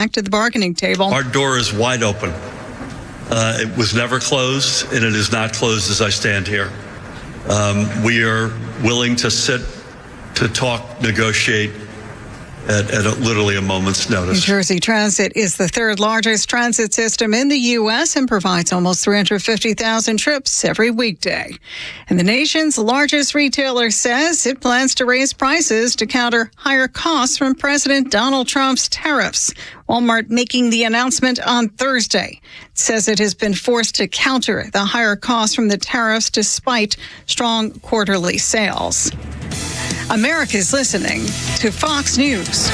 back to the bargaining table. Our door is wide open. It was never closed, and it is not closed as I stand here. We are willing to sit, to talk, negotiate at literally a moment's notice. New Jersey Transit is the third largest transit system in the U.S. and provides almost 350,000 trips every weekday. And the nation's largest retailer says it plans to raise prices to counter higher costs from President Donald Trump's tariffs. Walmart making the announcement on Thursday. It says it has been forced to counter the higher costs from the tariffs despite strong quarterly sales. America is listening to Fox News.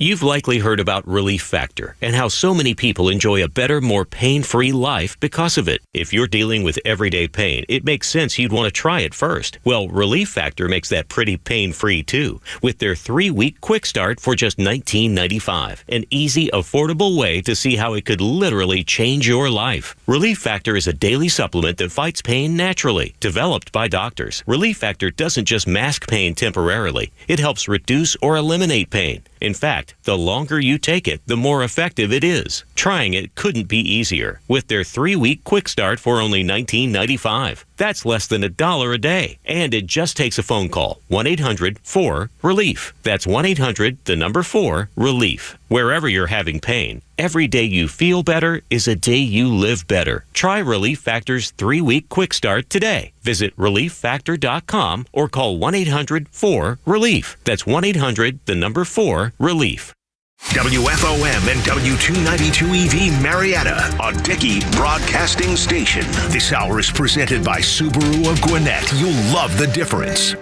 You've likely heard about Relief Factor and how so many people enjoy a better, more pain-free life because of it. If you're dealing with everyday pain, it makes sense you'd want to try it first. Well, Relief Factor makes that pretty pain-free too, with their 3-week quick start for just $19.95. An easy, affordable way to see how it could literally change your life. Relief Factor is a daily supplement that fights pain naturally, developed by doctors. Relief Factor doesn't just mask pain temporarily. It helps reduce or eliminate pain. In fact, the longer you take it, the more effective it is. Trying it couldn't be easier with their 3-week quick start for only $19.95. That's less than $1 a day. And it just takes a phone call. 1-800-4-RELIEF. That's 1-800-4-RELIEF. Wherever you're having pain, every day you feel better is a day you live better. Try Relief Factor's 3-week quick start today. Visit ReliefFactor.com or call 1-800-4-RELIEF. That's 1-800-4-RELIEF. WFOM and W292EV Marietta, a Dickey Broadcasting Station. This hour is presented by Subaru of Gwinnett. You'll love the difference.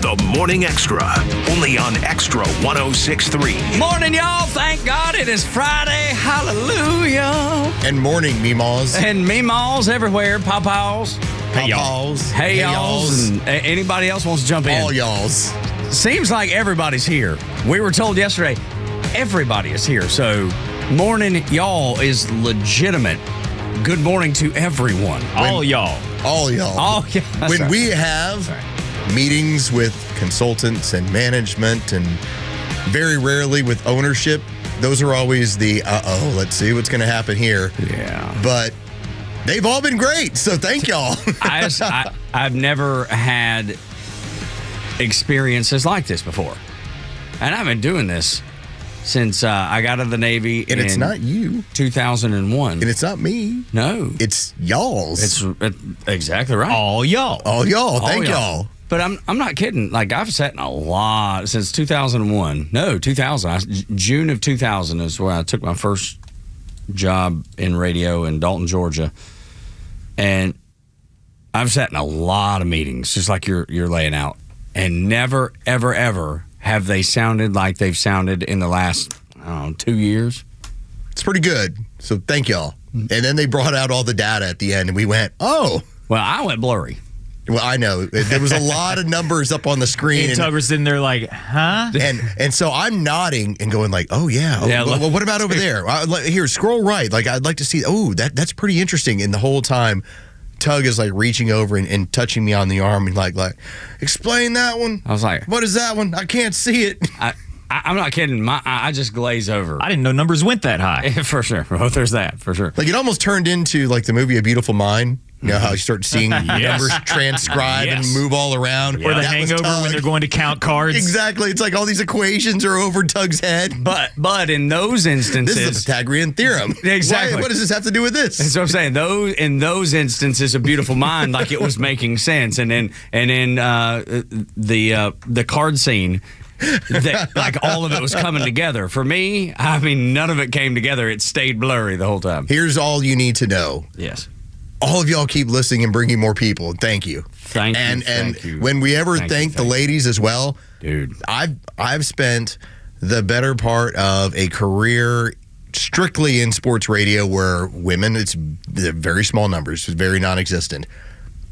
The Morning Extra, only on Extra 106.3. Morning, y'all. Thank God it is Friday. Hallelujah. And morning, Meemaws. And Meemaws everywhere. Pawpaws. Hey, y'alls. Hey, y'alls. And anybody else wants to jump in? All y'alls. Seems like everybody's here. We were told yesterday, everybody is here. So, morning, y'all is legitimate. Good morning to everyone. All y'all. All y'all. When we have meetings with consultants and management, and very rarely with ownership, those are always the, let's see what's going to happen here. Yeah. But they've all been great, so thank y'all. I've never had experiences like this before. And I've been doing this since I got out of the Navy and it's not you. 2001. And it's not me. No. It's y'all's. It's exactly right. All y'all. All y'all. Thank y'all. But I'm not kidding. Like, I've sat in a lot since 2001. No, 2000. June of 2000 is where I took my first job in radio in Dalton, Georgia. And I've sat in a lot of meetings, just like you're laying out. And never, ever, ever have they sounded like they've sounded in the last, 2 years. It's pretty good. So thank y'all. And then they brought out all the data at the end, and we went, oh. Well, I went blurry. Well, I know. There was a lot of numbers up on the screen. And Tugger's sitting there like, huh? And so I'm nodding and going like, oh, yeah. Well, what about over there? Here, scroll right. Like, I'd like to see, that's pretty interesting. And the whole time, Tug is like reaching over and touching me on the arm and like, explain that one. I was like, what is that one? I can't see it. I'm not kidding. I just glaze over. I didn't know numbers went that high. For sure. Well, there's that, for sure. Like, it almost turned into like the movie A Beautiful Mind. You know how you start seeing numbers transcribe and move all around? Or The Hangover when they're going to count cards. Exactly. It's like all these equations are over Tug's head. But in those instances... This is the Pythagorean theorem. Exactly. What does this have to do with this? That's what I'm saying. In those instances, A Beautiful Mind, like it was making sense. And in the card scene... like all of it was coming together. For me, I mean, none of it came together. It stayed blurry the whole time. Here's all you need to know. Yes. All of y'all keep listening and bringing more people. Thank you. Thank you. And when we ever thank the ladies as well, dude, I've spent the better part of a career strictly in sports radio where women, it's very small numbers, it's very non-existent.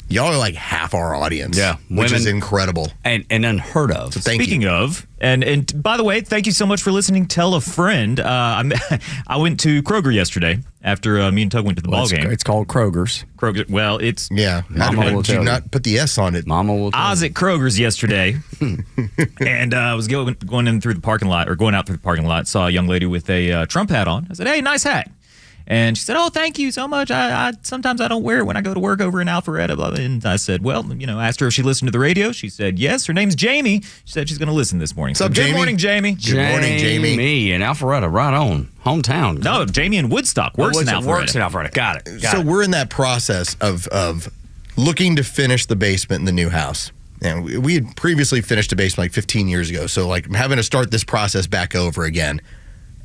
Y'all are like half our audience. Yeah. Which is Women. incredible. And unheard of. So thank Speaking you. of, and by the way, thank you so much for listening. Tell a friend. I went to Kroger yesterday after me and Tug went to the ball game. It's called Kroger's. Kroger. Well, it's Yeah. Mama will Do tell you. not put the S on it. Mama will tell I was you. at Kroger's yesterday, and I was going in through the parking lot, or going out through the parking lot. Saw a young lady with a Trump hat on. I said, "Hey, nice hat." And she said, "Oh, thank you so much. I sometimes I don't wear it when I go to work over in Alpharetta." Blah, blah. And I said, "Well, asked her if she listened to the radio." She said, "Yes." Her name's Jamie. She said she's going to listen this morning. What's up, Good Jamie? morning, Jamie. Good morning, Jamie. Me in Alpharetta, right on. Hometown. No, Jamie in Woodstock works in Alpharetta. Works in Alpharetta. Got it. So we're in that process of looking to finish the basement in the new house. And we had previously finished the basement like 15 years ago. So like I'm having to start this process back over again.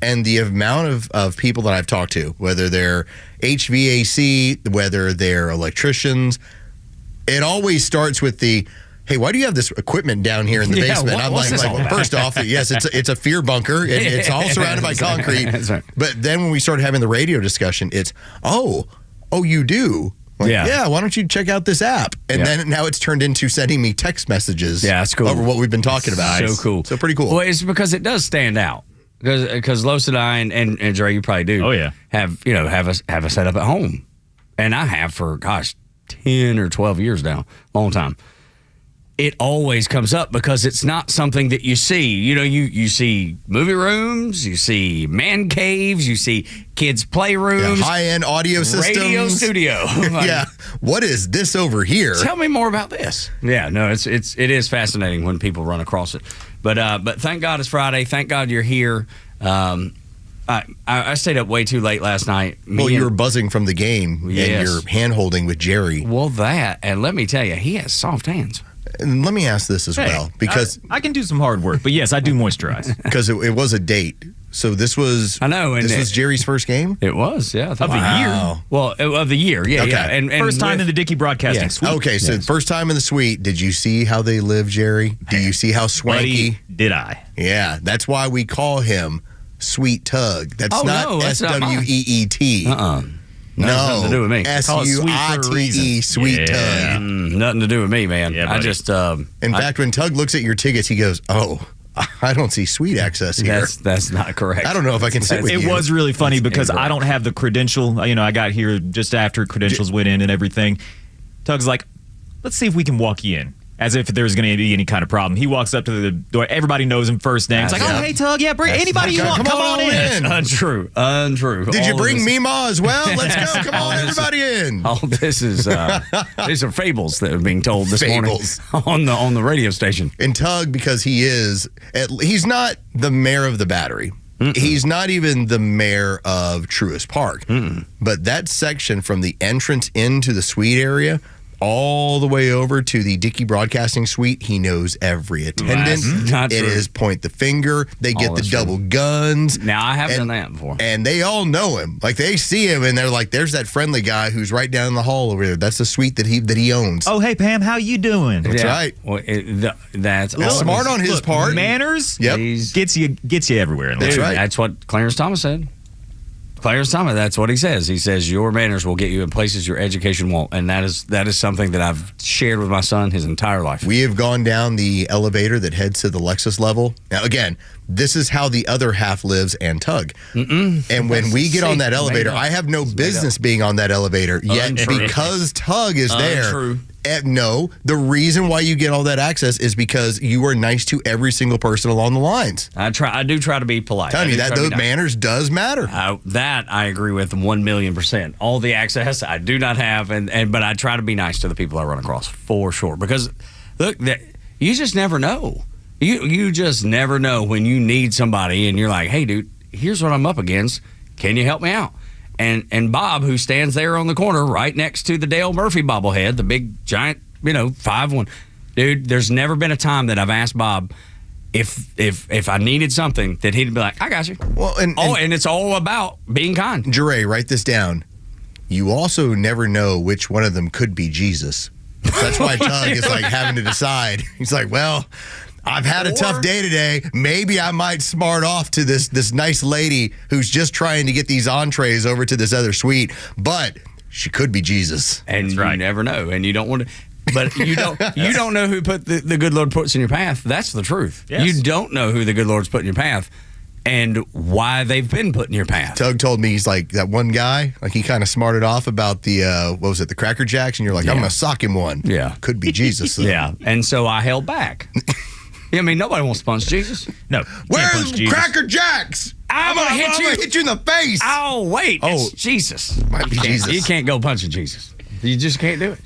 And the amount of people that I've talked to, whether they're HVAC, whether they're electricians, it always starts with the, hey, why do you have this equipment down here in the Yeah, basement? I'm what's this all like, about? first off, yes, it's a fear bunker. And it's all surrounded by concrete. That's right. But then when we started having the radio discussion, it's, oh, you do? Like, yeah, why don't you check out this app? And then now it's turned into sending me text messages that's cool. over what we've been talking about. So cool. So pretty cool. Well, it's because it does stand out. Because Los and I and Dre, you probably do. Oh, yeah. Have a setup at home, and I have for 10 or 12 years now, long time. It always comes up because it's not something that you see. You see movie rooms, you see man caves, you see kids' playrooms, high-end audio systems, radio studio. Yeah, what is this over here? Tell me more about this. Yeah, no, it is fascinating when people run across it. But thank God it's Friday. Thank God you're here. I stayed up way too late last night. You were buzzing from the game Yes. and you're hand-holding with Jerry. Well, and let me tell you, he has soft hands. And let me ask this as Hey, well, because I can do some hard work, but yes, I do moisturize. it was a date. So this was this was Jerry's first game? It was, yeah. Of the year. Well, of the year, yeah. Okay. Yeah. And First time in the Dickey Broadcasting Suite. Okay, so first time in the suite. Did you see how they live, Jerry? Do you see how swanky? Buddy, did I? Yeah, that's why we call him Sweet Tug. That's not that's not mine. SWEET. No, nothing to do with me. SUITE, Sweet Yeah. Tug. Nothing to do with me, man. Yeah, I buddy. just In fact, when Tug looks at your tickets, he goes, "Oh, I don't see suite access here." that's not correct. I don't know if I can sit with It you. was really funny because incorrect. I don't have the credential. I got here just after credentials went in and everything. Tug's like, let's see if we can walk you in. As if there's going to be any kind of problem. He walks up to the door. Everybody knows him first name. It's like, Yeah. oh, hey, Tug. Yeah, bring anybody you want. Come on in. Untrue. Did you All bring this- Mima as well? Let's go. Come on, everybody in. All this is these are fables that are being told this Fables. morning on the radio station. And Tug, because he's not the mayor of the Battery. He's not even the mayor of Truist Park. But that section from the entrance into the suite area all the way over to the Dickey Broadcasting Suite, he knows every attendant. That's not It true. is point the finger. They get the that's double guns. Now I have done that before. And they all know him. Like they see him and they're like, there's that friendly guy who's right down the hall over there. That's the suite that he owns. Oh, hey, Pam, how you doing? That's right. Well, that's It's smart on his Look, part. Manners Yep. gets you everywhere in life. That's right. That's what Clarence Thomas said. Clarence Thomas, that's what he says. He says your manners will get you in places your education won't, and that is something that I've shared with my son his entire life. We have gone down the elevator that heads to the Lexus level. Now, again, this is how the other half lives and Tug. And when we get on that elevator, I have no business being on that elevator, yet Untrue. because Tug is there. Untrue. No, the reason why you get all that access is because you are nice to every single person along the lines. I do try to be polite. Telling I you do that try to be those nice. manners does matter. That I agree with 1,000,000%. All the access I do not have, but I try to be nice to the people I run across for sure. Because look, you just never know. You just never know when you need somebody and you're like, hey, dude, here's what I'm up against. Can you help me out? And Bob, who stands there on the corner right next to the Dale Murphy bobblehead, the big giant, 5'1", dude. There's never been a time that I've asked Bob if I needed something that he'd be like, I got you. Well, and it's all about being kind. Jure, write this down. You also never know which one of them could be Jesus. That's why Tug is like having to decide. He's like, well, I've had a tough day today. Maybe I might smart off to this nice lady who's just trying to get these entrees over to this other suite. But she could be Jesus. And you never know. And you don't want to. But you don't know who put the good Lord puts in your path. That's the truth. Yes. You don't know who the good Lord's put in your path and why they've been put in your path. Tug told me he's like that one guy, like he kind of smarted off about the what was it, the Cracker Jacks, and you're like, I'm gonna sock him one. Yeah. Could be Jesus. Yeah. And so I held back. I mean, nobody wants to punch Jesus. No. Where's Cracker Jacks? I'm gonna hit you in the face. Oh, wait. It's Jesus. Might be Jesus. You can't go punching Jesus. You just can't do it.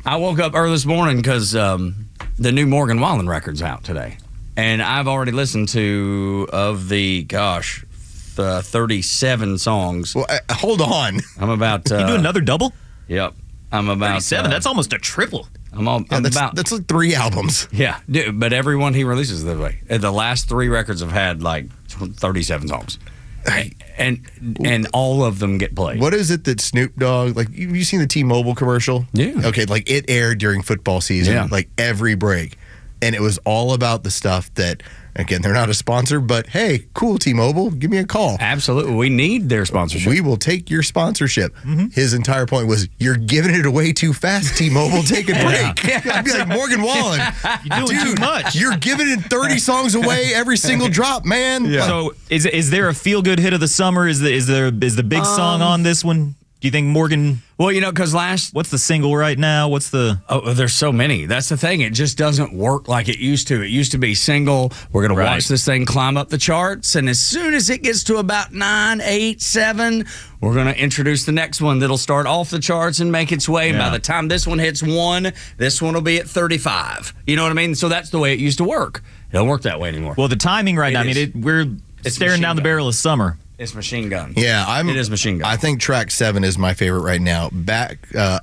I woke up early this morning because the new Morgan Wallen record's out today. And I've already listened to, of the 37 songs. Well, hold on. I'm about... you do another double? Yep. I'm about... 37, that's almost a triple. That's like 3 albums. Yeah, but every one he releases that way. The last 3 records have had like 37 songs. And all of them get played. What is it that Snoop Dogg, like, you seen the T-Mobile commercial? Yeah. Okay, like it aired during football season, like every break. And it was all about the stuff that, again, they're not a sponsor, but hey, cool T-Mobile, give me a call. Absolutely. We need their sponsorship. We will take your sponsorship. His entire point was, you're giving it away too fast, T-Mobile, take a break. I'd be like, Morgan Wallen, you're doing too much. You're giving it 30 songs away every single drop, man. Yeah. So is there a feel-good hit of the summer? Is the big song on this one? Do you think Morgan... Well, because what's the single right now? What's the... Oh, there's so many. That's the thing. It just doesn't work like it used to. It used to be single. We're going to watch this thing climb up the charts. And as soon as it gets to about 9, 8, 7, we're going to introduce the next one that'll start off the charts and make its way. And by the time this one hits 1, this one will be at 35. You know what I mean? So that's the way it used to work. It don't work that way anymore. Well, the timing right now, we're staring down the barrel of summer. It's Machine Gun. Yeah, it is Machine Gun. I think track 7 is my favorite right now.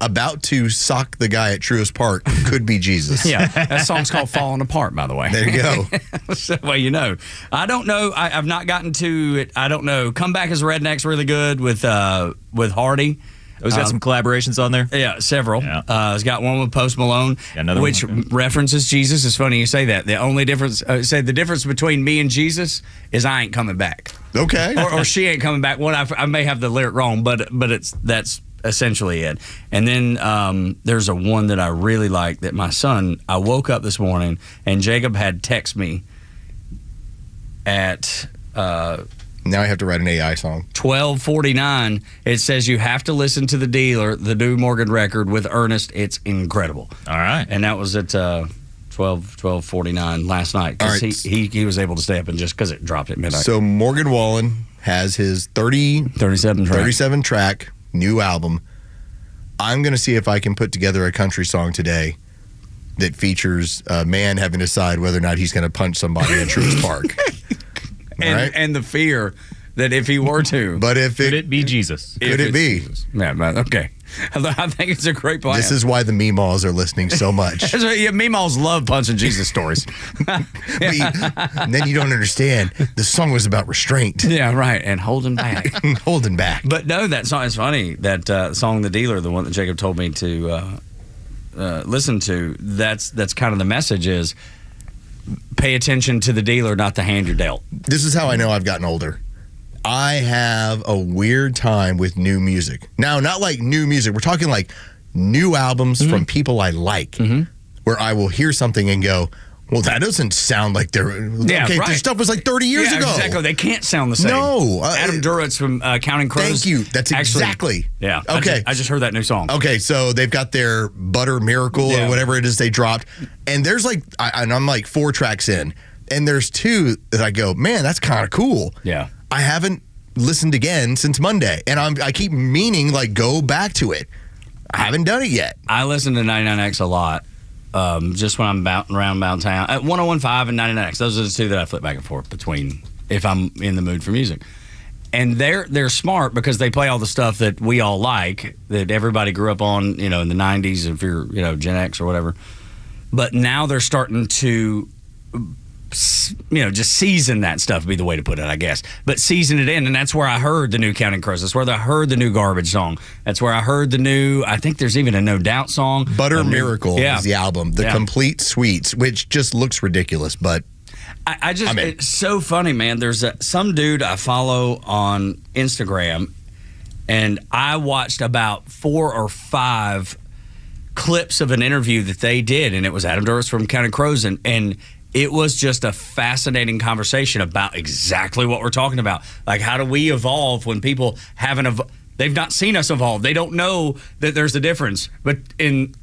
About to sock the guy at Truist Park could be Jesus. Yeah, that song's called Falling Apart, by the way. There you go. So, well, I don't know. I've not gotten to it. I don't know. Come Back as Redneck's really good with Hardy. It's got some collaborations on there? Yeah, several. Yeah. It's got one with Post Malone, which references Jesus. It's funny you say that. The only difference, the difference between me and Jesus is I ain't coming back. Okay. or she ain't coming back. I may have the lyric wrong, but that's essentially it. And then there's a one that I really like that my son, I woke up this morning and Jacob had text me at... now I have to write an AI song. 12:49. It says you have to listen to The Dealer, the new Morgan record with Ernest. It's incredible. All right. And that was at 12:49 last night. All right. He was able to stay up and just because it dropped at midnight. So Morgan Wallen has his 37 track new album. I'm going to see if I can put together a country song today that features a man having to decide whether or not he's going to punch somebody in Truist Park. And the fear that if he were to. But if could it be Jesus? Could it be? Jesus. Yeah, okay. I think it's a great plan. This is why the Meemaws are listening so much. Meemaws love punching Jesus stories. And then you don't understand. The song was about restraint. Yeah, right. And holding back. Holding back. But no, that song is funny. That song, The Dealer, the one that Jacob told me to listen to, that's kind of the message is pay attention to the dealer, not the hand you're dealt. This is how I know I've gotten older. I have a weird time with new music. Now, not like new music. We're talking like new albums from people I like, where I will hear something and go, well, that doesn't sound like they're... okay, right. Their stuff was like 30 years ago. Exactly. They can't sound the same. No. Adam Duritz from Counting Crows. Thank you. That's exactly. Yeah. Okay. I just heard that new song. Okay, so they've got their Butter Miracle or whatever it is they dropped. And there's like, I'm like 4 tracks in. And there's 2 that I go, man, that's kind of cool. Yeah. I haven't listened again since Monday. And I keep meaning like go back to it. I haven't done it yet. I listen to 99X a lot. Just when I'm around town. At 101.5 and 99X. Those are the 2 that I flip back and forth between if I'm in the mood for music. And they're smart because they play all the stuff that we all like, that everybody grew up on, in the 90s, if you're, Gen X or whatever. But now they're starting to, just season that stuff would be the way to put it, I guess. But season it in, and that's where I heard the new Counting Crows. That's where I heard the new Garbage song. That's where I heard the new, I think there's even a No Doubt song. Butter Miracle is the album. The Complete Suites, which just looks ridiculous, but... it's so funny, man. There's some dude I follow on Instagram, And I watched about 4 or 5 clips of an interview that they did, and it was Adam Duras from Counting Crows, and it was just a fascinating conversation about exactly what we're talking about. Like, how do we evolve when people haven't they've not seen us evolve. They don't know that there's a difference, but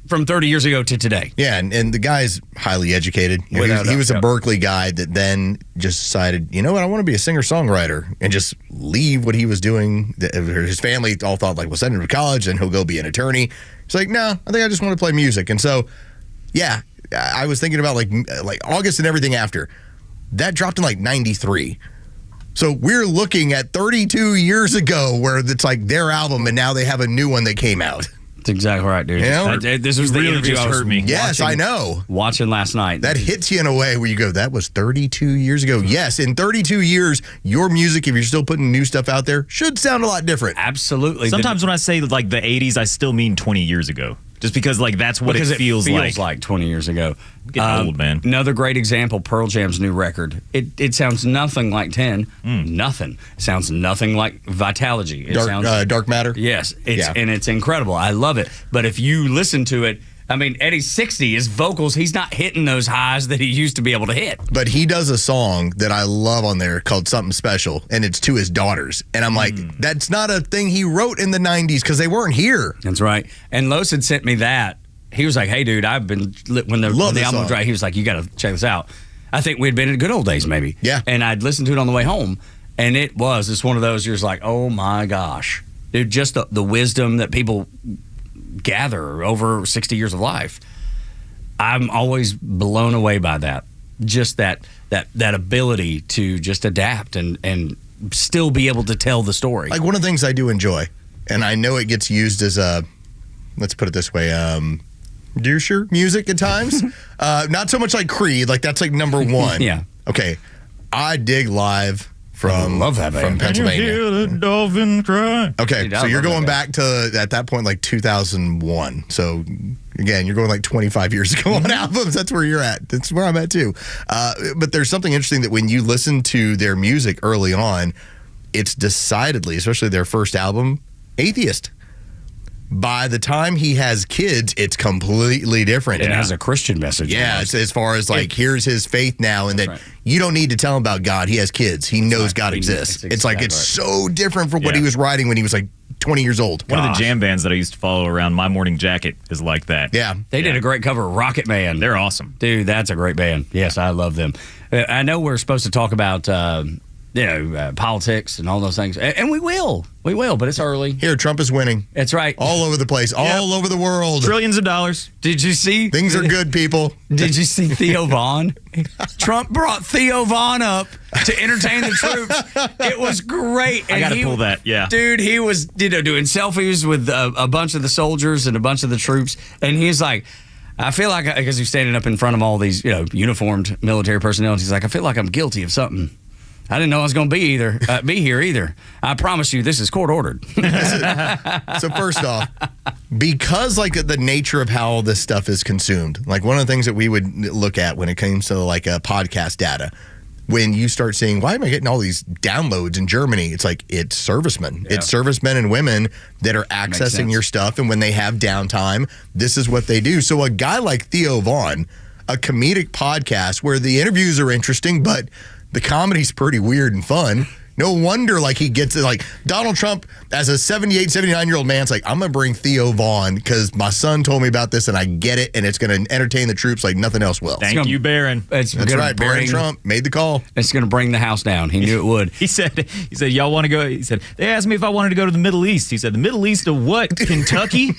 from 30 years ago to today. Yeah, and the guy's highly educated. You know, he was a Berkeley guy that then just decided, you know what, I want to be a singer-songwriter and just leave what he was doing. His family all thought, like, we'll send him to college and he'll go be an attorney. He's like, no, I think I just want to play music. And so, yeah, I was thinking about like August and everything after. That dropped in like 93. So we're looking at 32 years ago where it's like their album and now they have a new one that came out. That's exactly right, dude. You know? This was the really interview just I was hurt me. Yes, I know. Watching last night. That hits you in a way where you go, that was 32 years ago. Yes, in 32 years, your music, if you're still putting new stuff out there, should sound a lot different. Absolutely. Sometimes when I say like the 80s, I still mean 20 years ago. Just because like that's what it feels like. 20 years ago. I'm getting old, man. Another great example, Pearl Jam's new record. It sounds nothing like 10. Nothing. It sounds nothing like Vitalogy. It sounds Dark Matter? Yes. And it's incredible. I love it. But if you listen to it, I mean, Eddie's 60. His vocals, he's not hitting those highs that he used to be able to hit. But he does a song that I love on there called Something Special, and it's to his daughters. And I'm like, that's not a thing he wrote in the 90s because they weren't here. That's right. And Los had sent me that. He was like, hey, dude, I've been, when the album was right, he was like, you got to check this out. I think we'd been in the good old days, maybe. Yeah. And I'd listened to it on the way home, and it's one of those, you're just like, oh my gosh. Dude, just the wisdom that people gather over 60 years of life. I'm always blown away by that. Just that ability to just adapt and still be able to tell the story. Like one of the things I do enjoy, and I know it gets used as a, let's put it this way, doucher music at times. Not so much like Creed, like that's like number one. Yeah. Okay. I dig live from love that band. from Pennsylvania. Can you hear the dolphin cry? Okay, Dude, I so you're love going that back to at that point like 2001. So again, you're going like 25 years ago on albums. That's where you're at. That's where I'm at too. But there's something interesting that when you listen to their music early on, it's decidedly, especially their first album, atheist. By the time he has kids, it's completely different. It has a Christian message. Yeah, it's as far as like, here's his faith now, and that right. you don't need to tell him about God. He has kids. He knows God exists. It's like it's so different from what he was writing when he was like 20 years old. One of the jam bands that I used to follow around, My Morning Jacket, is like that. Yeah. They did a great cover of Rocket Man. They're awesome. Dude, that's a great band. Yes, I love them. I know we're supposed to talk about politics and all those things, and we will, but it's early. Here, Trump is winning. That's right. All over the place, all over the world. Trillions of dollars. Did you see? Things are good, people. Did you see Theo Vaughn? Trump brought Theo Vaughn up to entertain the troops. It was great. I got to pull that, yeah. Dude, he was doing selfies with a bunch of the soldiers and a bunch of the troops, and he's like, I feel like, because he's standing up in front of all these uniformed military personnel, and he's like, I feel like I'm guilty of something. I didn't know I was going to be here either. I promise you, this is court ordered. So first off, because like the nature of how all this stuff is consumed, like one of the things that we would look at when it comes to like podcast data, when you start seeing, why am I getting all these downloads in Germany? It's like, it's servicemen. Yeah. It's servicemen and women that are accessing your stuff. And when they have downtime, this is what they do. So a guy like Theo Vaughn, a comedic podcast where the interviews are interesting, but the comedy's pretty weird and fun. No wonder like he gets it. Like Donald Trump as a 78, 79-year-old man's like, I'm going to bring Theo Vaughn because my son told me about this and I get it, and it's going to entertain the troops like nothing else will. Thank you, Barron. That's right. Barron Trump made the call. It's going to bring the house down. He knew it would. He said, y'all want to go? He said, they asked me if I wanted to go to the Middle East. He said, the Middle East of what? Kentucky?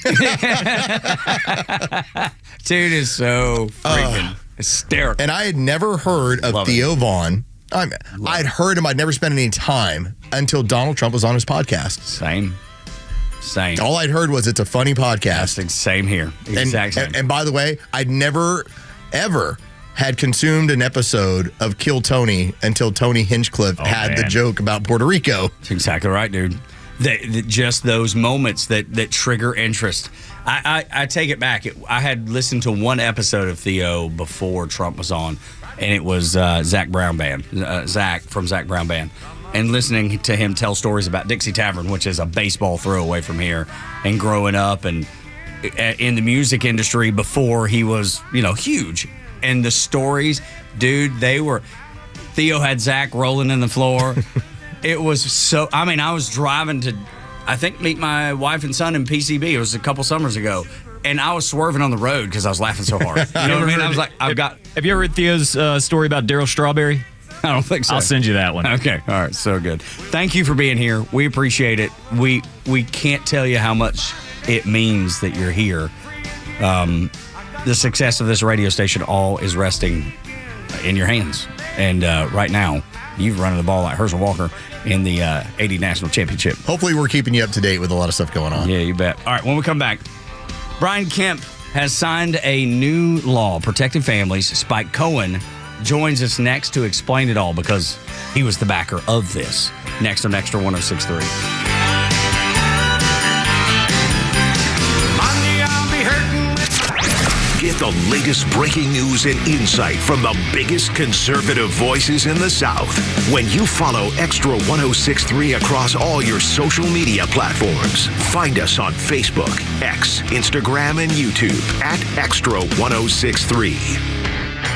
Dude is so freaking hysterical. And I had never heard of Theo Vaughn. I'd heard him. I'd never spent any time until Donald Trump was on his podcast. Same. All I'd heard was it's a funny podcast. Same here. Exact same. And by the way, I'd never, ever had consumed an episode of Kill Tony until Tony Hinchcliffe had the joke about Puerto Rico. That's exactly right, dude. Just those moments that trigger interest. I take it back. I had listened to one episode of Theo before Trump was on, and it was Zach Brown Band. Zach from Zach Brown Band. and listening to him tell stories about Dixie Tavern, which is a baseball throw away from here, and growing up and in the music industry before he was, huge. And the stories, dude, Theo had Zach rolling in the floor. It was so, I was driving to, I think, meet my wife and son in PCB. It was a couple summers ago. And I was swerving on the road because I was laughing so hard. You know what I mean? I was like, Have you ever heard Theo's story about Daryl Strawberry? I don't think so. I'll send you that one. Okay. All right. So good. Thank you for being here. We appreciate it. We can't tell you how much it means that you're here. The success of this radio station all is resting in your hands. And right now, you've run the ball like Herschel Walker in the 80 National Championship. Hopefully we're keeping you up to date with a lot of stuff going on. Yeah, you bet. All right. When we come back, Brian Kemp has signed a new law protecting families. Spike Cohen joins us next to explain it all because he was the backer of this. Next on Xtra 106.3. Get the latest breaking news and insight from the biggest conservative voices in the South when you follow Xtra 106.3 across all your social media platforms. Find us on Facebook, X, Instagram, and YouTube at Xtra 106.3.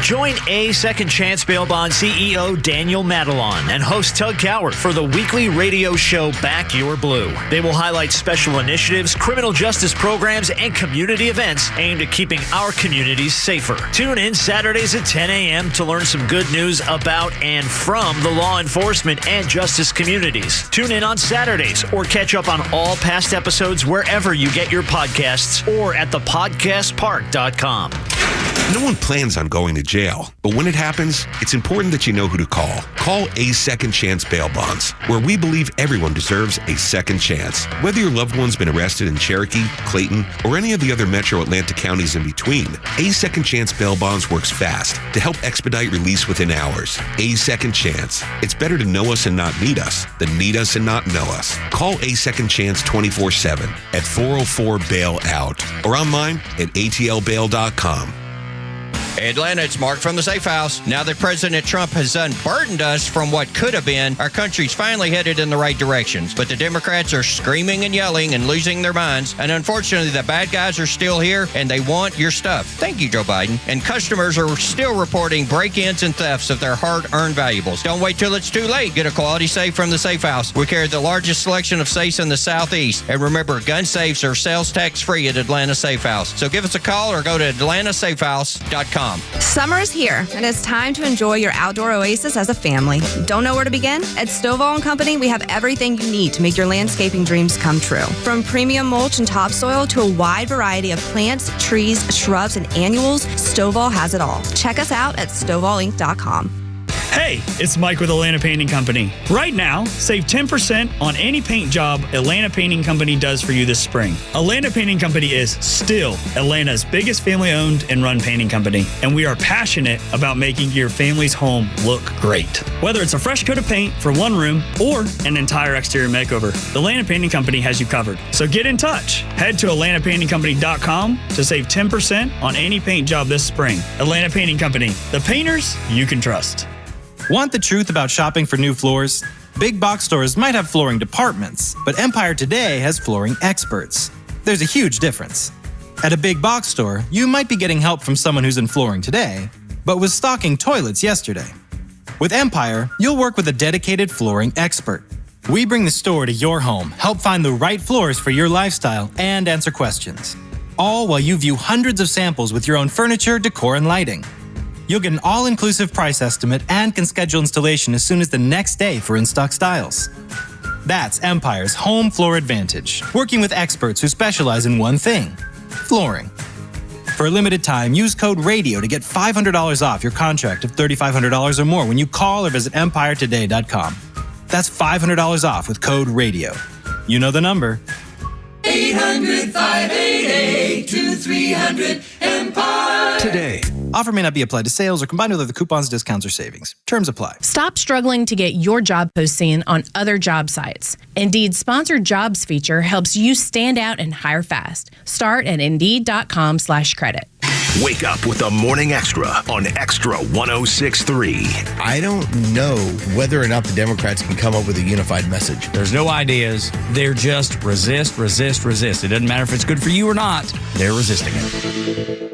Join A Second Chance Bail Bond CEO Daniel Madelon and host Tug Coward for the weekly radio show Back Your Blue. They will highlight special initiatives, criminal justice programs, and community events aimed at keeping our communities safer. Tune in Saturdays at 10 a.m. to learn some good news about and from the law enforcement and justice communities. Tune in on Saturdays or catch up on all past episodes wherever you get your podcasts or at thepodcastpark.com. No one plans on going to jail, but when it happens, it's important that you know who to call. Call A Second Chance Bail Bonds, where we believe everyone deserves a second chance. Whether your loved one's been arrested in Cherokee, Clayton, or any of the other metro Atlanta counties in between, A Second Chance Bail Bonds works fast to help expedite release within hours. A Second Chance. It's better to know us and not need us than need us and not know us. Call A Second Chance 24/7 at 404-BAIL-OUT or online at atlbail.com. Atlanta, it's Mark from the Safe House. Now that President Trump has unburdened us from what could have been, our country's finally headed in the right directions. But the Democrats are screaming and yelling and losing their minds. And unfortunately, the bad guys are still here and they want your stuff. Thank you, Joe Biden. And customers are still reporting break-ins and thefts of their hard-earned valuables. Don't wait till it's too late. Get a quality safe from the Safe House. We carry the largest selection of safes in the Southeast. And remember, gun safes are sales tax free at Atlanta Safe House. So give us a call or go to atlantasafehouse.com. Summer is here, and it's time to enjoy your outdoor oasis as a family. Don't know where to begin? At Stovall & Company, we have everything you need to make your landscaping dreams come true. From premium mulch and topsoil to a wide variety of plants, trees, shrubs, and annuals, Stovall has it all. Check us out at StovallInc.com. Hey, it's Mike with Atlanta Painting Company. Right now, save 10% on any paint job Atlanta Painting Company does for you this spring. Atlanta Painting Company is still Atlanta's biggest family-owned and run painting company, and we are passionate about making your family's home look great. Whether it's a fresh coat of paint for one room or an entire exterior makeover, the Atlanta Painting Company has you covered. So get in touch. Head to AtlantaPaintingCompany.com to save 10% on any paint job this spring. Atlanta Painting Company, the painters you can trust. Want the truth about shopping for new floors? Big box stores might have flooring departments, but Empire Today has flooring experts. There's a huge difference. At a big box store, you might be getting help from someone who's in flooring today, but was stocking toilets yesterday. With Empire, you'll work with a dedicated flooring expert. We bring the store to your home, help find the right floors for your lifestyle, and answer questions. All while you view hundreds of samples with your own furniture, decor, and lighting. You'll get an all-inclusive price estimate and can schedule installation as soon as the next day for in-stock styles. That's Empire's Home Floor Advantage, working with experts who specialize in one thing, flooring. For a limited time, use code RADIO to get $500 off your contract of $3,500 or more when you call or visit EmpireToday.com. That's $500 off with code RADIO. You know the number. 800-588-2300 Today. Offer may not be applied to sales or combined with other coupons, discounts, or savings. Terms apply. Stop struggling to get your job post seen on other job sites. Indeed's Sponsored Jobs feature helps you stand out and hire fast. Start at Indeed.com/credit. Wake up with the Morning Extra on Extra 106.3. I don't know whether or not the Democrats can come up with a unified message. There's no ideas. They're just resist, resist, resist. It doesn't matter if it's good for you or not. They're resisting it.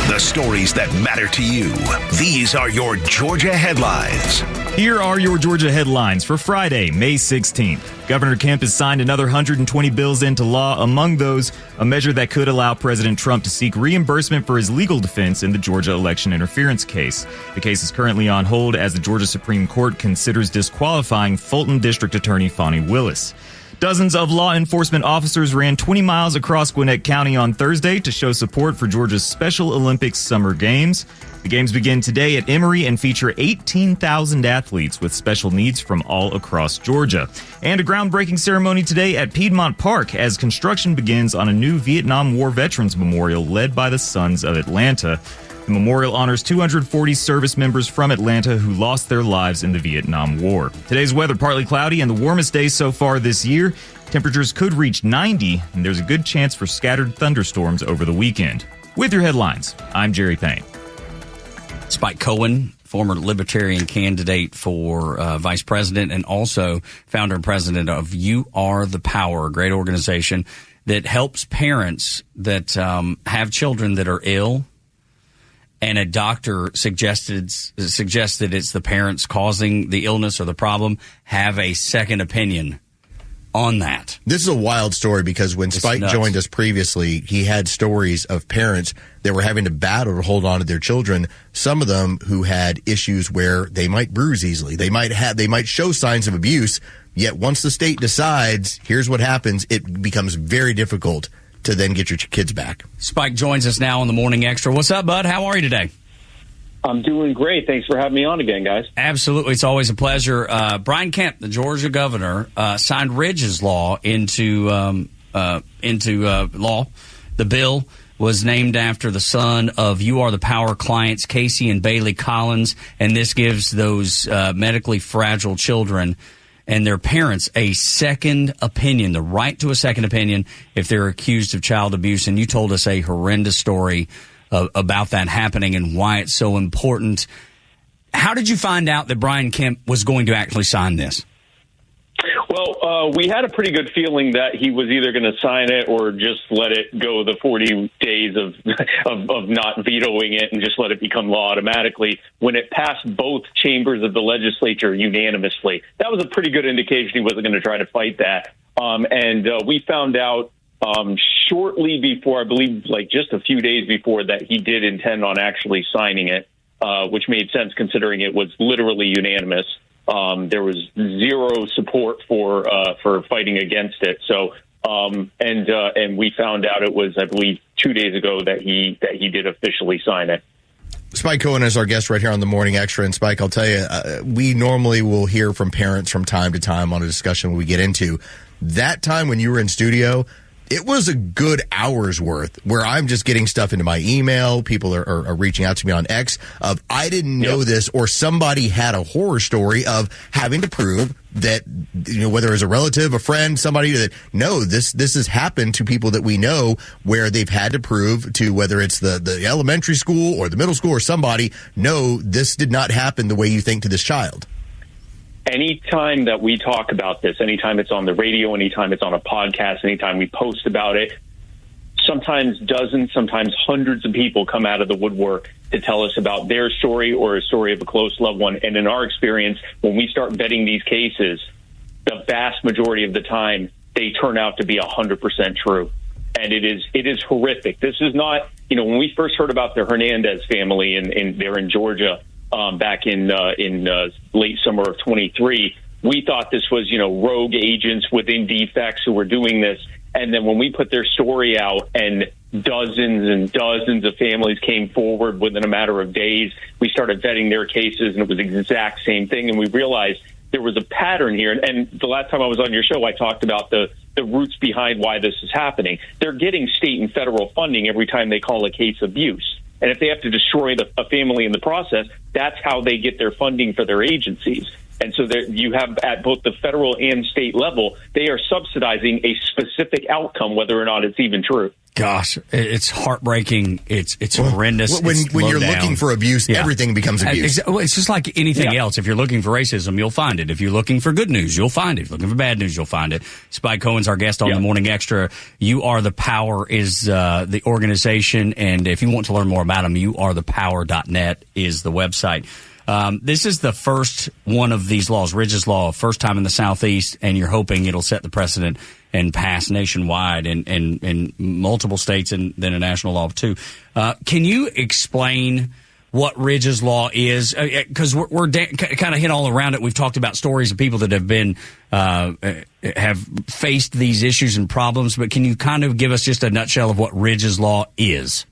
The stories that matter to you. These are your Georgia headlines. Here are your Georgia headlines for Friday, May 16th. Governor Kemp has signed another 120 bills into law. Among those, a measure that could allow President Trump to seek reimbursement for his legal defense in the Georgia election interference case. The case is currently on hold as the Georgia Supreme Court considers disqualifying Fulton District Attorney Fani Willis. Dozens of law enforcement officers ran 20 miles across Gwinnett County on Thursday to show support for Georgia's Special Olympics Summer Games. The games begin today at Emory and feature 18,000 athletes with special needs from all across Georgia. And a groundbreaking ceremony today at Piedmont Park as construction begins on a new Vietnam War Veterans Memorial led by the Sons of Atlanta. The memorial honors 240 service members from Atlanta who lost their lives in the Vietnam War. Today's weather partly cloudy and the warmest day so far this year. Temperatures could reach 90, and there's a good chance for scattered thunderstorms over the weekend. With your headlines, I'm Jerry Payne. Spike Cohen, former Libertarian candidate for vice president and also founder and president of You Are the Power, a great organization that helps parents that have children that are ill. And a doctor suggested it's the parents causing the illness or the problem, have a second opinion on that. This is a wild story because when Spike joined us previously, he had stories of parents that were having to battle to hold on to their children. Some of them who had issues where they might bruise easily. They might show signs of abuse. Yet once the state decides, here's what happens, it becomes very difficult to then get your kids back. Spike joins us now on the Morning Extra. What's up, bud? How are you today? I'm doing great. Thanks for having me on again, guys. Absolutely. It's always a pleasure. Brian Kemp, the Georgia governor, signed Ridge's law into law. The bill was named after the son of You Are the Power clients, Casey and Bailey Collins, and this gives those medically fragile children and their parents a second opinion, the right to a second opinion if they're accused of child abuse. And you told us a horrendous story about that happening and why it's so important. How did you find out that Brian Kemp was going to actually sign this? Well, we had a pretty good feeling that he was either going to sign it or just let it go the 40 days of not vetoing it and just let it become law automatically when it passed both chambers of the legislature unanimously. That was a pretty good indication he wasn't going to try to fight that. And we found out shortly before, I believe like just a few days before, that he did intend on actually signing it, which made sense considering it was literally unanimous. There was zero support for fighting against it. So, and we found out it was, I believe, 2 days ago that he did officially sign it. Spike Cohen is our guest right here on the Morning Extra. And Spike, I'll tell you, we normally will hear from parents from time to time on a discussion we get into. That time when you were in studio, it was a good hour's worth where I'm just getting stuff into my email. People are reaching out to me on X of, I didn't know this, or somebody had a horror story of having to prove that, whether it's a relative, a friend, somebody that, no, this has happened to people that we know where they've had to prove to, whether it's the elementary school or the middle school or somebody, no, this did not happen the way you think to this child. Anytime that we talk about this, anytime it's on the radio, anytime it's on a podcast, anytime we post about it, sometimes dozens, sometimes hundreds of people come out of the woodwork to tell us about their story or a story of a close loved one. And in our experience, when we start vetting these cases, the vast majority of the time, they turn out to be 100% true. And it is horrific. This is not, when we first heard about the Hernandez family and they're in Georgia, back in late summer of 23, we thought this was, rogue agents within defects who were doing this. And then when we put their story out and dozens and dozens of families came forward within a matter of days, we started vetting their cases, and it was the exact same thing. And we realized there was a pattern here. And the last time I was on your show, I talked about the roots behind why this is happening. They're getting state and federal funding every time they call a case abuse. And if they have to destroy a family in the process, that's how they get their funding for their agencies. And so you have, at both the federal and state level, they are subsidizing a specific outcome, whether or not it's even true. Gosh, it's heartbreaking. It's horrendous. When you're looking for abuse, everything becomes abuse. It's just like anything else. If you're looking for racism, you'll find it. If you're looking for good news, you'll find it. If you're looking for bad news, you'll find it. Spike Cohen's our guest on the Morning Extra. You Are the Power is the organization, and if you want to learn more about them, youarethepower.net is the website. This is the first one of these laws, Ridge's Law, first time in the Southeast, and you're hoping it'll set the precedent and pass nationwide and in multiple states and then a national law too. Can you explain what Ridge's Law is? Because we're kind of hit all around it. We've talked about stories of people that have been have faced these issues and problems, but can you kind of give us just a nutshell of what Ridge's Law is?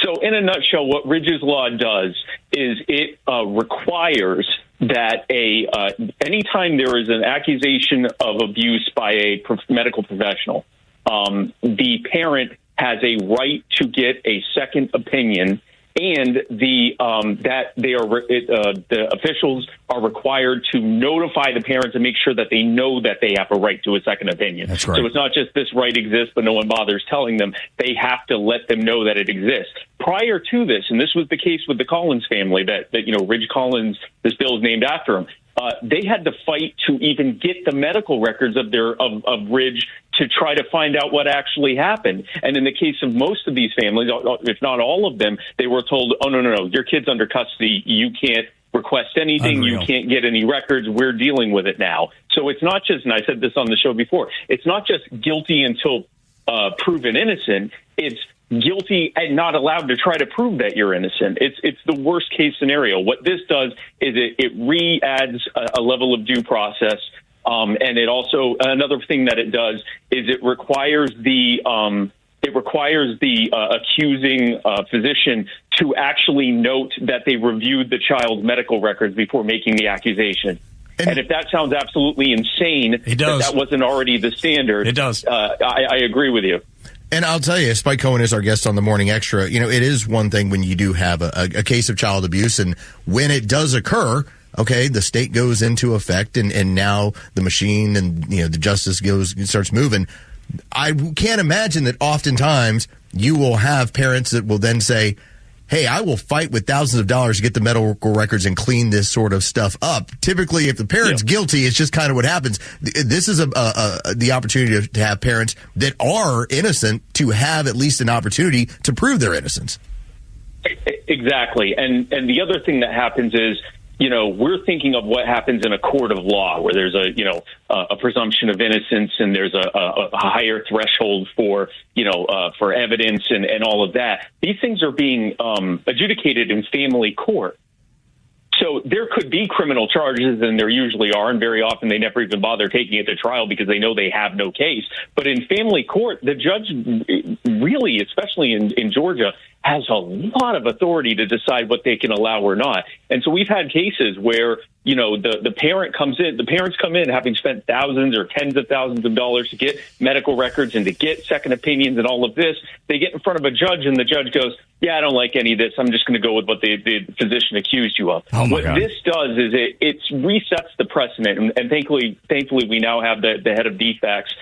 So in a nutshell, what Ridge's Law does is it requires that anytime there is an accusation of abuse by a medical professional, the parent has a right to get a second opinion, and the officials are required to notify the parents and make sure that they know that they have a right to a second opinion. That's right. So it's not just this right exists, but no one bothers telling them. They have to let them know that it exists. Prior to this, and this was the case with the Collins family, that Ridge Collins, this bill is named after him. They had to fight to even get the medical records of Ridge to try to find out what actually happened. And in the case of most of these families, if not all of them, they were told, oh, no, your kid's under custody. You can't request anything. Unreal. You can't get any records. We're dealing with it now. So it's not just, and I said this on the show before, it's not just guilty until proven innocent. It's guilty and not allowed to try to prove that you're innocent. It's the worst case scenario. What this does is it re-adds a level of due process. And it also, another thing that it does is it requires the accusing physician to actually note that they reviewed the child's medical records before making the accusation. And if that sounds absolutely insane, that wasn't already the standard. It does. I agree with you. And I'll tell you, Spike Cohen is our guest on the Morning Extra. It is one thing when you do have a case of child abuse, and when it does occur, okay, the state goes into effect, and now the machine and the justice starts moving. I can't imagine that oftentimes you will have parents that will then say, hey, I will fight with thousands of dollars to get the medical records and clean this sort of stuff up. Typically, if the parent's guilty, it's just kind of what happens. This is the opportunity to have parents that are innocent to have at least an opportunity to prove their innocence. Exactly. And the other thing that happens is, we're thinking of what happens in a court of law where there's a presumption of innocence and there's a higher threshold for evidence and all of that. These things are being adjudicated in family court. So there could be criminal charges, and there usually are, and very often they never even bother taking it to trial because they know they have no case. But in family court, the judge really, especially in Georgia, has a lot of authority to decide what they can allow or not. And so we've had cases where, the parents come in having spent thousands or tens of thousands of dollars to get medical records and to get second opinions and all of this. They get in front of a judge and the judge goes, yeah, I don't like any of this. I'm just going to go with what the physician accused you of. Oh my what God. This does is it resets the precedent. And thankfully we now have the head of DFACS,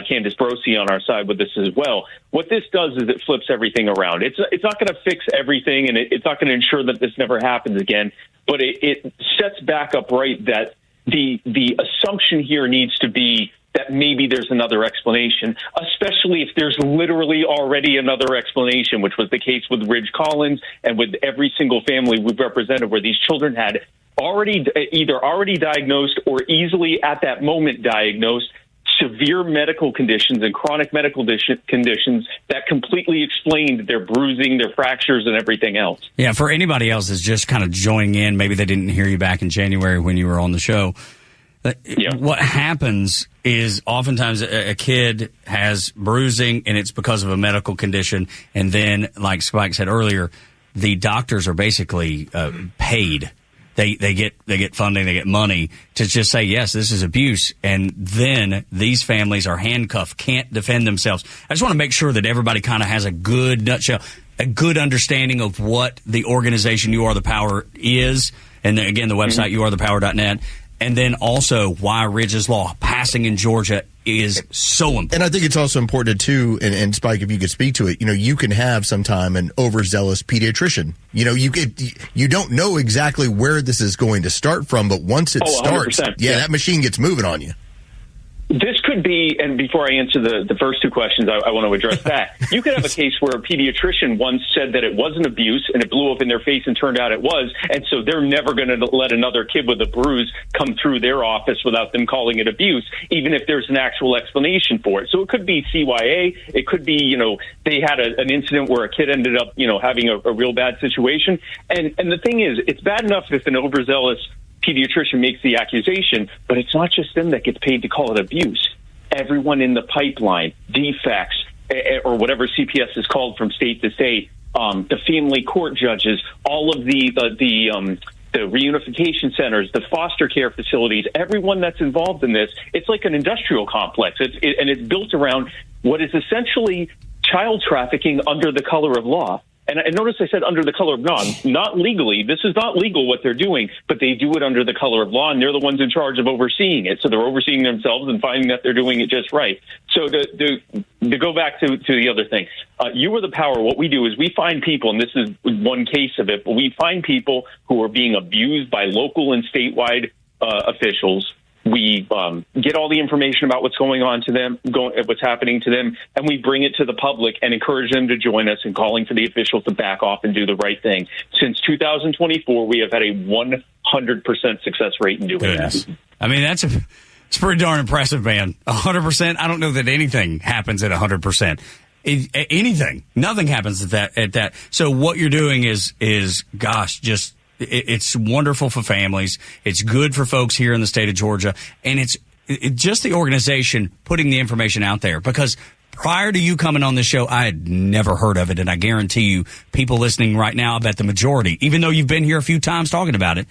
Candace Brosi, on our side with this as well. What this does is it flips everything around. It's not going to fix everything, and it's not going to ensure that this never happens again, but it sets back up right that the assumption here needs to be that maybe there's another explanation, especially if there's literally already another explanation, which was the case with Ridge Collins and with every single family we've represented where these children had either already diagnosed or easily at that moment diagnosed severe medical conditions and chronic medical conditions that completely explained their bruising, their fractures, and everything else. Yeah, for anybody else that's just kind of joining in, maybe they didn't hear you back in January when you were on the show. What happens is oftentimes a kid has bruising, and it's because of a medical condition. And then, like Spike said earlier, the doctors are basically paid. They get funding, they get money to just say, yes, this is abuse. And then these families are handcuffed, can't defend themselves. I just want to make sure that everybody kind of has a good nutshell, a good understanding of what the organization You Are the Power is. And then, again, the website, youarethepower.net. And then also why Ridge's Law passing in Georgia is so important. And I think it's also important, too, and Spike, if you could speak to it, you can have sometime an overzealous pediatrician. You don't know exactly where this is going to start from, but once it starts, that machine gets moving on you. This could be, and before I answer the first two questions, I want to address that. You could have a case where a pediatrician once said that it was an abuse, and it blew up in their face and turned out it was, and so they're never going to let another kid with a bruise come through their office without them calling it abuse, even if there's an actual explanation for it. So it could be CYA. It could be, they had an incident where a kid ended up, having a real bad situation. And the thing is, it's bad enough if an overzealous pediatrician makes the accusation, but it's not just them that gets paid to call it abuse. Everyone in the pipeline, defects, or whatever CPS is called from state to state, the family court judges, all of the reunification centers, the foster care facilities, everyone that's involved in this, it's like an industrial complex. And it's built around what is essentially child trafficking under the color of law. And notice I said under the color of law, not legally. This is not legal what they're doing, but they do it under the color of law, and they're the ones in charge of overseeing it. So they're overseeing themselves and finding that they're doing it just right. So to go back to the other thing, You Are the Power, what we do is we find people, and this is one case of it, but we find people who are being abused by local and statewide officials. We get all the information about what's going on to them, what's happening to them, and we bring it to the public and encourage them to join us in calling for the officials to back off and do the right thing. Since 2024, we have had a 100% success rate in doing that. I mean, it's pretty darn impressive, man. 100%. I don't know that anything happens at 100%. Anything, nothing happens at that. So what you're doing is gosh, just. It's wonderful for families. It's good for folks here in the state of Georgia. And it's just the organization putting the information out there. Because prior to you coming on this show, I had never heard of it. And I guarantee you, people listening right now, I bet the majority, even though you've been here a few times talking about it,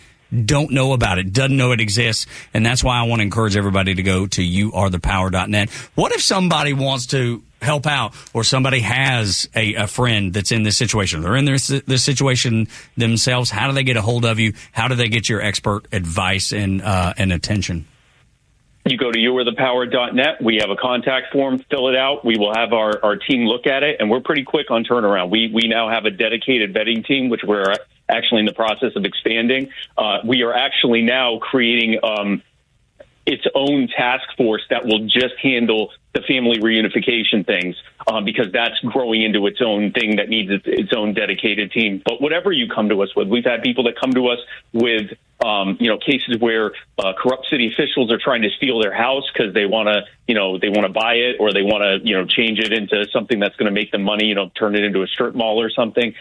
don't know about it, doesn't know it exists. And that's why I want to encourage everybody to go to youarethepower.net. What if somebody wants to help out, or somebody has a friend that's in this situation? They're in this situation themselves. How do they get a hold of you? How do they get your expert advice and attention? You go to youarethepower.net. We have a contact form. Fill it out. We will have our team look at it, and we're pretty quick on turnaround. We now have a dedicated vetting team, which we're actually in the process of expanding. We are actually now creating its own task force that will just handle the family reunification things, because that's growing into its own thing that needs its own dedicated team. But whatever you come to us with, we've had people that come to us with cases where corrupt city officials are trying to steal their house because they want to buy it, or they want to change it into something that's going to make them money, turn it into a strip mall or something.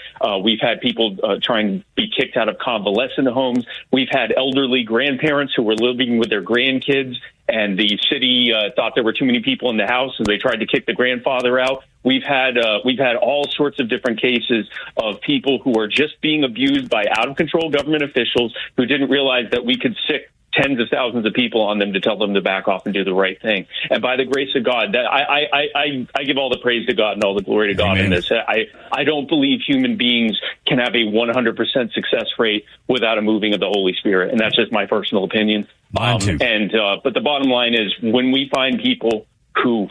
We've had people trying to be kicked out of convalescent homes. We've had elderly grandparents who were living with their grandkids, and the city thought there were too many people in the house, so they tried to kick the grandfather out. We've had all sorts of different cases of people who are just being abused by out-of-control government officials who didn't realize that we could sick tens of thousands of people on them to tell them to back off and do the right thing. And by the grace of God, that I give all the praise to God and all the glory to God. Amen. In this. I don't believe human beings can have a 100% success rate without a moving of the Holy Spirit, and that's just my personal opinion. But the bottom line is, when we find people who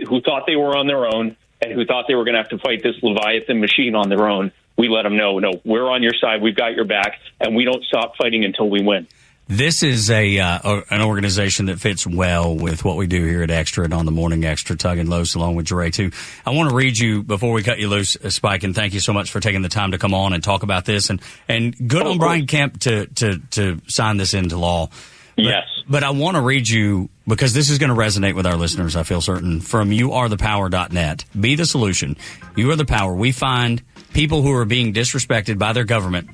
who thought they were on their own and who thought they were going to have to fight this Leviathan machine on their own, we let them know, no, we're on your side, we've got your back, and we don't stop fighting until we win. This is an organization that fits well with what we do here at Extra and on the Morning Extra, Tug and Los, along with Jeray, too. I want to read you before we cut you loose, Spike, and thank you so much for taking the time to come on and talk about this. And good on Brian Kemp to sign this into law. Yes. But I want to read you, because this is going to resonate with our listeners, I feel certain, from youarethepower.net. Be the solution. You are the power. We find people who are being disrespected by their government.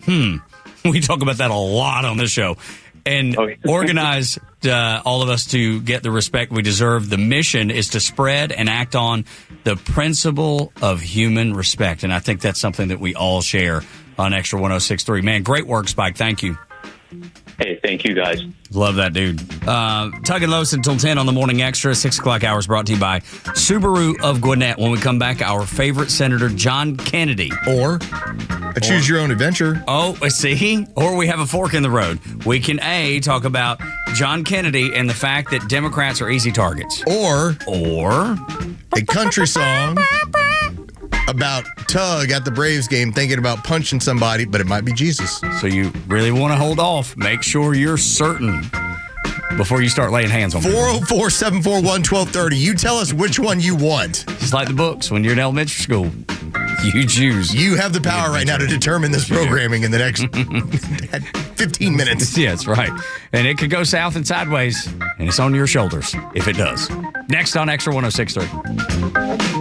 We talk about that a lot on this show. And organize all of us to get the respect we deserve. The mission is to spread and act on the principle of human respect. And I think that's something that we all share on Extra 106.3. Man, great work, Spike. Thank you. Hey, thank you, guys. Love that, dude. Tug and Los until 10 on the Morning Extra. 6 o'clock hours brought to you by Subaru of Gwinnett. When we come back, our favorite Senator John Kennedy. Or a choose your own adventure. Oh, see? Or we have a fork in the road. We can, A, talk about John Kennedy and the fact that Democrats are easy targets. Or a country song about Tug at the Braves game thinking about punching somebody, but it might be Jesus. So you really want to hold off. Make sure you're certain before you start laying hands on people. 404-741-1230. You tell us which one you want. Just like the books when you're in elementary school. You choose. You have the power right now to determine this programming in the next 15 minutes. Yeah, that's right. And it could go south and sideways, and it's on your shoulders if it does. Next on Extra 106.3.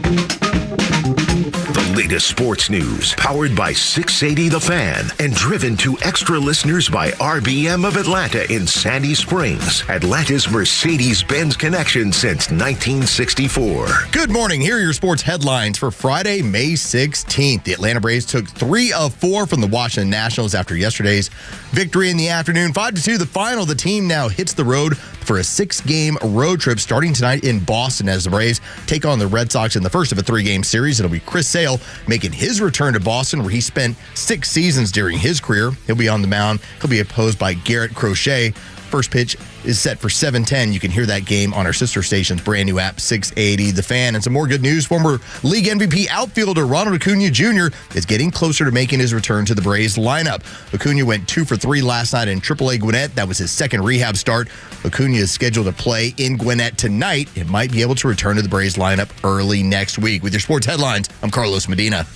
The latest sports news, powered by 680 The Fan, and driven to extra listeners by RBM of Atlanta in Sandy Springs, Atlanta's Mercedes-Benz connection since 1964. Good morning. Here are your sports headlines for Friday, May 16th. The Atlanta Braves took 3 of 4 from the Washington Nationals after yesterday's victory in the afternoon. 5-2, the final. The team now hits the road for a 6-game road trip starting tonight in Boston as the Braves take on the Red Sox in the first of a 3-game series. It'll be Chris Sale making his return to Boston, where he spent 6 seasons during his career. He'll be on the mound. He'll be opposed by Garrett Crochet. First pitch is set for 7:10. You can hear that game on our sister station's brand new app, 680 The Fan. And some more good news. Former league MVP outfielder Ronald Acuna Jr. is getting closer to making his return to the Braves lineup. Acuna went 2 for 3 last night in AAA Gwinnett. That was his second rehab start. Acuna is scheduled to play in Gwinnett tonight. It might be able to return to the Braves lineup early next week. With your sports headlines, I'm Carlos Medina.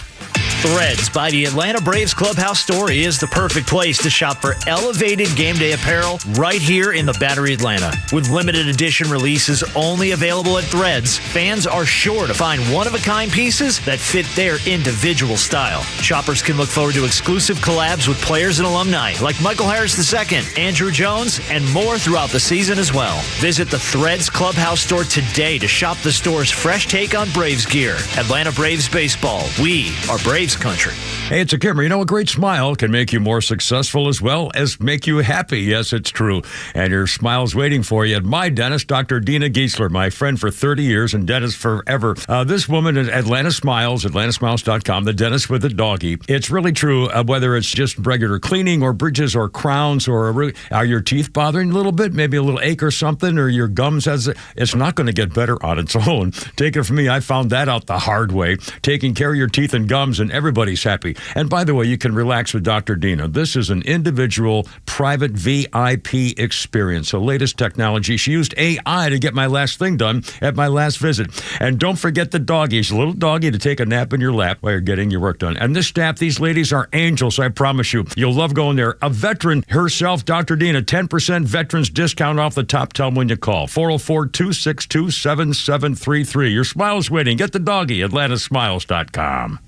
Threads by the Atlanta Braves Clubhouse Store is the perfect place to shop for elevated game day apparel right here in the Battery, Atlanta. With limited edition releases only available at Threads, fans are sure to find one-of-a-kind pieces that fit their individual style. Shoppers can look forward to exclusive collabs with players and alumni like Michael Harris II, Andrew Jones, and more throughout the season as well. Visit the Threads Clubhouse Store today to shop the store's fresh take on Braves gear. Atlanta Braves Baseball. We are Braves country. Hey, it's a Kimmer. You know, a great smile can make you more successful as well as make you happy. Yes, it's true. And your smile's waiting for you at my dentist, Dr. Dina Giesler, my friend for 30 years and dentist forever. This woman at Atlanta Smiles, atlantasmiles.com, the dentist with the doggy. It's really true, whether it's just regular cleaning or bridges or crowns or are your teeth bothering a little bit, maybe a little ache or something, or your gums it's not going to get better on its own. Take it from me, I found that out the hard way. Taking care of your teeth and gums, and everybody's happy. And by the way, you can relax with Dr. Dina. This is an individual, private VIP experience. The latest technology. She used AI to get my last thing done at my last visit. And don't forget the doggy. She's a little doggy to take a nap in your lap while you're getting your work done. And this staff, these ladies are angels, I promise you. You'll love going there. A veteran herself, Dr. Dina, 10% veterans discount off the top. Tell them when you call. 404-262-7733. Your smile's waiting. Get the doggy, atlantasmiles.com.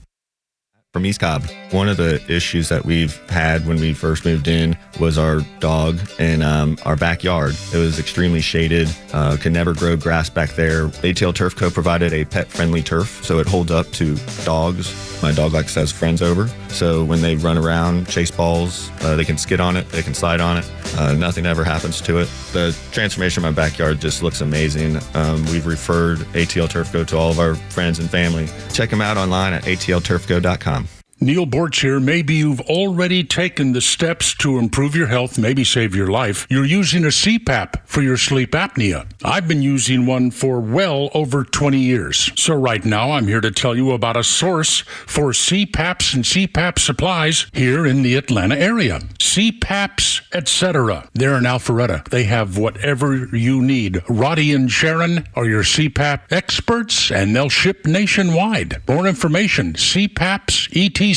From East Cobb, one of the issues that we've had when we first moved in was our dog in our backyard. It was extremely shaded, could never grow grass back there. ATL Turf Co. provided a pet-friendly turf, so it holds up to dogs. My dog likes to have friends over, so when they run around, chase balls, they can skid on it, they can slide on it. Nothing ever happens to it. The transformation of my backyard just looks amazing. We've referred ATL Turf Co. to all of our friends and family. Check them out online at atlturfco.com. Neil Borch here. Maybe you've already taken the steps to improve your health, maybe save your life. You're using a CPAP for your sleep apnea. I've been using one for well over 20 years. So right now I'm here to tell you about a source for CPAPs and CPAP supplies here in the Atlanta area. CPAPs, etc. They're in Alpharetta. They have whatever you need. Roddy and Sharon are your CPAP experts, and they'll ship nationwide. More information, CPAPs.com.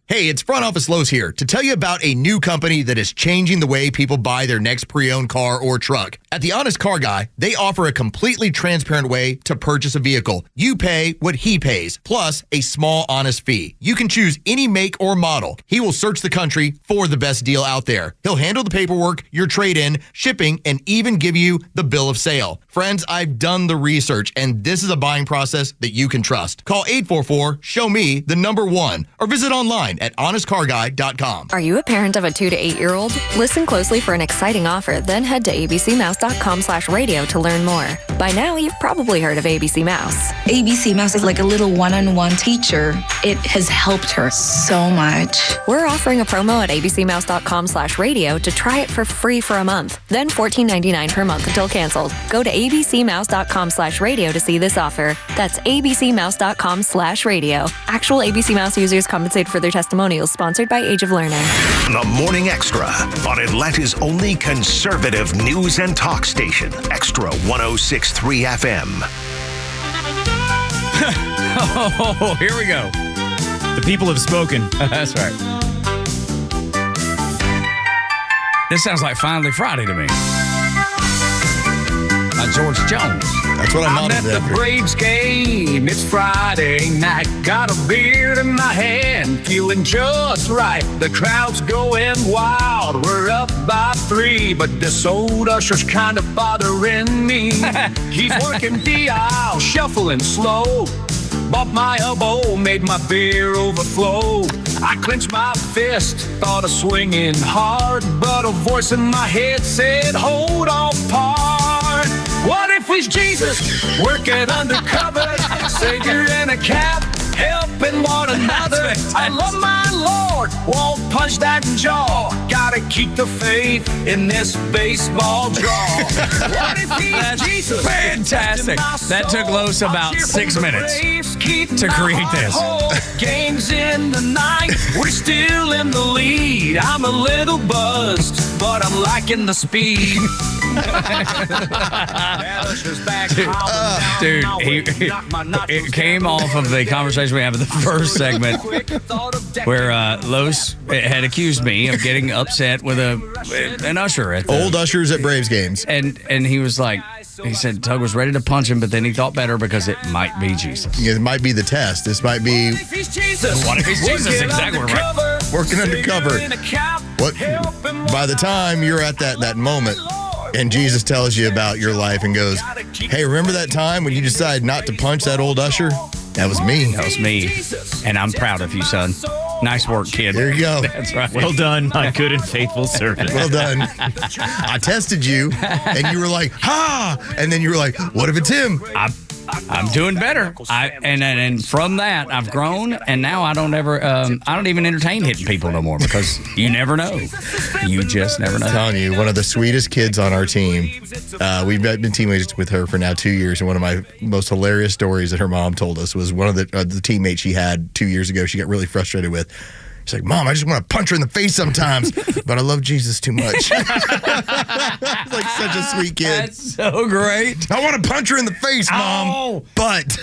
Hey, it's Front Office Lowe's here to tell you about a new company that is changing the way people buy their next pre-owned car or truck. At The Honest Car Guy, they offer a completely transparent way to purchase a vehicle. You pay what he pays, plus a small, honest fee. You can choose any make or model. He will search the country for the best deal out there. He'll handle the paperwork, your trade-in, shipping, and even give you the bill of sale. Friends, I've done the research, and this is a buying process that you can trust. Call 844-SHOW-ME, the number 1, or visit online online at honestcarguy.com. Are you a parent of a 2 to 8 year old? Listen closely for an exciting offer, then head to abcmouse.com/radio to learn more. By now, you've probably heard of ABC Mouse. ABC Mouse is like a little one-on-one teacher. It has helped her so much. We're offering a promo at abcmouse.com/radio to try it for free for a month, then $14.99 per month until canceled. Go to abcmouse.com/radio to see this offer. That's abcmouse.com/radio. Actual ABC Mouse users compensated for their testimonials, sponsored by Age of Learning. The Morning Extra on Atlanta's only conservative news and talk station, Extra 106.3 FM. Oh, here we go. The people have spoken. That's right. This sounds like Finally Friday to me. By George Jones. That's what I'm at the Braves game. It's Friday night. Got a beer in my hand, feeling just right. The crowd's going wild. We're up by 3, but this old usher's kind of bothering me. He's working the aisle, shuffling slow. Bumped my elbow, made my beer overflow. I clenched my fist, thought of swinging hard, but a voice in my head said, hold on, part. What if he's Jesus, working undercover, Savior in a cap, helping one another? I love my Lord, won't punch that jaw. Gotta keep the faith in this baseball draw. What if he's Jesus? Fantastic. That took Los about 6 minutes to create this. Game's in the night, we're still in the lead. I'm a little buzzed, but I'm liking the speed. Dude, it came off of the conversation we had in the first segment where Los had accused me of getting upset with an usher at old ushers at Braves games. And he was like, he said Tug was ready to punch him, but then he thought better because it might be Jesus. It might be the test. This might be... What if he's Jesus? Exactly right. Working undercover. What? By the time you're at that moment, and Jesus tells you about your life and goes, hey, remember that time when you decided not to punch that old usher? That was me. That was me. And I'm proud of you, son. Nice work, kid. There you go. That's right. Well done, my good and faithful servant. Well done. I tested you, and you were like, ha! And then you were like, what if it's him? I'm doing better. And from that, I've grown, and now I don't even entertain hitting people no more because you never know. You just never know. I'm telling you, one of the sweetest kids on our team. We've been teammates with her for now 2 years, and one of my most hilarious stories that her mom told us was one of the teammates she had 2 years ago. She got really frustrated with. She's like, Mom, I just want to punch her in the face sometimes, but I love Jesus too much. It's like such a sweet kid. That's so great. I want to punch her in the face, Mom, but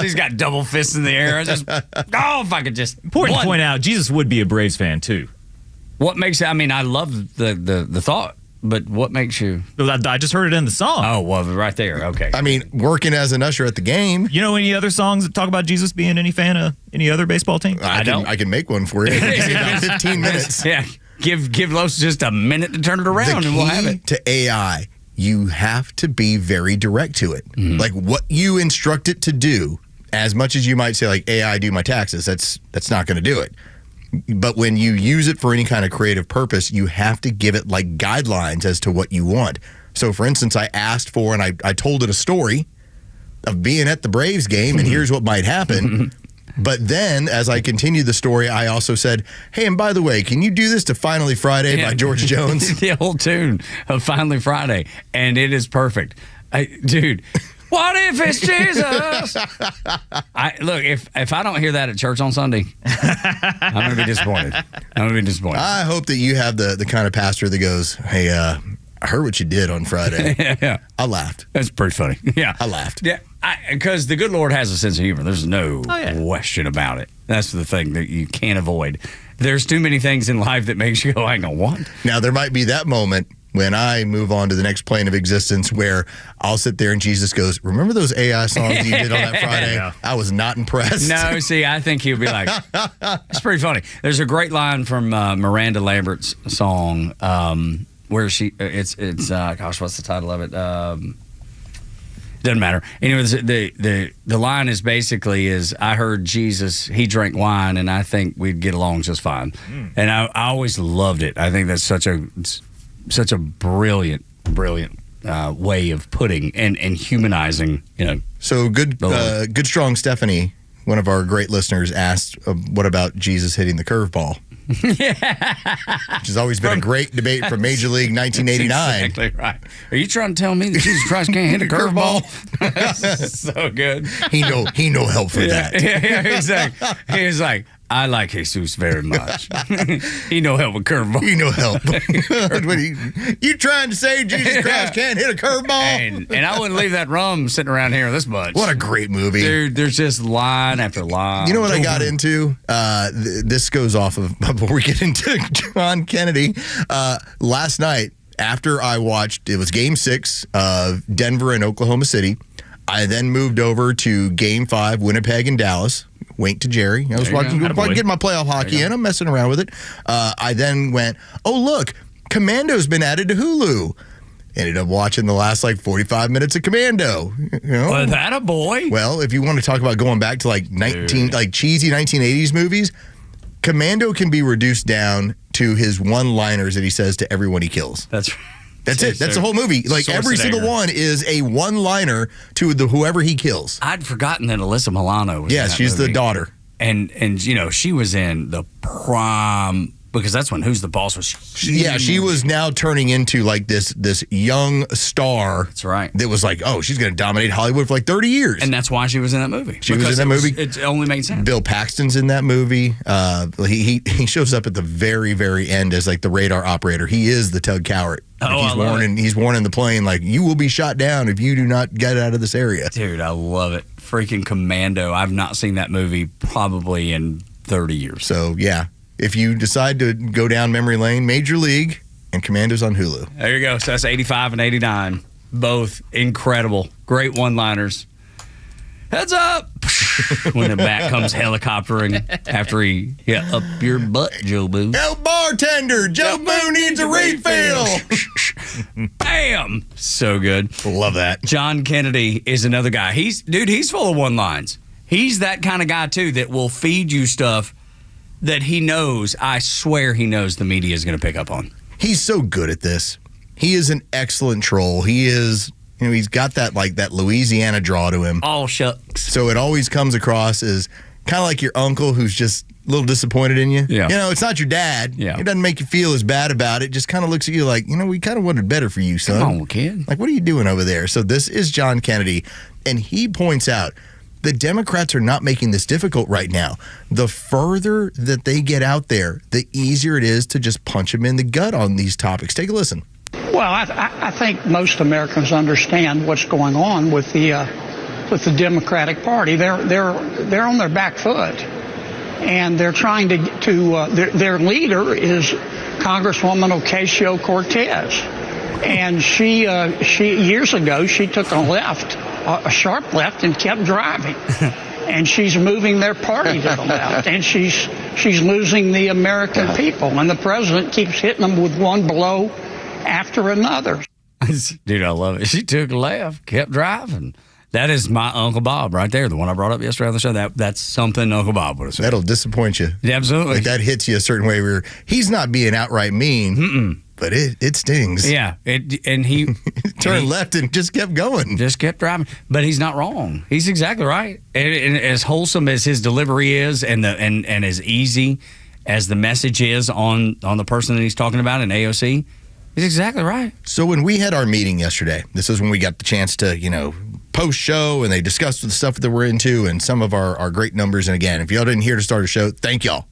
she's got double fists in the air. If I could just important to point out, Jesus would be a Braves fan too. What makes it? I mean, I love the thought. But what makes you? I just heard it in the song. Oh, well, right there. Okay. I mean, working as an usher at the game. You know any other songs that talk about Jesus being any fan of any other baseball team? I can make one for you. It takes about 15 minutes. Yeah. Give Los just a minute to turn it around and we'll have it. To AI, you have to be very direct to it. Mm-hmm. Like what you instruct it to do, as much as you might say, like, AI, do my taxes, that's not going to do it. But when you use it for any kind of creative purpose, you have to give it like guidelines as to what you want. So, for instance, I asked for, and I told it a story of being at the Braves game, and here's what might happen. But then, as I continued the story, I also said, hey, and by the way, can you do this to Finally Friday by George Jones? The whole tune of Finally Friday, and it is perfect. Dude, what if it's Jesus? Look, if I don't hear that at church on Sunday, I'm going to be disappointed. I hope that you have the kind of pastor that goes, hey, I heard what you did on Friday. Yeah. I laughed. That's pretty funny. Yeah. I laughed. Yeah. Because the good Lord has a sense of humor. There's no question about it. That's the thing that you can't avoid. There's too many things in life that makes you go, hang on, what? Now, there might be that moment when I move on to the next plane of existence where I'll sit there and Jesus goes, remember those AI songs you did on that Friday? Yeah. I was not impressed. No, see, I think he'll be like, it's pretty funny. There's a great line from Miranda Lambert's song where it's gosh, what's the title of it? Doesn't matter. Anyway, the line is basically is I heard Jesus, he drank wine, and I think we'd get along just fine. And I always loved it. I think that's such a brilliant way of putting and humanizing. So good strong Stephanie, one of our great listeners, asked, "What about Jesus hitting the curveball?" Which has always been a great debate from Major League 1989. Exactly right. Are you trying to tell me that Jesus Christ can't hit a curveball? So good. He no help for that. Yeah, exactly. He was like, I like Jesus very much. He no help with curveball. He no help. You trying to say Jesus Christ can't hit a curveball? And I wouldn't leave that rum sitting around here this much. What a great movie. Dude, there's just line after line. You know what I got into? This goes off of, before we get into John Kennedy. Last night, after I watched, it was Game 6 of Denver and Oklahoma City. I then moved over to Game 5, Winnipeg and Dallas. Wink to Jerry. I was getting my playoff hockey in. I'm messing around with it. I then went, oh, look, Commando's been added to Hulu. Ended up watching the last 45 minutes of Commando. Was that a boy? Well, if you want to talk about going back to cheesy 1980s movies, Commando can be reduced down to his one-liners that he says to everyone he kills. That's right. That's it. That's the whole movie. Every single one is a one-liner to whoever he kills. I'd forgotten that Alyssa Milano was in that she's movie. the daughter. And she was in the prime, because that's when Who's the Boss was huge. Yeah, she was now turning into this young star. That's right. That was she's going to dominate Hollywood for 30 years. And that's why she was in that movie. She was in that movie. It only made sense. Bill Paxton's in that movie. He shows up at the very, very end as the radar operator. He is the Tug Cowart. He's warning the plane you will be shot down if you do not get out of this area. Dude, I love it. Freaking Commando. I've not seen that movie probably in 30 years. So, yeah. If you decide to go down memory lane, Major League and Commando's on Hulu. There you go. So that's 85 and 89. Both incredible. Great one-liners. Heads up! When the bat comes helicoptering after he up your butt, Joe Boo. Yo, bartender, Joe Boo needs a refill. Bam! So good. Love that. John Kennedy is another guy. He's full of one-lines. He's that kind of guy, too, that will feed you stuff that he knows, I swear he knows the media is going to pick up on. He's so good at this. He is an excellent troll. He is... he's got that that Louisiana draw to him. Oh, shucks. So it always comes across as kind of like your uncle who's just a little disappointed in you. Yeah. It's not your dad. Yeah. It doesn't make you feel as bad about it. Just kind of looks at you we kind of wanted better for you, son. Come on, kid. What are you doing over there? So this is John Kennedy, and he points out the Democrats are not making this difficult right now. The further that they get out there, the easier it is to just punch them in the gut on these topics. Take a listen. Well, I think most Americans understand what's going on with the Democratic Party. They're on their back foot, and they're trying their leader is Congresswoman Ocasio-Cortez, and she years ago she took a sharp left, and kept driving. And she's moving their party to the left, and she's losing the American people, and the president keeps hitting them with one blow after another. Dude, I love it. She took a left, kept driving. That is my Uncle Bob right there, the one I brought up yesterday on the show. That's something Uncle Bob would have said. That'll disappoint you. Yeah, absolutely. That hits you a certain way where he's not being outright mean, but it stings. Yeah, and he turned left and just kept going. Just kept driving. But he's not wrong. He's exactly right. And as wholesome as his delivery is and as easy as the message is on the person that he's talking about in AOC, he's exactly right. So when we had our meeting yesterday, this is when we got the chance to, post-show, and they discussed the stuff that we're into and some of our great numbers. And again, if y'all didn't hear to start a show, thank y'all.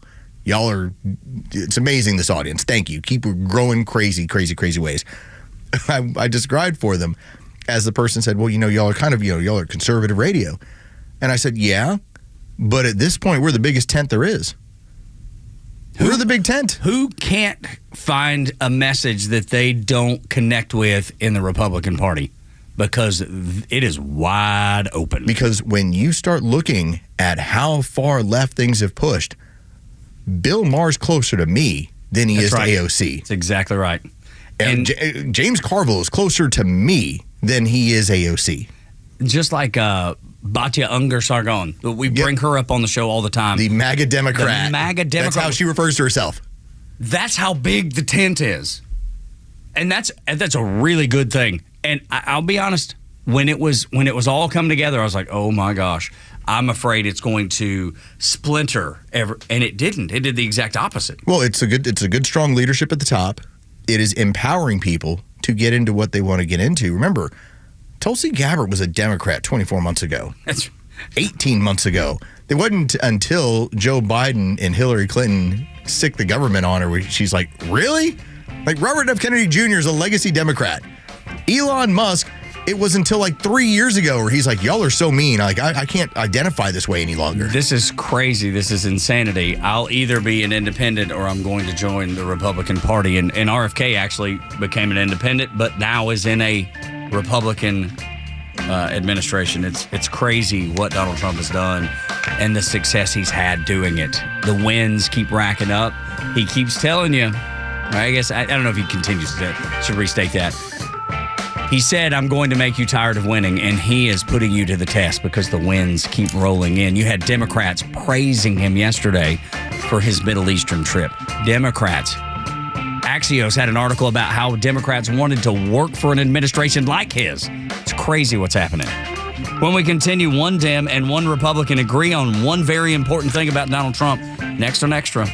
It's amazing, this audience. Thank you. Keep growing crazy, crazy, crazy ways. I described for them as the person said, well, y'all are kind of, y'all are conservative radio. And I said, yeah, but at this point, we're the biggest tent there is. We're the big tent. Who can't find a message that they don't connect with in the Republican Party? Because it is wide open. Because when you start looking at how far left things have pushed, Bill Maher's closer to me than he is to AOC. That's exactly right. And James Carville is closer to me than he is AOC. just like Batya Ungar-Sargon. We bring her up on the show all the time. The MAGA Democrat. The MAGA Democrat. That's how she refers to herself. That's how big the tent is. And that's a really good thing. And I'll be honest, when it was all come together, I was like, oh my gosh, I'm afraid it's going to splinter. And it didn't. It did the exact opposite. Well, it's a good, strong leadership at the top. It is empowering people to get into what they want to get into. Remember, Tulsi Gabbard was a Democrat 24 months ago. That's 18 months ago. It wasn't until Joe Biden and Hillary Clinton sicked the government on her where she's like, really? Like, Robert F. Kennedy Jr. is a legacy Democrat. Elon Musk, it was until like 3 years ago where he's like, y'all are so mean. Like, I can't identify this way any longer. This is crazy. This is insanity. I'll either be an independent or I'm going to join the Republican Party. And RFK actually became an independent, but now is in a Republican administration. It's crazy what Donald Trump has done and the success he's had doing it. The wins keep racking up. He keeps telling you, I guess, I don't know if he continues to, should restate that. He said, I'm going to make you tired of winning, and he is putting you to the test because the wins keep rolling in. You had Democrats praising him yesterday for his Middle Eastern trip. Democrats. Axios had an article about how Democrats wanted to work for an administration like his. It's crazy what's happening. When we continue, one Dem and one Republican agree on one very important thing about Donald Trump. Next on Extra.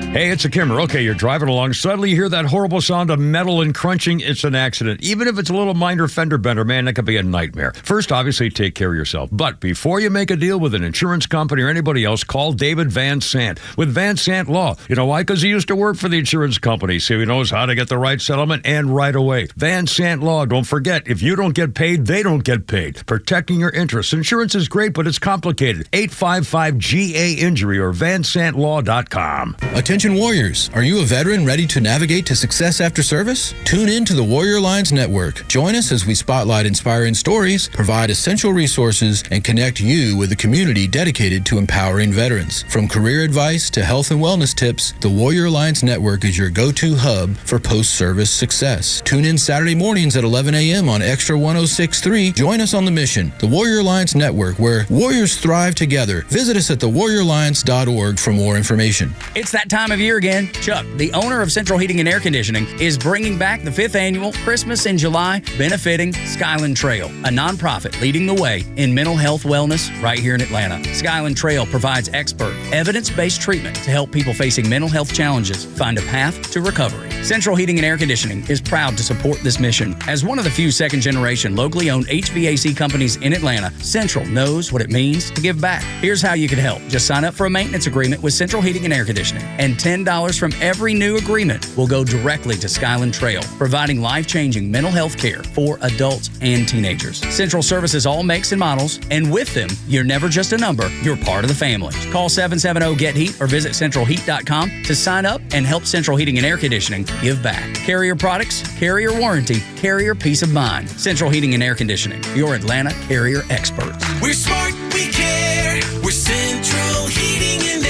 Hey, it's a Kimmer. Okay, you're driving along. Suddenly you hear that horrible sound of metal and crunching. It's an accident. Even if it's a little minor fender bender, man, that could be a nightmare. First, obviously, take care of yourself. But before you make a deal with an insurance company or anybody else, call David Van Sant with Van Sant Law. You know why? Because he used to work for the insurance company, so he knows how to get the right settlement and right away. Van Sant Law. Don't forget, if you don't get paid, they don't get paid. Protecting your interests. Insurance is great, but it's complicated. 855-GA-INJURY or vansantlaw.com. Attention Warriors, are you a veteran ready to navigate to success after service? Tune in to the Warrior Alliance Network. Join us as we spotlight inspiring stories, provide essential resources, and connect you with a community dedicated to empowering veterans. From career advice to health and wellness tips, the Warrior Alliance Network is your go-to hub for post-service success. Tune in Saturday mornings at 11 a.m. on Extra 106.3. Join us on the mission, the Warrior Alliance Network, where warriors thrive together. Visit us at thewarrioralliance.org for more information. It's that time of year again. Chuck, the owner of Central Heating and Air Conditioning, is bringing back the 5th annual Christmas in July benefiting Skyland Trail, a nonprofit leading the way in mental health wellness right here in Atlanta. Skyland Trail provides expert, evidence-based treatment to help people facing mental health challenges find a path to recovery. Central Heating and Air Conditioning is proud to support this mission. As one of the few second-generation locally owned HVAC companies in Atlanta, Central knows what it means to give back. Here's how you can help. Just sign up for a maintenance agreement with Central Heating and Air Conditioning, and $10 from every new agreement will go directly to Skyland Trail, providing life-changing mental health care for adults and teenagers. Central services all makes and models, and with them, you're never just a number, you're part of the family. Call 770-GET-HEAT or visit centralheat.com to sign up and help Central Heating and Air Conditioning give back. Carrier products, carrier warranty, carrier peace of mind. Central Heating and Air Conditioning, your Atlanta carrier experts. We're smart, we care. We're Central Heating and Air.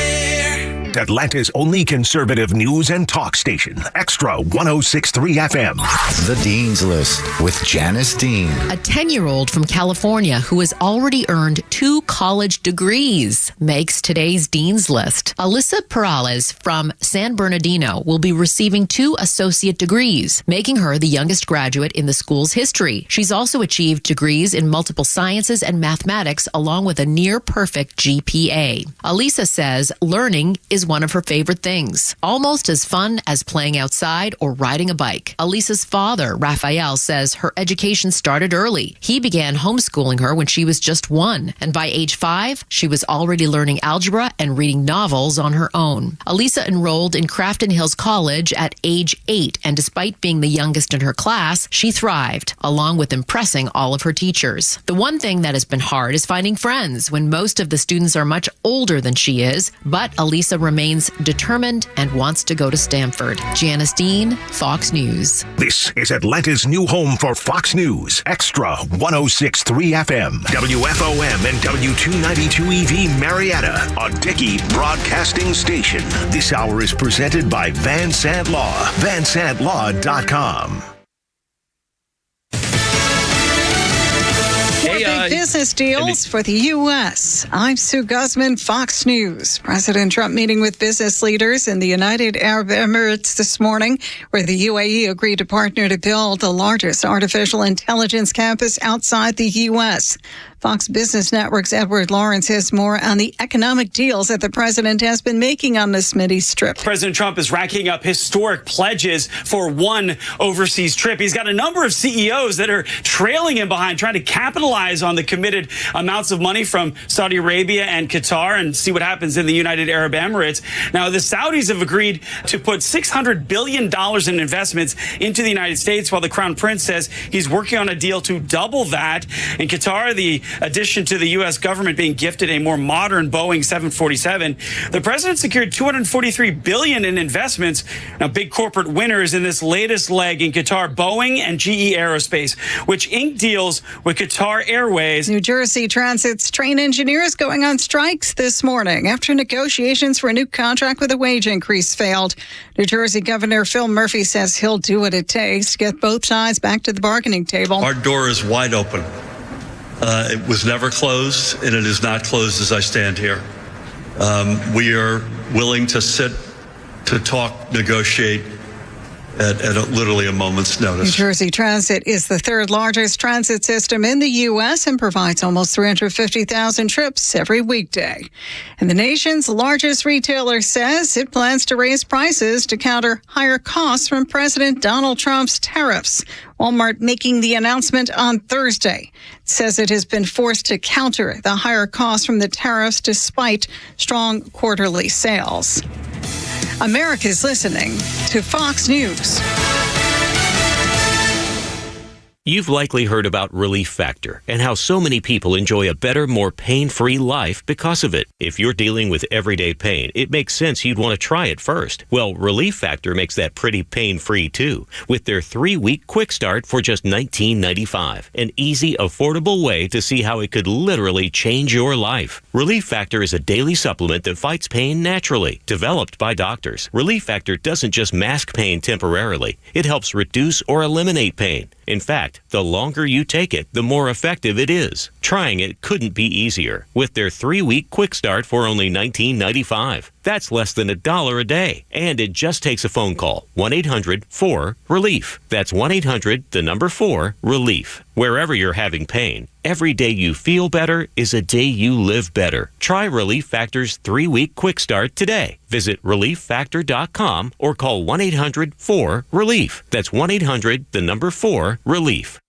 Atlanta's only conservative news and talk station, Extra 106.3 FM. The Dean's List with Janice Dean. A 10-year-old from California who has already earned 2 college degrees makes today's Dean's List. Alyssa Perales from San Bernardino will be receiving 2 associate degrees, making her the youngest graduate in the school's history. She's also achieved degrees in multiple sciences and mathematics, along with a near-perfect GPA. Alyssa says learning is one of her favorite things, almost as fun as playing outside or riding a bike. Alyssa's father, Raphael, says her education started early. He began homeschooling her when she was just 1, and by age 5, she was already learning algebra and reading novels on her own. Alyssa enrolled in Crafton Hills College at age 8, and despite being the youngest in her class, she thrived, along with impressing all of her teachers. The one thing that has been hard is finding friends when most of the students are much older than she is, but Alyssa remains determined and wants to go to Stanford. Janice Dean, Fox News. This is Atlanta's new home for Fox News, Extra 106.3 FM, WFOM and W292 EV Marietta, a Dickey broadcasting station. This hour is presented by Van Sant Law, vansantlaw.com. Hey, Big business deals for the U.S. I'm Sue Guzman, Fox News. President Trump meeting with business leaders in the United Arab Emirates this morning, where the UAE agreed to partner to build the largest artificial intelligence campus outside the U.S. Fox Business Network's Edward Lawrence has more on the economic deals that the president has been making on this Mideast trip. President Trump is racking up historic pledges for one overseas trip. He's got a number of CEOs that are trailing him behind, trying to capitalize on the committed amounts of money from Saudi Arabia and Qatar and see what happens in the United Arab Emirates. Now, the Saudis have agreed to put $600 billion in investments into the United States, while the Crown Prince says he's working on a deal to double that. In Qatar, the addition to the U.S. government being gifted a more modern Boeing 747, the president secured $243 billion in investments. Now, big corporate winners in this latest leg in Qatar, Boeing and GE Aerospace, which inked deals with Qatar Airways. New Jersey Transit's train engineers going on strikes this morning after negotiations for a new contract with a wage increase failed. New Jersey Governor Phil Murphy says he'll do what it takes to get both sides back to the bargaining table. Our door is wide open. It was never closed, and it is not closed as I stand here. We are willing to sit, to talk, negotiate at literally a moment's notice. New Jersey Transit is the third largest transit system in the U.S. and provides almost 350,000 trips every weekday. And the nation's largest retailer says it plans to raise prices to counter higher costs from President Donald Trump's tariffs. Walmart making the announcement on Thursday. It says it has been forced to counter the higher costs from the tariffs despite strong quarterly sales. America's listening to Fox News. You've likely heard about Relief Factor and how so many people enjoy a better, more pain-free life because of it. If you're dealing with everyday pain, it makes sense you'd want to try it first. Well, Relief Factor makes that pretty pain-free too, with their 3-week quick start for just $19.95. An easy, affordable way to see how it could literally change your life. Relief Factor is a daily supplement that fights pain naturally, developed by doctors. Relief Factor doesn't just mask pain temporarily, it helps reduce or eliminate pain. In fact, the longer you take it, the more effective it is. Trying it couldn't be easier with their 3-week quick start for only $19.95. That's less than $1 a day. And it just takes a phone call. 1-800-4-RELIEF. That's 1-800-4-RELIEF. Wherever you're having pain, every day you feel better is a day you live better. Try Relief Factor's 3-week quick start today. Visit ReliefFactor.com or call 1-800-4-RELIEF. That's 1-800-4-RELIEF.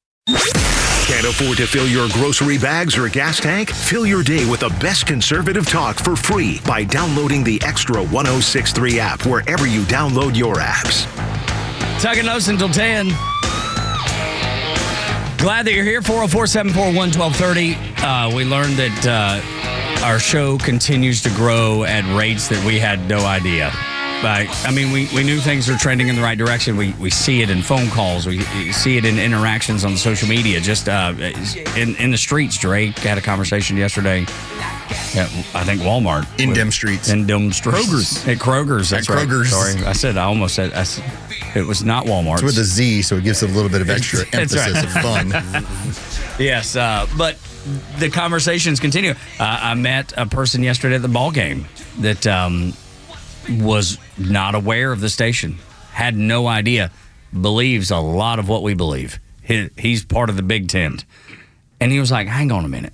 Can't afford to fill your grocery bags or gas tank? Fill your day with the best conservative talk for free by downloading the Xtra 106.3 app wherever you download your apps. Tug and Los until 10. Glad that you're here. 404-741-1230. We learned that our show continues to grow at rates that we had no idea. I mean, we knew things are trending in the right direction. We see it in phone calls. We see it in interactions on social media. Just in the streets. Drake had a conversation yesterday at, I think, Walmart. In them streets. Kroger's. At Kroger's. That's right. Kroger's. Sorry. I said it was not Walmart. It's with a Z, so it gives it a little bit of extra emphasis right. of fun. Yes, but the conversations continue. I met a person yesterday at the ball game that was not aware of the station, had no idea, believes a lot of what we believe. He's part of the Big Tent. And he was like, hang on a minute.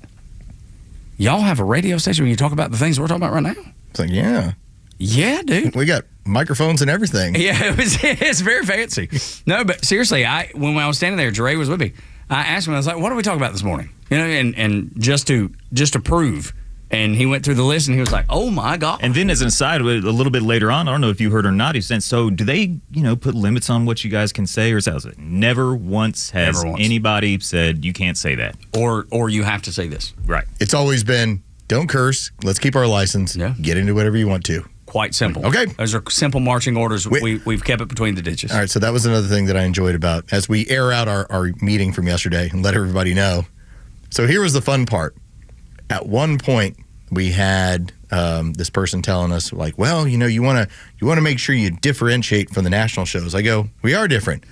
Y'all have a radio station where you talk about the things we're talking about right now? It's like, yeah. Yeah, dude. We got microphones and everything. Yeah, it's very fancy. No, but seriously, when I was standing there, Dre was with me. I asked him, I was like, what are we talking about this morning? You know, and just to prove. And he went through the list, and he was like, oh, my God. And then as an aside, a little bit later on, I don't know if you heard or not, he said, so do they, put limits on what you guys can say? Or is it? Never once has anybody said you can't say that. Or you have to say this. Right. It's always been, don't curse, let's keep our license, get into whatever you want to. Quite simple. Okay. Those are simple marching orders. We've kept it between the ditches. All right, so that was another thing that I enjoyed about, as we air out our meeting from yesterday and let everybody know. So here was the fun part. At one point, we had this person telling us, like, well, you want to make sure you differentiate from the national shows. I go, we are different.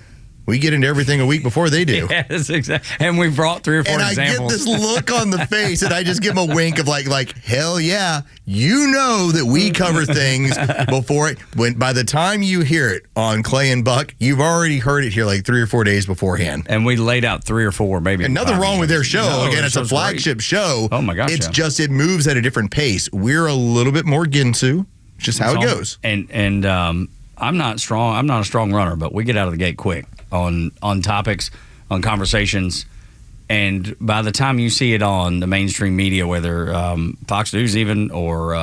We get into everything a week before they do. Yes, exactly. And we brought 3 or 4 examples. And I get this look on the face, and I just give them a wink of like, hell yeah, you know that we cover things before it. By the time you hear it on Clay and Buck, you've already heard it here like 3 or 4 days beforehand. And we laid out 3 or 4, maybe. And nothing wrong with their show. No, Again, it's a flagship show. Oh my gosh. It's just it moves at a different pace. We're a little bit more Ginsu. It's just how it goes. And I'm not strong. I'm not a strong runner, but we get out of the gate quick on topics, on conversations. And by the time you see it on the mainstream media, whether Fox News even or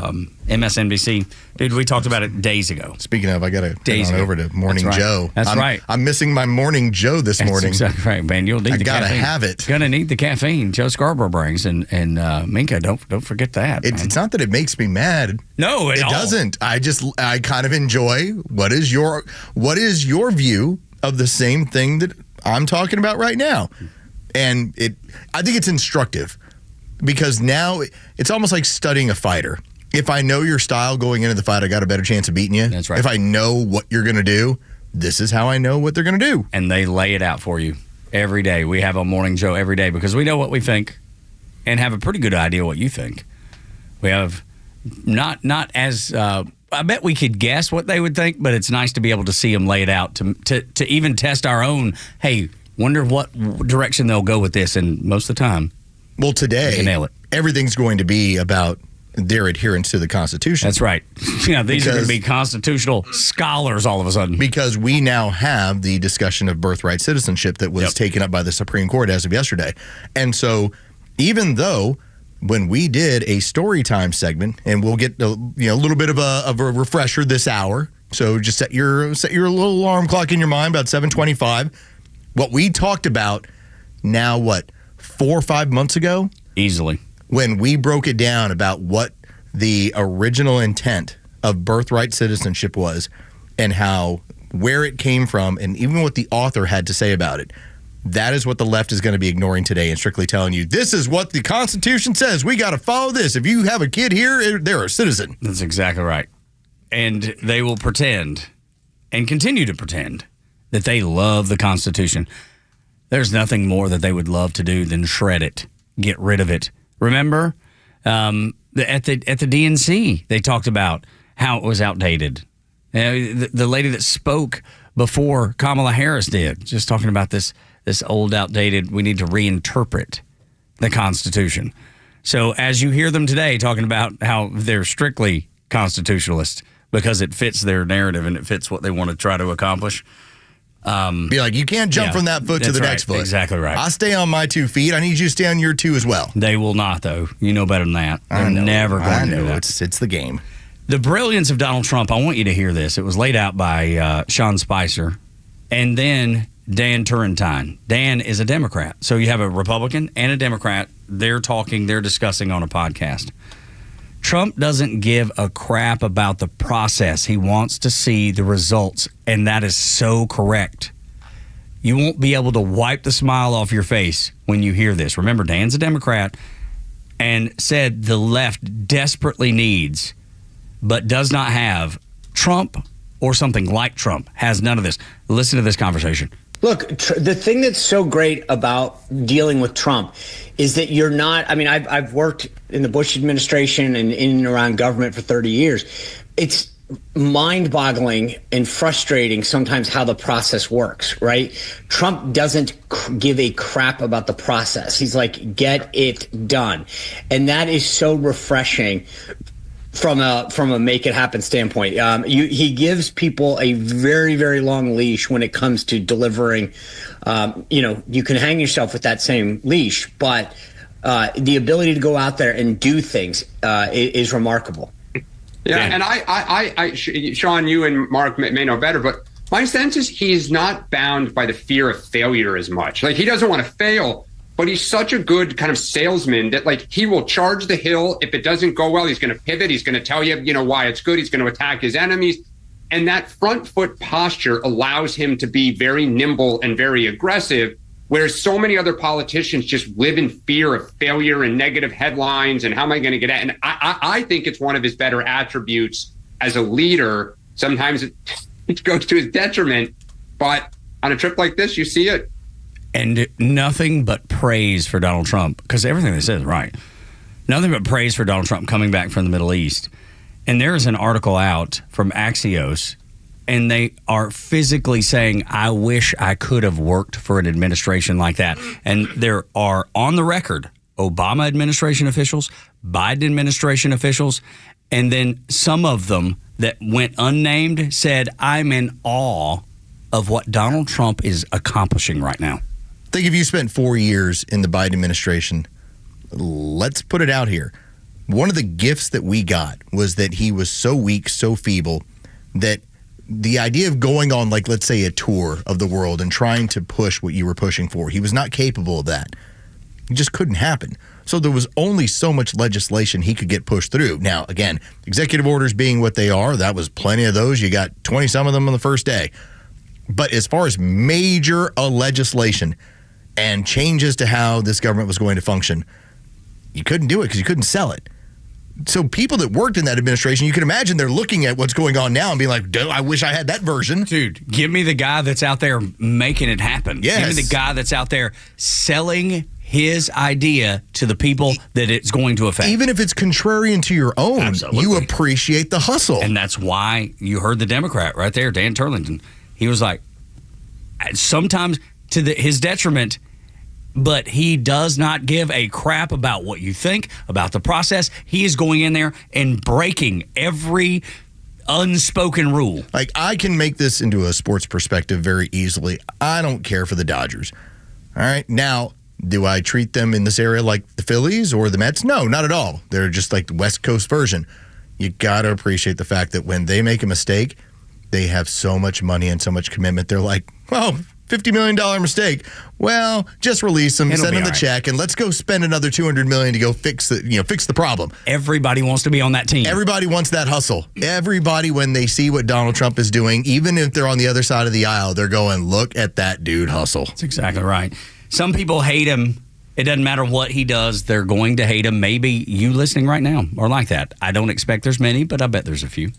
MSNBC, dude, we talked about it days ago. Speaking of, I got to get on over to Morning Joe. That's right. I'm missing my Morning Joe this morning. That's exactly right, man. You'll need the caffeine. I got to have it. Going to need the caffeine Joe Scarborough brings. And Minka, don't forget that. It's not that it makes me mad. No, it doesn't. I kind of enjoy what is your view of the same thing that I'm talking about right now. And I think it's instructive because now it's almost like studying a fighter. If I know your style going into the fight, I got a better chance of beating you. That's right. If I know what you're going to do, this is how I know what they're going to do. And they lay it out for you every day. We have a Morning Joe every day because we know what we think and have a pretty good idea what you think. We have not as I bet we could guess what they would think, but it's nice to be able to see them lay it out to even test our own, hey, wonder what direction they'll go with this, and most of the time, well, today, you nail it. Everything's going to be about their adherence to the Constitution. That's right. These are going to be constitutional scholars all of a sudden. Because we now have the discussion of birthright citizenship that was taken up by the Supreme Court as of yesterday. And so, even though when we did a story time segment, and we'll get a little bit of a refresher this hour, so just set your little alarm clock in your mind about 7:25. What we talked about now, 4 or 5 months ago? Easily. When we broke it down about what the original intent of birthright citizenship was and where it came from and even what the author had to say about it. That is what the left is going to be ignoring today and strictly telling you, this is what the Constitution says. We got to follow this. If you have a kid here, they're a citizen. That's exactly right. And they will pretend and continue to pretend that they love the Constitution. There's nothing more that they would love to do than shred it, get rid of it. Remember, at the DNC, they talked about how it was outdated. The lady that spoke before Kamala Harris did, just talking about this old, outdated, we need to reinterpret the Constitution. So as you hear them today talking about how they're strictly constitutionalist because it fits their narrative and it fits what they want to try to accomplish, be like, you can't jump from that foot to the next foot. Exactly right. I stay on my 2 feet. I need you to stay on your 2 as well. They will not, though. You know better than that. They're never going to do that. It's the game. The brilliance of Donald Trump, I want you to hear this. It was laid out by Sean Spicer and then Dan Turrentine. Dan is a Democrat. So you have a Republican and a Democrat. They're discussing on a podcast. Trump doesn't give a crap about the process. He wants to see the results, and that is so correct. You won't be able to wipe the smile off your face when you hear this. Remember, Dan's a Democrat and said the left desperately needs, but does not have, Trump or something like Trump, has none of this. Listen to this conversation. Look, the thing that's so great about dealing with Trump is that you're not, I've worked in the Bush administration and in and around government for 30 years. It's mind-boggling and frustrating sometimes how the process works, right? Trump doesn't give a crap about the process. He's like, get it done. And that is so refreshing from a make it happen standpoint. He gives people a very, very long leash when it comes to delivering. You can hang yourself with that same leash, but the ability to go out there and do things is remarkable. Yeah, and I, Sean, you and Mark may know better, but my sense is he's not bound by the fear of failure as much. Like, he doesn't want to fail, but he's such a good kind of salesman that, like, he will charge the hill. If it doesn't go well, he's going to pivot. He's going to tell you, why it's good. He's going to attack his enemies. And that front foot posture allows him to be very nimble and very aggressive, whereas so many other politicians just live in fear of failure and negative headlines and how am I going to get at? And I think it's one of his better attributes as a leader. Sometimes it goes to his detriment, but on a trip like this, you see it. And nothing but praise for Donald Trump, because everything they said is right. Nothing but praise for Donald Trump coming back from the Middle East. And there is an article out from Axios, and they are physically saying, I wish I could have worked for an administration like that. And there are, on the record, Obama administration officials, Biden administration officials, and then some of them that went unnamed said, I'm in awe of what Donald Trump is accomplishing right now. Think if you spent 4 years in the Biden administration, let's put it out here. One of the gifts that we got was that he was so weak, so feeble, that the idea of going on, like, let's say, a tour of the world and trying to push what you were pushing for, he was not capable of that. It just couldn't happen. So there was only so much legislation he could get pushed through. Now, again, executive orders being what they are, that was plenty of those. You got 20-some of them on the first day. But as far as major legislation and changes to how this government was going to function, you couldn't do it because you couldn't sell it. So people that worked in that administration, you can imagine they're looking at what's going on now and being like, I wish I had that version. Dude, give me the guy that's out there making it happen. Yes. Give me the guy that's out there selling his idea to the people that it's going to affect. Even if it's contrarian to your own, Absolutely. You appreciate the hustle. And that's why you heard the Democrat right there, Dan Turlington. He was like, sometimes to his detriment, but he does not give a crap about what you think, about the process. He is going in there and breaking every unspoken rule. Like, I can make this into a sports perspective very easily. I don't care for the Dodgers. All right. Now, do I treat them in this area like the Phillies or the Mets? No, not at all. They're just like the West Coast version. You got to appreciate the fact that when they make a mistake, they have so much money and so much commitment. They're like, well, $50 million mistake. Well, just release them, send them the check, and let's go spend another $200 million to go fix the problem. Everybody wants to be on that team. Everybody wants that hustle. Everybody, when they see what Donald Trump is doing, even if they're on the other side of the aisle, they're going, look at that dude hustle. That's exactly right. Some people hate him. It doesn't matter what he does. They're going to hate him. Maybe you listening right now are like that. I don't expect there's many, but I bet there's a few.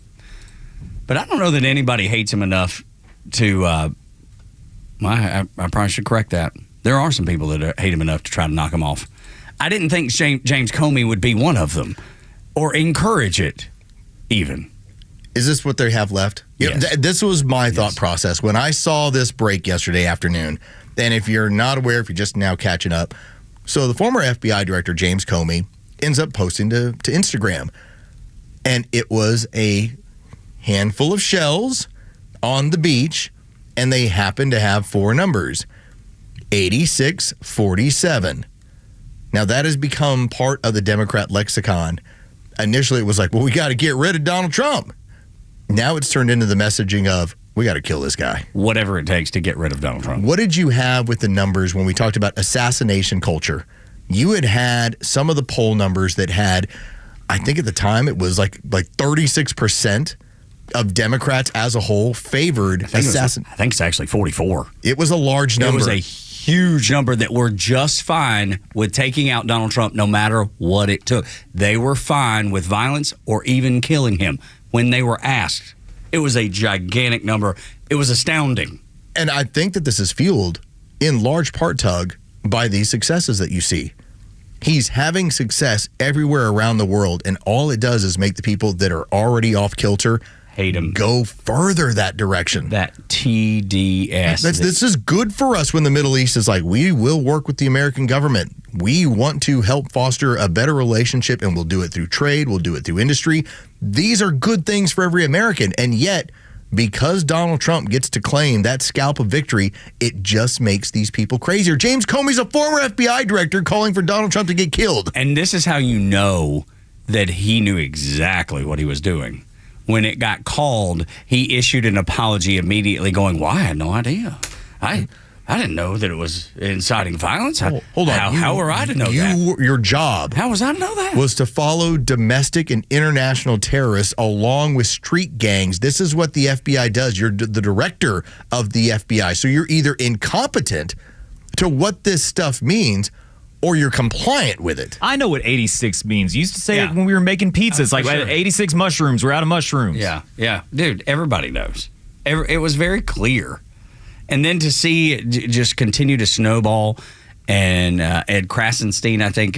But I don't know that anybody hates him enough to... I probably should correct that. There are some people that hate him enough to try to knock him off. I didn't think James Comey would be one of them, or encourage it, even. Is this what they have left? Yes. This was my thought process when I saw this break yesterday afternoon. And if you're not aware, if you're just now catching up, so the former FBI director, James Comey, ends up posting to Instagram. And it was a handful of shells on the beach, and they happen to have four numbers, 8647. Now, that has become part of the Democrat lexicon. Initially, it was like, well, we got to get rid of Donald Trump. Now it's turned into the messaging of, we got to kill this guy. Whatever it takes to get rid of Donald Trump. What did you have with the numbers when we talked about assassination culture? You had some of the poll numbers that had, I think at the time, it was like 36% of Democrats as a whole favored assassination. I think it's actually 44. It was a large number. It was a huge number that were just fine with taking out Donald Trump no matter what it took. They were fine with violence or even killing him when they were asked. It was a gigantic number. It was astounding. And I think that this is fueled in large part, Tug, by these successes that you see. He's having success everywhere around the world, and all it does is make the people that are already off kilter hate him, go further that direction. That TDS. This is good for us when the Middle East is like, we will work with the American government. We want to help foster a better relationship, and we'll do it through trade. We'll do it through industry. These are good things for every American. And yet, because Donald Trump gets to claim that scalp of victory, it just makes these people crazier. James Comey's a former FBI director calling for Donald Trump to get killed. And this is how you know that he knew exactly what he was doing. When it got called, he issued an apology immediately going, well, I had no idea. I didn't know that it was inciting violence. Hold on. How were I to know that? Your job. How was I to know that? Was to follow domestic and international terrorists along with street gangs. This is what the FBI does. You're the director of the FBI. So you're either incompetent to what this stuff means, or you're compliant with it. I know what 86 means. You used to say it when we were making pizzas. Like, sure. 86 mushrooms. We're out of mushrooms. Yeah. Dude, everybody knows. It was very clear. And then to see it just continue to snowball, and Ed Krasenstein, I think,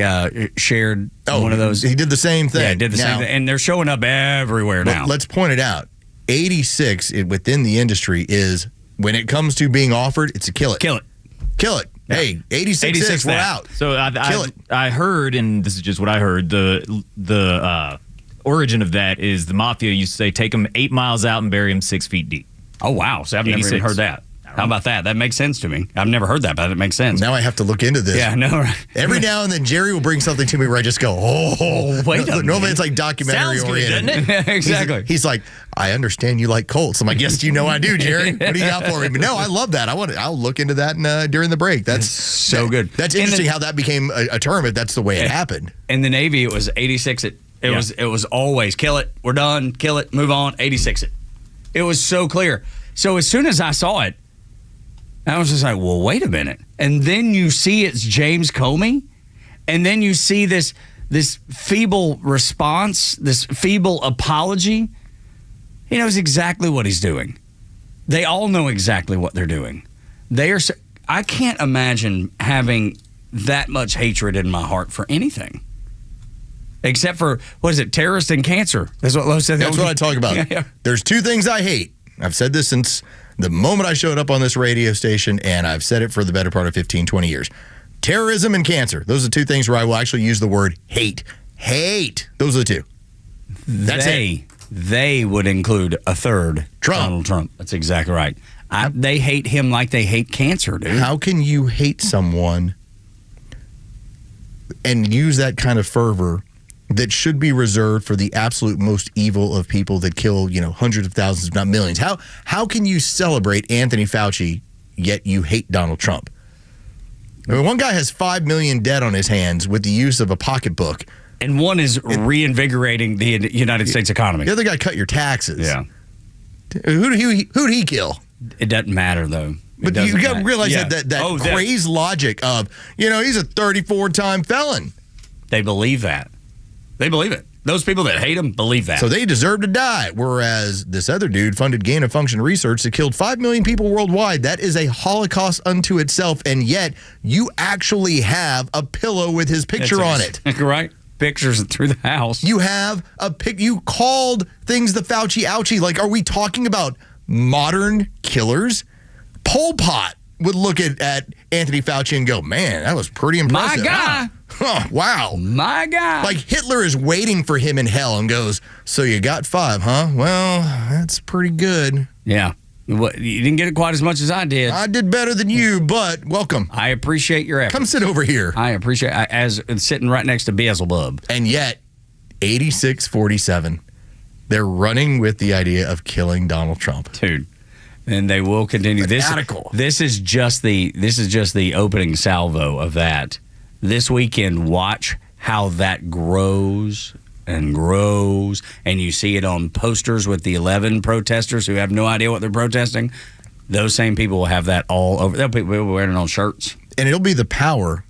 shared one of those. He did the same thing. Yeah, he did the same thing. And they're showing up everywhere now. Let's point it out. 86 within the industry is, when it comes to being offered, it's a kill it. Kill it. Kill it. Yeah. Hey, 86 we're out. So I heard, and this is just what I heard, the origin of that is the mafia used to say, take them 8 miles out and bury them 6 feet deep. Oh, wow. So I've never even heard that. How about that? That makes sense to me. I've never heard that, but it makes sense. Now I have to look into this. Yeah, no. Right. Every now and then, Jerry will bring something to me where I just go, wait a minute. Normally it's like documentary oriented. Doesn't it? Yeah, exactly. He's like, I understand you like Colts. I'm like, yes, you know I do, Jerry. What do you got for me? But no, I love that. I'll look into that during the break. That's so good. That's interesting how that became a term, if that's the way it happened. In the Navy, it was 86 it. It was always kill it, we're done, kill it, move on, 86 it. It was so clear. So as soon as I saw it, I was just like, well, wait a minute. And then you see it's James Comey, and then you see this feeble response, this feeble apology. He knows exactly what he's doing. They all know exactly what they're doing. I can't imagine having that much hatred in my heart for anything. Except for, what is it, terrorist and cancer. That's what Lo said. That's what I talk about. Yeah. There's 2 things I hate. I've said this since the moment I showed up on this radio station, and I've said it for the better part of 15, 20 years. Terrorism and cancer. Those are 2 things where I will actually use the word hate. Hate. Those are the 2. That's it. They would include a third. Donald Trump. That's exactly right. They hate him like they hate cancer, dude. How can you hate someone and use that kind of fervor that should be reserved for the absolute most evil of people that kill, hundreds of thousands, if not millions? How can you celebrate Anthony Fauci, yet you hate Donald Trump? I mean, one guy has 5 million dead on his hands with the use of a pocketbook. And one is reinvigorating the United States economy. The other guy cut your taxes. Yeah. Who'd he kill? It doesn't matter, though. But you got to realize that crazed logic of, he's a 34-time felon. They believe that. They believe it. Those people that hate him believe that. So they deserve to die. Whereas this other dude funded gain-of-function research that killed 5 million people worldwide. That is a Holocaust unto itself. And yet, you actually have a pillow with his picture on it. Right? Pictures through the house. You have you called things the Fauci ouchie. Like, are we talking about modern killers? Pol Pot would look at Anthony Fauci and go, man, that was pretty impressive. My guy. Wow. My guy. Like Hitler is waiting for him in hell and goes, so you got 5, huh? Well, that's pretty good. Yeah. You didn't get it quite as much as I did. I did better than you, but welcome. I appreciate your efforts. Come sit over here. I appreciate as sitting right next to Beelzebub. And yet, 86-47, they're running with the idea of killing Donald Trump. Dude. And they will continue. This is just the opening salvo of that. This weekend, watch how that grows and grows, and you see it on posters with the 11 protesters who have no idea what they're protesting. Those same people will have that all over. They'll be wearing it on shirts. And it'll be the power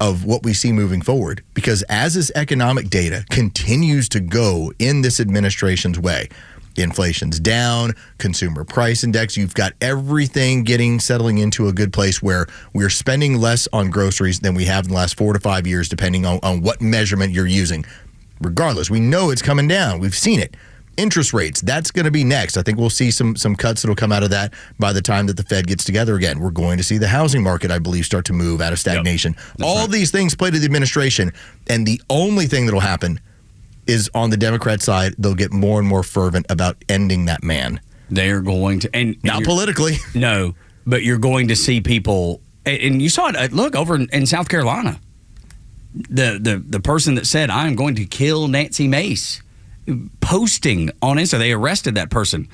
of what we see moving forward, because as this economic data continues to go in this administration's way, inflation's down, consumer price index, you've got everything settling into a good place where we're spending less on groceries than we have in the last 4 to 5 years, depending on what measurement you're using. Regardless, we know it's coming down. We've seen it. Interest rates, that's going to be next. I think we'll see some cuts that'll come out of that by the time that the Fed gets together again. We're going to see the housing market, I believe, start to move out of stagnation. Yep. All these things play to the administration, and the only thing that'll happen is on the Democrat side, they'll get more and more fervent about ending that man. They are going to, and not politically. No, but you're going to see people, and you saw it. Look over in South Carolina, the person that said, "I'm going to kill Nancy Mace," posting on Insta. They arrested that person.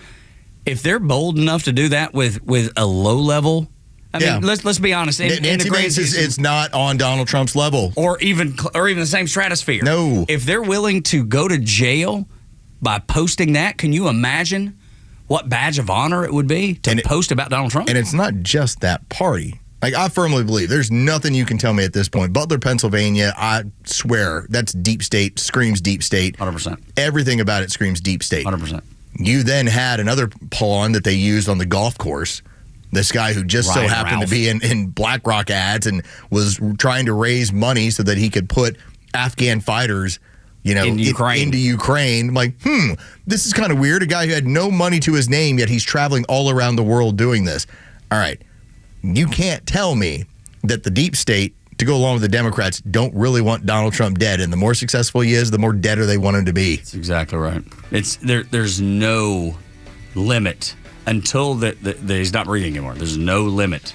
If they're bold enough to do that with a low level. I mean, let's be honest. Nancy Mace is not on Donald Trump's level, or even the same stratosphere. No, if they're willing to go to jail by posting that, can you imagine what badge of honor it would be to post about Donald Trump? And it's not just that party. Like, I firmly believe there's nothing you can tell me at this point. Butler, Pennsylvania, I swear that's deep state, screams deep state. 100%. Everything about it screams deep state. 100%. You then had another pawn that they used on the golf course This guy who just so happened to be in BlackRock ads and was trying to raise money so that he could put Afghan fighters, into Ukraine. I'm like, this is kind of weird. A guy who had no money to his name, yet he's traveling all around the world doing this. All right. You can't tell me that the deep state, to go along with the Democrats, don't really want Donald Trump dead. And the more successful he is, the more deader they want him to be. That's exactly right. There's no limit until he's not breathing anymore. There's no limit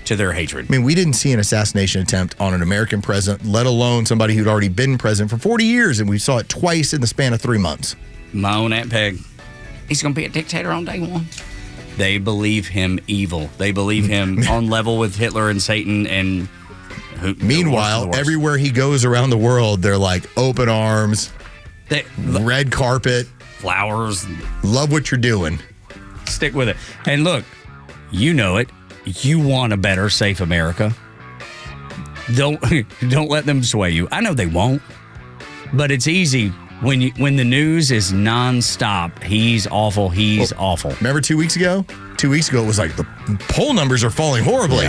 to their hatred. I mean, we didn't see an assassination attempt on an American president, let alone somebody who'd already been president for 40 years, and we saw it twice in the span of 3 months. My own Aunt Peg, he's going to be a dictator on day one. They believe him evil. They believe him on level with Hitler and Satan. And meanwhile, everywhere he goes around the world, they're like open arms, red carpet, flowers. Love what you're doing. Stick with it. And look, you know it. You want a better, safe America. Don't let them sway you. I know they won't, but it's easy when the news is nonstop. He's awful. He's awful. Remember 2 weeks ago? 2 weeks ago, it was like the poll numbers are falling horribly.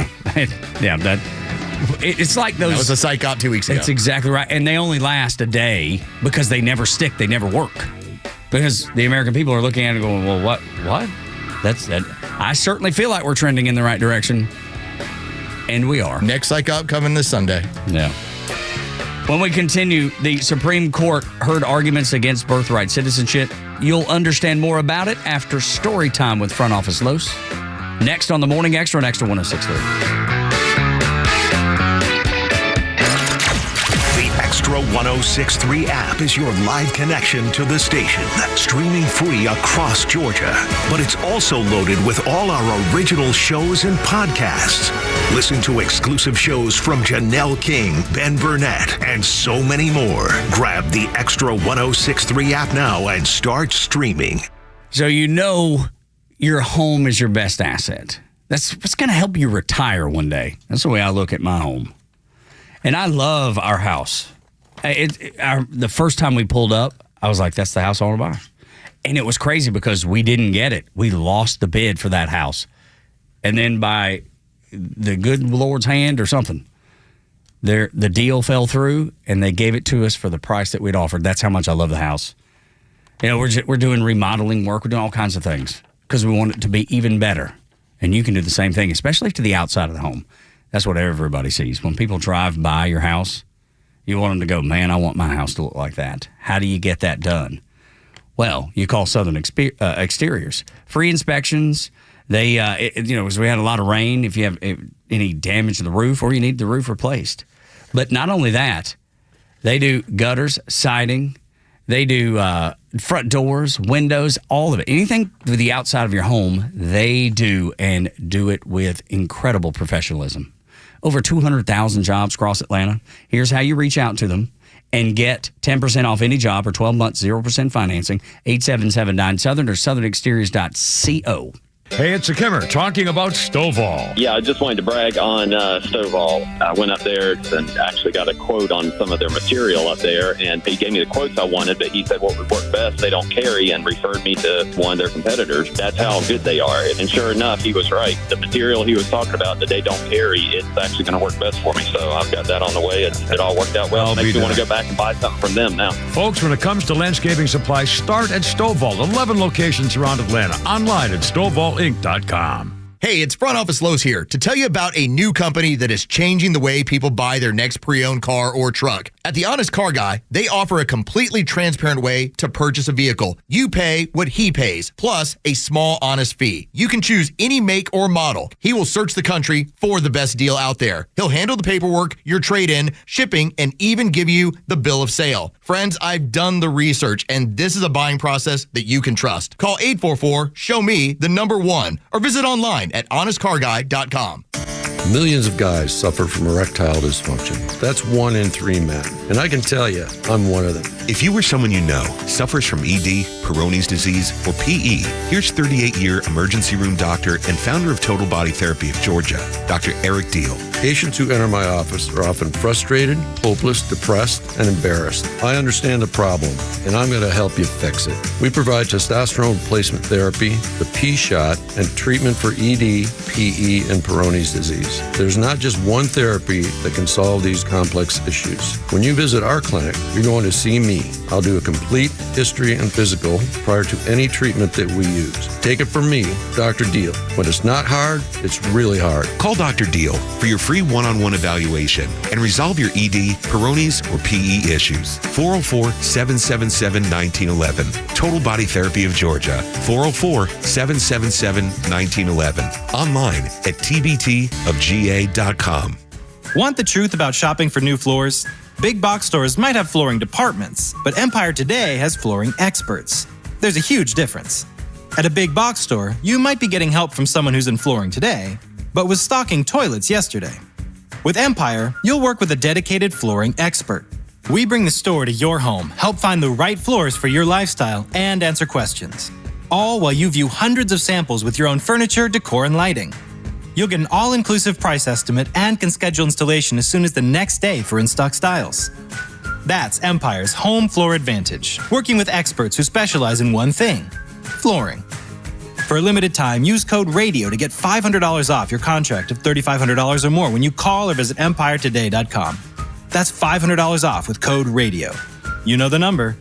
Yeah, it's like those. That was a psych op 2 weeks ago. That's exactly right. And they only last a day because they never stick. They never work. Because the American people are looking at it and going, well, what? That's that. I certainly feel like we're trending in the right direction. And we are. Next psych op coming this Sunday. Yeah. When we continue, the Supreme Court heard arguments against birthright citizenship. You'll understand more about it after story time with Front Office Los. Next on the Morning Xtra on Xtra 106.3. Xtra 106.3 app is your live connection to the station, streaming free across Georgia. But it's also loaded with all our original shows and podcasts. Listen to exclusive shows from Janelle King, Ben Burnett, and so many more. Grab the Xtra 106.3 app now and start streaming. So your home is your best asset. That's what's going to help you retire one day. That's the way I look at my home. And I love our house. The first time we pulled up, I was like, that's the house I want to buy. And it was crazy because we didn't get it. We lost the bid for that house. And then by the good Lord's hand or something, the deal fell through and they gave it to us for the price that we'd offered. That's how much I love the house. We're doing remodeling work. We're doing all kinds of things because we want it to be even better. And you can do the same thing, especially to the outside of the home. That's what everybody sees. When people drive by your house, you want them to go, man, I want my house to look like that. How do you get that done? Well, you call Southern Exteriors. Free inspections. They, because we had a lot of rain, if you have any damage to the roof or you need the roof replaced. But not only that, they do gutters, siding. They do front doors, windows, all of it. Anything to the outside of your home, they do, and do it with incredible professionalism. Over 200,000 jobs across Atlanta. Here's how you reach out to them and get 10% off any job or 12 months, 0% financing. 8779-SOUTHERN or southernexteriors.co. Hey, it's a Kimmer talking about Stovall. Yeah, I just wanted to brag on Stovall. I went up there and actually got a quote on some of their material up there, and he gave me the quotes I wanted, but he said what would work best, they don't carry, and referred me to one of their competitors. That's how good they are. And sure enough, he was right. The material he was talking about that they don't carry, it's actually going to work best for me. So I've got that on the way. It all worked out well. Makes me want to go back and buy something from them now. Folks, when it comes to landscaping supplies, start at Stovall. 11 locations around Atlanta. Online at StovallInc.com. Hey, it's Front Office Lowe's here to tell you about a new company that is changing the way people buy their next pre-owned car or truck. At The Honest Car Guy, they offer a completely transparent way to purchase a vehicle. You pay what he pays, plus a small, honest fee. You can choose any make or model. He will search the country for the best deal out there. He'll handle the paperwork, your trade-in, shipping, and even give you the bill of sale. Friends, I've done the research, and this is a buying process that you can trust. Call 844-SHOW-ME-1 or visit online at honestcarguy.com. Millions of guys suffer from erectile dysfunction. That's 1 in 3 men. And I can tell you, I'm one of them. If you or someone you know suffers from ED, Peyronie's disease, or PE, here's 38-year emergency room doctor and founder of Total Body Therapy of Georgia, Dr. Eric Deal. Patients who enter my office are often frustrated, hopeless, depressed, and embarrassed. I understand the problem, and I'm going to help you fix it. We provide testosterone replacement therapy, the P-Shot, and treatment for ED, PE, and Peyronie's disease. There's not just one therapy that can solve these complex issues. When you visit our clinic, you're going to see me. I'll do a complete history and physical prior to any treatment that we use. Take it from me, Dr. Deal. When it's not hard, it's really hard. Call Dr. Deal for your free one-on-one evaluation and resolve your ED, Peyronie's, or PE issues. 404-777-1911. Total Body Therapy of Georgia. 404-777-1911. Online at tbtofga.com. Want the truth about shopping for new floors? Big box stores might have flooring departments, but Empire Today has flooring experts. There's a huge difference. At a big box store, you might be getting help from someone who's in flooring today, but was stocking toilets yesterday. With Empire, you'll work with a dedicated flooring expert. We bring the store to your home, help find the right floors for your lifestyle, and answer questions. All while you view hundreds of samples with your own furniture, decor, and lighting. You'll get an all-inclusive price estimate and can schedule installation as soon as the next day for in-stock styles. That's Empire's Home Floor Advantage, working with experts who specialize in one thing: flooring. For a limited time, use code RADIO to get $500 off your contract of $3,500 or more when you call or visit EmpireToday.com. That's $500 off with code RADIO. You know the number.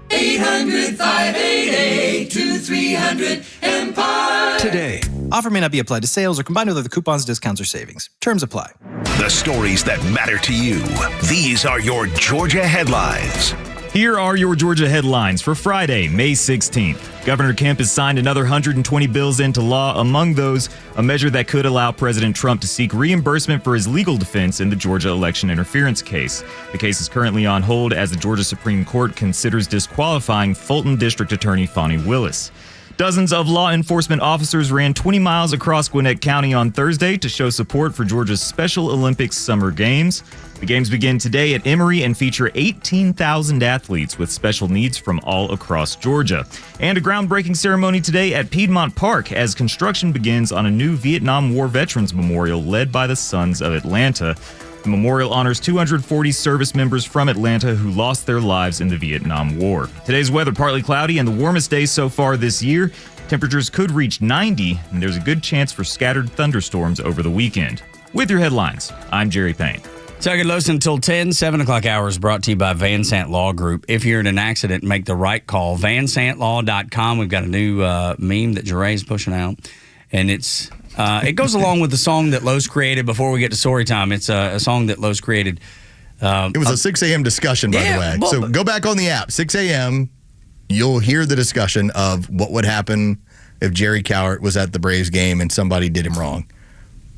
800-588-2300 Empire. Offer may not be applied to sales or combined with other coupons, discounts, or savings. Terms apply. The stories that matter to you. These are your Georgia headlines. Here are your Georgia headlines for Friday, May 16th. Governor Kemp has signed another 120 bills into law, among those a measure that could allow President Trump to seek reimbursement for his legal defense in the Georgia election interference case. The case is currently on hold as the Georgia Supreme Court considers disqualifying Fulton District Attorney Fonnie Willis. Dozens of law enforcement officers ran 20 miles across Gwinnett County on Thursday to show support for Georgia's Special Olympics Summer Games. The games begin today at Emory and feature 18,000 athletes with special needs from all across Georgia. And a groundbreaking ceremony today at Piedmont Park as construction begins on a new Vietnam War Veterans Memorial led by the Sons of Atlanta. The memorial honors 240 service members from Atlanta who lost their lives in the Vietnam War. Today's weather partly cloudy and the warmest day so far this year. Temperatures could reach 90, and there's a good chance for scattered thunderstorms over the weekend. With your headlines, I'm Jerry Payne. Tug and Los until 10, 7 o'clock hour is brought to you by Van Sant Law Group. If you're in an accident, make the right call. VanSantLaw.com. We've got a new meme that Jeray's pushing out, and it goes along with the song that Los created before we get to story time. It's a song that Los created. It was a 6 a.m. discussion, by the way. So go back on the app, 6 a.m., you'll hear the discussion of what would happen if Jerry Cowart was at the Braves game and somebody did him wrong.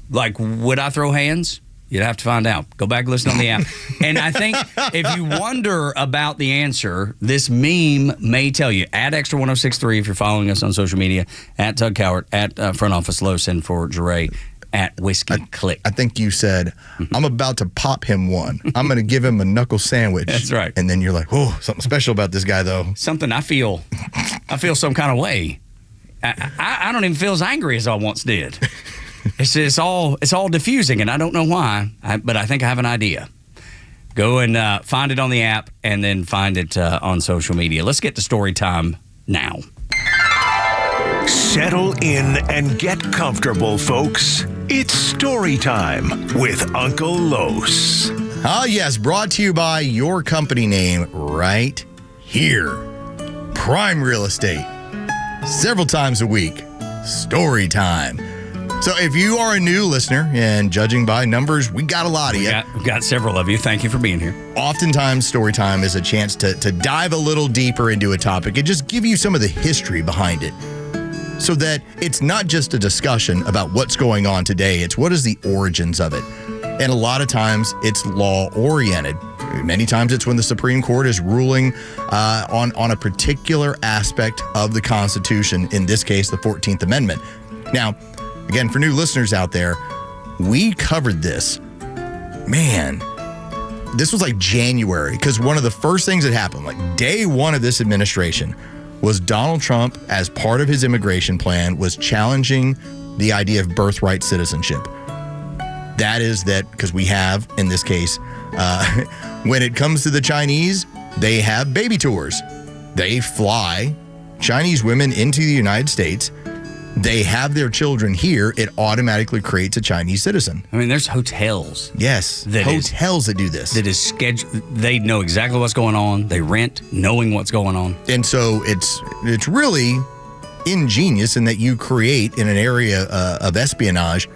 Like, would I throw hands? You'd have to find out. Go back and listen on the app. And I think if you wonder about the answer, this meme may tell you. At Extra 1063 if you're following us on social media. At Tug Cowart. At Front Office Los. And for Jeray, at Whiskey Click. I think you said, I'm about to pop him one. I'm going to give him a knuckle sandwich. That's right. And then you're like, oh, something special about this guy, though. Something I feel some kind of way. I don't even feel as angry as I once did. It's all diffusing, and I don't know why, but I think I have an idea. Go and find it on the app, and then find it on social media. Let's get to story time now. Settle in and get comfortable, folks. It's story time with Uncle Los. Ah, yes, brought to you by your company name right here. Prime Real Estate. Several times a week. Story time. So if you are a new listener, and judging by numbers, we got a lot of you. We got several of you. Thank you for being here. Oftentimes, story time is a chance to dive a little deeper into a topic and just give you some of the history behind it, so that it's not just a discussion about what's going on today. It's what is the origins of it. And a lot of times, it's law-oriented. Many times, it's when the Supreme Court is ruling on a particular aspect of the Constitution, in this case, the 14th Amendment. Now, again, for new listeners out there, we covered this. Man, this was like January, because one of the first things that happened, like day one of this administration, was Donald Trump, as part of his immigration plan, was challenging the idea of birthright citizenship. That is that, because we have, in this case, when it comes to the Chinese, they have baby tours. They fly Chinese women into the United States. they have their children here, it automatically creates a Chinese citizen. I mean, there's hotels. Yes, hotels that do this. That is scheduled. They know exactly what's going on. They rent knowing what's going on. And so it's really ingenious in that you create in an area of espionage.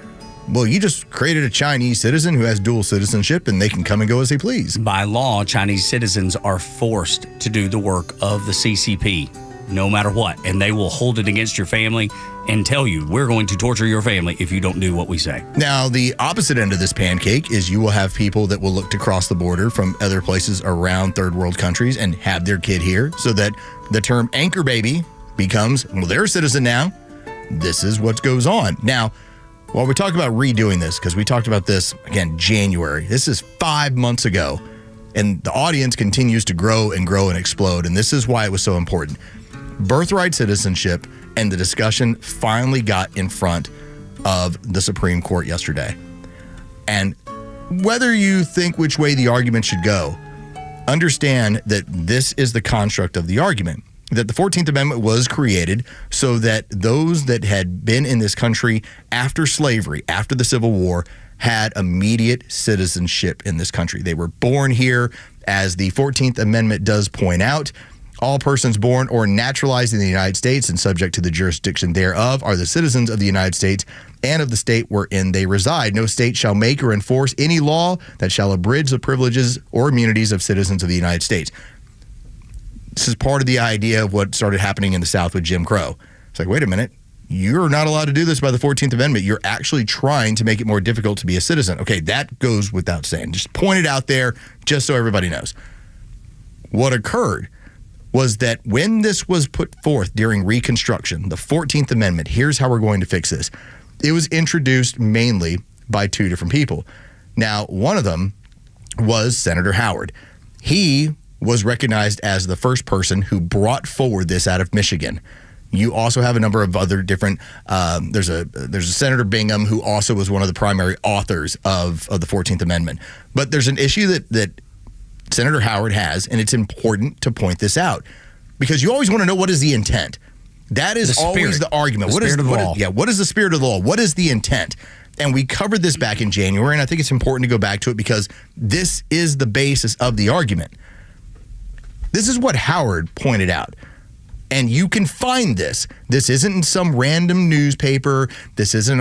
Well, you just created a Chinese citizen who has dual citizenship, and they can come and go as they please. By law, Chinese citizens are forced to do the work of the CCP, no matter what. And they will hold it against your family and tell you, we're going to torture your family if you don't do what we say. Now, the opposite end of this pancake is you will have people that will look to cross the border from other places around third world countries and have their kid here, so that the term anchor baby becomes, well, they're a citizen now. This is what goes on. Now, while we talk about redoing this, because we talked about this, again, January. This is 5 months ago, and the audience continues to grow and grow and explode, and this is why it was so important. Birthright citizenship and the discussion finally got in front of the Supreme Court yesterday. And whether you think which way the argument should go, understand that this is the construct of the argument. That the 14th Amendment was created so that those that had been in this country after slavery, after the Civil War, had immediate citizenship in this country. They were born here, as the 14th Amendment does point out. All persons born or naturalized in the United States and subject to the jurisdiction thereof are the citizens of the United States and of the state wherein they reside. No state shall make or enforce any law that shall abridge the privileges or immunities of citizens of the United States. This is part of the idea of what started happening in the South with Jim Crow. It's like, wait a minute, you're not allowed to do this by the 14th Amendment. You're actually trying to make it more difficult to be a citizen. Okay, that goes without saying. Just point it out there just so everybody knows. What occurred was that when this was put forth during Reconstruction, the 14th Amendment, here's how we're going to fix this. It was introduced mainly by two different people. Now, one of them was Senator Howard. He was recognized as the first person who brought forward this out of Michigan. You also have a number of other different, there's a Senator Bingham who also was one of the primary authors of the 14th Amendment. But there's an issue that Senator Howard has, and it's important to point this out because you always want to know what is the intent. That is always the argument. What is the law? What is the spirit of the law? What is the intent? And we covered this back in January, and I think it's important to go back to it because this is the basis of the argument. This is what Howard pointed out. And you can find this. This isn't in some random newspaper. This isn't,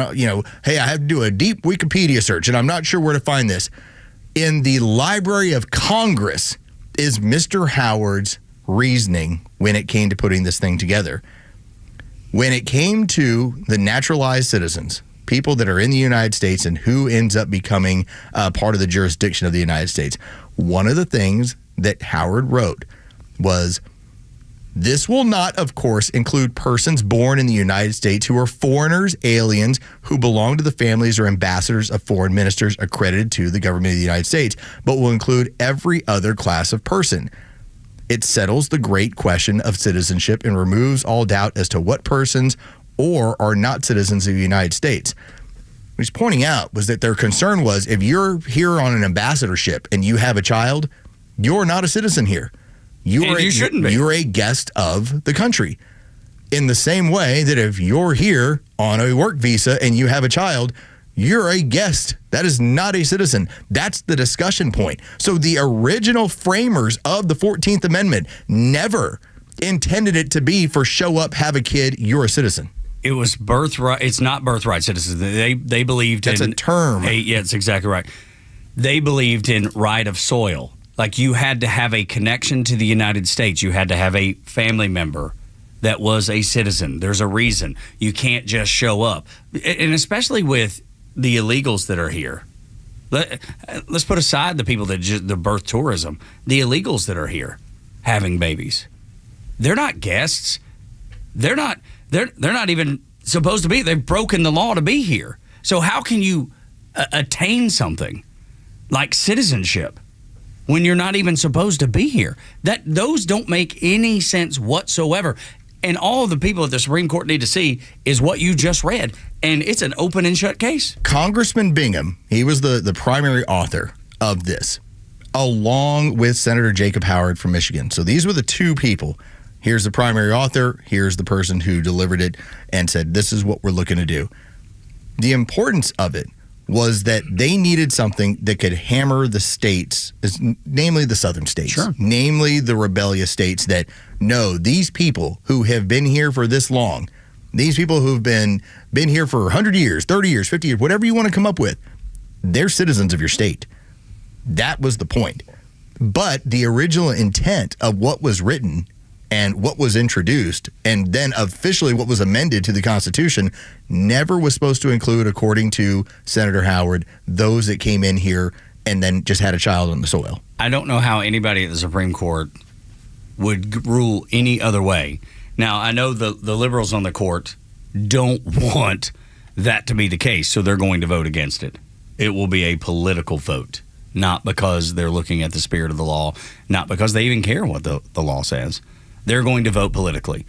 hey, I have to do a deep Wikipedia search, and I'm not sure where to find this. In the Library of Congress is Mr. Howard's reasoning when it came to putting this thing together. When it came to the naturalized citizens, people that are in the United States and who ends up becoming part of the jurisdiction of the United States, one of the things that Howard wrote was, this will not, of course, include persons born in the United States who are foreigners, aliens, who belong to the families or ambassadors of foreign ministers accredited to the government of the United States, but will include every other class of person. It settles the great question of citizenship and removes all doubt as to what persons or are not citizens of the United States. What he's pointing out was that their concern was, if you're here on an ambassadorship and you have a child, you're not a citizen here. You shouldn't be. You're a guest of the country. In the same way that if you're here on a work visa and you have a child, you're a guest. That is not a citizen. That's the discussion point. So the original framers of the 14th Amendment never intended it to be for show up, have a kid, you're a citizen. It was birthright. It's not birthright citizens. They believed That's a term. Yeah, it's exactly right. They believed in right of soil. Like you had to have a connection to the United States. You had to have a family member that was a citizen. There's a reason. You can't just show up. And especially with the illegals that are here. Let's put aside the people that the birth tourism. The illegals that are here having babies. They're not guests. They're not even supposed to be. They've broken the law to be here. So how can you attain something like citizenship when you're not even supposed to be here? Those don't make any sense whatsoever. And all of the people at the Supreme Court need to see is what you just read. And it's an open and shut case. Congressman Bingham, he was the primary author of this, along with Senator Jacob Howard from Michigan. So these were the two people Here's the primary author. Here's the person who delivered it and said, this is what we're looking to do. The importance of it was that they needed something that could hammer the states, namely the southern states, namely the rebellious states that, no, these people who have been here for this long, these people who've been here for 100 years, 30 years, 50 years, whatever you want to come up with, they're citizens of your state. That was the point. But the original intent of what was written and what was introduced, and then officially what was amended to the Constitution, never was supposed to include, according to Senator Howard, those that came in here and then just had a child on the soil. I don't know how anybody at the Supreme Court would rule any other way. Now, I know the liberals on the court don't want that to be the case, so they're going to vote against it. It will be a political vote, not because they're looking at the spirit of the law, not because they even care what the law says. They're going to vote politically.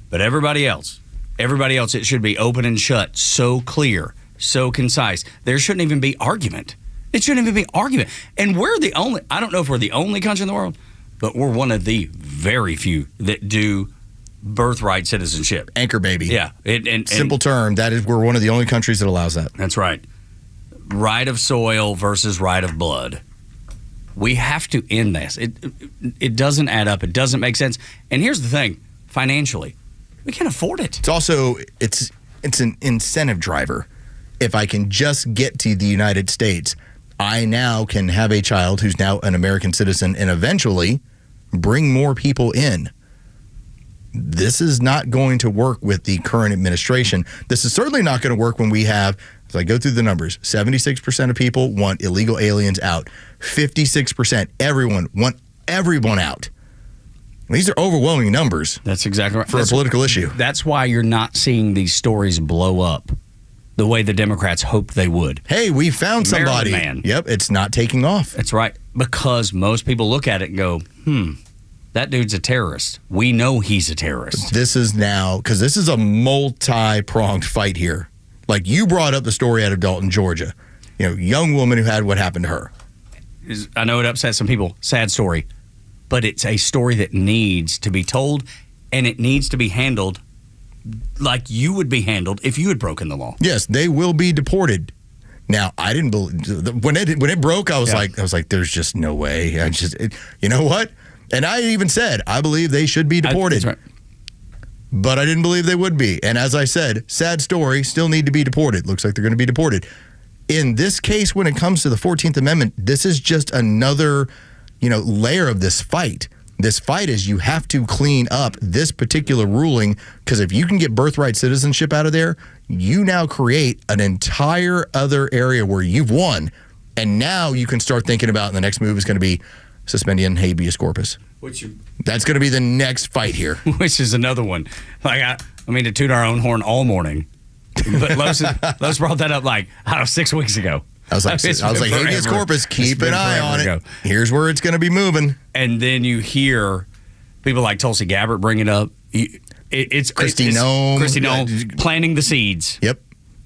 But everybody else, it should be open and shut, so clear, so concise. There shouldn't even be argument. It shouldn't even be argument. And we're the only, I don't know if we're the only country in the world, but we're one of the very few that do birthright citizenship. Anchor baby. Yeah. Simple term, that is, we're one of the only countries that allows that. That's right. Right of soil versus right of blood. We have to end this. It doesn't add up. It doesn't make sense. And here's the thing, financially, we can't afford it. It's also, it's an incentive driver. If I can just get to the United States, I now can have a child who's now an American citizen and eventually bring more people in. This is not going to work with the current administration. This is certainly not going to work when we have, as I go through the numbers, 76% of people want illegal aliens out. 56%, everyone want everyone out. These are overwhelming numbers. That's exactly right. For a political issue. That's why you're not seeing these stories blow up the way the Democrats hoped they would. Hey, we found somebody. Man. Yep, it's not taking off. That's right. Because most people look at it and go, that dude's a terrorist. We know he's a terrorist. This is now, because this is a multi-pronged fight here. Like you brought up the story out of Dalton, Georgia. You know, young woman who had what happened to her. I know it upsets some people. Sad story. But it's a story that needs to be told, and it needs to be handled like you would be handled if you had broken the law. Yes, they will be deported. Now, I didn't believe when it broke. I was like, there's just no way. You know what? And I even said I believe they should be deported. That's right. But I didn't believe they would be. And as I said, sad story, still need to be deported. Looks like they're going to be deported. In this case, when it comes to the 14th Amendment, this is just another, layer of this fight. This fight is you have to clean up this particular ruling, because if you can get birthright citizenship out of there, you now create an entire other area where you've won. And now you can start thinking about, and the next move is going to be suspending habeas corpus. That's going to be the next fight here. Which is another one. Like, I mean, to toot our own horn all morning. But Los brought that up 6 weeks ago. I was like, habeas corpus, keep an eye on it. Here's where it's going to be moving. And then you hear people like Tulsi Gabbard bring it up. It's Kristi Noem planting the seeds. Yep.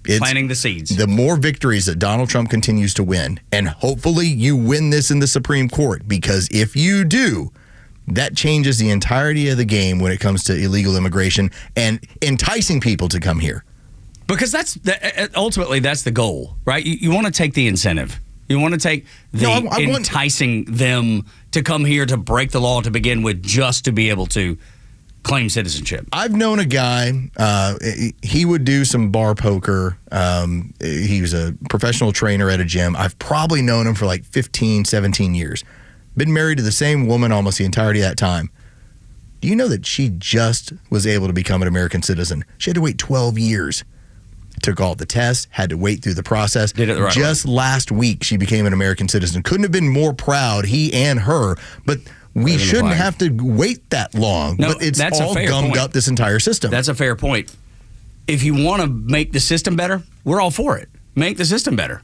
Planting the seeds. The more victories that Donald Trump continues to win, and hopefully you win this in the Supreme Court, because if you do, that changes the entirety of the game when it comes to illegal immigration and enticing people to come here. Because ultimately that's the goal, right? You want to take the incentive. You want to take enticing them to come here to break the law to begin with, just to be able to claim citizenship. I've known a guy, he would do some bar poker. He was a professional trainer at a gym. I've probably known him for like 15, 17 years. Been married to the same woman almost the entirety of that time. Do you know that she just was able to become an American citizen? She had to wait 12 years. Took all the tests, had to wait through the process. Did it the right Just way. Last week, she became an American citizen. Couldn't have been more proud, he and her. But we shouldn't have to wait that long. No, but it's that's all a fair gummed point. up, this entire system. That's a fair point. If you want to make the system better, we're all for it. Make the system better.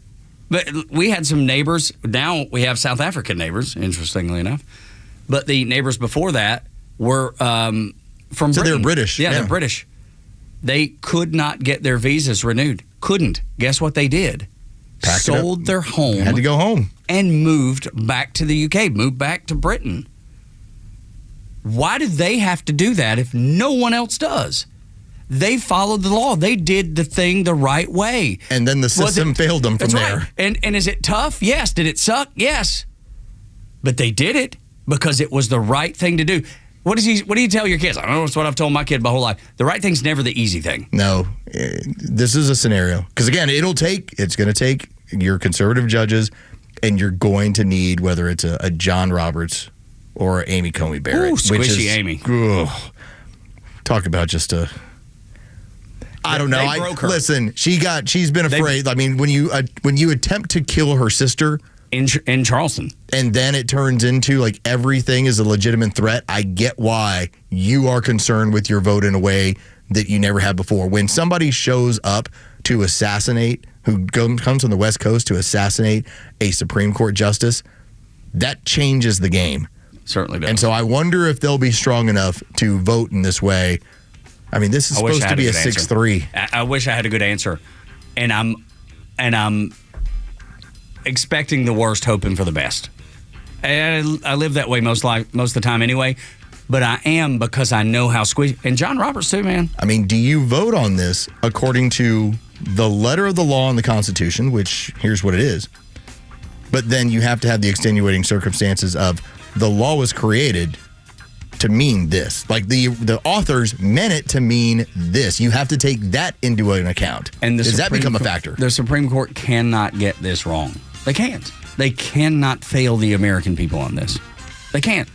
But we had some neighbors. Now we have South African neighbors, interestingly enough. But the neighbors before that were from Britain. So they're British. Yeah, they're British. They could not get their visas renewed. Couldn't. Guess what they did? Sold their home. Had to go home. And moved back to the UK. Moved back to Britain. Why do they have to do that if no one else does? They followed the law. They did the thing the right way. And then the system failed them from there. Right. And is it tough? Yes. Did it suck? Yes. But they did it because it was the right thing to do. What do you tell your kids? I don't know. It's what I've told my kid my whole life. The right thing's never the easy thing. No. This is a scenario. Because, again, it's going to take your conservative judges, and you're going to need, whether it's a John Roberts or Amy Coney Barrett. Ooh, squishy Amy. Talk about just a... I don't know. They broke her. Listen, she's been afraid. I mean, when you attempt to kill her sister in Charleston, and then it turns into like everything is a legitimate threat, I get why you are concerned with your vote in a way that you never have before. When somebody shows up to assassinate, who comes from the West Coast to assassinate a Supreme Court justice, that changes the game. Certainly does. And so I wonder if they'll be strong enough to vote in this way. I mean, this is supposed to be a 6-3. I wish I had a good answer, and I'm expecting the worst, hoping for the best. And I live that way most of the time anyway, but I am because I know how squeaky. And John Roberts too, man. I mean, do you vote on this according to the letter of the law and the Constitution, which here's what it is, but then you have to have the extenuating circumstances of the law was created to mean this. Like the authors meant it to mean this. You have to take that into an account. And does that become a factor? The Supreme Court cannot get this wrong. They can't. They cannot fail the American people on this. They can't.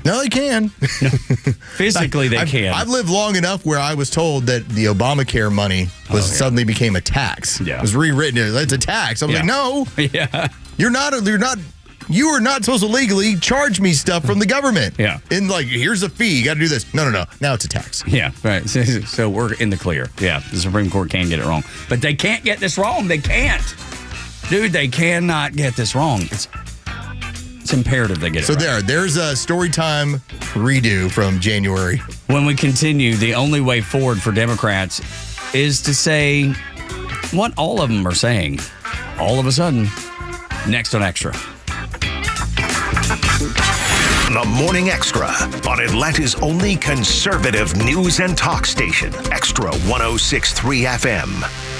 No, they can. Physically, they can. I've lived long enough where I was told that the Obamacare money suddenly became a tax. Yeah. It was rewritten. It's a tax. I was like, no. Yeah. You are not supposed to legally charge me stuff from the government. Yeah. And like, here's a fee. You got to do this. No. Now it's a tax. Yeah, right. So we're in the clear. Yeah, the Supreme Court can get it wrong. But they can't get this wrong. They can't. Dude, they cannot get this wrong. It's imperative they get it right. There's a Storytime redo from January. When we continue, the only way forward for Democrats is to say what all of them are saying all of a sudden. Next on Extra. The Morning Xtra on Atlanta's only conservative news and talk station, Extra 106.3 FM.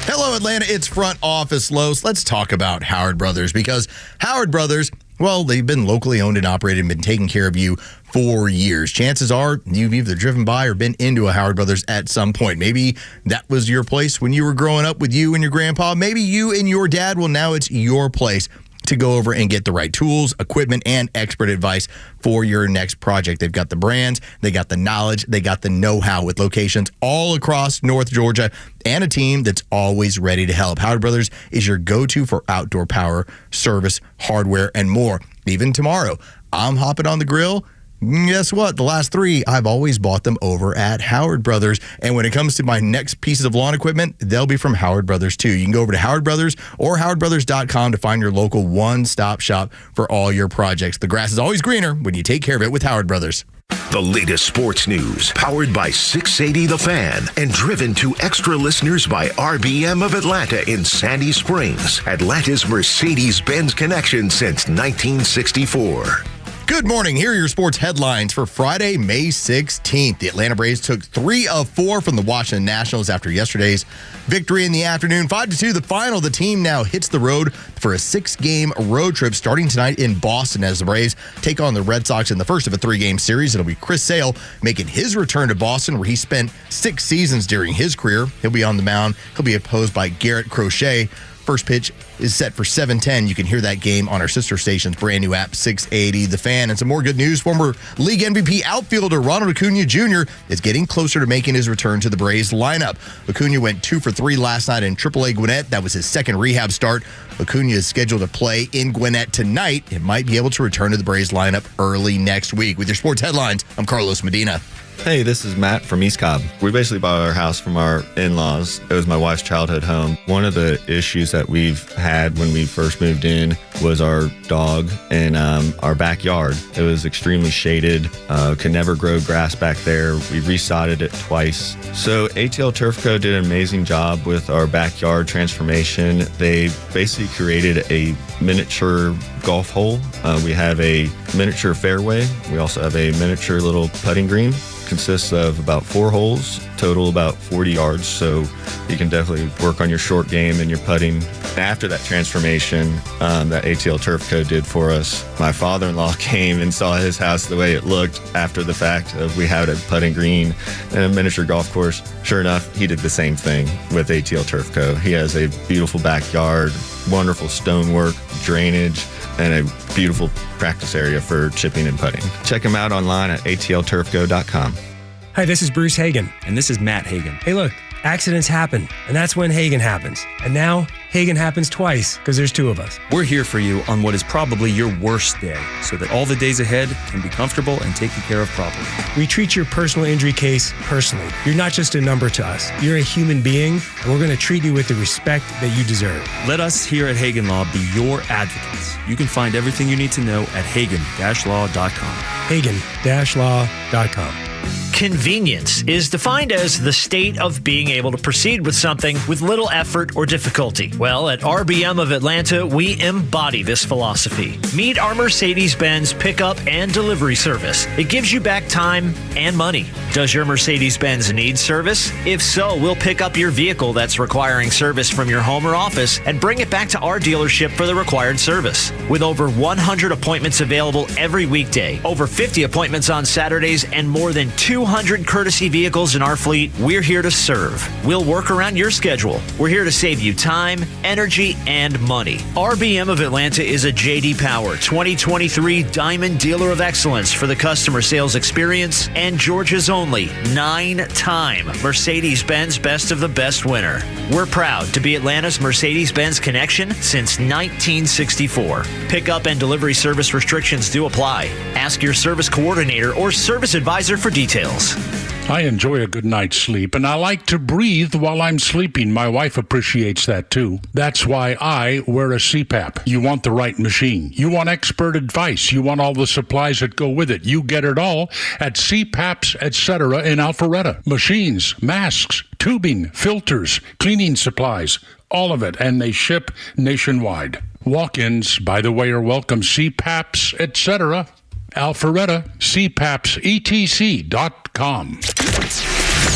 Hello, Atlanta. It's Front Office Los. Let's talk about Howard Brothers, because Howard Brothers, well, they've been locally owned and operated and been taking care of you for years. Chances are you've either driven by or been into a Howard Brothers at some point. Maybe that was your place when you were growing up with you and your grandpa. Maybe you and your dad. Well, now it's your place to go over and get the right tools, equipment, and expert advice for your next project. They've got the brands, they got the knowledge, they got the know-how with locations all across North Georgia and a team that's always ready to help. Howard Brothers is your go-to for outdoor power, service, hardware, and more. Even tomorrow, I'm hopping on the grill. Guess what? The last 3, I've always bought them over at Howard Brothers. And when it comes to my next pieces of lawn equipment, they'll be from Howard Brothers too. You can go over to Howard Brothers or howardbrothers.com to find your local one-stop shop for all your projects. The grass is always greener when you take care of it with Howard Brothers. The latest sports news, powered by 680 The Fan and driven to extra listeners by RBM of Atlanta in Sandy Springs, Atlanta's Mercedes-Benz connection since 1964. Good morning. Here are your sports headlines for Friday, May 16th. The Atlanta Braves took 3 of 4 from the Washington Nationals after yesterday's victory in the afternoon. 5-2, the final. The team now hits the road for a 6-game road trip starting tonight in Boston as the Braves take on the Red Sox in the first of a 3-game series. It'll be Chris Sale making his return to Boston, where he spent 6 seasons during his career. He'll be on the mound. He'll be opposed by Garrett Crochet. First pitch is set for 7:10. You can hear that game on our sister station's brand new app, 680 The Fan. And some more good news. Former league MVP outfielder Ronald Acuna Jr. is getting closer to making his return to the Braves lineup. Acuna went 2 for 3 last night in AAA Gwinnett. That was his second rehab start. Acuna is scheduled to play in Gwinnett tonight and might be able to return to the Braves lineup early next week. With your sports headlines, I'm Carlos Medina. Hey, this is Matt from East Cobb. We basically bought our house from our in-laws. It was my wife's childhood home. One of the issues that we've had when we first moved in was our dog in our backyard. It was extremely shaded, could never grow grass back there. We resodded it twice. So ATL Turf Co. did an amazing job with our backyard transformation. They basically created a miniature golf hole. We have a miniature fairway. We also have a miniature little putting green. Consists of about 4 holes, total about 40 yards, so you can definitely work on your short game and your putting. After that transformation that ATL Turf Co. did for us, my father-in-law came and saw his house the way it looked after the fact of we had a putting green and a miniature golf course. Sure enough, he did the same thing with ATL Turf Co. He has a beautiful backyard, wonderful stonework, drainage, and a beautiful practice area for chipping and putting. Check him out online at atlturfco.com. Hi, this is Bruce Hagen. And this is Matt Hagen. Hey, look, accidents happen, and that's when Hagen happens. And now, Hagen happens twice, because there's 2 of us. We're here for you on what is probably your worst day, so that all the days ahead can be comfortable and taken care of properly. We treat your personal injury case personally. You're not just a number to us. You're a human being, and we're going to treat you with the respect that you deserve. Let us here at Hagen Law be your advocates. You can find everything you need to know at hagen-law.com. hagen-law.com. Convenience is defined as the state of being able to proceed with something with little effort or difficulty. Well, at RBM of Atlanta, we embody this philosophy. Meet our Mercedes-Benz pickup and delivery service. It gives you back time and money. Does your Mercedes-Benz need service? If so, we'll pick up your vehicle that's requiring service from your home or office and bring it back to our dealership for the required service. With over 100 appointments available every weekday, over 50 appointments on Saturdays, and more than 200 courtesy vehicles in our fleet, we're here to serve. We'll work around your schedule. We're here to save you time, energy, and money. RBM of Atlanta is a J.D. Power 2023 Diamond Dealer of Excellence for the customer sales experience and Georgia's only 9-time Mercedes-Benz Best of the Best winner. We're proud to be Atlanta's Mercedes-Benz connection since 1964. Pickup and delivery service restrictions do apply. Ask your service coordinator or service advisor for details. I enjoy a good night's sleep, and I like to breathe while I'm sleeping. My wife appreciates that, too. That's why I wear a CPAP. You want the right machine. You want expert advice. You want all the supplies that go with it. You get it all at CPAPs, etc. in Alpharetta. Machines, masks, tubing, filters, cleaning supplies, all of it, and they ship nationwide. Walk-ins, by the way, are welcome. CPAPs, etc. Alpharetta, CPAPSETC.com.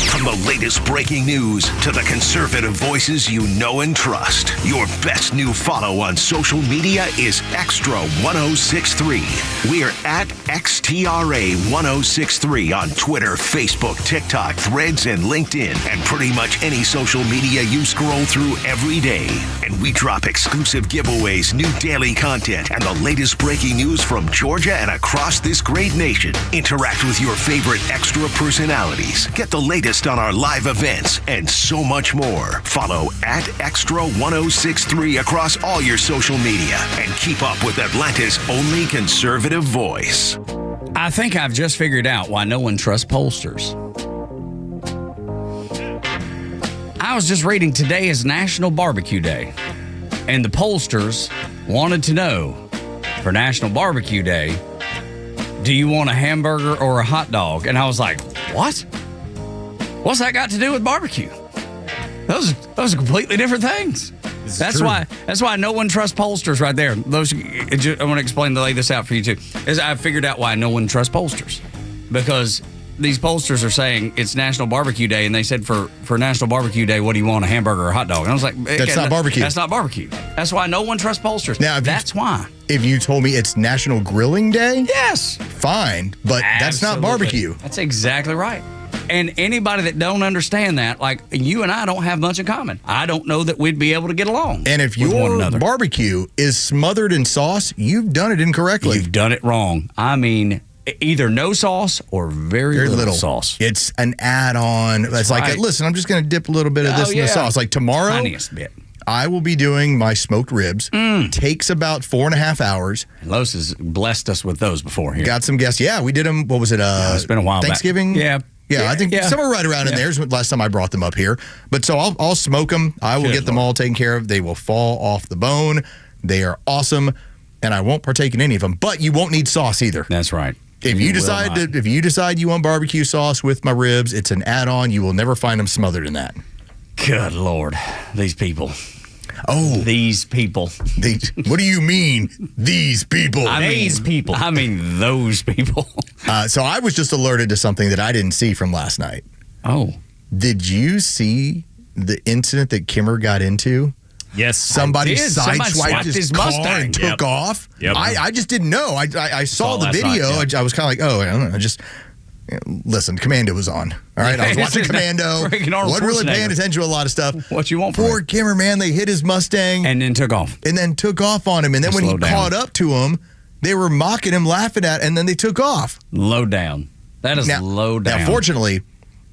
From the latest breaking news to the conservative voices you know and trust, your best new follow on social media is Xtra 1063. We're at XTRA 1063 on Twitter, Facebook, TikTok, Threads, and LinkedIn, and pretty much any social media you scroll through every day. And we drop exclusive giveaways, new daily content, and the latest breaking news from Georgia and across this great nation. Interact with your favorite Xtra personalities. Get the latest on our live events and so much more. Follow at Xtra 1063 across all your social media and keep up with Atlanta's only conservative voice. I think I've just figured out why no one trusts pollsters. I was just reading today is National Barbecue Day, and the pollsters wanted to know for National Barbecue Day, do you want a hamburger or a hot dog? And I was like, what? What's that got to do with barbecue? Those are completely different things. That's why no one trusts pollsters right there. I want to explain to lay this out for you too. Is I figured out why no one trusts pollsters, because these pollsters are saying it's National Barbecue Day, and they said for National Barbecue Day, what do you want, a hamburger or a hot dog? And I was like, that's not barbecue. That's not barbecue. That's why no one trusts pollsters. Now, that's why. If you told me it's National Grilling Day, yes, fine, but that's not barbecue. That's exactly right. And anybody that don't understand that, like you and I don't have much in common. I don't know that we'd be able to get along. And if your barbecue is smothered in sauce, you've done it incorrectly. You've done it wrong. I mean, either no sauce or very little sauce. It's an add-on. It's like, listen, I'm just going to dip a little bit of this in the sauce. Like tomorrow, tiniest bit. I will be doing my smoked ribs. Takes about 4.5 hours. And Los has blessed us with those before here. Got some guests. Yeah, we did them. What was it? It's been a while Thanksgiving? back. Yeah, I think somewhere right around in there is last time I brought them up here. But so I'll smoke them. I will get them all taken care of. They will fall off the bone. They are awesome. and I won't partake in any of them. But you won't need sauce either. That's right. If you decide you want barbecue sauce with my ribs, it's an add-on. You will never find them smothered in that. Good Lord, these people. Oh, these people. What do you mean, these people? People. I mean, those people. So I was just alerted to something that I didn't see from last night. Oh. Did you see the incident that Kimmer got into? Yes. Somebody sideswiped his car Mustang and took off. Yep. I just didn't know. I saw the video. Night, I was kind of like, oh, I don't know. Listen, Commando was on. All right, I was watching Commando. Wasn't really paying attention to a lot of stuff. What you want from Poor Kimmer, man. They hit his Mustang. And then took off. On him. And then when he caught up to him, they were mocking him, laughing at, and then they took off. Low down. That is low down. Now, fortunately,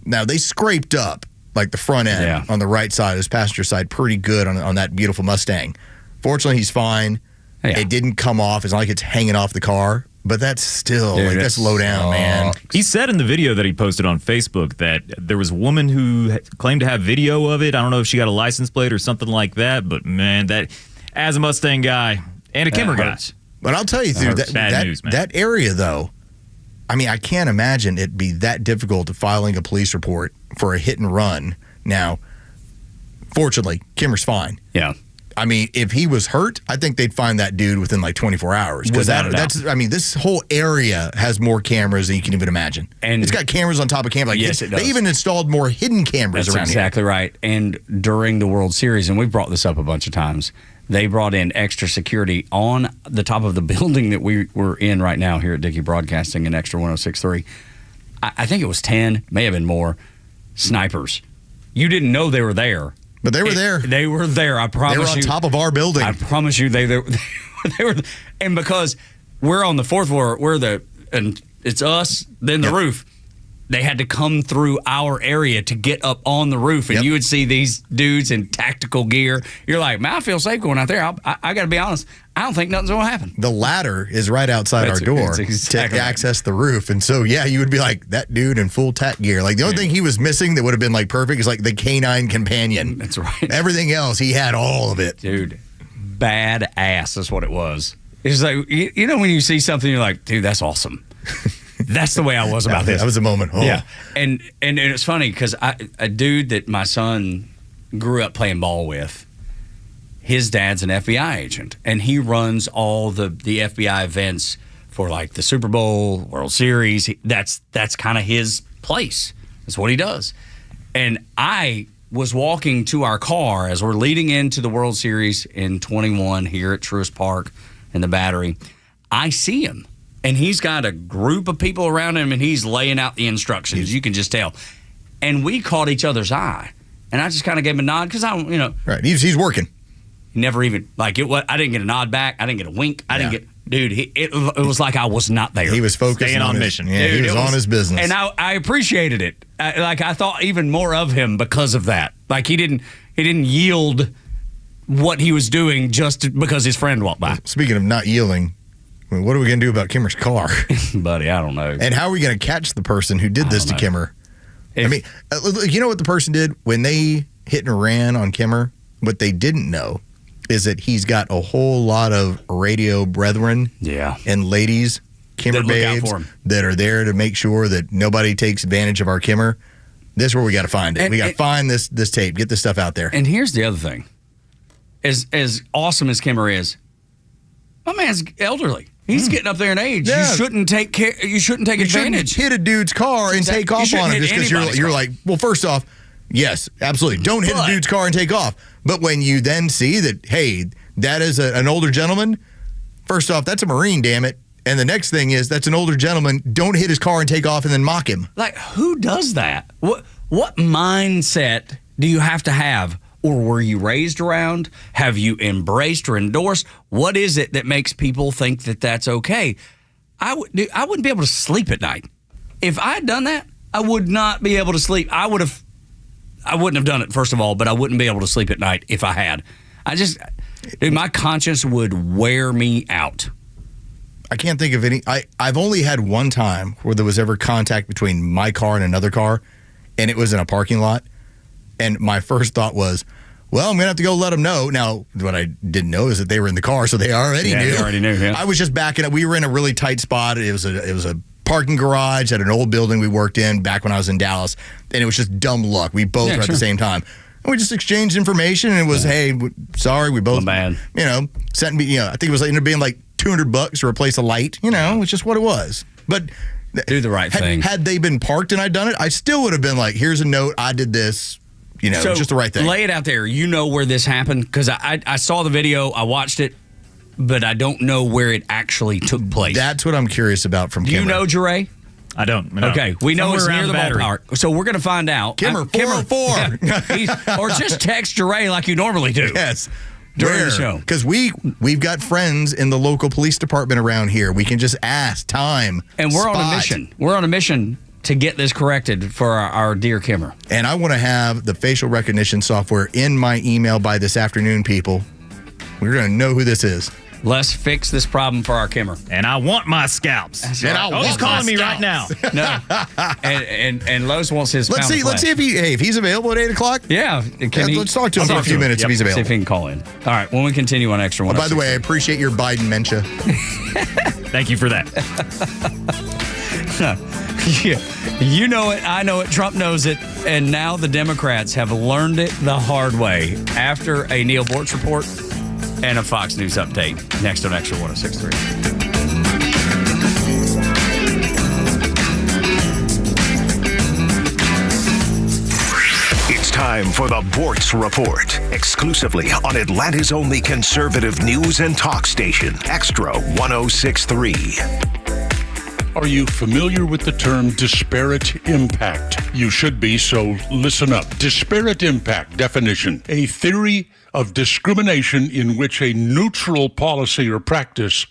they scraped up like the front end on the right side, his passenger side, pretty good on that beautiful Mustang. Fortunately, he's fine. Yeah. It didn't come off. It's not like it's hanging off the car. But that's still, that's low down, man. He said in the video that he posted on Facebook that there was a woman who claimed to have video of it. I don't know if she got a license plate or something like that. But, man, that as a Mustang guy and a Kimmer guy. But I'll tell you, dude, that area, though, I mean, I can't imagine it be that difficult to filing a police report for a hit and run. Now, fortunately, Kimmer's fine. Yeah. I mean, if he was hurt, I think they'd find that dude within like 24 hours. Because this whole area has more cameras than you can even imagine. And it's got cameras on top of cameras. Yes, it does. They even installed more hidden cameras around here. That's exactly right. And during the World Series, and we've brought this up a bunch of times, they brought in extra security on the top of the building that we're in right now here at Dickey Broadcasting and Xtra 106.3. I think it was 10, may have been more, snipers. You didn't know they were there. But they were there. They were there. I promise you. They were on top of our building. I promise you, they were. And because we're on the fourth floor, and it's us, then the roof. They had to come through our area to get up on the roof, and you would see these dudes in tactical gear. You're like, man, I feel safe going out there. I got to be honest. I don't think nothing's going to happen. The ladder is right outside our door to access the roof. And so, you would be like, that dude in full tack gear. Like, the only thing he was missing that would have been, like, perfect is, like, the canine companion. That's right. Everything else, he had all of it. Dude, badass is what it was. It's like, you know when you see something, you're like, dude, that's awesome. That's the way I was about this. That was a moment. Oh. Yeah. And it's funny because a dude that my son grew up playing ball with, his dad's an FBI agent, and he runs all the FBI events for like the Super Bowl, World Series. That's kind of his place. That's what he does. And I was walking to our car as we're leading into the World Series in 21 here at Truist Park in the Battery. I see him, and he's got a group of people around him, and he's laying out the instructions. You can just tell. And we caught each other's eye, and I just kind of gave him a nod because right. He's working. Never even I didn't get a nod back. I didn't get a wink. I didn't get. Dude, it was like I was not there. He was focused on mission. Yeah, dude, he was on his business, and I appreciated it. I thought even more of him because of that. Like he didn't yield what he was doing just because his friend walked by. Speaking of not yielding, I mean, what are we going to do about Kimmer's car, buddy? I don't know. And how are we going to catch the person who did this to Kimmer? I mean, you know what the person did when they hit and ran on Kimmer? What they didn't know is that he's got a whole lot of radio brethren and ladies, Kimmer babes, that are there to make sure that nobody takes advantage of our Kimmer. This is where we got to find it. We got to find this tape, get this stuff out there. And here's the other thing. As awesome as Kimmer is, my man's elderly. He's getting up there in age. Yeah. You shouldn't take advantage. You shouldn't hit a dude's car and take off on him just because you're like, well, first off, yes, absolutely. Don't hit a dude's car and take off. But when you then see that, hey, that is an older gentleman, first off, that's a Marine, damn it. And the next thing is, that's an older gentleman. Don't hit his car and take off and then mock him. Like, who does that? What mindset do you have to have? Or were you raised around? Have you embraced or endorsed? What is it that makes people think that that's okay? I wouldn't be able to sleep at night. If I had done that, I would not be able to sleep. I wouldn't have done it, first of all, but I wouldn't be able to sleep at night if I had. My conscience would wear me out. I can't think of any. I've only had one time where there was ever contact between my car and another car, and it was in a parking lot. And my first thought was, well, I'm going to have to go let them know. Now, what I didn't know is that they were in the car, so they already knew. They already knew, yeah. I was just backing up. We were in a really tight spot. It was a parking garage at an old building we worked in back when I was in Dallas, and it was just dumb luck. We both were at the same time. And we just exchanged information, and it was, hey, sorry, we both, sent me, I think it was ended up being like $200 to replace a light. It's just what it was. But do the right thing. Had they been parked and I'd done it, I still would have been like, here's a note, I did this. So just the right thing. Lay it out there. You know where this happened? Because I saw the video, I watched it, but I don't know where it actually took place. That's what I'm curious about from Kimmer. Do you know, Jeray? I don't. No. Okay, we know Somewhere it's near the ballpark. So we're going to find out. Kimmer, 404. Or just text Jeray like you normally do. Yes. During the show. Because we've got friends in the local police department around here. We can just ask time. And we're spot. on a mission. We're on a mission to get this corrected for our dear Kimmer. And I want to have the facial recognition software in my email by this afternoon, people. We're going to know who this is. Let's fix this problem for our Kimmer. And I want my scalps. He's calling me right now. No. And Los wants his Let's see if he's available at 8 o'clock. Yeah. Let's talk to him for a few minutes if he's available. See if he can call in. All right. When we continue on Extra One. By the way, I appreciate your Biden mentia. Thank you for that. You know it. I know it. Trump knows it. And now the Democrats have learned it the hard way after a Neil Bortz report and a Fox News update. Next on Extra 106.3. It's time for the Bortz Report, exclusively on Atlanta's only conservative news and talk station, Extra 106.3. Are you familiar with the term disparate impact? You should be, so listen up. Disparate impact definition: a theory of discrimination in which a neutral policy or practice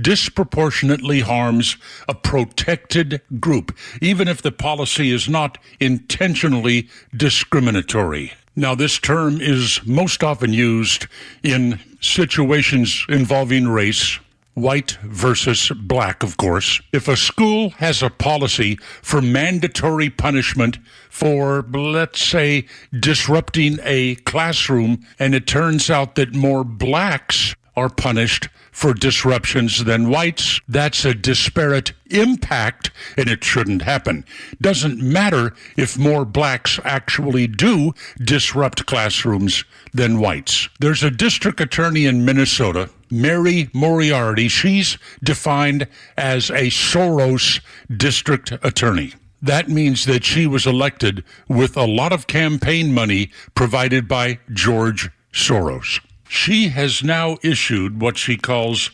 disproportionately harms a protected group, even if the policy is not intentionally discriminatory. Now, this term is most often used in situations involving race, white versus black, of course. If a school has a policy for mandatory punishment for, let's say, disrupting a classroom, and it turns out that more blacks are punished for disruptions than whites, that's a disparate impact, and it shouldn't happen. Doesn't matter if more blacks actually do disrupt classrooms than whites. There's a district attorney in Minnesota, Mary Moriarty. She's defined as a Soros district attorney. That means that she was elected with a lot of campaign money provided by George Soros. She has now issued what she calls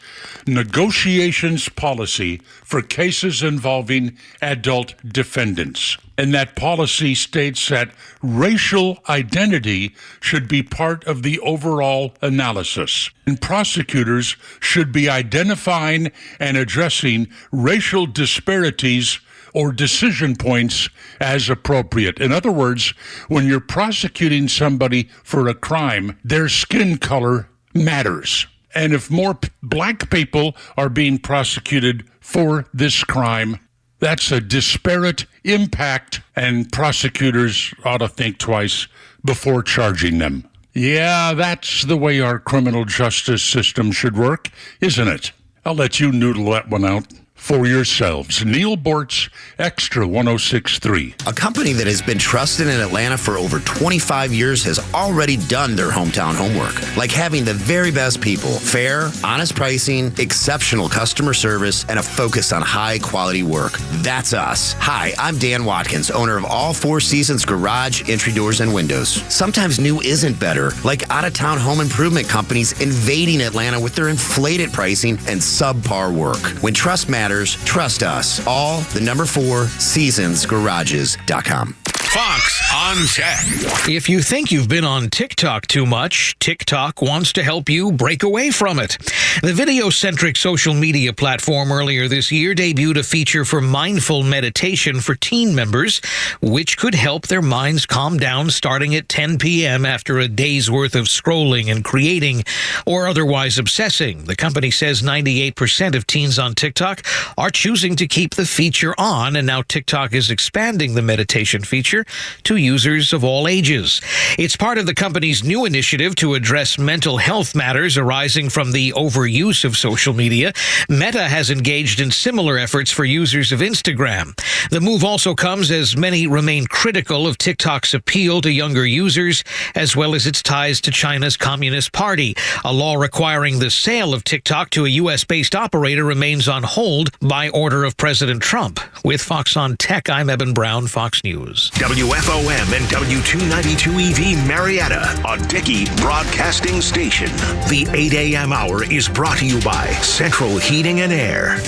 negotiations policy for cases involving adult defendants. And that policy states that racial identity should be part of the overall analysis. And prosecutors should be identifying and addressing racial disparities or decision points as appropriate. In other words, when you're prosecuting somebody for a crime, their skin color matters. And if more black people are being prosecuted for this crime, that's a disparate impact, and prosecutors ought to think twice before charging them. Yeah, that's the way our criminal justice system should work, isn't it? I'll let you noodle that one out for yourselves. Neil Bortz, Extra 106.3. A company that has been trusted in Atlanta for over 25 years has already done their hometown homework, like having the very best people, fair, honest pricing, exceptional customer service, and a focus on high-quality work. That's us. Hi, I'm Dan Watkins, owner of All Four Seasons Garage, Entry Doors, and Windows. Sometimes new isn't better, like out-of-town home improvement companies invading Atlanta with their inflated pricing and subpar work. When trust matters, trust us. All the number 4 seasonsgarages.com. Fox on Tech. If you think you've been on TikTok too much, TikTok wants to help you break away from it. The video-centric social media platform earlier this year debuted a feature for mindful meditation for teen members, which could help their minds calm down starting at 10 p.m. after a day's worth of scrolling and creating or otherwise obsessing. The company says 98% of teens on TikTok are choosing to keep the feature on, and now TikTok is expanding the meditation feature Messenger to users of all ages. It's part of the company's new initiative to address mental health matters arising from the overuse of social media. Meta has engaged in similar efforts for users of Instagram. The move also comes as many remain critical of TikTok's appeal to younger users, as well as its ties to China's Communist Party. A law requiring the sale of TikTok to a U.S.-based operator remains on hold by order of President Trump. With Fox on Tech, I'm Eben Brown, Fox News. WFOM and W292EV Marietta, a Dickey broadcasting station. The 8 a.m. hour is brought to you by Central Heating and Air.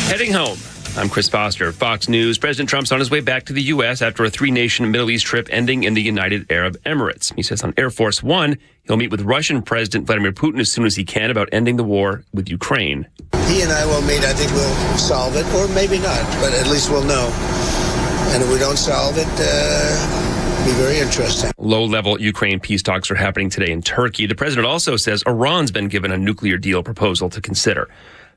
Heading home. I'm Chris Foster, Fox News. President Trump's on his way back to the U.S. after a three-nation Middle East trip ending in the United Arab Emirates. He says on Air Force One, he'll meet with Russian President Vladimir Putin as soon as he can about ending the war with Ukraine. He and I will meet. I think we'll solve it, or maybe not, but at least we'll know. And if we don't solve it, it'll be very interesting. Low-level Ukraine peace talks are happening today in Turkey. The president also says Iran's been given a nuclear deal proposal to consider.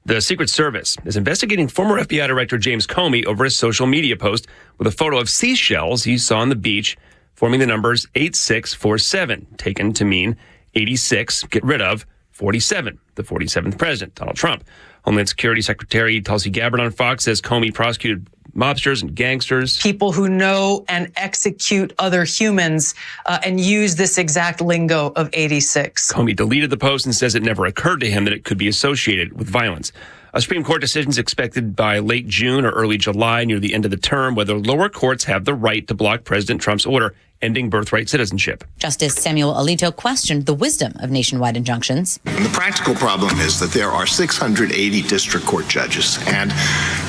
The Secret Service is investigating former FBI Director James Comey over a social media post with a photo of seashells he saw on the beach, forming the numbers 8647, taken to mean 86, get rid of, 47, the 47th president, Donald Trump. Homeland Security Secretary Tulsi Gabbard on Fox says Comey prosecuted mobsters and gangsters. People who know and execute other humans and use this exact lingo of 86. Comey deleted the post and says it never occurred to him that it could be associated with violence. A Supreme Court decision is expected by late June or early July, near the end of the term, whether lower courts have the right to block President Trump's order ending birthright citizenship. Justice Samuel Alito questioned the wisdom of nationwide injunctions. And the practical problem is that there are 680 district court judges, and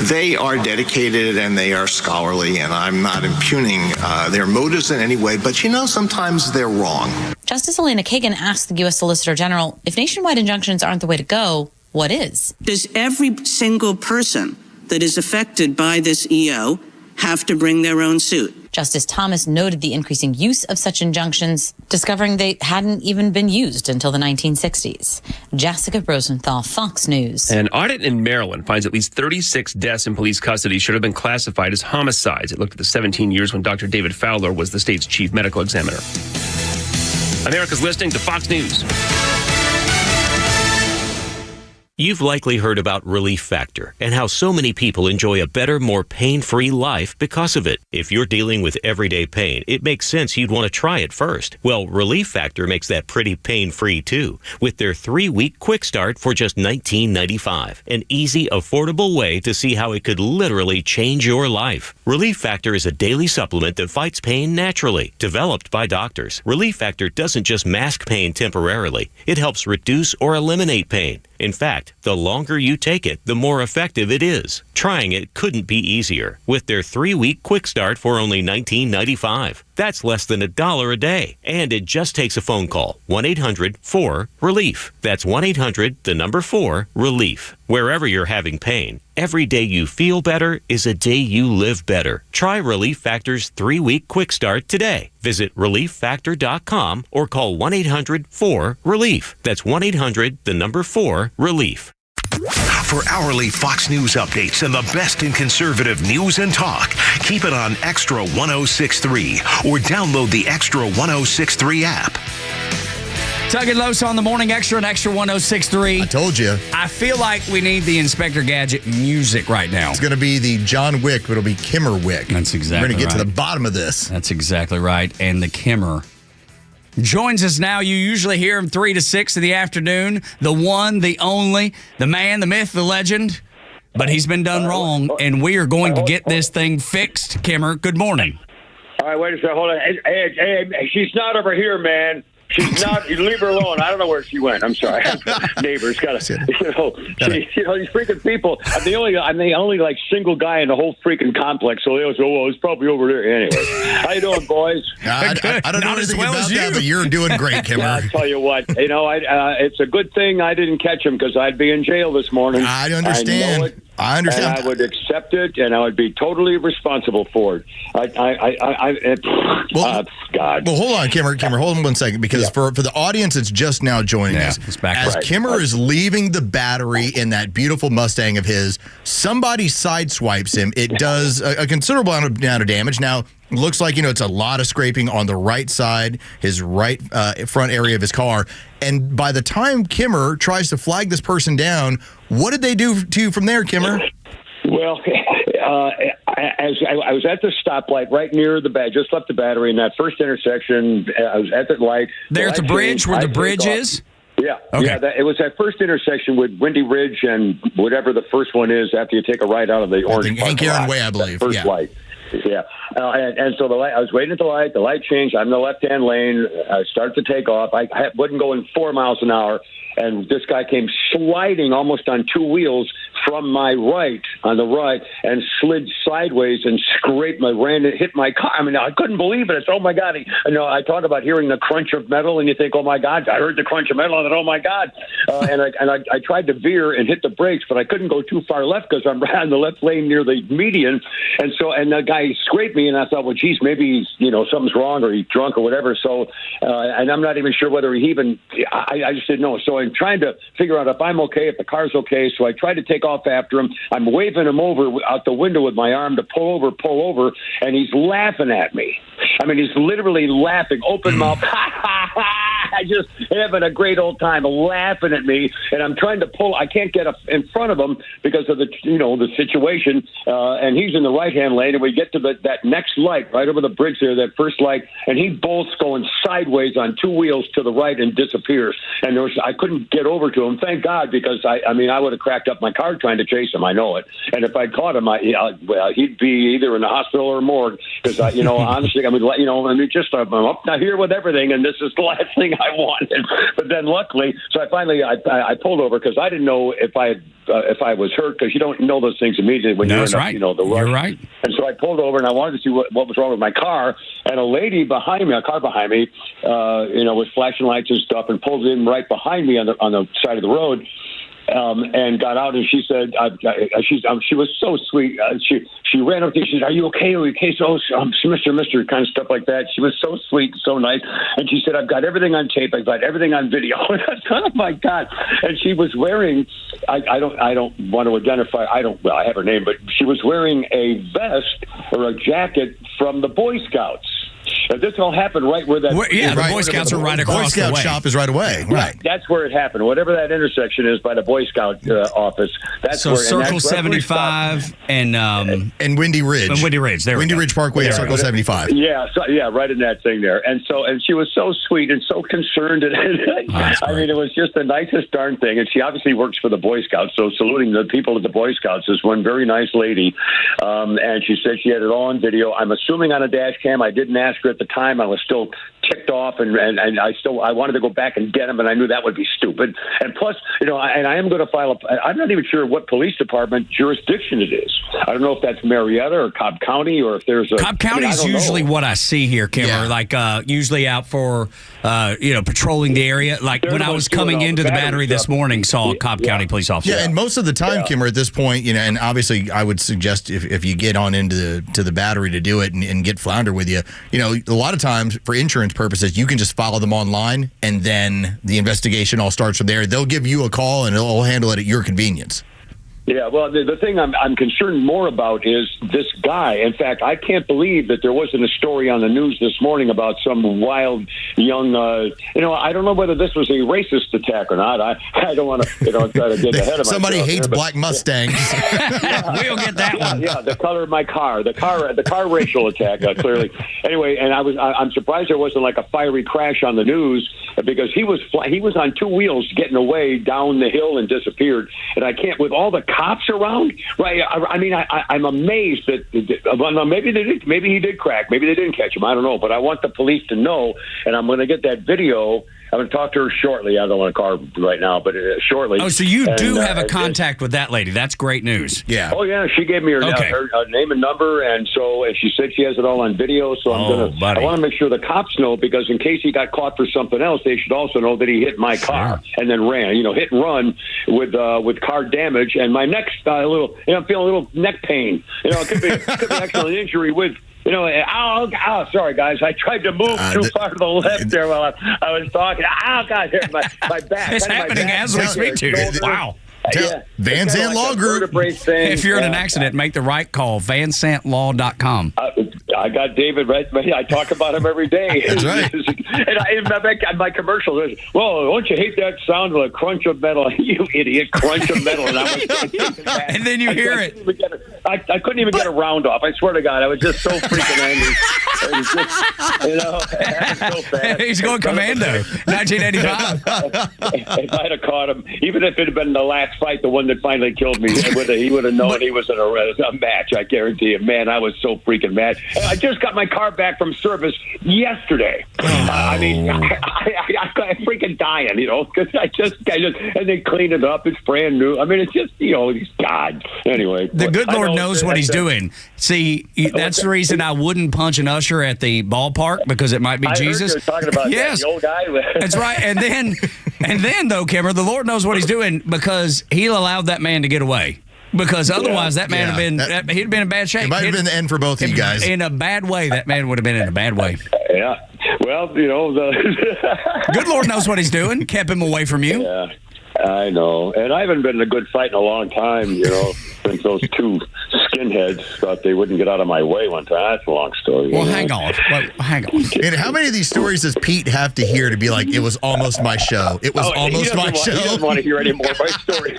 they are dedicated and they are scholarly, and I'm not impugning their motives in any way, but sometimes they're wrong. Justice Elena Kagan asked the U.S. Solicitor General, if nationwide injunctions aren't the way to go, what is? Does every single person that is affected by this EO have to bring their own suit? Justice Thomas noted the increasing use of such injunctions, discovering they hadn't even been used until the 1960s. Jessica Rosenthal, Fox News. An audit in Maryland finds at least 36 deaths in police custody should have been classified as homicides. It looked at the 17 years when Dr. David Fowler was the state's chief medical examiner. America's listening to Fox News. You've likely heard about Relief Factor and how so many people enjoy a better, more pain-free life because of it. If you're dealing with everyday pain, it makes sense you'd want to try it first. Well, Relief Factor makes that pretty pain-free too, with their 3-week quick start for just $19.95. An easy, affordable way to see how it could literally change your life. Relief Factor is a daily supplement that fights pain naturally, developed by doctors. Relief Factor doesn't just mask pain temporarily. It helps reduce or eliminate pain. In fact, the longer you take it, the more effective it is. Trying it couldn't be easier with their 3-week quick start for only $19.95. That's less than $1 a day. And it just takes a phone call. 1-800-4-RELIEF. That's 1-800-4-RELIEF. Wherever you're having pain, every day you feel better is a day you live better. Try Relief Factor's 3-week quick start today. Visit ReliefFactor.com or call 1-800-4-RELIEF. That's 1-800-4-RELIEF. For hourly Fox News updates and the best in conservative news and talk, keep it on Extra 1063 or download the Extra 1063 app. Tug and Los on the Morning Extra and Extra 1063. I told you. I feel like we need the Inspector Gadget music right now. It's going to be the John Wick, but it'll be Kimmer Wick. That's exactly right. We're going to get to the bottom of this. That's exactly right. And the Kimmer joins us now. You usually hear him 3 to 6 in the afternoon. The one, the only, the man, the myth, the legend. But he's been done wrong, and we are going to get this thing fixed. Kimmer, good morning. All right, wait a second. Hold on. Hey, she's not over here, man. She's not. You leave her alone. I don't know where she went. I'm sorry. Neighbors got to. These freaking people. I'm the only like single guy in the whole freaking complex. So they always go, well, it's probably over there. Anyway, how you doing, boys? I don't know anything about that, but you're doing great, Kimmer. I'll tell you what. It's a good thing I didn't catch him because I'd be in jail this morning. I understand. I understand. And I would accept it, and I would be totally responsible for it. God. Well, hold on, Kimmer, hold on 1 second, because for the audience that's just now joining us, as Kimmer is leaving the battery in that beautiful Mustang of his, somebody sideswipes him. It does a considerable amount of damage. Now, looks like, it's a lot of scraping on the right side, his right front area of his car. And by the time Kimmer tries to flag this person down, what did they do to you from there, Kimmer? Well, as I was at the stoplight right near the just left the battery in that first intersection. I was at the light. There at the bridge, where the bridge is? Yeah. Okay. Yeah, it was that first intersection with Windy Ridge and whatever the first one is after you take a right out of the orange Hank Aaron Way, I believe. First light. Yeah. And so the light, I was waiting at the light changed. I'm in the left-hand lane. I start to take off. I wasn't going 4 miles an hour. And this guy came sliding almost on two wheels from my right, on the right, and slid sideways and hit my car. I mean, I couldn't believe it. It's, oh, my God. I talk about hearing the crunch of metal, and you think, oh, my God. I heard the crunch of metal, and oh, my God. And I tried to veer and hit the brakes, but I couldn't go too far left because I'm right on the left lane near the median. And the guy scraped me, and I thought, well, geez, maybe something's wrong, or he's drunk or whatever. So, and I'm not even sure whether he even – I just didn't know. So I'm trying to figure out if I'm okay, if the car's okay. So I tried to take off after him. I'm waving him over out the window with my arm to pull over, and he's laughing at me. I mean, he's literally laughing, open mouth, just having a great old time, laughing at me. And I'm trying to pull. I can't get in front of him because of the situation. And he's in the right-hand lane, and we get to that next light right over the bridge there, that first light, and he bolts going sideways on two wheels to the right and disappears. And I couldn't get over to him, thank God, because I would have cracked up my car trying to chase him. I know it. And if I caught him, he'd be either in the hospital or morgue. Because honestly, I'm up here with everything, and this is the last thing I wanted. But then luckily, so I pulled over because I didn't know if I was hurt, because you don't know those things immediately when you're in the rush. You're right. And so I pulled over, and I wanted to see what was wrong with my car. And a lady behind me, with flashing lights and stuff, and pulled in right behind me on the side of the road. And got out, and she said, she was so sweet. She ran up to me. She said, "Are you okay? Are you okay?" So, Mr. kind of stuff like that. She was so sweet, so nice. And she said, "I've got everything on tape. I've got everything on video." Oh my God! And she was wearing, I don't want to identify. I have her name, but she was wearing a vest or a jacket from the Boy Scouts. This all happened right where that... the Boy Scouts are right across the way. Boy Scout shop is right away. Right. That's where it happened. Whatever that intersection is by the Boy Scout office. That's where... Circle 75 and Windy Ridge. And Windy Ridge. There Windy Ridge Parkway and Circle 75. Yeah, right in that thing there. And she was so sweet and so concerned. And it was just the nicest darn thing. And she obviously works for the Boy Scouts, so saluting the people at the Boy Scouts is one very nice lady. And she said she had it all on video. I'm assuming on a dash cam. I didn't ask her at the time. I was still ticked off, and I wanted to go back and get him, and I knew that would be stupid. And plus, and I am going to file I'm not even sure what police department jurisdiction it is. I don't know if that's Marietta or Cobb County, or if there's a... Cobb County is usually what I see here, Kimmer, usually out for, patrolling the area. Like when I was coming into the battery this morning, saw a Cobb County police officer. Yeah, and most of the time, Kimmer, at this point, and obviously I would suggest if you get on into the battery to do it and get Flounder with you, a lot of times for insurance purposes, you can just follow them online, and then the investigation all starts from there. They'll give you a call, and they'll handle it at your convenience. Yeah, well, the thing I'm concerned more about is this guy. In fact, I can't believe that there wasn't a story on the news this morning about some wild young, I don't know whether this was a racist attack or not. I don't want to, try to get ahead of myself. Somebody hates black Mustangs. We'll get that one. Yeah, the color of my car, the car racial attack, clearly. Anyway, and I'm surprised there wasn't like a fiery crash on the news, because he was on two wheels getting away down the hill and disappeared. And I can't, with all the cops around, right? I'm amazed that maybe he did crack, maybe they didn't catch him. I don't know, but I want the police to know, and I'm going to get that video going to talk to her shortly. I don't want to call her right now, but shortly. Oh, so you do have a contact with that lady. That's great news. Yeah. Oh, yeah. She gave me her name and number, and she said she has it all on video. So I want to make sure the cops know, because in case he got caught for something else, they should also know that he hit my car and then ran. Hit and run with car damage, and my neck's got I'm feeling a little neck pain. It could be actually an injury with. Sorry, guys. I tried to move too far to the left there while I was talking. Oh, God, my back. It's happening as we speak to you. Wow. Van Sant Law Group. If you're in an accident, make the right call. VanSantLaw.com. I got David right. I talk about him every day. That's right. and my commercial is, well, don't you hate that sound of a crunch of metal? You idiot, crunch of metal. And, and then you hear it. I couldn't even get a round off. I swear to God, I was just so freaking angry. It was just, so bad. He's going commando. 1985. If I'd have caught him, even if it had been the last fight, the one that finally killed me, he would have known he was in a match. I guarantee you. Man, I was so freaking mad. I just got my car back from service yesterday. I freaking dying, because I just and they cleaned it up. It's brand new. I mean, it's just God. Anyway, the good Lord knows what He's doing. See, that's the reason I wouldn't punch an usher at the ballpark, because it might be Jesus. Heard you were talking about the old guy. That's right. And then though, Kimmer, the Lord knows what He's doing, because He'll allow that man to get away. Because otherwise, that man he'd have been in bad shape. It might have been the end for both of you guys. In a bad way, that man would have been in a bad way. Yeah. Well, good Lord knows what He's doing. Kept him away from you. Yeah, I know. And I haven't been in a good fight in a long time, since those two skinheads thought they wouldn't get out of my way one time. That's a long story. Well, hang on. And how many of these stories does Pete have to hear to be like, it was almost my show? It was almost my show. He doesn't want to hear any more of my stories.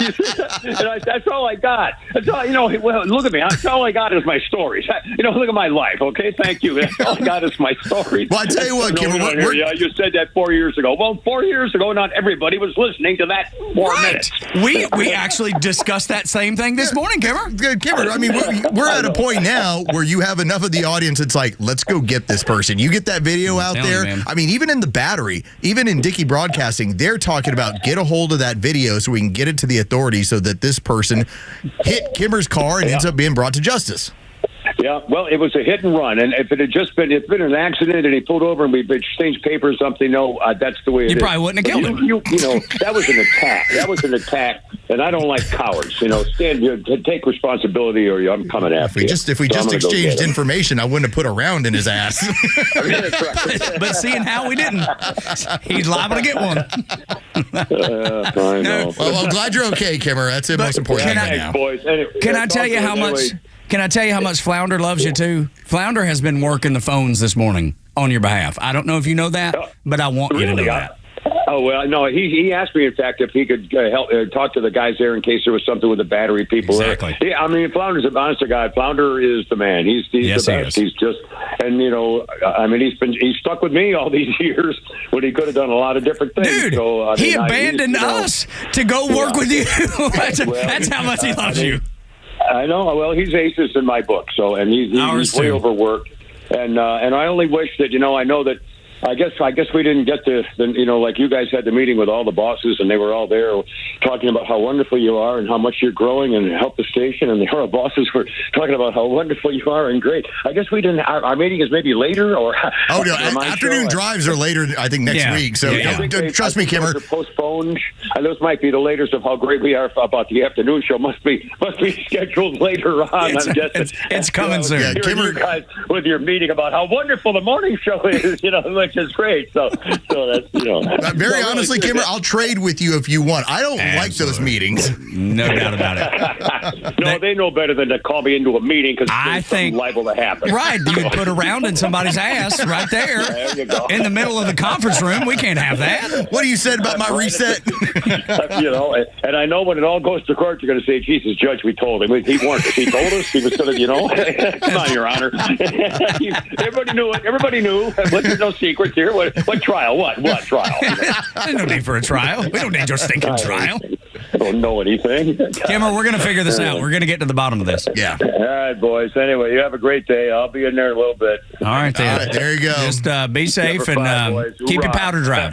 That's all I got. That's all, well, look at me. That's all I got is my stories. Look at my life, okay? Thank you. That's all I got is my stories. Well, I tell you what, Kim, you said that 4 years ago. Well, 4 years ago, not everybody was listening to that 4 minutes. We actually discussed that same thing this morning, Kimmer. Kimmer, I mean, we're at a point now where you have enough of the audience. It's like, let's go get this person. You get that video out there. I mean, even in the Battery, even in Dickey Broadcasting, they're talking about get a hold of that video so we can get it to the authorities so that this person hit Kimmer's car and ends up being brought to justice. Yeah, well, it was a hit and run, and if it had just been, if it had been an accident and he pulled over and we exchanged papers or something, that's the way it is. You probably wouldn't have killed him. That was an attack. That was an attack, and I don't like cowards. Take responsibility, or I'm coming after you. If we just exchanged information, I wouldn't have put a round in his ass. But seeing how we didn't, he's liable to get one. I know. Well, I'm glad you're okay, Kimmer. That's the most important thing right now. Boys, anyway, Can I tell you how much? Can I tell you how much Flounder loves you too? Flounder has been working the phones this morning on your behalf. I don't know if you know that, but I want you to know that. Oh, well, no, he asked me, in fact, if he could help talk to the guys there in case there was something with the Battery people. Exactly. Yeah, I mean, Flounder's an honest to God. Flounder is the man. He's the best. He's just, and he's stuck with me all these years when he could have done a lot of different things. Dude, so, he abandoned us to go work with you. That's how much he loves you. I know. Well, he's aces in my book. So, and he's way overworked. And I only wish that I know that. I guess we didn't get to, like you guys had the meeting with all the bosses, and they were all there talking about how wonderful you are and how much you're growing and help the station. And the bosses were talking about how wonderful you are and great. I guess we didn't. Our meeting is maybe later, or afternoon drives are later. I think next week. So trust me, Kimmer. Postponed. And those might be the latest of how great we are about the afternoon show. Must be scheduled later on. It's coming soon. Yeah, Kimmer, you guys with your meeting about how wonderful the morning show is. Which is great. So that's very honestly, Kimmer, I'll trade with you if you want. I don't like those meetings. No doubt about it. No, they know better than to call me into a meeting because something liable to happen. Right, you would put a round in somebody's ass right there. There you go. In the middle of the conference room. We can't have that. What you said about my reset? And I know when it all goes to court, you're going to say, "Jesus, Judge, we told him. He warned us. He told us. He was going to, come on, Your Honor." Everybody knew it. Everybody knew. There's no secret here. What trial? What trial? There's no need for a trial. We don't need your stinking trial. I don't know anything. Kimmer, we're going to figure this out. We're going to get to the bottom of this. Yeah. All right, boys. Anyway, you have a great day. I'll be in there in a little bit. All right, there you go. Just be safe and keep your powder dry.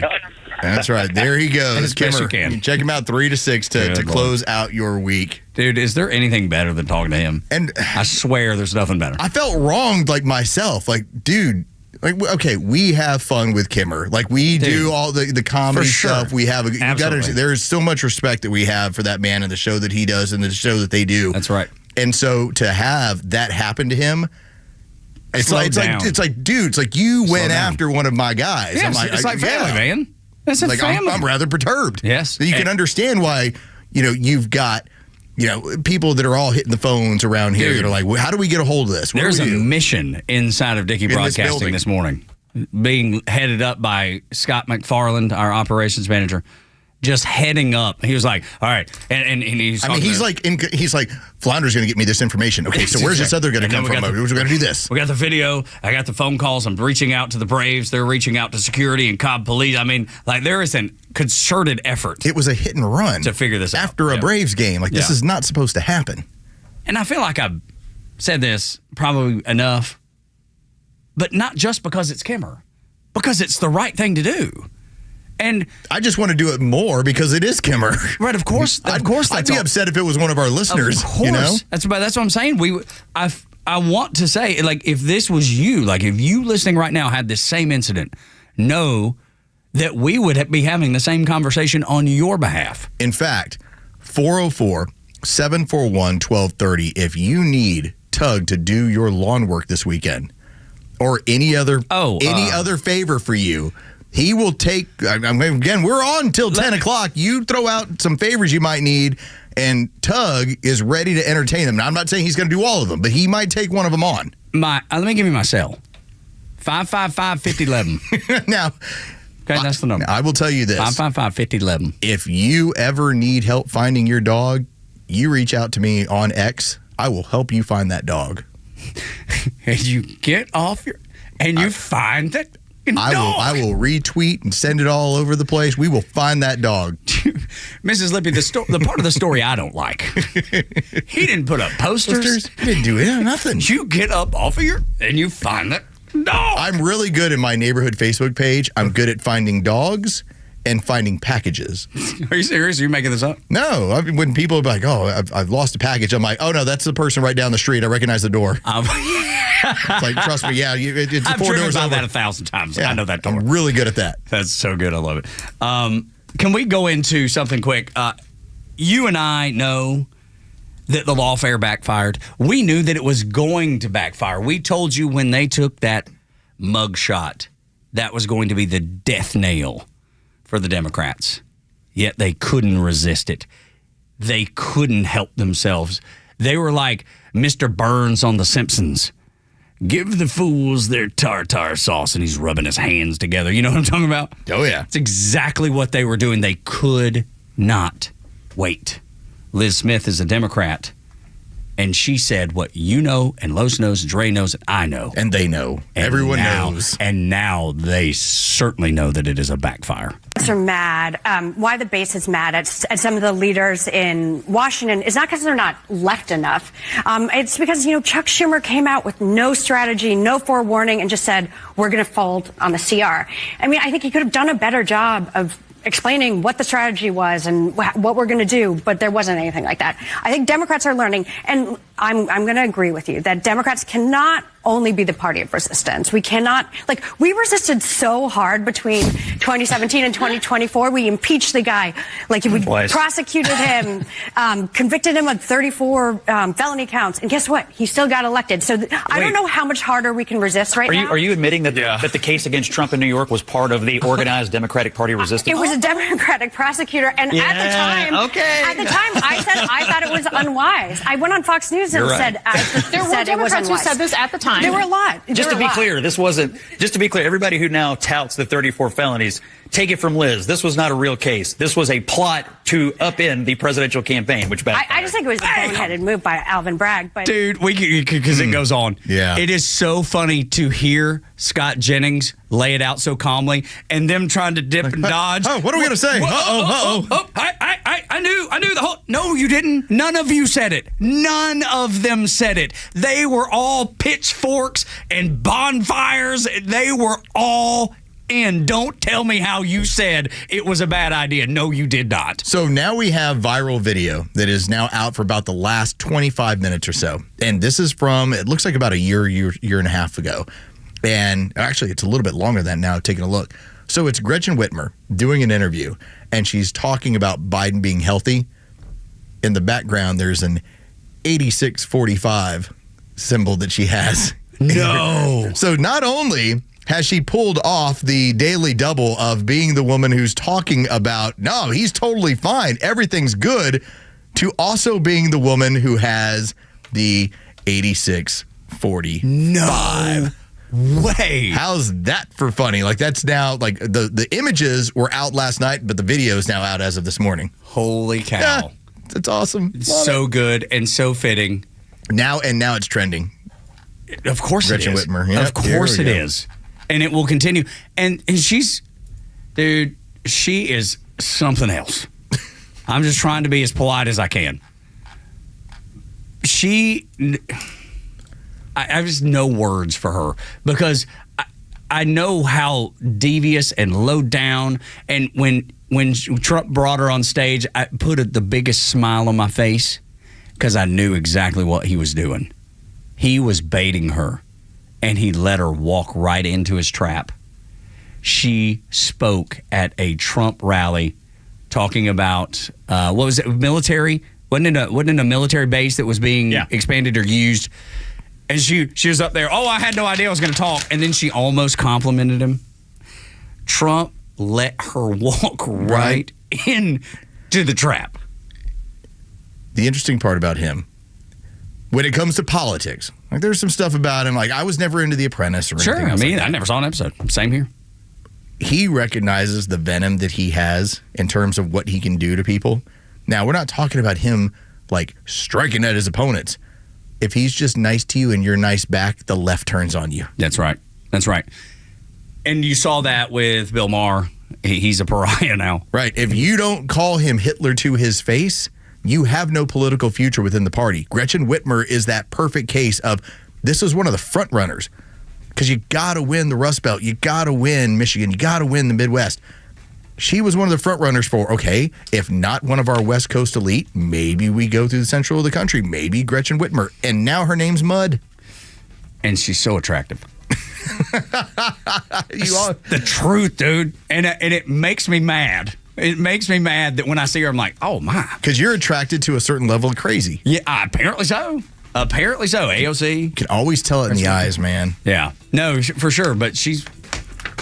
That's right. There he goes. As best you Kimmer. can. Check him out 3 to 6 to close out your week. Dude, is there anything better than talking to him? And I swear there's nothing better. I felt wronged, like myself. Like, dude, like, okay, we have fun with Kimmer. Like, we do all the comedy stuff. We have. There's so much respect that we have for that man and the show that he does and the show that they do. That's right. And so to have that happen to him, it's like, dude, it's like you went after one of my guys. Yeah, I'm like, it's like family, man. It's a like, family. I'm rather perturbed. Yes. You can understand why, you've got, people that are all hitting the phones around here that are like, how do we get a hold of this? There's a mission inside of Dickey Broadcasting this morning, being headed up by Scott McFarland, our operations manager. Just heading up, he was like, "All right," and he's. He's like, Flounder's going to get me this information. Okay, so where's this other going to come from? We're going to do this. We got the video. I got the phone calls. I'm reaching out to the Braves. They're reaching out to security and Cobb Police. I mean, like there is a concerted effort. It was a hit and run to figure this out after a Braves game. Like this is not supposed to happen. And I feel like I've said this probably enough, but not just because it's Kimmer, because it's the right thing to do. And I just want to do it more because it is Kimmer. Right, of course. Of course, I'd be upset if it was one of our listeners. Of course. That's what I'm saying. I want to say, like, if this was you, like, if you listening right now had this same incident, know that we would be having the same conversation on your behalf. In fact, 404-741-1230, if you need Tug to do your lawn work this weekend or any other favor for you, he will take, again, we're on till 10 o'clock. You throw out some favors you might need, and Tug is ready to entertain them. Now, I'm not saying he's going to do all of them, but he might take one of them on. Let me give you my cell. 555-5011. Now, okay, that's the number. I will tell you this. 555-5011. If you ever need help finding your dog, you reach out to me on X. I will help you find that dog. And you get off you find that I will retweet and send it all over the place. We will find that dog. Mrs. Lippy, the part of the story I don't like. He didn't put up posters. He didn't do nothing. You get up off of and you find that dog. I'm really good in my neighborhood Facebook page. I'm good at finding dogs and finding packages. Are you serious? Are you making this up? No. I mean, when people are like, I've lost a package, I'm like, oh, no, that's the person right down the street. I recognize the door. It's like, trust me, it's I've 4 doors about over. that 1,000 times. Yeah, I know that door. I'm really good at that. That's so good. I love it. Can we go into something quick? You and I know that the lawfare backfired. We knew that it was going to backfire. We told you when they took that mug shot, that was going to be the death nail for the Democrats. Yet they couldn't resist it. They couldn't help themselves. They were like Mr. Burns on The Simpsons. Give the fools their tartar sauce, and he's rubbing his hands together. You know what I'm talking about? Oh, yeah. It's exactly what they were doing. They could not wait. Liz Smith is a Democrat, and she said what you know, and Los knows, and Dre knows, and I know. And they know. Everyone knows. And now they certainly know that it is a backfire. Are mad. Why the base is mad at some of the leaders in Washington is not because they're not left enough. It's because, Chuck Schumer came out with no strategy, no forewarning, and just said, we're going to fold on the CR. I mean, I think he could have done a better job of explaining what the strategy was and what we're going to do, but there wasn't anything like that. I think Democrats are learning, and I'm going to agree with you that Democrats cannot only be the party of resistance. We cannot, we resisted so hard between 2017 and 2024. We impeached the guy, we prosecuted him, convicted him of 34 felony counts, and guess what? He still got elected. So I don't know how much harder we can resist now. Are you admitting that that the case against Trump in New York was part of the organized Democratic Party resistance? It was a Democratic prosecutor, and at the time, I said I thought it was unwise. I went on Fox News and said there were Democrats who said this at the time. There were a lot. Just to be clear, everybody who now touts the 34 felonies, take it from Liz. This was not a real case. This was a plot to upend the presidential campaign, which backfired. I just think it was a boneheaded move by Alvin Bragg. But dude, because it goes on. Yeah. It is so funny to hear Scott Jennings lay it out so calmly and them trying to dip and dodge. What are we going to say? I knew the whole... No, you didn't. None of you said it. None of them said it. They were all pitchforks and bonfires. They were all And don't tell me how you said it was a bad idea. No, you did not. So now we have viral video that is now out for about the last 25 minutes or so. And this is from, it looks like about a year and a half ago. And actually, it's a little bit longer than that now, taking a look. So it's Gretchen Whitmer doing an interview, and she's talking about Biden being healthy. In the background, there's an 8645 symbol that she has. No. So not only has she pulled off the daily double of being the woman who's talking about, no, he's totally fine, everything's good, to also being the woman who has the 8645. No way. How's that for funny? Like, that's now, like, the images were out last night, but the video is now out as of this morning. Holy cow. Yeah, it's awesome. It's so good and so fitting. Now it's trending. Of course Gretchen it is. Whitmer. Yep, of course it is. And it will continue. And she's, dude, she is something else. I'm just trying to be as polite as I can. I have just no words for her because I know how devious and low down. And when Trump brought her on stage, I put the biggest smile on my face because I knew exactly what he was doing. He was baiting her, and he let her walk right into his trap. She spoke at a Trump rally talking about, what was it, military? Wasn't it a military base that was being expanded or used? And she was up there, I had no idea I was going to talk. And then she almost complimented him. Trump let her walk right into the trap. The interesting part about him, when it comes to politics, like there's some stuff about him, like I was never into The Apprentice or anything. Sure, I mean, I never saw an episode. Same here. He recognizes the venom that he has in terms of what he can do to people. Now, we're not talking about him like striking at his opponents. If he's just nice to you and you're nice back, the left turns on you. That's right. That's right. And you saw that with Bill Maher. He's a pariah now. Right. If you don't call him Hitler to his face, you have no political future within the party. Gretchen Whitmer is that perfect case of this is one of the front runners because you got to win the Rust Belt. You got to win Michigan. You got to win the Midwest. She was one of the front runners for, okay, if not one of our West Coast elite, maybe we go through the central of the country. Maybe Gretchen Whitmer. And now her name's Mud. And she's so attractive. The truth, dude. And it makes me mad. It makes me mad that when I see her, I'm like, oh, my. Because you're attracted to a certain level of crazy. Yeah, apparently so. Apparently so. AOC. You can always tell it in the eyes, man. Yeah. No, for sure. But she's...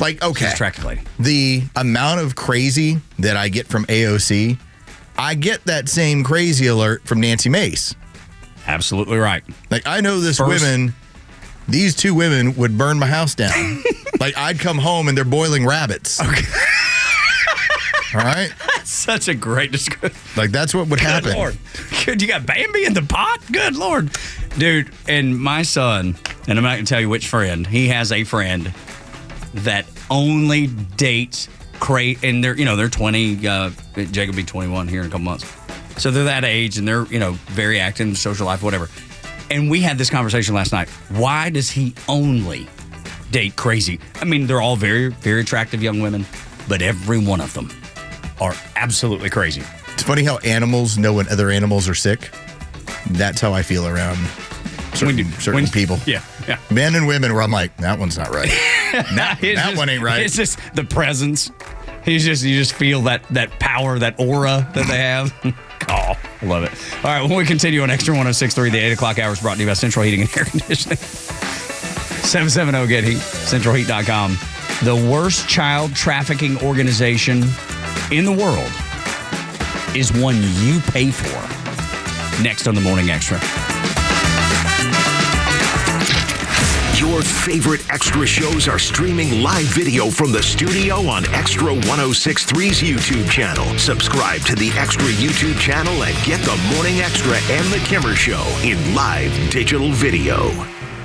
Like, okay, she's attractive lady. The amount of crazy that I get from AOC, I get that same crazy alert from Nancy Mace. Absolutely right. Like, I know these two women would burn my house down. Like, I'd come home and they're boiling rabbits. Okay. All right? That's such a great description. Like, that's what would happen. Good Lord. Good, you got Bambi in the pot? Good Lord. Dude, and my son, and I'm not going to tell you which friend, he has a friend that only dates and they're 20. Jake will be 21 here in a couple months. So they're that age and they're, very active in social life, whatever. And we had this conversation last night. Why does he only date crazy? I mean, they're all very, very attractive young women, but every one of them are absolutely crazy. It's funny how animals know when other animals are sick. That's how I feel around certain people. Yeah. Men and women where I'm like, that one's not right. that one ain't right. It's just the presence. You just feel that power, that aura that they have. Oh, I love it. All right, when we continue on Extra 106.3, the 8 o'clock hour is brought to you by Central Heating and Air Conditioning. 770-GET-HEAT, centralheat.com. The worst child trafficking organization in the world is one you pay for. Next on the Morning Extra. Your favorite Extra shows are streaming live video from the studio on Extra 106.3's YouTube channel. Subscribe to the Extra YouTube channel and get the Morning Extra and the Kimmer Show in live digital video.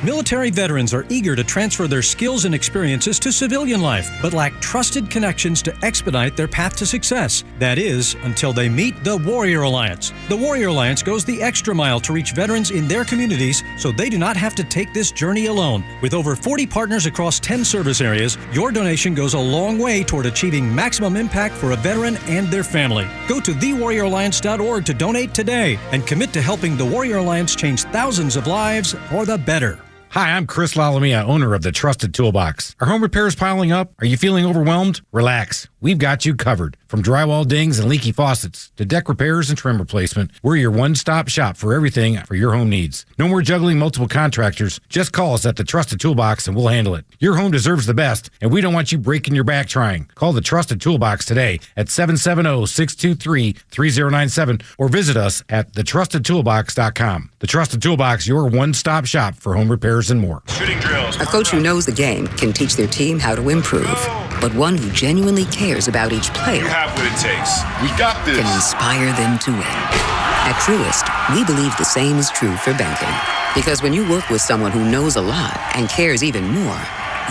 Military veterans are eager to transfer their skills and experiences to civilian life, but lack trusted connections to expedite their path to success. That is, until they meet the Warrior Alliance. The Warrior Alliance goes the extra mile to reach veterans in their communities so they do not have to take this journey alone. With over 40 partners across 10 service areas, your donation goes a long way toward achieving maximum impact for a veteran and their family. Go to thewarrioralliance.org to donate today and commit to helping the Warrior Alliance change thousands of lives for the better. Hi, I'm Chris Lalamia, owner of the Trusted Toolbox. Are home repairs piling up? Are you feeling overwhelmed? Relax. We've got you covered. From drywall dings and leaky faucets to deck repairs and trim replacement, we're your one-stop shop for everything for your home needs. No more juggling multiple contractors. Just call us at the Trusted Toolbox and we'll handle it. Your home deserves the best, and we don't want you breaking your back trying. Call the Trusted Toolbox today at 770-623-3097 or visit us at thetrustedtoolbox.com. The Trusted Toolbox, your one-stop shop for home repairs and more. Shooting drills. A coach who knows the game can teach their team how to improve. But one who genuinely cares about each player you have what it takes. We got this. Can inspire them to win. At Truist, we believe the same is true for banking. Because when you work with someone who knows a lot and cares even more,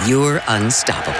you're unstoppable.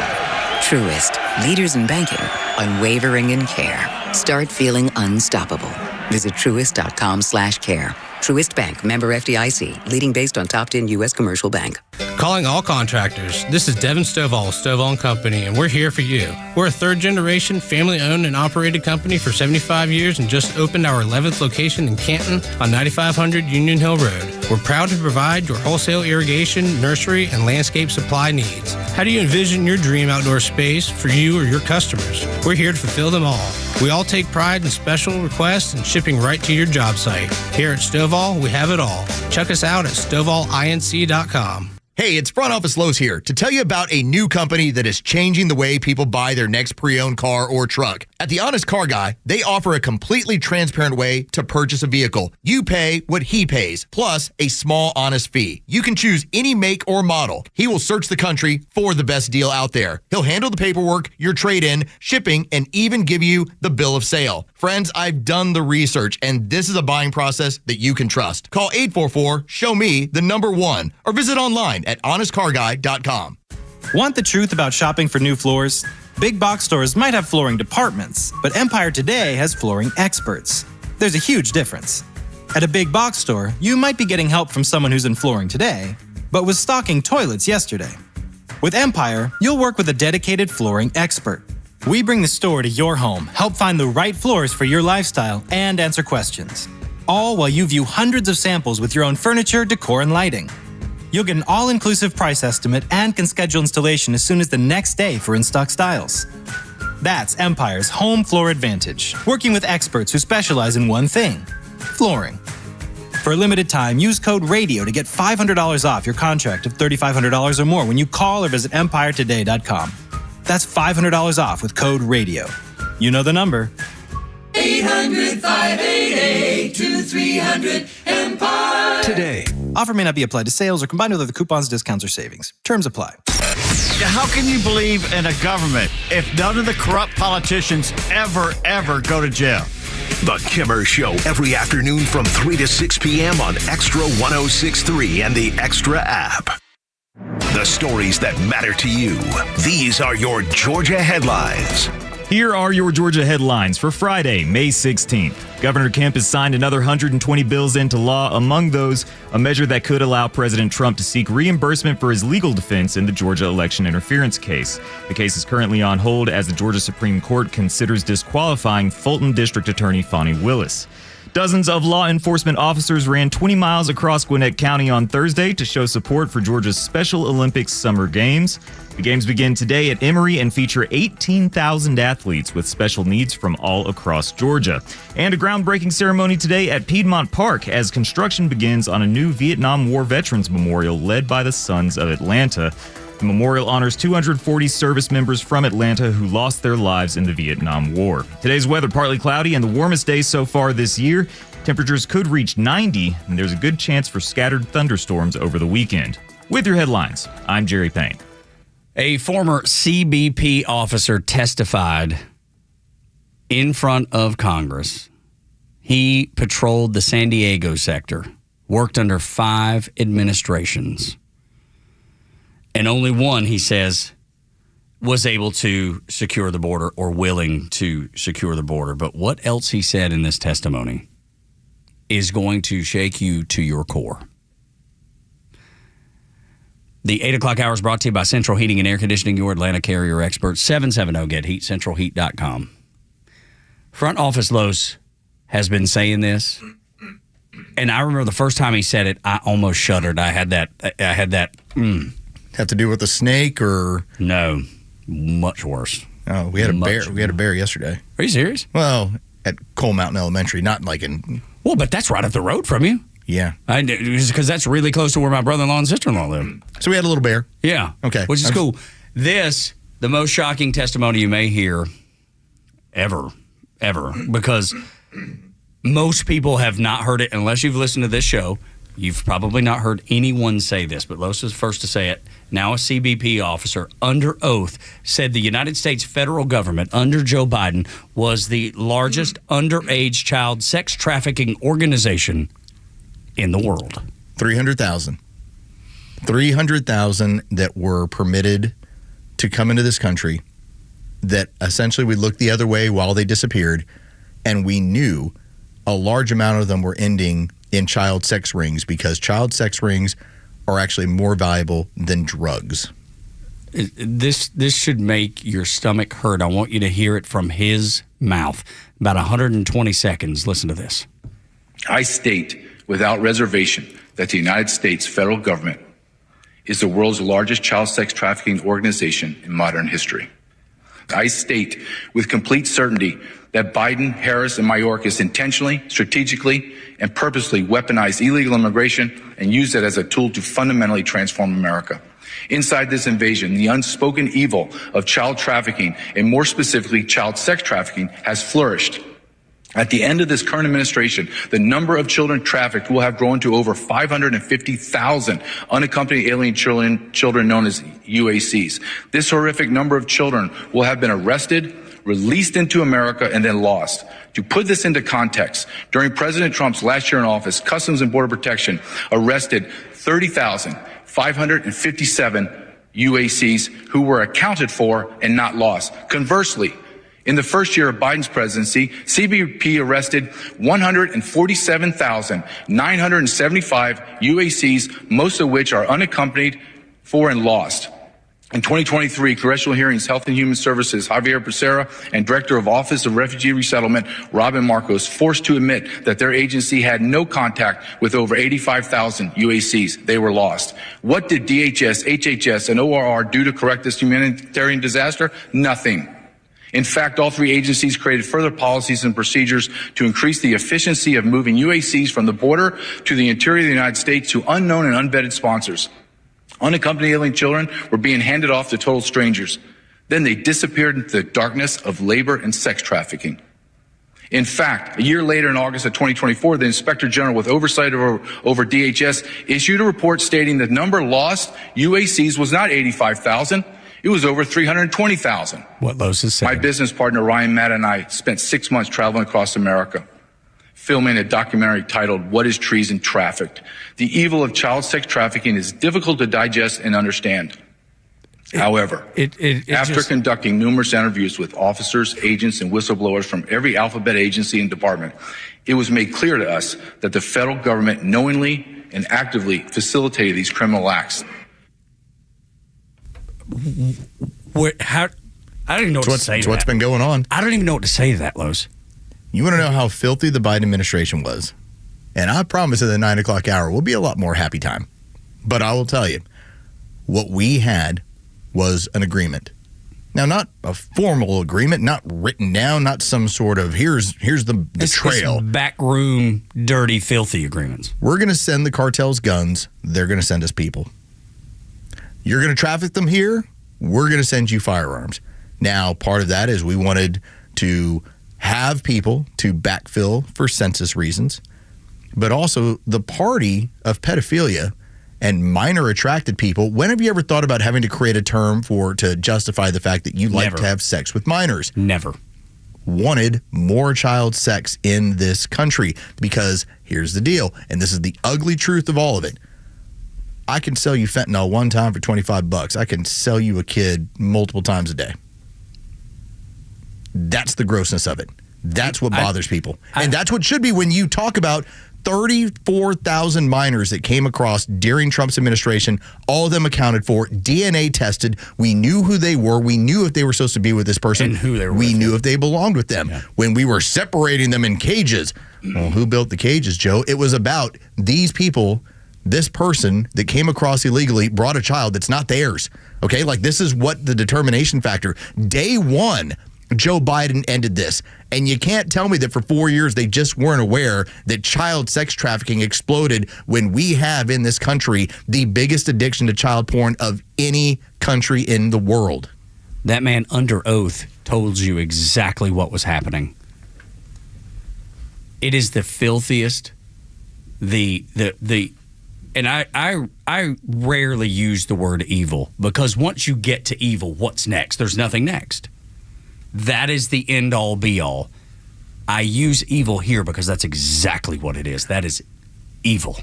Truist, leaders in banking, unwavering in care. Start feeling unstoppable. Visit truist.com/care. Truist Bank, member FDIC, leading based on top 10 U.S. commercial bank. Calling all contractors. This is Devin Stovall of Stovall & Company, and we're here for you. We're a third-generation, family-owned and operated company for 75 years and just opened our 11th location in Canton on 9500 Union Hill Road. We're proud to provide your wholesale irrigation, nursery, and landscape supply needs. How do you envision your dream outdoor space for you or your customers? We're here to fulfill them all. We all take pride in special requests and shipping right to your job site. Here at Stovall, we have it all. Check us out at StovallINC.com. Hey, it's Front Office Lowe's here to tell you about a new company that is changing the way people buy their next pre-owned car or truck. At The Honest Car Guy, they offer a completely transparent way to purchase a vehicle. You pay what he pays, plus a small honest fee. You can choose any make or model. He will search the country for the best deal out there. He'll handle the paperwork, your trade-in, shipping, and even give you the bill of sale. Friends, I've done the research, and this is a buying process that you can trust. Call 844-SHOW-ME-1 or visit online at honestcarguy.com. Want the truth about shopping for new floors? Big box stores might have flooring departments, but Empire Today has flooring experts. There's a huge difference. At a big box store, you might be getting help from someone who's in flooring today, but was stocking toilets yesterday. With Empire, you'll work with a dedicated flooring expert. We bring the store to your home, help find the right floors for your lifestyle, and answer questions. All while you view hundreds of samples with your own furniture, decor, and lighting. You'll get an all-inclusive price estimate and can schedule installation as soon as the next day for in-stock styles. That's Empire's Home Floor Advantage, working with experts who specialize in one thing, flooring. For a limited time, use code RADIO to get $500 off your contract of $3,500 or more when you call or visit EmpireToday.com. That's $500 off with code RADIO. You know the number. 800-588-2300 Today. Offer may not be applied to sales or combined with other coupons, discounts, or savings. Terms apply. How can you believe in a government if none of the corrupt politicians ever go to jail? The Kimmer Show every afternoon from 3 to 6 p.m. on Extra 106.3 and the Extra app. The stories that matter to you. These are your Georgia headlines. Here are your Georgia headlines for Friday, May 16th. Governor Kemp has signed another 120 bills into law, among those a measure that could allow President Trump to seek reimbursement for his legal defense in the Georgia election interference case. The case is currently on hold as the Georgia Supreme Court considers disqualifying Fulton District Attorney Fonnie Willis. Dozens of law enforcement officers ran 20 miles across Gwinnett County on Thursday to show support for Georgia's Special Olympics Summer Games. The games begin today at Emory and feature 18,000 athletes with special needs from all across Georgia. And a groundbreaking ceremony today at Piedmont Park as construction begins on a new Vietnam War Veterans Memorial led by the Sons of Atlanta. The memorial honors 240 service members from Atlanta who lost their lives in the Vietnam War. Today's weather partly cloudy and the warmest day so far this year. Temperatures could reach 90, and there's a good chance for scattered thunderstorms over the weekend. With your headlines, I'm Jerry Payne. A former CBP officer testified in front of Congress. He patrolled the San Diego sector, worked under 5 administrations. And only one, he says, was able to secure the border or willing to secure the border. But what else he said in this testimony is going to shake you to your core. The 8 o'clock hour is brought to you by Central Heating and Air Conditioning, your Atlanta carrier expert. 770-GET-HEAT, centralheat.com. Front Office Los has been saying this, and I remember the first time he said it, I almost shuddered. I had that. Have to do with the snake or? No, much worse. Oh, we had a bear. We had a bear yesterday. Are you serious? Well, at Coal Mountain Elementary, not like in. Well, but that's right up the road from you. Yeah. Because that's really close to where my brother-in-law and sister-in-law live. So we had a little bear. Yeah. Okay. Which is cool. This, the most shocking testimony you may hear ever, because most people have not heard it unless you've listened to this show. You've probably not heard anyone say this, but Los is the first to say it. Now a CBP officer under oath said the United States federal government under Joe Biden was the largest underage child sex trafficking organization in the world. 300,000. 300,000 that were permitted to come into this country that essentially we looked the other way while they disappeared, and we knew a large amount of them were ending in child sex rings because child sex rings are actually more valuable than drugs. This should make your stomach hurt. I want you to hear it from his mouth. About 120 seconds. Listen to this. I state without reservation that the United States federal government is the world's largest child sex trafficking organization in modern history. I state with complete certainty that Biden, Harris, and Mayorkas intentionally, strategically, and purposely weaponized illegal immigration and used it as a tool to fundamentally transform America. Inside this invasion, the unspoken evil of child trafficking, and more specifically child sex trafficking, has flourished. At the end of this current administration, the number of children trafficked will have grown to over 550,000 unaccompanied alien children known as UACs. This horrific number of children will have been arrested, released into America, and then lost. To put this into context, during President Trump's last year in office, Customs and Border Protection arrested 30,557 UACs who were accounted for and not lost. Conversely, in the first year of Biden's presidency, CBP arrested 147,975 UACs, most of which are unaccompanied for and lost. In 2023, Congressional Hearings, Health and Human Services, Javier Becerra, and Director of Office of Refugee Resettlement, Robin Marcos, forced to admit that their agency had no contact with over 85,000 UACs. They were lost. What did DHS, HHS, and ORR do to correct this humanitarian disaster? Nothing. In fact, all three agencies created further policies and procedures to increase the efficiency of moving UACs from the border to the interior of the United States to unknown and unvetted sponsors. Unaccompanied alien children were being handed off to total strangers. Then they disappeared into the darkness of labor and sex trafficking. In fact, a year later, in August of 2024, the Inspector General with oversight over DHS issued a report stating the number lost UACs was not 85,000. It was over 320,000. What Los is saying. My business partner, Ryan Matt, and I spent 6 months traveling across America, filming a documentary titled, What is Treason Trafficked? The evil of child sex trafficking is difficult to digest and understand. However, after conducting numerous interviews with officers, agents, and whistleblowers from every alphabet agency and department, it was made clear to us that the federal government knowingly and actively facilitated these criminal acts. I don't even know what to say to that. What's been going on. I don't even know what to say to that, Los. You want to know how filthy the Biden administration was? And I promise at the 9 o'clock hour will be a lot more happy time. But I will tell you, what we had was an agreement. Now, not a formal agreement, not written down, not some sort of here's the trail. It's backroom, dirty, filthy agreements. We're going to send the cartels guns. They're going to send us people. You're going to traffic them here. We're going to send you firearms. Now, part of that is we wanted to have people to backfill for census reasons, but also the party of pedophilia and minor attracted people. When have you ever thought about having to create a term to justify the fact that you like to have sex with minors? Never. Wanted more child sex in this country because here's the deal, and this is the ugly truth of all of it. I can sell you fentanyl one time for $25. I can sell you a kid multiple times a day. That's the grossness of it. That's what bothers people. And that's what should be when you talk about 34,000 minors that came across during Trump's administration, all of them accounted for, DNA tested. We knew who they were. We knew if they were supposed to be with this person. And who they were We knew if they belonged with them. Yeah. When we were separating them in cages, well, who built the cages, Joe? It was about these people, this person that came across illegally brought a child that's not theirs. Okay? Like, this is what the determination factor. Day one, Joe Biden ended this. And you can't tell me that for 4 years they just weren't aware that child sex trafficking exploded when we have in this country the biggest addiction to child porn of any country in the world. That man under oath told you exactly what was happening. It is the filthiest, and I rarely use the word evil, because once you get to evil, what's next? There's nothing next. That is the end all be all. I use evil here because that's exactly what it is. That is evil.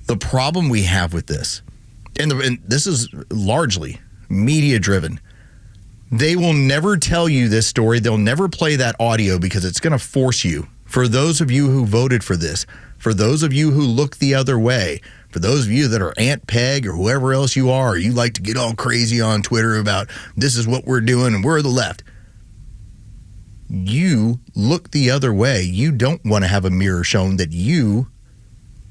The problem we have with this, and this is largely media driven, they will never tell you this story. They'll never play that audio because it's going to force you. For those of you who voted for this, for those of you who look the other way, for those of you that are Aunt Peg or whoever else you are, or you like to get all crazy on Twitter about this is what we're doing and we're the left. You look the other way. You don't want to have a mirror shown that you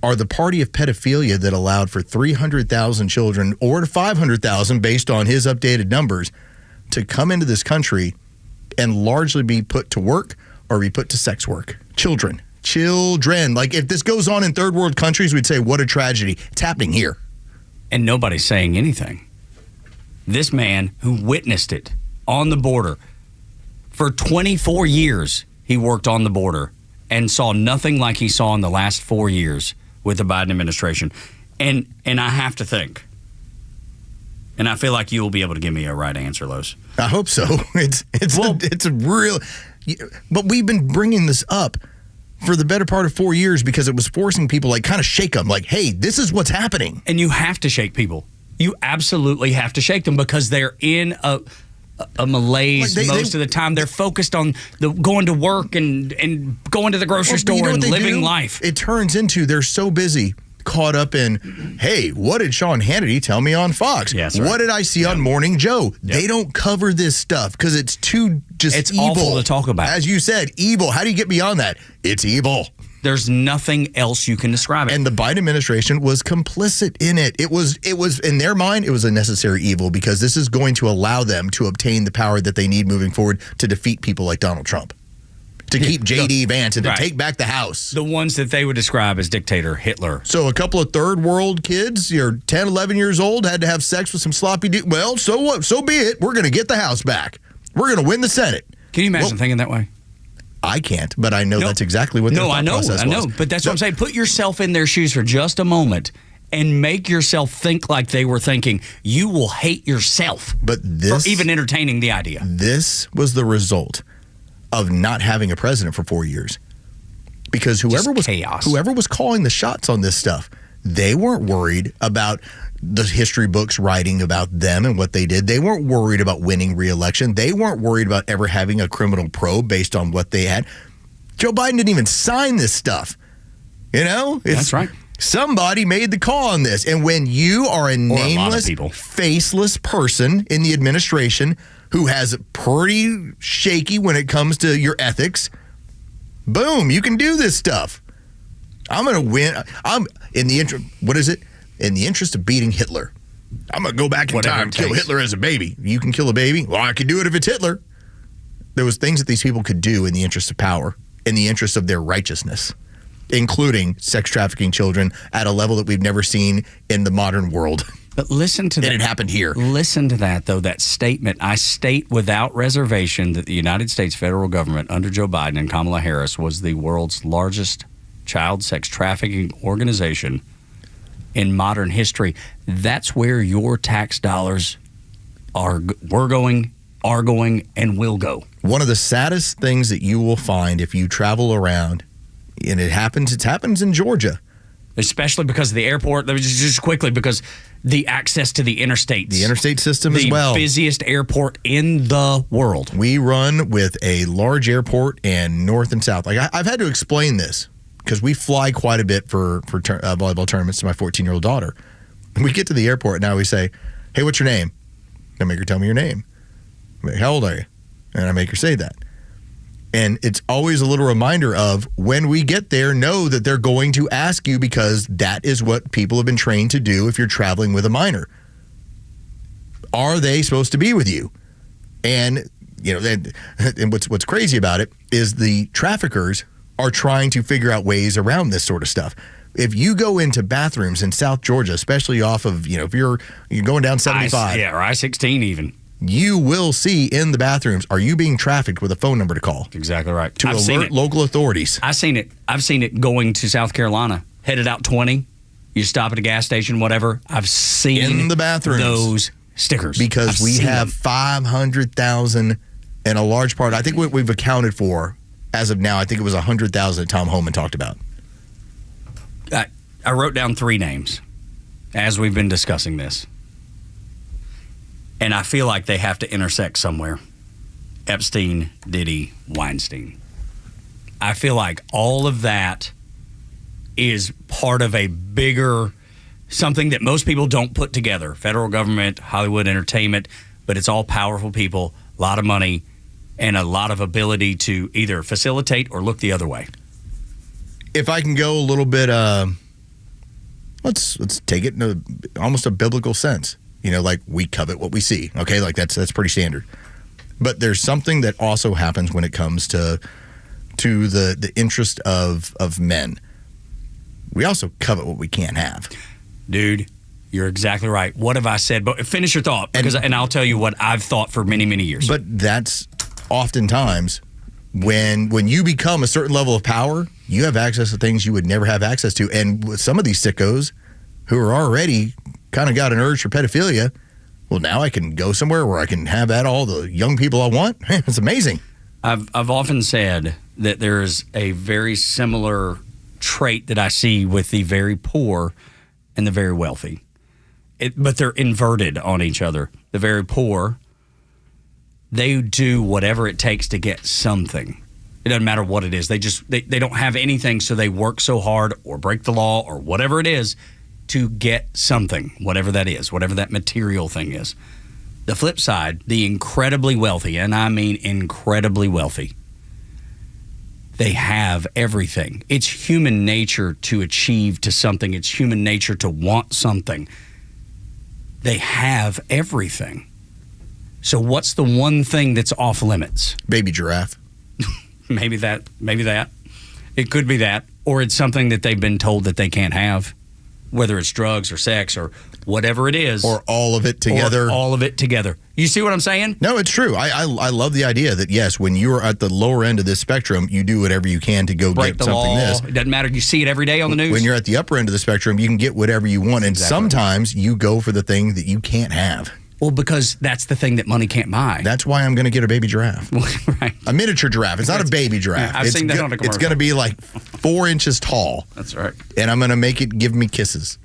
are the party of pedophilia that allowed for 300,000 children or 500,000 based on his updated numbers to come into this country and largely be put to work or be put to sex work. Children. Like, if this goes on in third world countries, we'd say, what a tragedy. It's happening here. And nobody's saying anything. This man who witnessed it on the border, for 24 years, he worked on the border and saw nothing like he saw in the last 4 years with the Biden administration. And I have to think, and I feel like you will be able to give me a right answer, Los. I hope so. It's a real, but we've been bringing this up for the better part of 4 years because it was forcing people, like, kind of shake them, like, hey, this is what's happening. And you have to shake people. You absolutely have to shake them because they're in a malaise most of the time. They're focused on going to work and going to the grocery store and living life. It turns into they're so busy, caught up in, hey, what did Sean Hannity tell me on Fox? Yes, what did I see on Morning Joe? They don't cover this stuff because it's too it's evil. Awful to talk about. As you said, evil. How do you get beyond that? It's evil. There's nothing else you can describe it. And the Biden administration was complicit in it. It was in their mind, it was a necessary evil because this is going to allow them to obtain the power that they need moving forward to defeat people like Donald Trump, to keep J.D. Vance and to take back the House. The ones that they would describe as dictator Hitler. So a couple of third world kids, you're 10, 11 years old, had to have sex with some sloppy dude. Well, so what? So be it. We're going to get the House back. We're going to win the Senate. Can you imagine thinking that way? I can't, but I know that's exactly what their thought process was. I know, but that's what I'm saying. Put yourself in their shoes for just a moment and make yourself think like they were thinking. You will hate yourself for even entertaining the idea. This was the result of not having a president for 4 years. Because whoever was calling the shots on this stuff, they weren't worried about the history books writing about them and what they did. They weren't worried about winning re-election. They weren't worried about ever having a criminal probe based on what they had. Joe Biden didn't even sign this stuff. You know? That's right. Somebody made the call on this. And when you are a nameless, faceless person in the administration who has pretty shaky when it comes to your ethics, boom, you can do this stuff. I'm going to win. I'm in the interest. What is it? In the interest of beating Hitler. I'm going to go back in time and kill Hitler as a baby. You can kill a baby? Well, I can do it if it's Hitler. There was things that these people could do in the interest of power, in the interest of their righteousness, including sex trafficking children at a level that we've never seen in the modern world. But listen to that. And it happened here. Listen to that, though, that statement. I state without reservation that the United States federal government under Joe Biden and Kamala Harris was the world's largest child sex trafficking organization in modern history. That's where your tax dollars were going, are going, and will go. One of the saddest things that you will find if you travel around, and it happens in Georgia, especially because of the airport. Just quickly, because the access to the interstates. The interstate system as well. The busiest airport in the world. We run with a large airport and north and south. Like I've had to explain this because we fly quite a bit for volleyball tournaments to my 14-year-old daughter. We get to the airport and I always say, hey, what's your name? I make her tell me your name. I'm like, how old are you? And I make her say that. And it's always a little reminder of when we get there, know that they're going to ask you because that is what people have been trained to do if you're traveling with a minor. Are they supposed to be with you? And, you know, and what's crazy about it is the traffickers are trying to figure out ways around this sort of stuff. If you go into bathrooms in South Georgia, especially off of, you know, if you're going down 75. Or I-16 even. You will see in the bathrooms, are you being trafficked with a phone number to call? Exactly right. To alert local authorities. I've seen it going to South Carolina, headed out 20. You stop at a gas station, whatever. I've seen in the bathrooms those stickers. Because we have 500,000 and a large part, I think what we've accounted for as of now, I think it was 100,000 that Tom Homan talked about. I wrote down 3 names as we've been discussing this. And I feel like they have to intersect somewhere. Epstein, Diddy, Weinstein. I feel like all of that is part of a bigger, something that most people don't put together. Federal government, Hollywood entertainment, but it's all powerful people, a lot of money, and a lot of ability to either facilitate or look the other way. If I can go a little bit, let's take it in almost a biblical sense. You know, like we covet what we see. Okay, like that's pretty standard. But there's something that also happens when it comes to the interest of men. We also covet what we can't have. Dude, you're exactly right. What have I said? But finish your thought, and I'll tell you what I've thought for many, many years. But that's oftentimes when you become a certain level of power, you have access to things you would never have access to. And with some of these sickos who are already kind of got an urge for pedophilia, well, now I can go somewhere where I can have all the young people I want. It's amazing. I've often said that there's a very similar trait that I see with the very poor and the very wealthy. But they're inverted on each other. The very poor, they do whatever it takes to get something. It doesn't matter what it is. They don't have anything, so they work so hard or break the law or whatever it is to get something, whatever that is, whatever that material thing is. The flip side, the incredibly wealthy, and I mean incredibly wealthy, they have everything. It's human nature to achieve to something. It's human nature to want something. They have everything. So what's the one thing that's off limits? Baby giraffe. Maybe that. It could be that. Or it's something that they've been told that they can't have, whether it's drugs or sex or whatever it is. Or all of it together. You see what I'm saying? No, it's true. I love the idea that, yes, when you are at the lower end of this spectrum, you do whatever you can to go break get the something law. this. It doesn't matter. You see it every day on the news. When you're at the upper end of the spectrum, you can get whatever you want. And sometimes you go for the thing that you can't have. Well, because that's the thing that money can't buy. That's why I'm going to get a baby giraffe. Right. A miniature giraffe. It's not a baby giraffe. I've seen that on a commercial. It's going to be like 4 inches tall. That's right. And I'm going to make it give me kisses.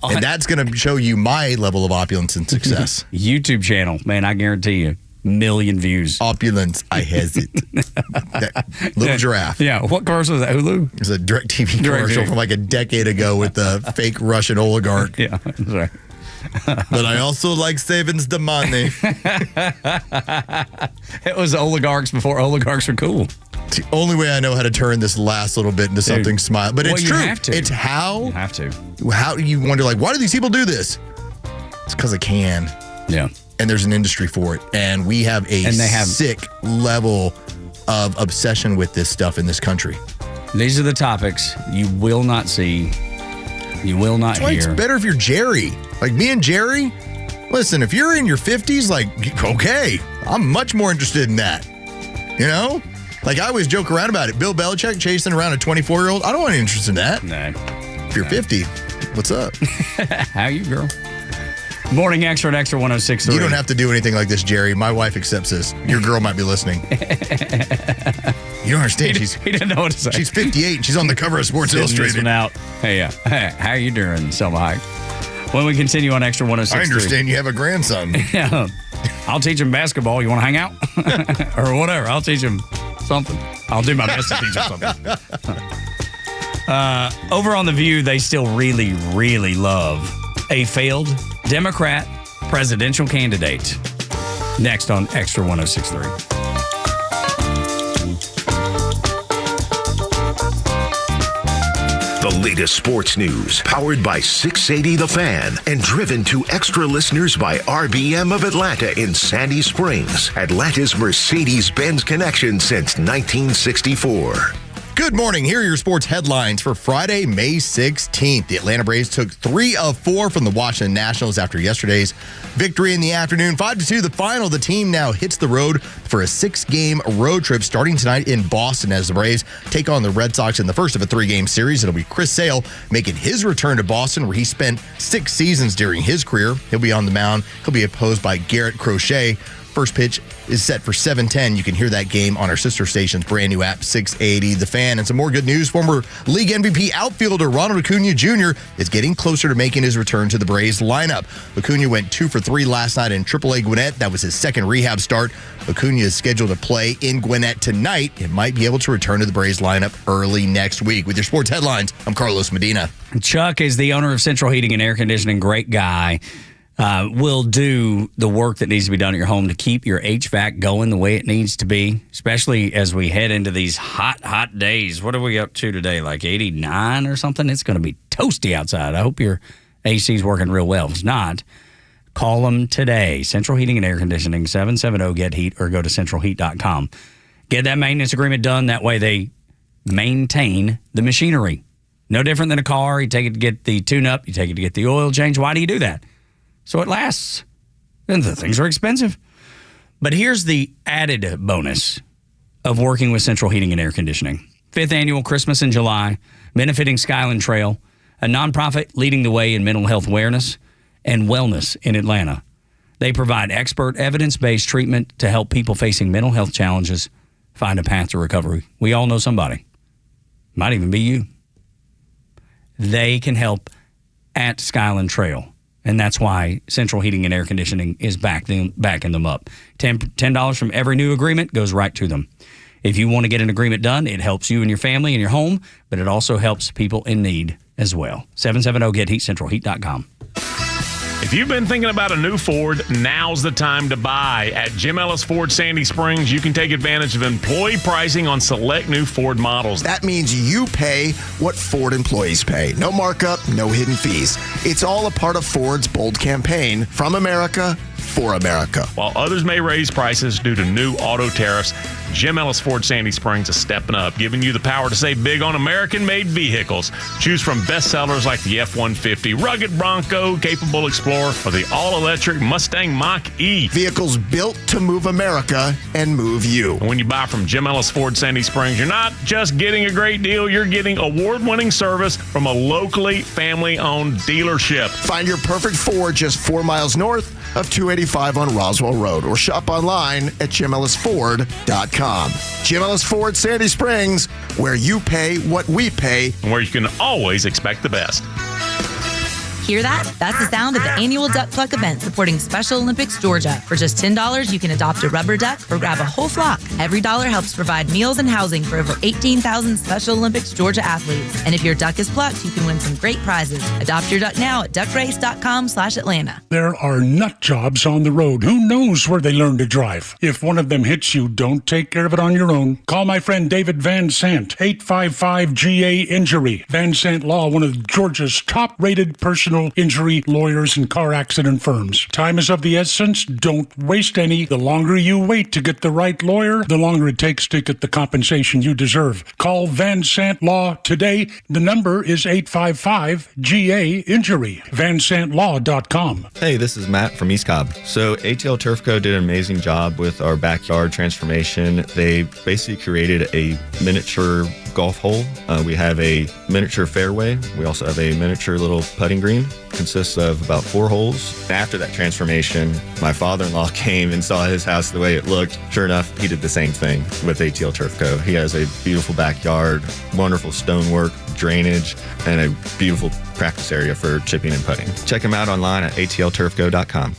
And that's going to show you my level of opulence and success. YouTube channel, man, I guarantee you, million views. Opulence, I hesitate. That little giraffe. Yeah, what commercial is that? Hulu? It's a DirecTV commercial from like a decade ago with the fake Russian oligarch. Yeah, that's right. But I also like saving the money. It was oligarchs before oligarchs were cool. It's the only way I know how to turn this last little bit into something smile. But it's true. Have to. It's how. You have to. How you wonder, like, why do these people do this? It's because I can. Yeah. And there's an industry for it. And we have a sick level of obsession with this stuff in this country. These are the topics you will not see. You will not hear. It's better if you're Jerry. Like me and Jerry. Listen, if you're in your 50s, like, okay, I'm much more interested in that. You know? Like, I always joke around about it. Bill Belichick chasing around a 24-year-old. I don't want any interest in that. No. If you're 50, what's up? How you, girl? Morning Extra at Extra 106.3. You don't have to do anything like this, Jerry. My wife accepts this. Your girl might be listening. You don't understand. He didn't know what to say. She's 58 and she's on the cover of Sports Illustrated. Out. Hey, how are you doing, Selma Hayek? When we continue on Extra 106.3. I understand you have a grandson. Yeah. I'll teach him basketball. You want to hang out? Or whatever. I'll teach him something. I'll do my best to teach him something. Over on The View, they still really, really love a failed Democrat presidential candidate. Next on Extra 106.3. The latest sports news, powered by 680 The Fan and driven to Extra listeners by RBM of Atlanta in Sandy Springs, Atlanta's Mercedes-Benz connection since 1964. Good morning. Here are your sports headlines for Friday, May 16th. The Atlanta Braves took 3 of 4 from the Washington Nationals after yesterday's victory in the afternoon. 5-2, the final. The team now hits the road for a 6-game road trip starting tonight in Boston as the Braves take on the Red Sox in the first of a 3-game series. It'll be Chris Sale making his return to Boston, where he spent 6 seasons during his career. He'll be on the mound. He'll be opposed by Garrett Crochet. First pitch is set for 7:10. You can hear that game on our sister station's brand new app, 680 The Fan. And some more good news. Former league MVP outfielder Ronald Acuna Jr. is getting closer to making his return to the Braves lineup. Acuna went 2 for 3 last night in AAA Gwinnett. That was his second rehab start. Acuna is scheduled to play in Gwinnett tonight and might be able to return to the Braves lineup early next week. With your sports headlines, I'm Carlos Medina. Chuck is the owner of Central Heating and Air Conditioning. Great guy. Will do the work that needs to be done at your home to keep your HVAC going the way it needs to be, especially as we head into these hot days. What are we up to today, like 89 or something? It's going to be toasty outside. I hope your AC is working real well. If it's not, call them today. Central Heating and Air Conditioning, 770-GET-HEAT, or go to centralheat.com. Get that maintenance agreement done. That way they maintain the machinery. No different than a car. You take it to get the tune-up. You take it to get the oil change. Why do you do that? So it lasts. And the things are expensive. But here's the added bonus of working with Central Heating and Air Conditioning. 5th annual Christmas in July, benefiting Skyland Trail, a nonprofit leading the way in mental health awareness and wellness in Atlanta. They provide expert, evidence-based treatment to help people facing mental health challenges find a path to recovery. We all know somebody. Might even be you. They can help at Skyland Trail. And that's why Central Heating and Air Conditioning is backing them up. $10 from every new agreement goes right to them. If you want to get an agreement done, it helps you and your family and your home, but it also helps people in need as well. 770-GET-HEAT, centralheat.com. If you've been thinking about a new Ford, now's the time to buy. At Jim Ellis Ford Sandy Springs, you can take advantage of employee pricing on select new Ford models. That means you pay what Ford employees pay. No markup, no hidden fees. It's all a part of Ford's bold campaign, from America for America. While others may raise prices due to new auto tariffs, Jim Ellis Ford Sandy Springs is stepping up, giving you the power to save big on American-made vehicles. Choose from bestsellers like the F-150, rugged Bronco, capable Explorer, or the all-electric Mustang Mach-E. Vehicles built to move America and move you. And when you buy from Jim Ellis Ford Sandy Springs, you're not just getting a great deal, you're getting award-winning service from a locally family-owned dealership. Find your perfect Ford just 4 miles north of 285 on Roswell Road, or shop online at JimEllisFord.com. Jim Ellis Ford Sandy Springs, where you pay what we pay, and where you can always expect the best. Hear that? That's the sound of the annual Duck Pluck event supporting Special Olympics Georgia. For just $10, you can adopt a rubber duck or grab a whole flock. Every dollar helps provide meals and housing for over 18,000 Special Olympics Georgia athletes. And if your duck is plucked, you can win some great prizes. Adopt your duck now at duckrace.com/Atlanta. There are nut jobs on the road. Who knows where they learn to drive? If one of them hits you, don't take care of it on your own. Call my friend David Van Sant, 855-GA-INJURY. Van Sant Law, one of Georgia's top-rated personal injury lawyers and car accident firms. Time is of the essence. Don't waste any. The longer you wait to get the right lawyer, the longer it takes to get the compensation you deserve. Call Van Sant Law today. The number is 855-GA-INJURY. VanSantLaw.com. Hey, this is Matt from East Cobb. So ATL Turf Co. did an amazing job with our backyard transformation. They basically created a miniature golf hole. We have a miniature fairway. We also have a miniature little putting green. Consists of about 4 holes. After that transformation, my father-in-law came and saw his house the way it looked. Sure enough, he did the same thing with ATL Turf Co. He has a beautiful backyard, wonderful stonework, drainage, and a beautiful practice area for chipping and putting. Check him out online at atlturfco.com.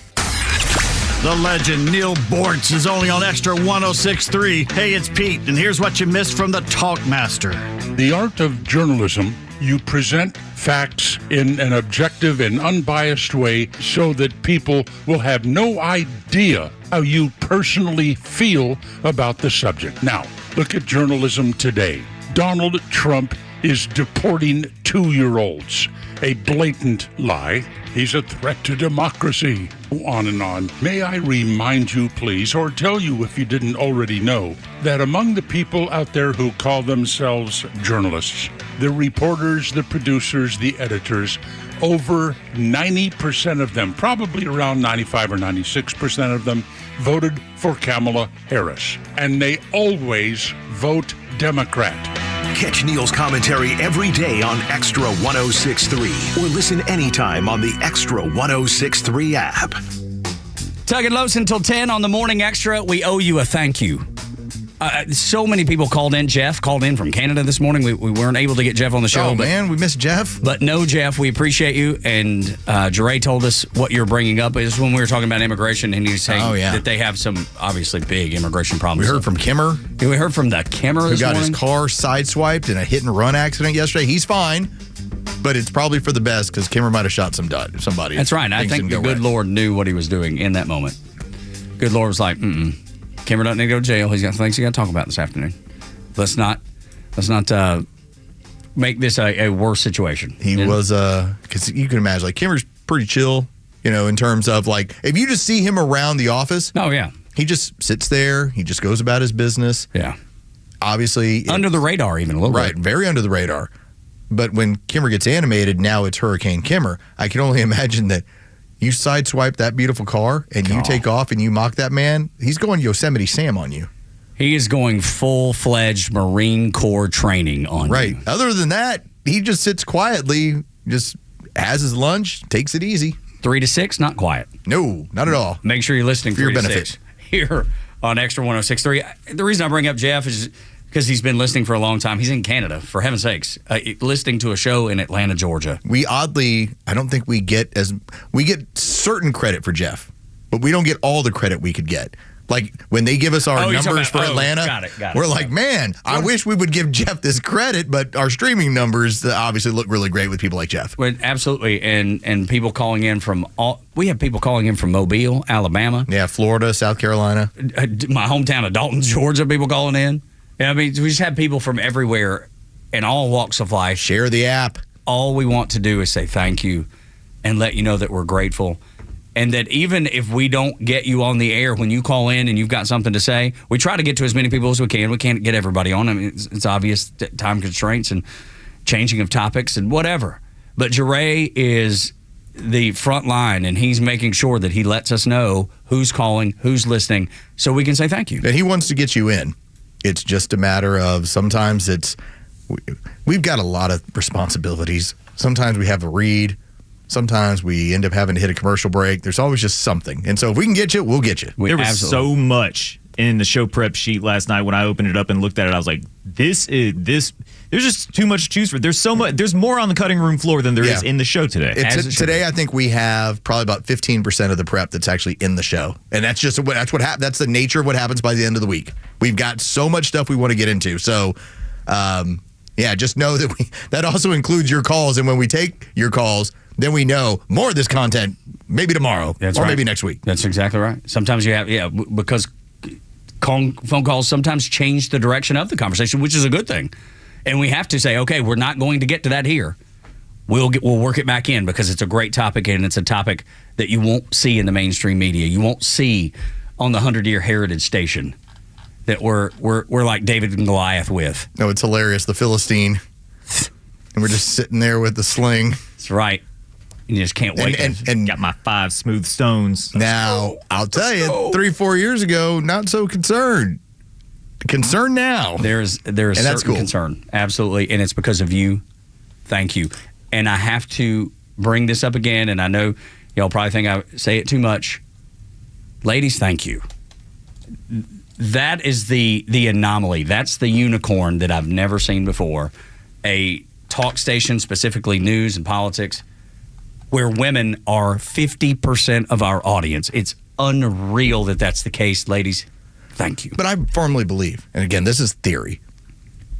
The legend Neil Bortz is only on Extra 106.3. Hey, it's Pete, and here's what you missed from the Talkmaster. The art of journalism, you present facts in an objective and unbiased way so that people will have no idea how you personally feel about the subject. Now, look at journalism today. Donald Trump is deporting 2-year-olds. A blatant lie. He's a threat to democracy. On and on. May I remind you, please, or tell you if you didn't already know, that among the people out there who call themselves journalists, the reporters, the producers, the editors, over 90% of them, probably around 95 or 96% of them, voted for Kamala Harris. And they always vote Democrat. Catch Neil's commentary every day on Extra 106.3 or listen anytime on the Extra 106.3 app. Tug and Los until 10 on the Morning Extra. We owe you a thank you. So many people called in. Jeff called in from Canada this morning. We weren't able to get Jeff on the show. Oh, man, we missed Jeff. But no, Jeff, we appreciate you. And Jeray told us what you're bringing up is when we were talking about immigration, and he was saying that they have some obviously big immigration problems. We heard from Kimmer. We heard from the Kimmer who got his car sideswiped in a hit-and-run accident yesterday. He's fine, but it's probably for the best because Kimmer might have shot somebody. That's right. I think the good Lord knew what he was doing in that moment. Good Lord was like, Kimmer doesn't need to go to jail. He's got things he got to talk about this afternoon. Let's not make this a worse situation. He was, because you can imagine, like, Kimmer's pretty chill, in terms of, like, if you just see him around the office. Oh, yeah. He just sits there. He just goes about his business. Yeah. Obviously. Under the radar, even a little bit. Right. Very under the radar. But when Kimmer gets animated, now it's Hurricane Kimmer. I can only imagine that you sideswipe that beautiful car and you take off and you mock that man, he's going Yosemite Sam on you. He is going full-fledged Marine Corps training on you. Right. Other than that, he just sits quietly, just has his lunch, takes it easy. 3 to 6, not quiet. No, not at all. Make sure you're listening for your 3 to benefit. 6 here on Extra 106.3. The reason I bring up Jeff is because he's been listening for a long time. He's in Canada, for heaven's sakes, listening to a show in Atlanta, Georgia. I don't think we get certain credit for Jeff, but we don't get all the credit we could get. Like when they give us our numbers for Atlanta, got it. We're like, man, I wish we would give Jeff this credit, but our streaming numbers obviously look really great with people like Jeff. Well, absolutely, and people calling in from we have people calling in from Mobile, Alabama. Yeah, Florida, South Carolina. My hometown of Dalton, Georgia, people calling in. I mean, we just have people from everywhere in all walks of life. Share the app. All we want to do is say thank you and let you know that we're grateful. And that even if we don't get you on the air when you call in and you've got something to say, we try to get to as many people as we can. We can't get everybody on. I mean, it's obvious time constraints and changing of topics and whatever. But Jeray is the front line, and he's making sure that he lets us know who's calling, who's listening, so we can say thank you. And he wants to get you in. It's just a matter of sometimes we've got a lot of responsibilities. Sometimes we have a read. Sometimes we end up having to hit a commercial break. There's always just something. And so if we can get you, we'll get you. There was so much in the show prep sheet last night when I opened it up and looked at it. I was like, there's just too much to choose for. There's so much. There's more on the cutting room floor than there is in the show today. Today, I think we have probably about 15% of the prep that's actually in the show. And that's just what happens. That's the nature of what happens by the end of the week. We've got so much stuff we want to get into. So, just know that that also includes your calls. And when we take your calls, then we know more of this content maybe tomorrow maybe next week. That's exactly right. Sometimes you have, because phone calls sometimes change the direction of the conversation, which is a good thing. And we have to say, okay, we're not going to get to that here. We'll work it back in because it's a great topic, and it's a topic that you won't see in the mainstream media. You won't see on the 100-year heritage station that we're like David and Goliath with. No, it's hilarious. The Philistine. And we're just sitting there with the sling. That's right. You just can't wait. And got my 5 smooth stones. Now, I'll tell you, 3-4 years ago, not so concerned. concern now. There's certain concern. Absolutely. And it's because of you. Thank you. And I have to bring this up again, and I know y'all probably think I say it too much. Ladies, thank you. That is the anomaly. That's the unicorn that I've never seen before. A talk station, specifically news and politics, where women are 50% of our audience. It's unreal that that's the case, ladies. Thank you. But I firmly believe, and again, this is theory,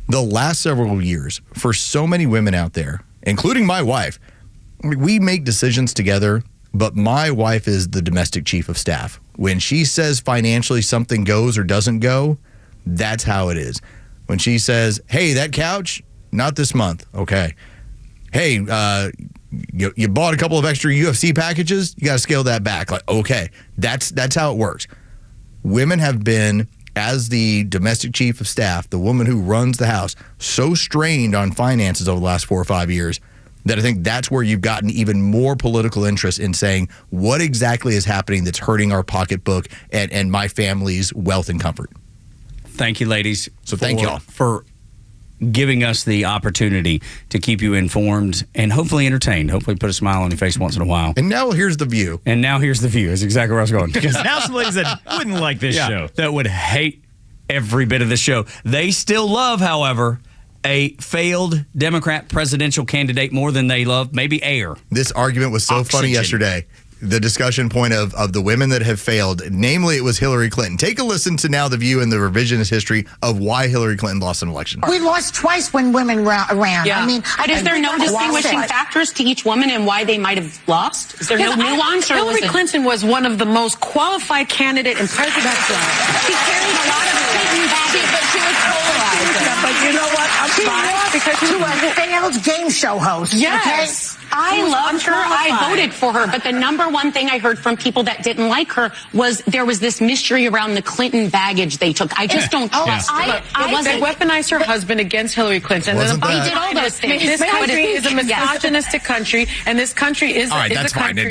the last several years, for so many women out there, including my wife, we make decisions together, but my wife is the domestic chief of staff. When she says financially something goes or doesn't go, that's how it is. When she says, hey, that couch, not this month. Okay. Hey, you bought a couple of extra UFC packages, you got to scale that back. Like, okay, that's how it works. Women have been, as the domestic chief of staff, the woman who runs the house, so strained on finances over the last 4 or 5 years that I think that's where you've gotten even more political interest in saying what exactly is happening that's hurting our pocketbook and my family's wealth and comfort. Thank you, ladies. So thank y'all for giving us the opportunity to keep you informed and hopefully entertained. Hopefully put a smile on your face once in a while. And now here's the view. Is exactly where I was going. Now some ladies that wouldn't like this show. That would hate every bit of the show. They still love, however, a failed Democrat presidential candidate more than they love maybe air. This argument was so funny yesterday. The discussion point of the women that have failed, namely it was Hillary Clinton. Take a listen to now the view and the revisionist history of why Hillary Clinton lost an election. We lost twice when women ran. Yeah. I mean, but is there no distinguishing factors to each woman and why they might have lost? Is there no nuance? Hillary Clinton was one of the most qualified candidate in presidential. She carried a lot of Clinton baggage, but she was polarizing. Yeah, but you know what? I'm fine because she was a failed game show host. Yes. Okay? I loved her. I voted for her. But the number one thing I heard from people that didn't like her was there was this mystery around the Clinton baggage they took. I just don't trust her. They weaponized her husband against Hillary Clinton. They did all those things. This country is a misogynistic country, and this country is all right, is that's a country.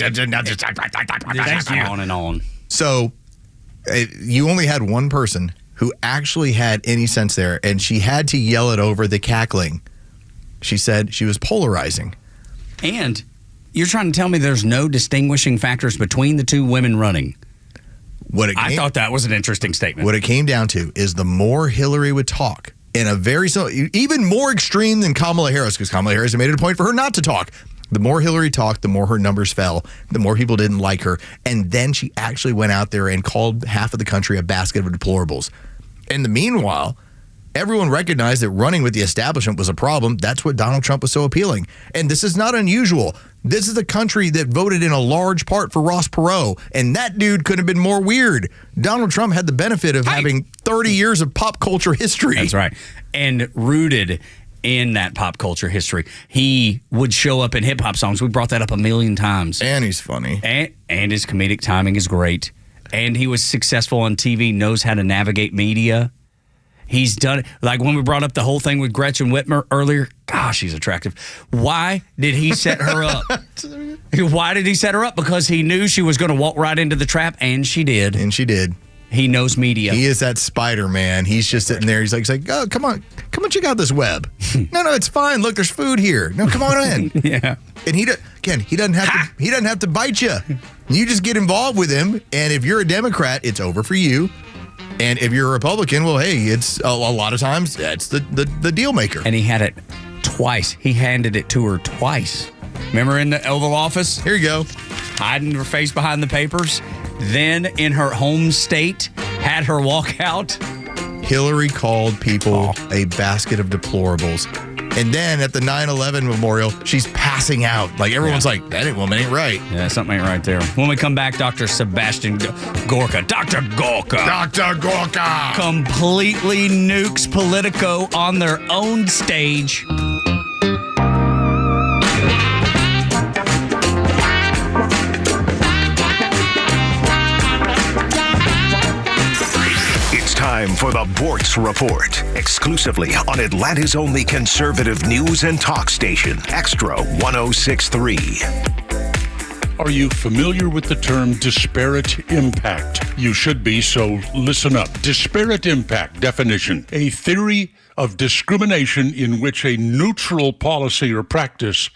fine. On and on. So you only had one person who actually had any sense there, and she had to yell it over the cackling. She said she was polarizing. And you're trying to tell me there's no distinguishing factors between the two women running. I thought that was an interesting statement. What it came down to is the more Hillary would talk, in a very even more extreme than Kamala Harris, because Kamala Harris had made it a point for her not to talk. The more Hillary talked, the more her numbers fell, the more people didn't like her. And then she actually went out there and called half of the country a basket of deplorables. In the meanwhile, everyone recognized that running with the establishment was a problem. That's what Donald Trump was so appealing. And this is not unusual. This is a country that voted in a large part for Ross Perot, and that dude couldn't have been more weird. Donald Trump had the benefit of having 30 years of pop culture history. That's right. And rooted in that pop culture history. He would show up in hip-hop songs. We brought that up a million times. And he's funny. And his comedic timing is great. And he was successful on TV, knows how to navigate media. He's done it. Like when we brought up the whole thing with Gretchen Whitmer earlier, gosh, she's attractive. Why did he set her up? Why did he set her up? Because he knew she was going to walk right into the trap, and she did. And she did. He knows media. He is that Spider-Man. He's just sitting there. He's like, oh, come on, check out this web. No, it's fine. Look, there's food here. No, come on in. Yeah. And he doesn't have to bite you. You just get involved with him, and if you're a Democrat, it's over for you. And if you're a Republican, well, hey, it's a lot of times that's the deal maker. And he had it twice. He handed it to her twice. Remember in the Oval Office? Here you go. Hiding her face behind the papers. Then in her home state, had her walk out. Hillary called people a basket of deplorables. And then at the 9/11 memorial, she's passing out. Like everyone's like, that woman ain't right. Yeah, something ain't right there. When we come back, Dr. Sebastian Gorka. Dr. Gorka. Dr. Gorka. Completely nukes Politico on their own stage. Time for the Bortz Report, exclusively on Atlanta's only conservative news and talk station, Xtra 106.3. Are you familiar with the term disparate impact? You should be, so listen up. Disparate impact definition: a theory of discrimination in which a neutral policy or practice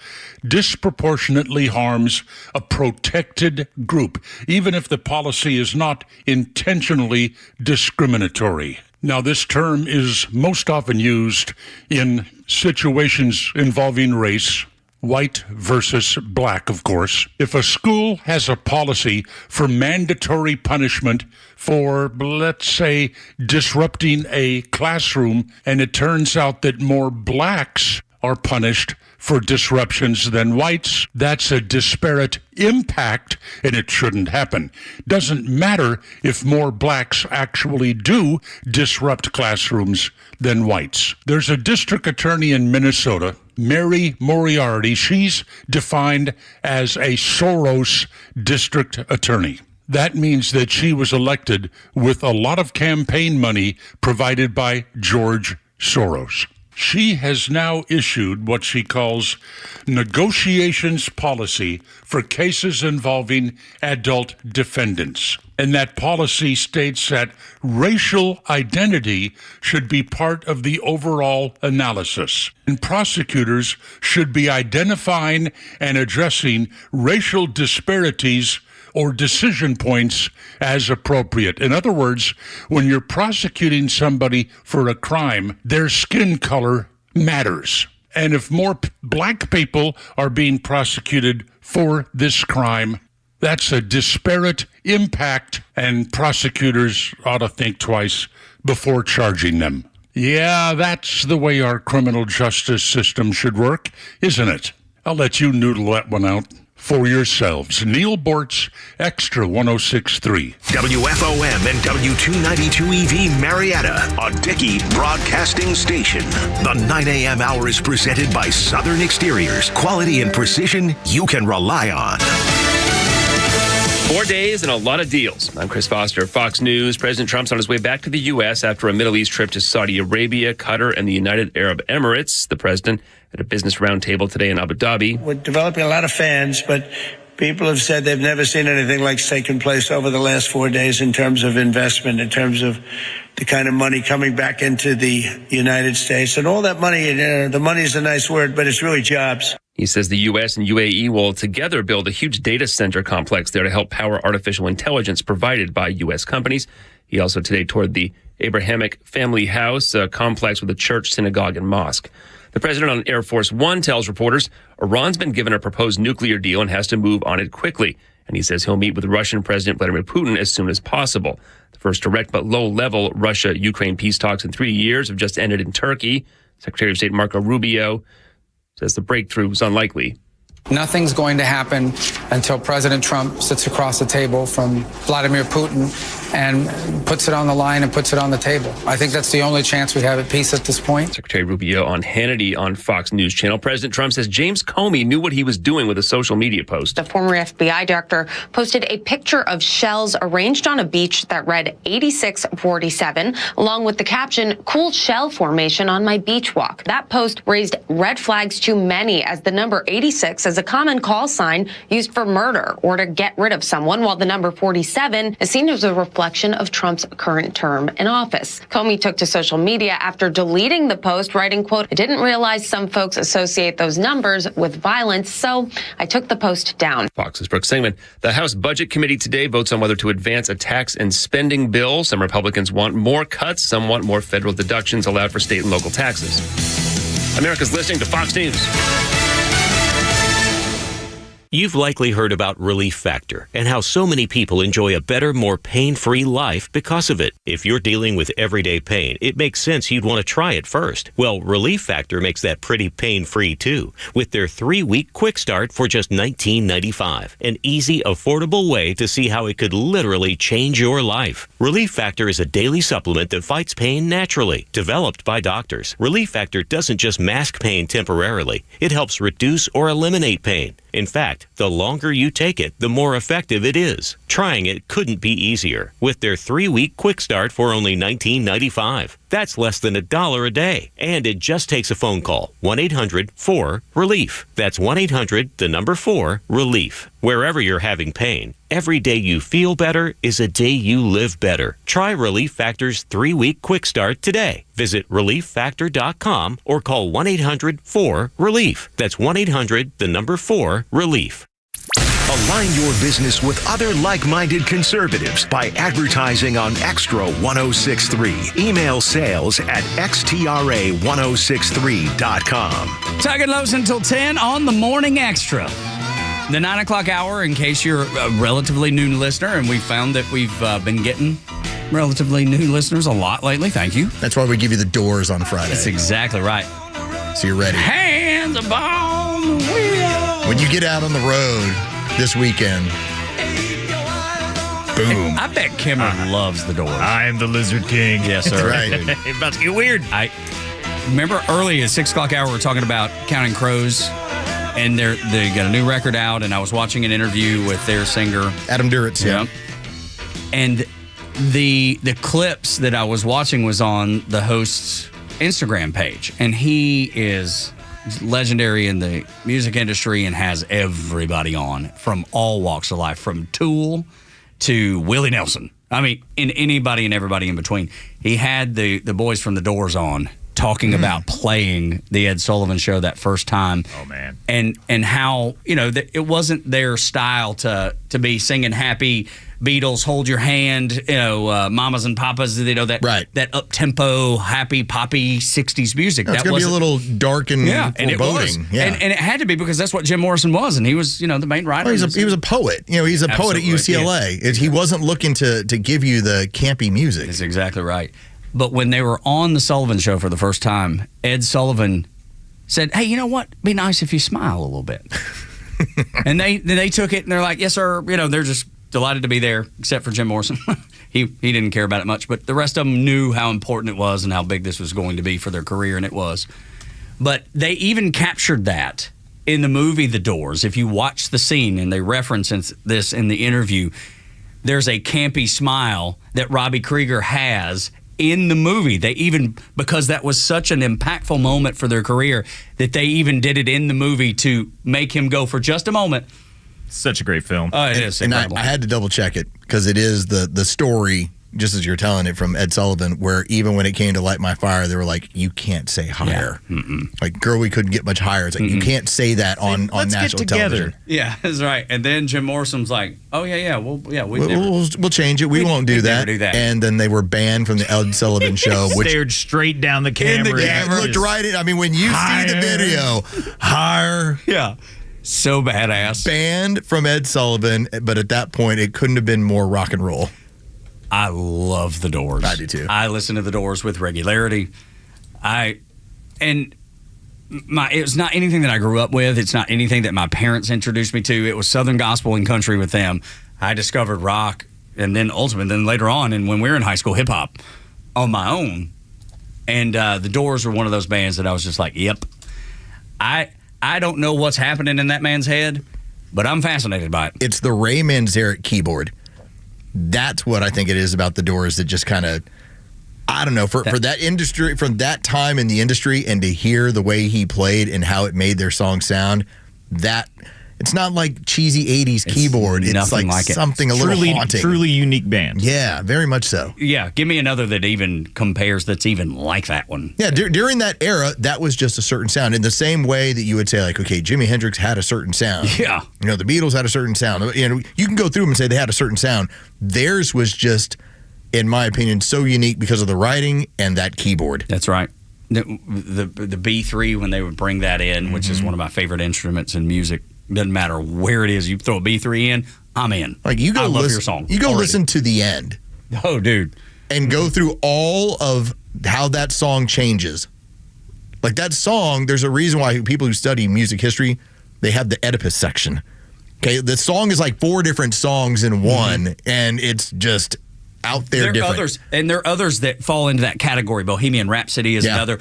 disproportionately harms a protected group, even if the policy is not intentionally discriminatory. Now, this term is most often used in situations involving race, white versus black, of course. If a school has a policy for mandatory punishment for, let's say, disrupting a classroom, and it turns out that more blacks are punished for disruptions than whites, that's a disparate impact, and it shouldn't happen. Doesn't matter if more blacks actually do disrupt classrooms than whites. There's a district attorney in Minnesota, Mary Moriarty. She's defined as a Soros district attorney. That means that she was elected with a lot of campaign money provided by George Soros. She has now issued what she calls negotiations policy for cases involving adult defendants. And that policy states that racial identity should be part of the overall analysis. And prosecutors should be identifying and addressing racial disparities or decision points as appropriate. In other words, when you're prosecuting somebody for a crime, their skin color matters. And if more black people are being prosecuted for this crime, that's a disparate impact, and prosecutors ought to think twice before charging them. Yeah, that's the way our criminal justice system should work, isn't it? I'll let you noodle that one out for yourselves. Neil Bortz, Extra 106.3. WFOM and W292 EV Marietta, a Dickey Broadcasting Station. The 9 a.m. hour is presented by Southern Exteriors. Quality and precision you can rely on. 4 days and a lot of deals. I'm Chris Foster, Fox News. President Trump's on his way back to the U.S. after a Middle East trip to Saudi Arabia, Qatar, and the United Arab Emirates. The president at a business roundtable today in Abu Dhabi. We're developing a lot of fans, but people have said they've never seen anything like's taken place over the last 4 days in terms of investment, in terms of the kind of money coming back into the United States. And all that money, the money is a nice word, but it's really jobs. He says the U.S. and UAE will together build a huge data center complex there to help power artificial intelligence provided by U.S. companies. He also today toured the Abrahamic Family House, a complex with a church, synagogue, and mosque. The president on Air Force One tells reporters Iran's been given a proposed nuclear deal and has to move on it quickly. And he says he'll meet with Russian President Vladimir Putin as soon as possible. The first direct but low-level Russia-Ukraine peace talks in 3 years have just ended in Turkey. Secretary of State Marco Rubio says the breakthrough is unlikely. Nothing's going to happen until President Trump sits across the table from Vladimir Putin and puts it on the line and puts it on the table. I think that's the only chance we have at peace at this point. Secretary Rubio on Hannity on Fox News Channel. President Trump says James Comey knew what he was doing with a social media post. The former FBI director posted a picture of shells arranged on a beach that read 8647, along with the caption, "Cool shell formation on my beach walk." That post raised red flags to many, as the number 86 is a common call sign used for murder or to get rid of someone, while the number 47 is seen as a reflection of Trump's current term in office. Comey took to social media after deleting the post, writing, quote, "I didn't realize some folks associate those numbers with violence, so I took the post down." Fox's Brooke Singman. The House Budget Committee today votes on whether to advance a tax and spending bill. Some Republicans want more cuts. Some want more federal deductions allowed for state and local taxes. America's listening to Fox News. You've likely heard about Relief Factor and how so many people enjoy a better, more pain-free life because of it. If you're dealing with everyday pain, it makes sense you'd want to try it first. Well, Relief Factor makes that pretty pain-free too, with their 3-week quick start for just $19.95. An easy, affordable way to see how it could literally change your life. Relief Factor is a daily supplement that fights pain naturally. Developed by doctors, Relief Factor doesn't just mask pain temporarily. It helps reduce or eliminate pain. In fact, the longer you take it, the more effective it is. Trying it couldn't be easier with their 3-week quick start for only $19.95. That's less than $1 a day. And it just takes a phone call. 1-800-4-RELIEF. That's 1-800-4-RELIEF. Wherever you're having pain, every day you feel better is a day you live better. Try Relief Factor's 3-week quick start today. Visit ReliefFactor.com or call 1-800-4-RELIEF. That's 1-800-4-RELIEF. Align your business with other like-minded conservatives by advertising on Extra 106.3. Email sales at xtra1063.com. Tug and Los until 10 on the Morning Extra. The 9 o'clock hour, in case you're a relatively new listener, and we found that we've been getting relatively new listeners a lot lately. Thank you. That's why we give you the Doors on Friday. That's exactly right. So you're ready. Hands upon the wheel. When you get out on the road this weekend, boom. I bet Kimmer loves the Doors. I am the Lizard King. Yes, sir. Right. It's about to get weird. I remember early at 6 o'clock hour, we were talking about Counting Crows, and they got a new record out, and I was watching an interview with their singer, Adam Duritz. Yeah. And the clips that I was watching was on the host's Instagram page, and he is legendary in the music industry and has everybody on from all walks of life, from Tool to Willie Nelson. I mean, in anybody and everybody in between. He had the boys from the Doors on talking about playing the Ed Sullivan Show that first time. Oh, man. And how, it wasn't their style to be singing happy Beatles, Hold Your Hand, Mamas and Papas, that up-tempo, happy, poppy 60s music. It's going to be a little dark and foreboding. And it was. Yeah. And it had to be because that's what Jim Morrison was, and he was, the main writer. Well, he was a poet. He's a poet at UCLA. Yeah. He wasn't looking to give you the campy music. That's exactly right. But when they were on the Sullivan Show for the first time, Ed Sullivan said, "Hey, you know what? Be nice if you smile a little bit." And they took it and they're like, "Yes, sir." They're just delighted to be there, except for Jim Morrison. He didn't care about it much, but the rest of them knew how important it was and how big this was going to be for their career, and it was. But they even captured that in the movie The Doors. If you watch the scene, and they reference this in the interview, there's a campy smile that Robbie Krieger has in the movie. They even, because that was such an impactful moment for their career, that they even did it in the movie to make him go for just a moment. Such a great film. Oh, it is. And I had to double check it because it is the story, just as you're telling it, from Ed Sullivan, where even when it came to Light My Fire, they were like, you can't say higher. Yeah. Like, girl, we couldn't get much higher. It's like, you can't say that on national television. Yeah, that's right. And then Jim Morrison's like, oh, yeah, we'll change it. We won't do that. Never do that. And then they were banned from the Ed Sullivan Show. Which stared straight down the camera. Looked right in. I mean, when you see the video, higher. Yeah. So badass. Banned from Ed Sullivan, but at that point, it couldn't have been more rock and roll. I love the Doors. I do too. I listen to the Doors with regularity. It was not anything that I grew up with. It's not anything that my parents introduced me to. It was Southern gospel and country with them. I discovered rock, and then later on, and when we were in high school, hip hop on my own. And the Doors were one of those bands that I was just like, yep. I don't know what's happening in that man's head, but I'm fascinated by it. It's the Ray Manzarek keyboard. That's what I think it is about the Doors that just kind of, I don't know, for that industry, from that time in the industry, and to hear the way he played and how it made their song sound, that it's not like cheesy 80s keyboard. It's like something a little haunting. Truly unique band. Yeah, very much so. Yeah, give me another that even compares, that's even like that one. Yeah, during that era, that was just a certain sound. In the same way that you would say, like, okay, Jimi Hendrix had a certain sound. Yeah. The Beatles had a certain sound. You can go through them and say they had a certain sound. Theirs was just, in my opinion, so unique because of the writing and that keyboard. That's right. The B3, when they would bring that in, which is one of my favorite instruments in music. Doesn't matter where it is. You throw a B3 in, I'm in. Like, you go I love listen, your song. You go already. listen to the end. Oh, dude. And go through all of how that song changes. Like, that song, there's a reason why people who study music history, they have the Oedipus section. Okay, the song is like 4 different songs in one, and it's just out there different. There are others that fall into that category. Bohemian Rhapsody is another.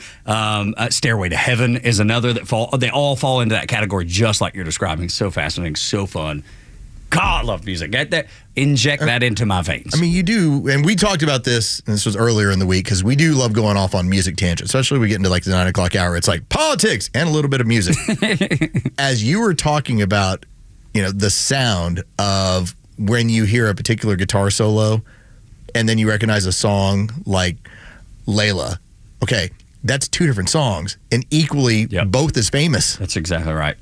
Stairway to Heaven is another that they all fall into that category, just like you're describing. So fascinating, so fun. God, I love music. Inject that into my veins. I mean, you do, and we talked about this, and this was earlier in the week, because we do love going off on music tangents, especially when we get into like the 9 o'clock hour. It's like politics and a little bit of music. As you were talking about, the sound of when you hear a particular guitar solo, and then you recognize a song like Layla. Okay, that's two different songs, and equally both as famous. That's exactly right.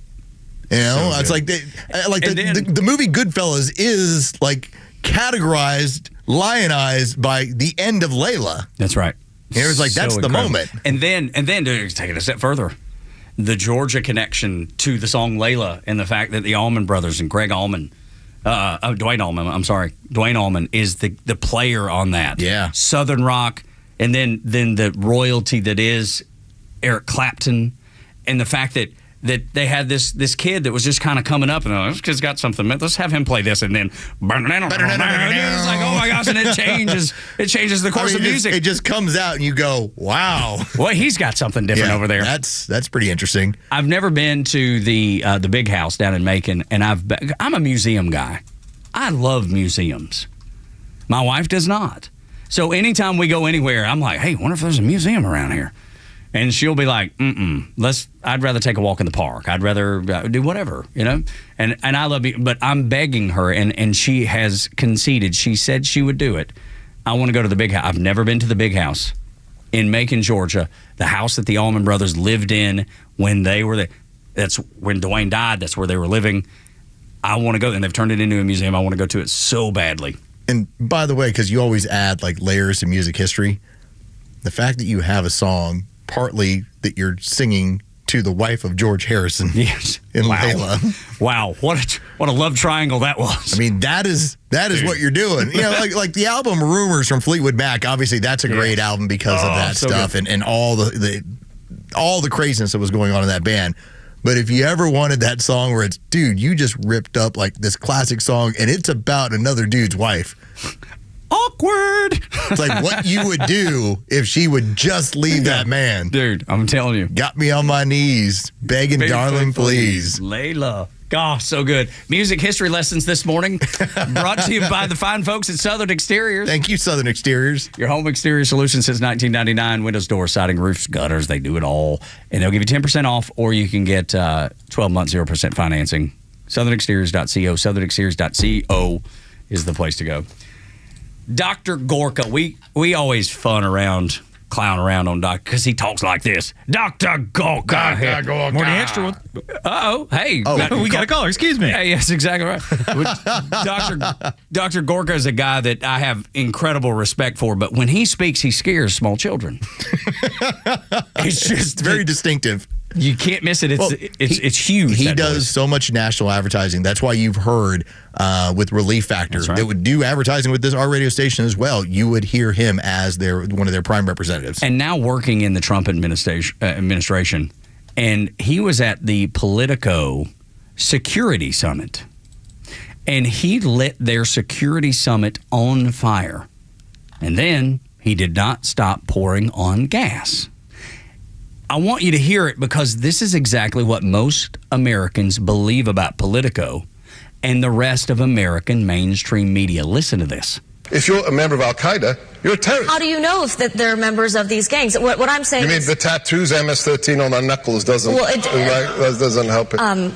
It's like the movie Goodfellas is like categorized, lionized by the end of Layla. That's right. And it was like, that's the moment. And then to take it a step further, the Georgia connection to the song Layla, and the fact that the Allman Brothers and Dwayne Allman is the player on that. Yeah. Southern rock, and then the royalty that is Eric Clapton, and the fact that they had this kid that was just kind of coming up, and this kid's got something. Let's have him play this, and then it's like, oh my gosh, and it changes the course of music. It just comes out, and you go, wow. Well, he's got something different over there. That's pretty interesting. I've never been to the big house down in Macon, and I'm a museum guy. I love museums. My wife does not. So anytime we go anywhere, I'm like, hey, wonder if there's a museum around here. And she'll be like, I'd rather take a walk in the park. I'd rather do whatever, And I love you, but I'm begging her, and she has conceded. She said she would do it. I want to go to the big house. I've never been to the big house in Macon, Georgia, the house that the Allman Brothers lived in when they were there. That's when Dwayne died. That's where they were living. I want to go, and they've turned it into a museum. I want to go to it so badly. And by the way, because you always add like layers to music history, the fact that you have a song partly that you're singing to the wife of George Harrison. Yes. In Layla. Wow. What a love triangle that was. I mean, that is what you're doing. Like the album Rumors from Fleetwood Mac, obviously that's a great album because of that stuff and all the craziness that was going on in that band. But if you ever wanted that song where it's, dude, you just ripped up like this classic song and it's about another dude's wife. Awkward. It's like what you would do if she would just leave that man. Dude, I'm telling you. Got me on my knees, begging, darling, please. Layla. Gosh, so good. Music history lessons this morning brought to you by the fine folks at Southern Exteriors. Thank you, Southern Exteriors. Your home exterior solution since 1999. Windows, doors, siding, roofs, gutters. They do it all. And they'll give you 10% off, or you can get 12 months, 0% financing. SouthernExteriors.co. SouthernExteriors.co is the place to go. Dr. Gorka. We always clown around on Doc because he talks like this. Dr. Gorka. Dr. Gorka. Morning Extra. Uh-oh. Hey. We got a caller. Excuse me. Yeah, yes, exactly right. Dr. Gorka is a guy that I have incredible respect for, but when he speaks, he scares small children. It's just very distinctive. You can't miss it. It's huge. He does so much national advertising. That's why you've heard with Relief Factor that would do advertising with our radio station as well. You would hear him as one of their prime representatives. And now working in the Trump administration. And he was at the Politico Security Summit. And he lit their security summit on fire. And then he did not stop pouring on gas. I want you to hear it because this is exactly what most Americans believe about Politico and the rest of American mainstream media. Listen to this. If you're a member of Al-Qaeda, you're a terrorist. How do you know if that they're members of these gangs? What I'm saying is... You mean the tattoos MS-13 on their knuckles doesn't help it?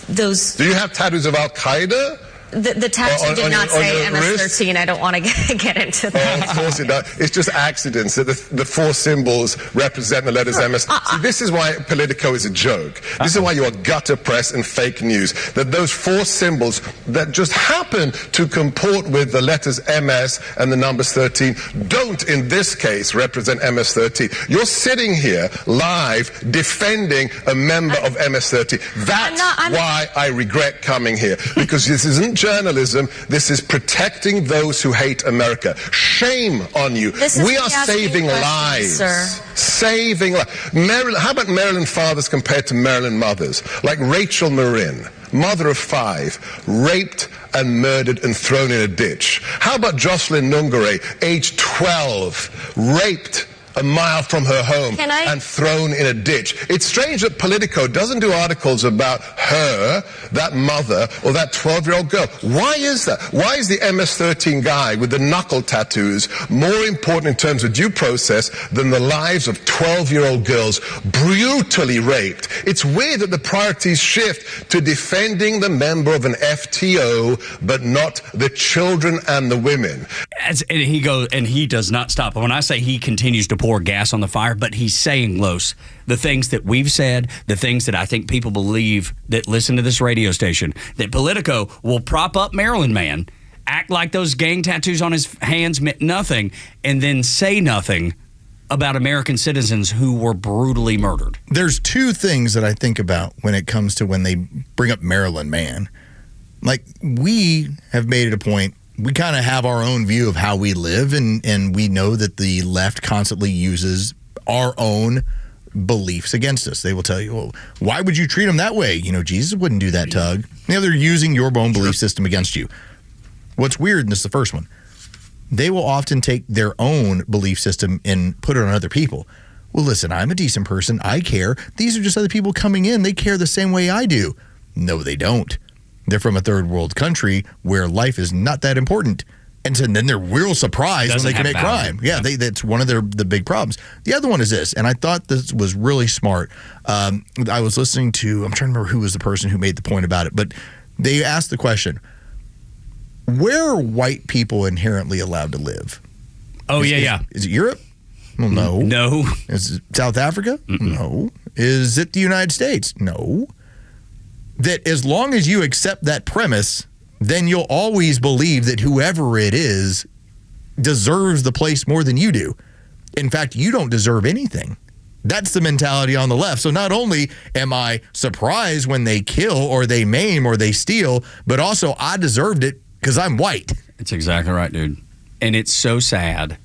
Those... Do you have tattoos of Al-Qaeda? The tattoo did not say MS-13. I don't want to get into that. Of course it does. It's just accidents that the four symbols represent the letters MS. See, this is why Politico is a joke. This is why you are gutter press and fake news. That those four symbols that just happen to comport with the letters MS and the numbers 13 don't, in this case, represent MS-13. You're sitting here live defending a member of MS-13. That's why I regret coming here. Because this isn't journalism. This is protecting those who hate America. Shame on you. We are saving lives. Sir. Saving lives. How about Maryland fathers compared to Maryland mothers? Like Rachel Marin, mother of 5, raped and murdered and thrown in a ditch. How about Jocelyn Nungare, age 12, raped a mile from her home Can I- and thrown in a ditch. It's strange that Politico doesn't do articles about her, that mother, or that 12-year-old girl. Why is that? Why is the MS-13 guy with the knuckle tattoos more important in terms of due process than the lives of 12-year-old girls brutally raped? It's weird that the priorities shift to defending the member of an FTO, but not the children and the women. And he does not stop. When I say he continues to pour gas on the fire, but he's saying, Los, the things that we've said, the things that I think people believe that listen to this radio station, that Politico will prop up Maryland man, act like those gang tattoos on his hands meant nothing, and then say nothing about American citizens who were brutally murdered. There's two things that I think about when it comes to when they bring up Maryland man. Like, we have made it a point, we kind of have our own view of how we live, and we know that the left constantly uses our own beliefs against us. They will tell you, well, why would you treat them that way? You know, Jesus wouldn't do that, Tug. They're using your own belief system against you. What's weird, and this is the first one, they will often take their own belief system and put it on other people. Well, listen, I'm a decent person. I care. These are just other people coming in. They care the same way I do. No, they don't. They're from a third world country where life is not that important. And so then they're real surprised when they commit crime. Yeah, that's one of the big problems. The other one is this, and I thought this was really smart. I was listening to, I'm trying to remember who was the person who made the point about it, but they asked the question, where are white people inherently allowed to live? Oh, yeah. Is it Europe? Well, no. No. Is it South Africa? Mm-mm. No. Is it the United States? No. That as long as you accept that premise, then you'll always believe that whoever it is deserves the place more than you do. In fact, you don't deserve anything. That's the mentality on the left. So not only am I surprised when they kill or they maim or they steal, but also I deserved it because I'm white. That's exactly right, dude. And it's so sad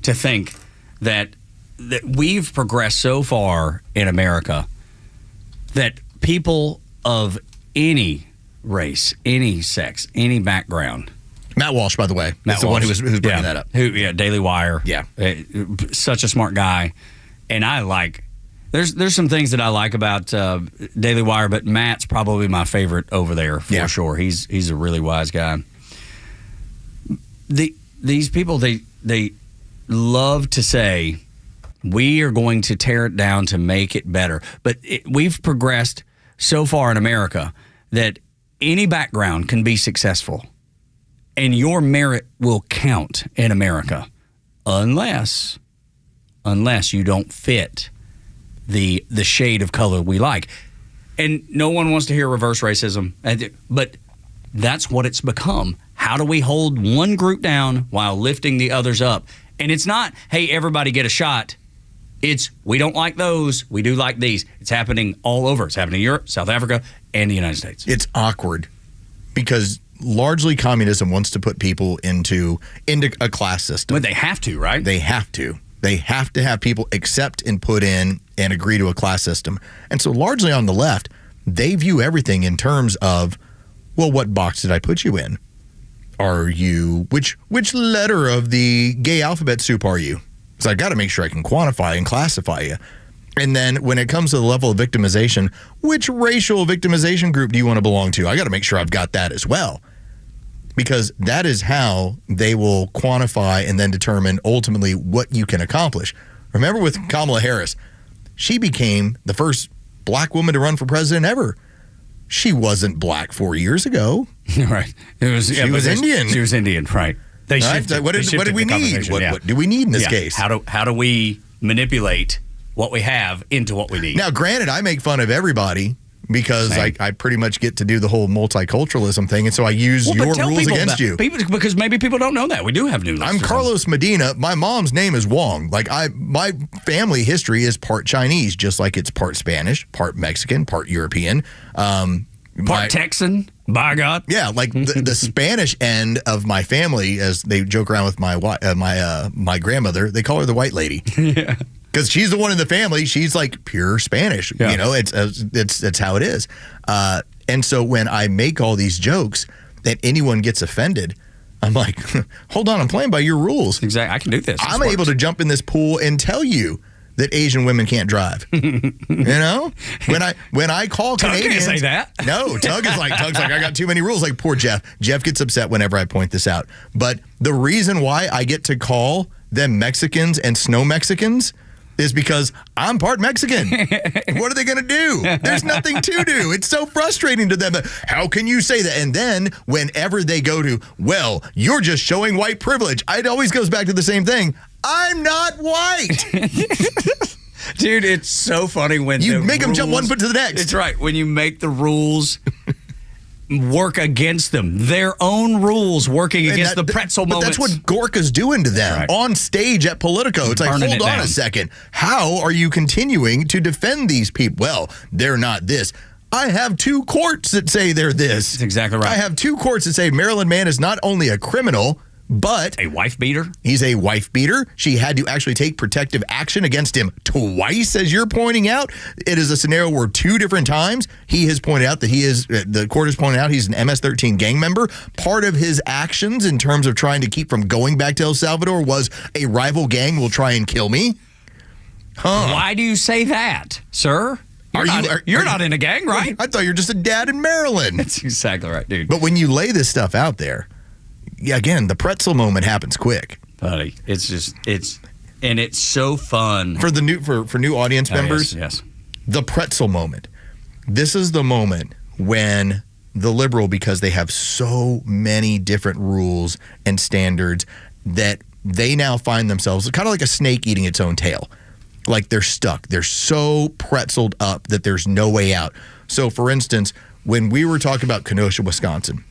to think that we've progressed so far in America that people of any race, any sex, any background. Matt Walsh, by the way, is the one who's bringing that up. Daily Wire. Yeah. Such a smart guy. And I like, there's some things that I like about Daily Wire, but Matt's probably my favorite over there for sure. He's a really wise guy. These people, they love to say, we are going to tear it down to make it better. But we've progressed so far in America that any background can be successful, and your merit will count in America, unless you don't fit the shade of color we like. And no one wants to hear reverse racism, but that's what it's become. How do we hold one group down while lifting the others up? And it's not, hey, everybody get a shot. It's, we don't like those, we do like these. It's happening all over. It's happening in Europe, South Africa, and the United States. It's awkward because largely communism wants to put people into a class system. But they have to, right? They have to. They have to have people accept and put in and agree to a class system. And so largely on the left, they view everything in terms of, well, what box did I put you in? Are you, which letter of the gay alphabet soup are you? So I got to make sure I can quantify and classify you. And then when it comes to the level of victimization, which racial victimization group do you want to belong to? I got to make sure I've got that as well. Because that is how they will quantify and then determine ultimately what you can accomplish. Remember with Kamala Harris, she became the first black woman to run for president ever. She wasn't black 4 years ago. Right. She was Indian. She was Indian, right. They shifted. What did we need? What do we need in this case? How do we manipulate what we have into what we need? Now, granted, I make fun of everybody because I pretty much get to do the whole multiculturalism thing, and so I use your rules against you. Because maybe people don't know that. We do have new listeners. I'm Carlos Medina. My mom's name is Wong. My family history is part Chinese, just like it's part Spanish, part Mexican, part European. Part Texan, by God. Yeah, like the Spanish end of my family, as they joke around with my grandmother, they call her the white lady. Yeah. Because she's the one in the family. She's like pure Spanish. Yeah. You know, it's how it is. And so when I make all these jokes that anyone gets offended, I'm like, hold on, I'm playing by your rules. Exactly. I can do this. I'm able to jump in this pool and tell you that Asian women can't drive. You know? When I call Tug Canadians. can't say that. No, Tug's like, I got too many rules. Like, poor Jeff. Jeff gets upset whenever I point this out. But the reason why I get to call them Mexicans and snow Mexicans is because I'm part Mexican. What are they going to do? There's nothing to do. It's so frustrating to them. How can you say that? And then whenever they go to, well, you're just showing white privilege, it always goes back to the same thing. I'm not white. Dude, it's so funny when you make them jump one foot to the next. It's right. When you make the rules work against them. Their own rules working against the pretzel moments. But that's what Gorka's doing to them on stage at Politico. It's like, hold on a second. How are you continuing to defend these people? Well, they're not this. I have 2 courts that say they're this. That's exactly right. I have 2 courts that say Marilyn Mann is not only a criminal, but a wife beater. He's a wife beater. She had to actually take protective action against him twice, as you're pointing out. It is a scenario where 2 different times he has pointed out that the court has pointed out he's an MS-13 gang member. Part of his actions in terms of trying to keep from going back to El Salvador was a rival gang will try and kill me. Why do you say that, sir? You're not in a gang, right? I thought you were just a dad in Maryland. That's exactly right, dude. But when you lay this stuff out there, again, the pretzel moment happens quick. Buddy, it's so fun. For new audience members, yes. The pretzel moment. This is the moment when the liberal, because they have so many different rules and standards, that they now find themselves kind of like a snake eating its own tail. Like they're stuck. They're so pretzeled up that there's no way out. So, for instance, when we were talking about Kenosha, Wisconsin,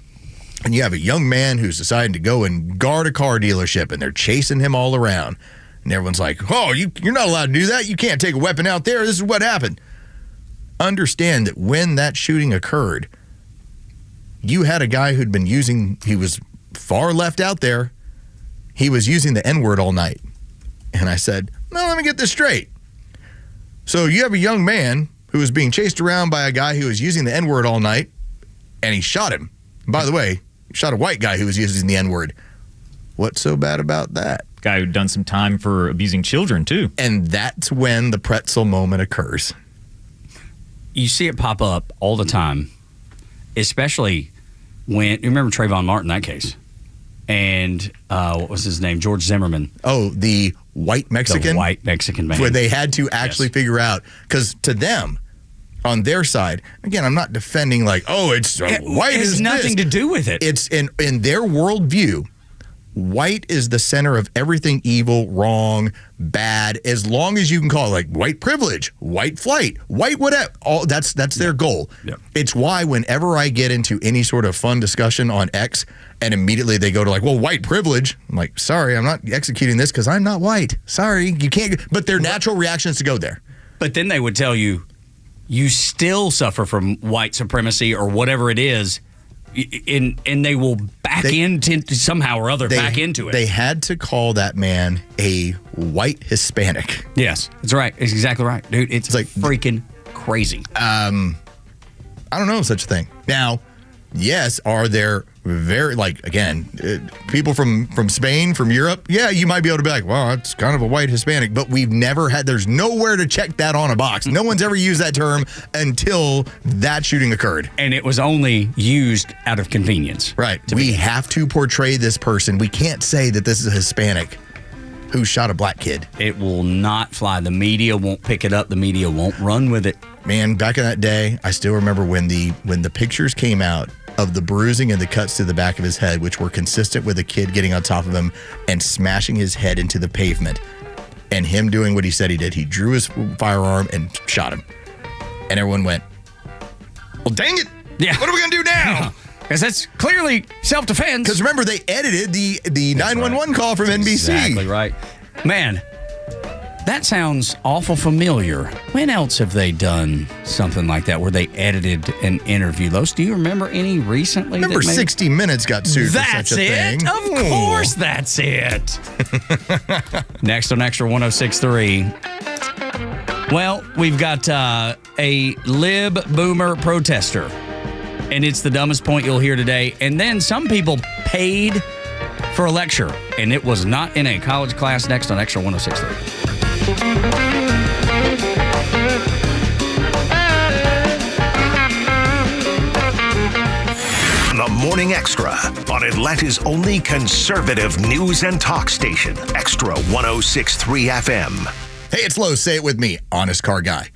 and you have a young man who's deciding to go and guard a car dealership, and they're chasing him all around, and everyone's like, oh, you're not allowed to do that. You can't take a weapon out there. This is what happened. Understand that when that shooting occurred, you had a guy who'd been he was far left out there. He was using the N-word all night. And I said, no, let me get this straight. So you have a young man who was being chased around by a guy who was using the N-word all night, and he shot him. And by the way, he shot a white guy who was using the N-word. What's so bad about that? Guy who'd done some time for abusing children, too. And that's when the pretzel moment occurs. You see it pop up all the time, especially when, you remember Trayvon Martin, that case? And what was his name? George Zimmerman. Oh, the white Mexican? The white Mexican man. Where they had to actually figure out, because to them, on their side, again, I'm not defending like, oh, it's white. It has nothing to do with it. It's in their worldview, white is the center of everything evil, wrong, bad, as long as you can call it like white privilege, white flight, white whatever. All that's their goal. Yep. It's why whenever I get into any sort of fun discussion on X and immediately they go to like, well, white privilege, I'm like, sorry, I'm not executing this because I'm not white. Sorry, you can't. But their natural reaction is to go there. But then they would tell you, you still suffer from white supremacy or whatever it is, and they will back into somehow or other back into it. They had to call that man a white Hispanic. Yes, that's right. It's exactly right, dude. It's like freaking crazy. I don't know of such a thing. Now, yes, are there very, like, again, people from Spain, from Europe? Yeah, you might be able to be like, well, it's kind of a white Hispanic, but we've never had, there's nowhere to check that on a box. No one's ever used that term until that shooting occurred. And it was only used out of convenience. Right. We have to portray this person. We can't say that this is a Hispanic who shot a black kid. It will not fly. The media won't pick it up. The media won't run with it. Man, back in that day, I still remember when the pictures came out of the bruising and the cuts to the back of his head, which were consistent with a kid getting on top of him and smashing his head into the pavement, and him doing what he said he did. He drew his firearm and shot him. And everyone went, well, dang it. Yeah. What are we going to do now? Because that's clearly self-defense. Because remember, they edited the 911 call from NBC. Exactly right. Man, that sounds awful familiar. When else have they done something like that where they edited an interview? Los, do you remember any recently? Remember 60 Minutes got sued for such a thing. Of course that's it. Next on Xtra 106.3. Well, we've got a lib boomer protester. And it's the dumbest point you'll hear today. And then some people paid for a lecture, and it was not in a college class. Next on Extra 106.3. The Morning Extra on Atlanta's only conservative news and talk station, Extra 106.3 FM. Hey, it's Lowe's. Say it with me. Honest car guy.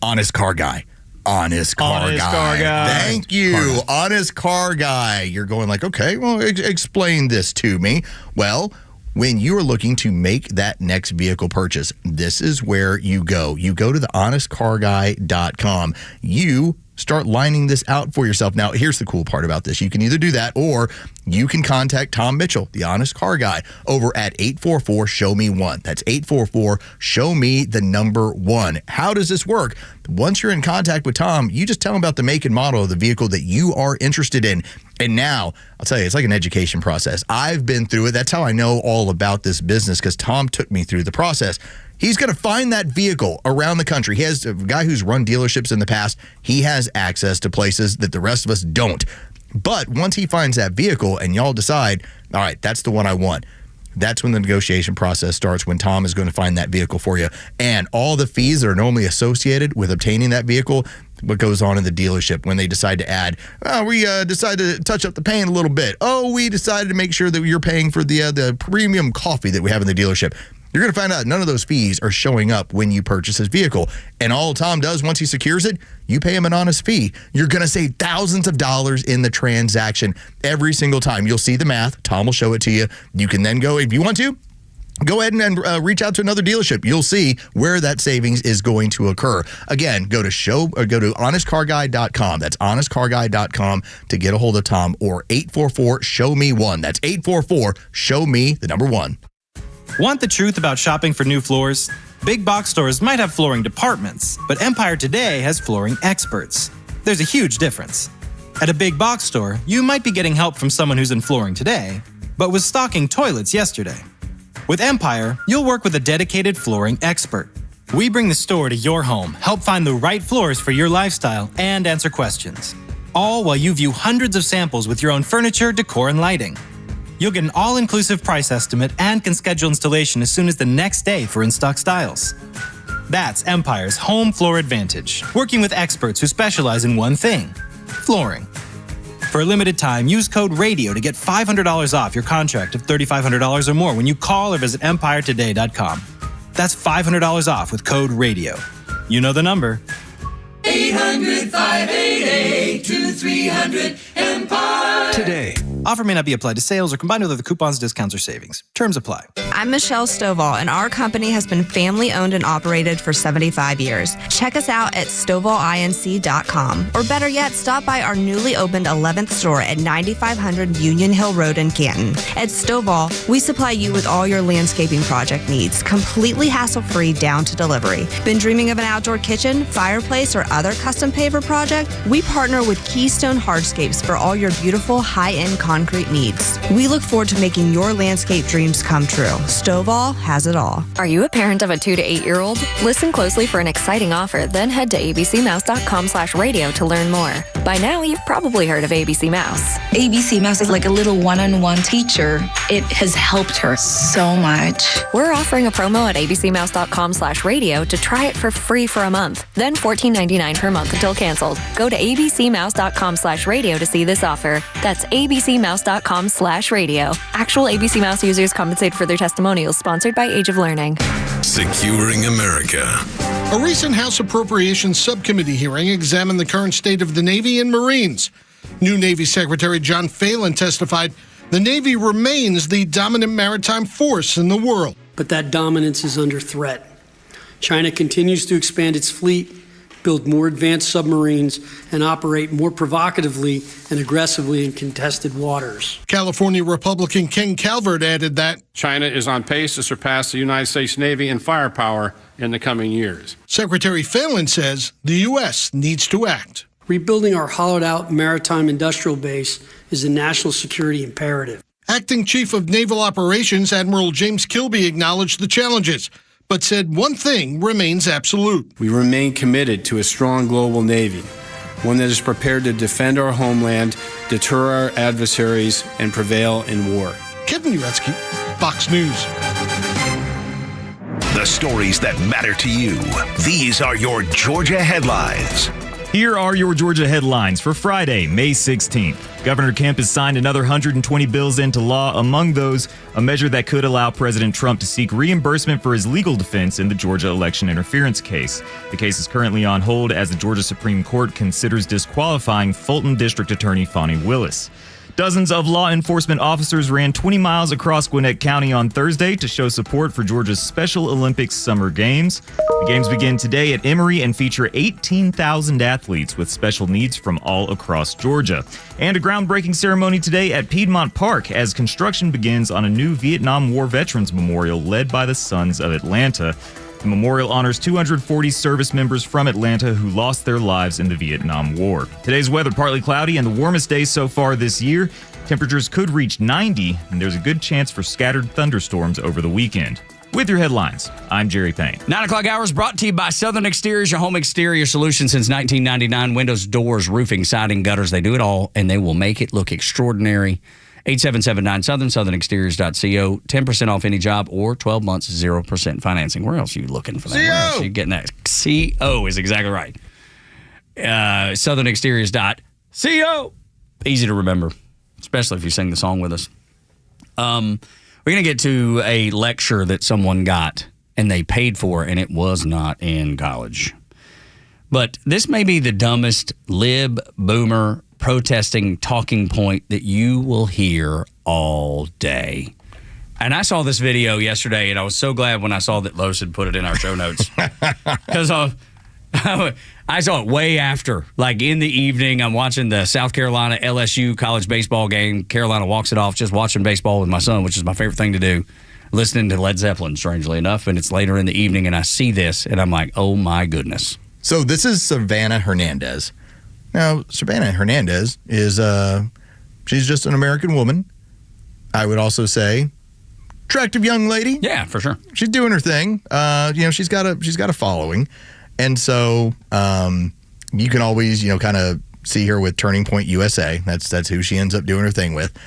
Honest car guy. Honest car guy. Thank you. Honest car guy. You're going like, okay, well, explain this to me. Well, when you are looking to make that next vehicle purchase, this is where you go. You go to the honestcarguy.com. You start lining this out for yourself. Now, here's the cool part about this. You can either do that or you can contact Tom Mitchell, the Honest Car Guy, over at 844-SHOW-ME-1. That's 844-SHOW-ME-1. How does this work? Once you're in contact with Tom, you just tell him about the make and model of the vehicle that you are interested in. And now, I'll tell you, it's like an education process. I've been through it. That's how I know all about this business, because Tom took me through the process. He's going to find that vehicle around the country. He has a guy who's run dealerships in the past. He has access to places that the rest of us don't. But once he finds that vehicle and y'all decide, all right, that's the one I want, that's when the negotiation process starts, when Tom is going to find that vehicle for you. And all the fees that are normally associated with obtaining that vehicle, what goes on in the dealership when they decide to add, we decided to touch up the paint a little bit. Oh, we decided to make sure that you're paying for the premium coffee that we have in the dealership. You're going to find out none of those fees are showing up when you purchase his vehicle. And all Tom does once he secures it, you pay him an honest fee. You're going to save thousands of dollars in the transaction every single time. You'll see the math. Tom will show it to you. You can then go, if you want to, go ahead and reach out to another dealership. You'll see where that savings is going to occur. Again, go to honestcarguy.com. That's honestcarguy.com to get a hold of Tom, or 844-SHOW-ME-1. That's 844-SHOW-ME-1. Want the truth about shopping for new floors? Big box stores might have flooring departments, but Empire Today has flooring experts. There's a huge difference. At a big box store, you might be getting help from someone who's in flooring today, but was stocking toilets yesterday. With Empire, you'll work with a dedicated flooring expert. We bring the store to your home, help find the right floors for your lifestyle, and answer questions. All while you view hundreds of samples with your own furniture, decor, and lighting. You'll get an all-inclusive price estimate and can schedule installation as soon as the next day for in-stock styles. That's Empire's home floor advantage, working with experts who specialize in one thing: flooring. For a limited time, use code RADIO to get $500 off your contract of $3,500 or more when you call or visit EmpireToday.com. That's $500 off with code RADIO. You know the number. 800-588-2300 Today. Offer may not be applied to sales or combined with other coupons, discounts, or savings. Terms apply. I'm Michelle Stovall, and our company has been family-owned and operated for 75 years. Check us out at StovallINC.com. Or better yet, stop by our newly opened 11th store at 9500 Union Hill Road in Canton. At Stovall, we supply you with all your landscaping project needs, completely hassle-free down to delivery. Been dreaming of an outdoor kitchen, fireplace, or other custom paver project? We partner with Keystone Hardscapes for all your beautiful high-end concrete needs. We look forward to making your landscape dreams come true. Stovall has it all. Are you a parent of a 2 to 8 year old? Listen closely for an exciting offer, then head to abcmouse.com/radio to learn more. By now, you've probably heard of ABC Mouse. ABC Mouse is like a little one-on-one teacher. It has helped her so much. We're offering a promo at abcmouse.com/radio to try it for free for a month, then $14.99 per month until canceled. Go to abcmouse.com/radio to see this offer. That's abcmouse.com/radio. Actual ABC Mouse users compensate for their testimonials, sponsored by Age of Learning. Securing America. A recent House Appropriations Subcommittee hearing examined the current state of the Navy and Marines. New Navy Secretary John Phelan testified the Navy remains the dominant maritime force in the world. But that dominance is under threat. China continues to expand its fleet, build more advanced submarines, and operate more provocatively and aggressively in contested waters. California Republican Ken Calvert added that China is on pace to surpass the United States Navy in firepower in the coming years. Secretary Phelan says the U.S. needs to act. Rebuilding our hollowed-out maritime industrial base is a national security imperative. Acting Chief of Naval Operations Admiral James Kilby acknowledged the challenges, but said one thing remains absolute. We remain committed to a strong global Navy, one that is prepared to defend our homeland, deter our adversaries, and prevail in war. Kevin Uretsky, Fox News. The stories that matter to you. These are your Georgia headlines. Here are your Georgia headlines for Friday, May 16th. Governor Kemp has signed another 120 bills into law, among those a measure that could allow President Trump to seek reimbursement for his legal defense in the Georgia election interference case. The case is currently on hold as the Georgia Supreme Court considers disqualifying Fulton District Attorney Fani Willis. Dozens of law enforcement officers ran 20 miles across Gwinnett County on Thursday to show support for Georgia's Special Olympics Summer Games. The games begin today at Emory and feature 18,000 athletes with special needs from all across Georgia. And a groundbreaking ceremony today at Piedmont Park as construction begins on a new Vietnam War Veterans Memorial led by the Sons of Atlanta. The memorial honors 240 service members from Atlanta who lost their lives in the Vietnam War. Today's weather partly cloudy and the warmest day so far this year. Temperatures could reach 90, and there's a good chance for scattered thunderstorms over the weekend. With your headlines, I'm Jerry Payne. 9 o'clock hours brought to you by Southern Exteriors, your home exterior solution since 1999. Windows, doors, roofing, siding, gutters, they do it all, and they will make it look extraordinary. 8779 Southern, southernexteriors.co. 10% off any job or 12 months, 0% financing. Where else are you looking for that? Where else are you getting that? CO is exactly right. southernexteriors.co. Easy to remember, especially if you sing the song with us. We're going to get to a lecture that someone got and they paid for, and it was not in college. But this may be the dumbest lib boomer protesting talking point that you will hear all day. And I saw this video yesterday, and I was so glad when I saw that Los had put it in our show notes. Because I saw it way after. Like in the evening, I'm watching the South Carolina LSU college baseball game. Carolina walks it off, just watching baseball with my son, which is my favorite thing to do. Listening to Led Zeppelin, strangely enough. And it's later in the evening, and I see this, and I'm like, oh my goodness. So this is Savannah Hernandez. Now, Savannah Hernandez is, she's just an American woman. I would also say, attractive young lady. Yeah, for sure. She's doing her thing. She's got a following. And so you can always, kind of see her with Turning Point USA. That's who she ends up doing her thing with.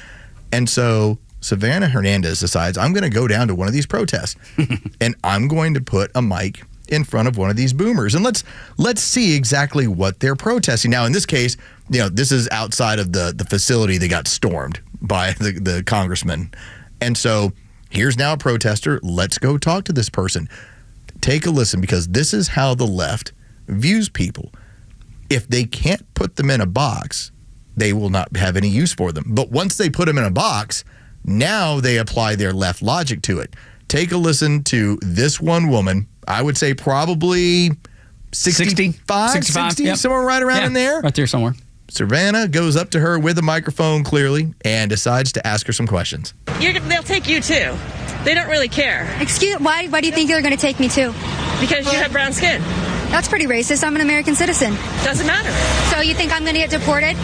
And so Savannah Hernandez decides, I'm going to go down to one of these protests and I'm going to put a mic in front of one of these boomers. And let's see exactly what they're protesting. Now, in this case, this is outside of the facility that got stormed by the congressman. And so here's now a protester. Let's go talk to this person. Take a listen, because this is how the left views people. If they can't put them in a box, they will not have any use for them. But once they put them in a box, now they apply their left logic to it. Take a listen to this one woman. I would say probably 65, 60, yep. Somewhere right around in there. Right there somewhere. Savannah goes up to her with a microphone, clearly, and decides to ask her some questions. They'll take you, too. They don't really care. Why do you think they're going to take me, too? Because you have brown skin. That's pretty racist. I'm an American citizen. Doesn't matter. So you think I'm going to get deported?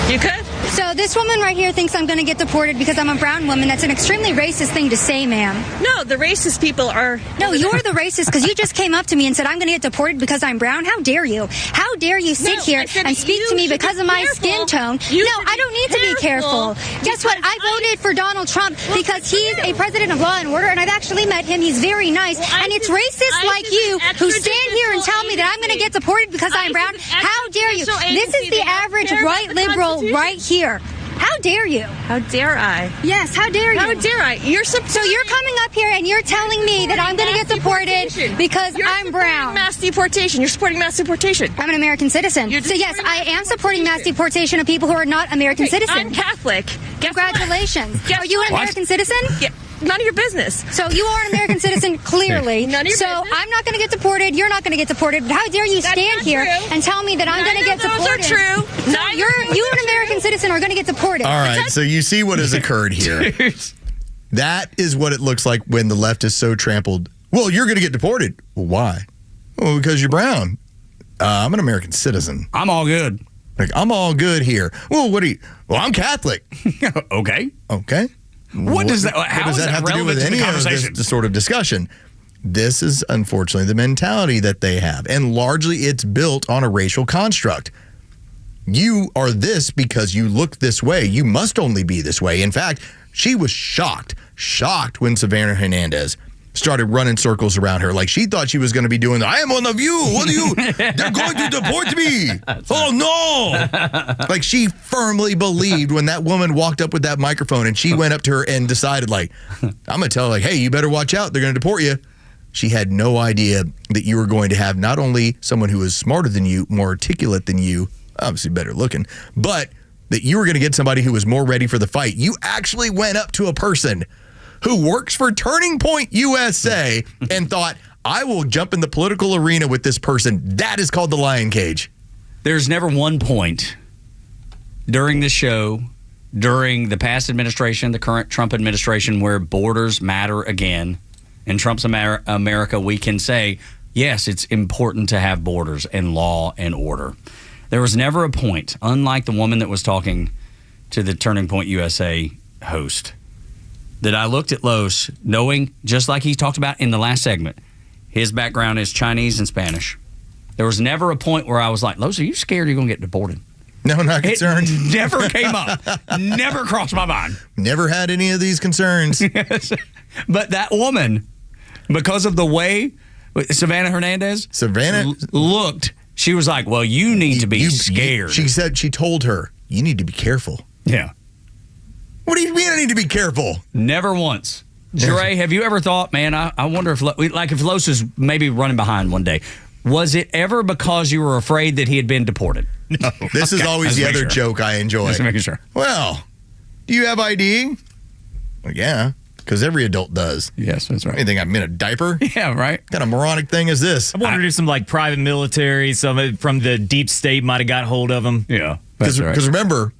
You could. So this woman right here thinks I'm going to get deported because I'm a brown woman. That's an extremely racist thing to say, ma'am. No, the racist people are... No, you're the racist because you just came up to me and said I'm going to get deported because I'm brown. How dare you? How dare you sit here and speak to me because of my skin tone? No, I don't need to be careful. Guess what? I voted for Donald Trump because he's a president of law and order, and I've actually met him. He's very nice. And it's racist like you who stand here and tell me that I'm going to get deported because I'm brown. How dare you? This is the average right liberal right here. How dare you? How dare I? Yes, how dare you? How dare I? So you're coming up here and you're telling me that I'm going to get deported because I'm brown. Mass deportation. You're supporting mass deportation. I'm an American citizen. So yes, I am supporting mass deportation of people who are not American citizens. I'm Catholic. Congratulations. Are you an American citizen? Yeah. None of your business. So you are an American citizen, clearly. None of your business. I'm not going to get deported. You're not going to get deported. But how dare you stand here and tell me that I'm going to get deported? Those are true. So you an American citizen are going to get deported. All right, so you see what has occurred here. That is what it looks like when the left is so trampled. Well, you're going to get deported. Well, why? Well, because you're brown. I'm an American citizen. I'm all good. I'm all good here. Well, what are you? Well, I'm Catholic. Okay. What does that? How does that have to do with any of this sort of discussion? This is unfortunately the mentality that they have, and largely it's built on a racial construct. You are this because you look this way. You must only be this way. In fact, she was shocked when Savannah Hernandez started running circles around her. Like she thought she was going to be doing I am on the View. What are you? They're going to deport me. Oh, no. Like she firmly believed when that woman walked up with that microphone and she went up to her and decided like, I'm going to tell her like, hey, you better watch out. They're going to deport you. She had no idea that you were going to have not only someone who was smarter than you, more articulate than you, obviously better looking, but that you were going to get somebody who was more ready for the fight. You actually went up to a person who works for Turning Point USA and thought, I will jump in the political arena with this person. That is called the lion cage. There's never one point during this show, during the past administration, the current Trump administration, where borders matter again. In Trump's America, we can say, yes, it's important to have borders and law and order. There was never a point, unlike the woman that was talking to the Turning Point USA host, that I looked at Los, knowing, just like he talked about in the last segment, his background is Chinese and Spanish. There was never a point where I was like, Los, are you scared you're going to get deported? No, not concerned. It never came up. Never crossed my mind. Never had any of these concerns. Yes. But that woman, because of the way Savannah Hernandez looked, she was like, well, you need to be scared. She told her, you need to be careful. Yeah. What do you mean I need to be careful? Never once. Dre, have you ever thought, man, I wonder if Los is maybe running behind one day. Was it ever because you were afraid that he had been deported? No. This is always the other joke I enjoy. Just making sure. Well, do you have ID? Well, yeah, because every adult does. Yes, that's right. You think I'm in a diaper? Yeah, right. What kind of moronic thing is this? I wondered if some like private military, some from the deep state might have got hold of him. Yeah. Because remember,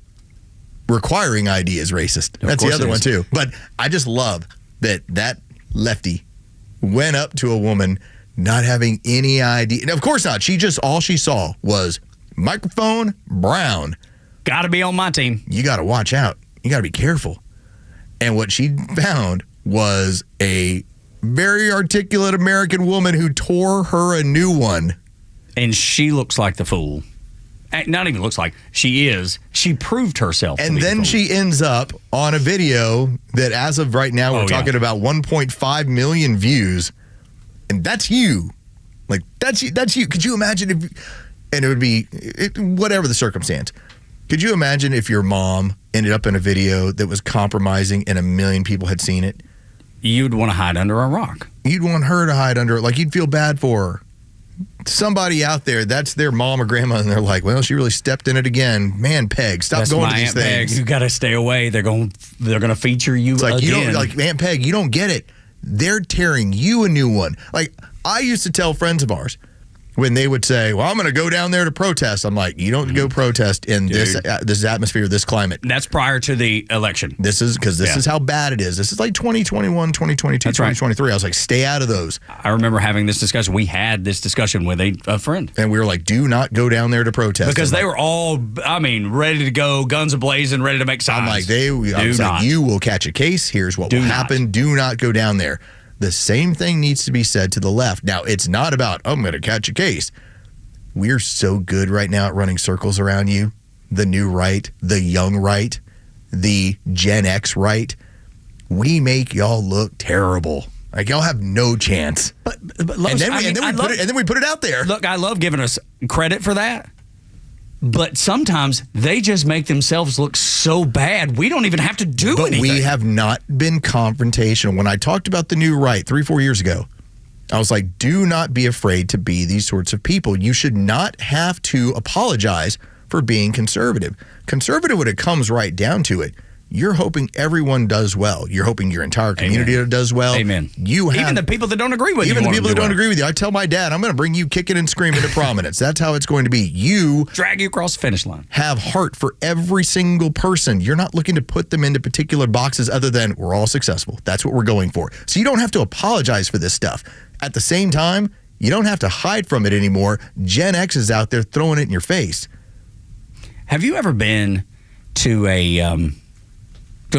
requiring ID is racist. That's the other one too. But I just love that lefty went up to a woman not having any ID. And of course not. All she saw was microphone, brown. Got to be on my team. You got to watch out. You got to be careful. And what she found was a very articulate American woman who tore her a new one. And she looks like the fool. Not even looks like. She is. She proved herself. And then she ends up on a video that as of right now, we're talking about 1.5 million views. And that's you. Like, that's you. Could you imagine if, and it would be, whatever the circumstance, could you imagine if your mom ended up in a video that was compromising and 1 million people had seen it? You'd want to hide under a rock. You'd want her to hide under it. Like, you'd feel bad for her. Somebody out there, that's their mom or grandma, and they're like, well, she really stepped in it again. Man, Peg, stop going to these things. Peg. You got to stay away. They're going to feature you it's like, again. You don't, like, Aunt Peg, you don't get it. They're tearing you a new one. Like, I used to tell friends of ours when they would say, well, I'm going to go down there to protest. I'm like, you don't go protest in this atmosphere, this climate. That's prior to the election. This is how bad it is. This is like 2021, 2022, that's 2023. Right. I was like, stay out of those. I remember having this discussion. We had this discussion with a friend. And we were like, do not go down there to protest. Because they were all, ready to go, guns ablazing, ready to make signs. I'm like, you will catch a case. Here's what will happen. Do not go down there. The same thing needs to be said to the left. Now, it's not about, I'm going to catch a case. We're so good right now at running circles around you. The new right, the young right, the Gen X right. We make y'all look terrible. Like, y'all have no chance. But and then we put it out there. Look, I love giving us credit for that. But sometimes they just make themselves look so bad, we don't even have to do anything. But we have not been confrontational. When I talked about the new right 3-4 years ago, I was like, do not be afraid to be these sorts of people. You should not have to apologize for being conservative. Conservative, when it comes right down to it, you're hoping everyone does well. You're hoping your entire community does well. Amen. Even the people that don't agree with you. Even the people that don't agree with you. I tell my dad, I'm going to bring you kicking and screaming to prominence. That's how it's going to be. You drag you across the finish line. Have heart for every single person. You're not looking to put them into particular boxes other than we're all successful. That's what we're going for. So you don't have to apologize for this stuff. At the same time, you don't have to hide from it anymore. Gen X is out there throwing it in your face. Have you ever been to a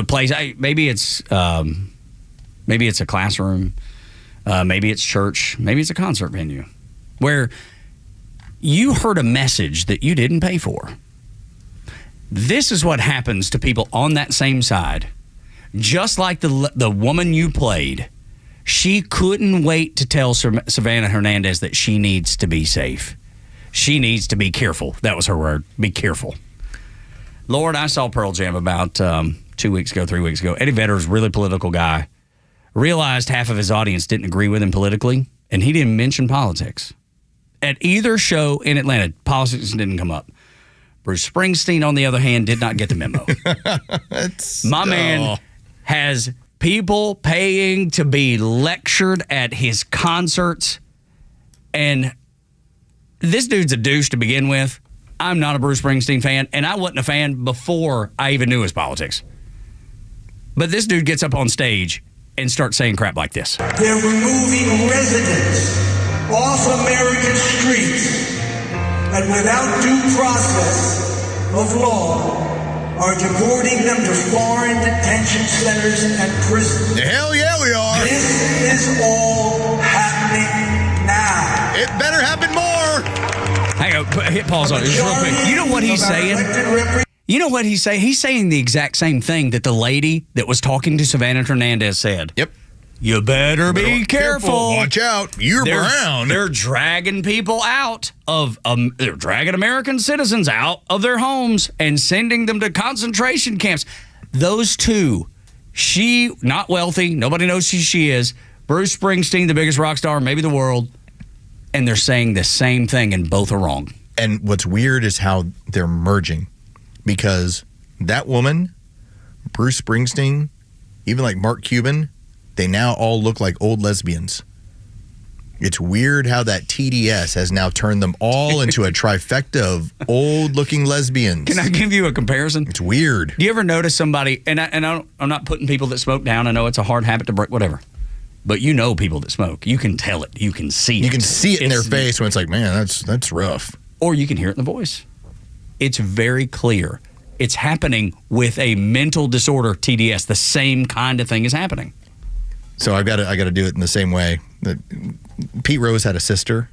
place? Maybe it's a classroom, maybe it's church, maybe it's a concert venue, where you heard a message that you didn't pay for, This is what happens to people on that same side. Just like the woman you played, she couldn't wait to tell Savannah Hernandez that she needs to be safe. She needs to be careful. That was her word. Be careful. Lord, I saw Pearl Jam about 3 weeks ago. Eddie Vedder's a really political guy. Realized half of his audience didn't agree with him politically, and he didn't mention politics. At either show in Atlanta, politics didn't come up. Bruce Springsteen, on the other hand, did not get the memo. My man has people paying to be lectured at his concerts, and this dude's a douche to begin with. I'm not a Bruce Springsteen fan, and I wasn't a fan before I even knew his politics. But this dude gets up on stage and starts saying crap like this. They're removing residents off American streets and without due process of law are deporting them to foreign detention centers and prisons. Hell yeah, we are. This is all happening now. It better happen more. Hang on, hit pause on it just real quick. You know what he's saying? You know what he's saying? He's saying the exact same thing that the lady that was talking to Savannah Hernandez said. Yep. You better be careful. Watch out. You're brown. They're dragging people out of, they're dragging American citizens out of their homes and sending them to concentration camps. Those two, she, not wealthy, nobody knows who she is, Bruce Springsteen, the biggest rock star in maybe the world, and they're saying the same thing and both are wrong. And what's weird is how they're merging, because that woman, Bruce Springsteen, even like Mark Cuban, they now all look like old lesbians. It's weird how that TDS has now turned them all into a trifecta of old-looking lesbians. Can I give you a comparison? It's weird. Do you ever notice somebody, and I'm not putting people that smoke down. I know it's a hard habit to break, whatever. But you know people that smoke. You can tell it. You can see it. You can see it in their face when it's like, man, that's rough. Or you can hear it in the voice. It's very clear. It's happening with a mental disorder, TDS. The same kind of thing is happening. So I got to do it in the same way. Pete Rose had a sister,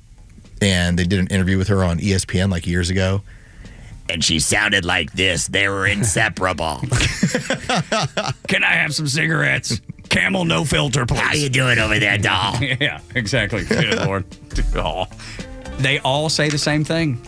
and they did an interview with her on ESPN like years ago. And she sounded like this. They were inseparable. Can I have some cigarettes? Camel, no filter, please. How you doing over there, doll? Yeah, exactly. Good Lord. Oh. They all say the same thing.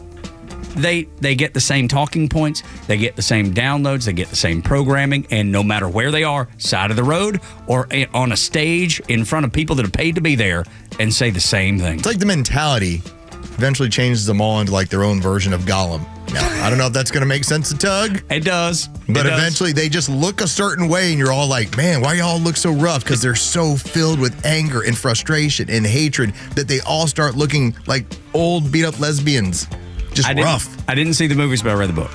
They get the same talking points, they get the same downloads, they get the same programming, and no matter where they are, side of the road or on a stage in front of people that are paid to be there, and say the same thing. It's like the mentality eventually changes them all into like their own version of Gollum. Now, I don't know if that's going to make sense to Tug. It does. But eventually they just look a certain way, and you're all like, man, why y'all look so rough? Because they're so filled with anger and frustration and hatred that they all start looking like old beat-up lesbians. Just rough. I didn't see the movies, but I read the book.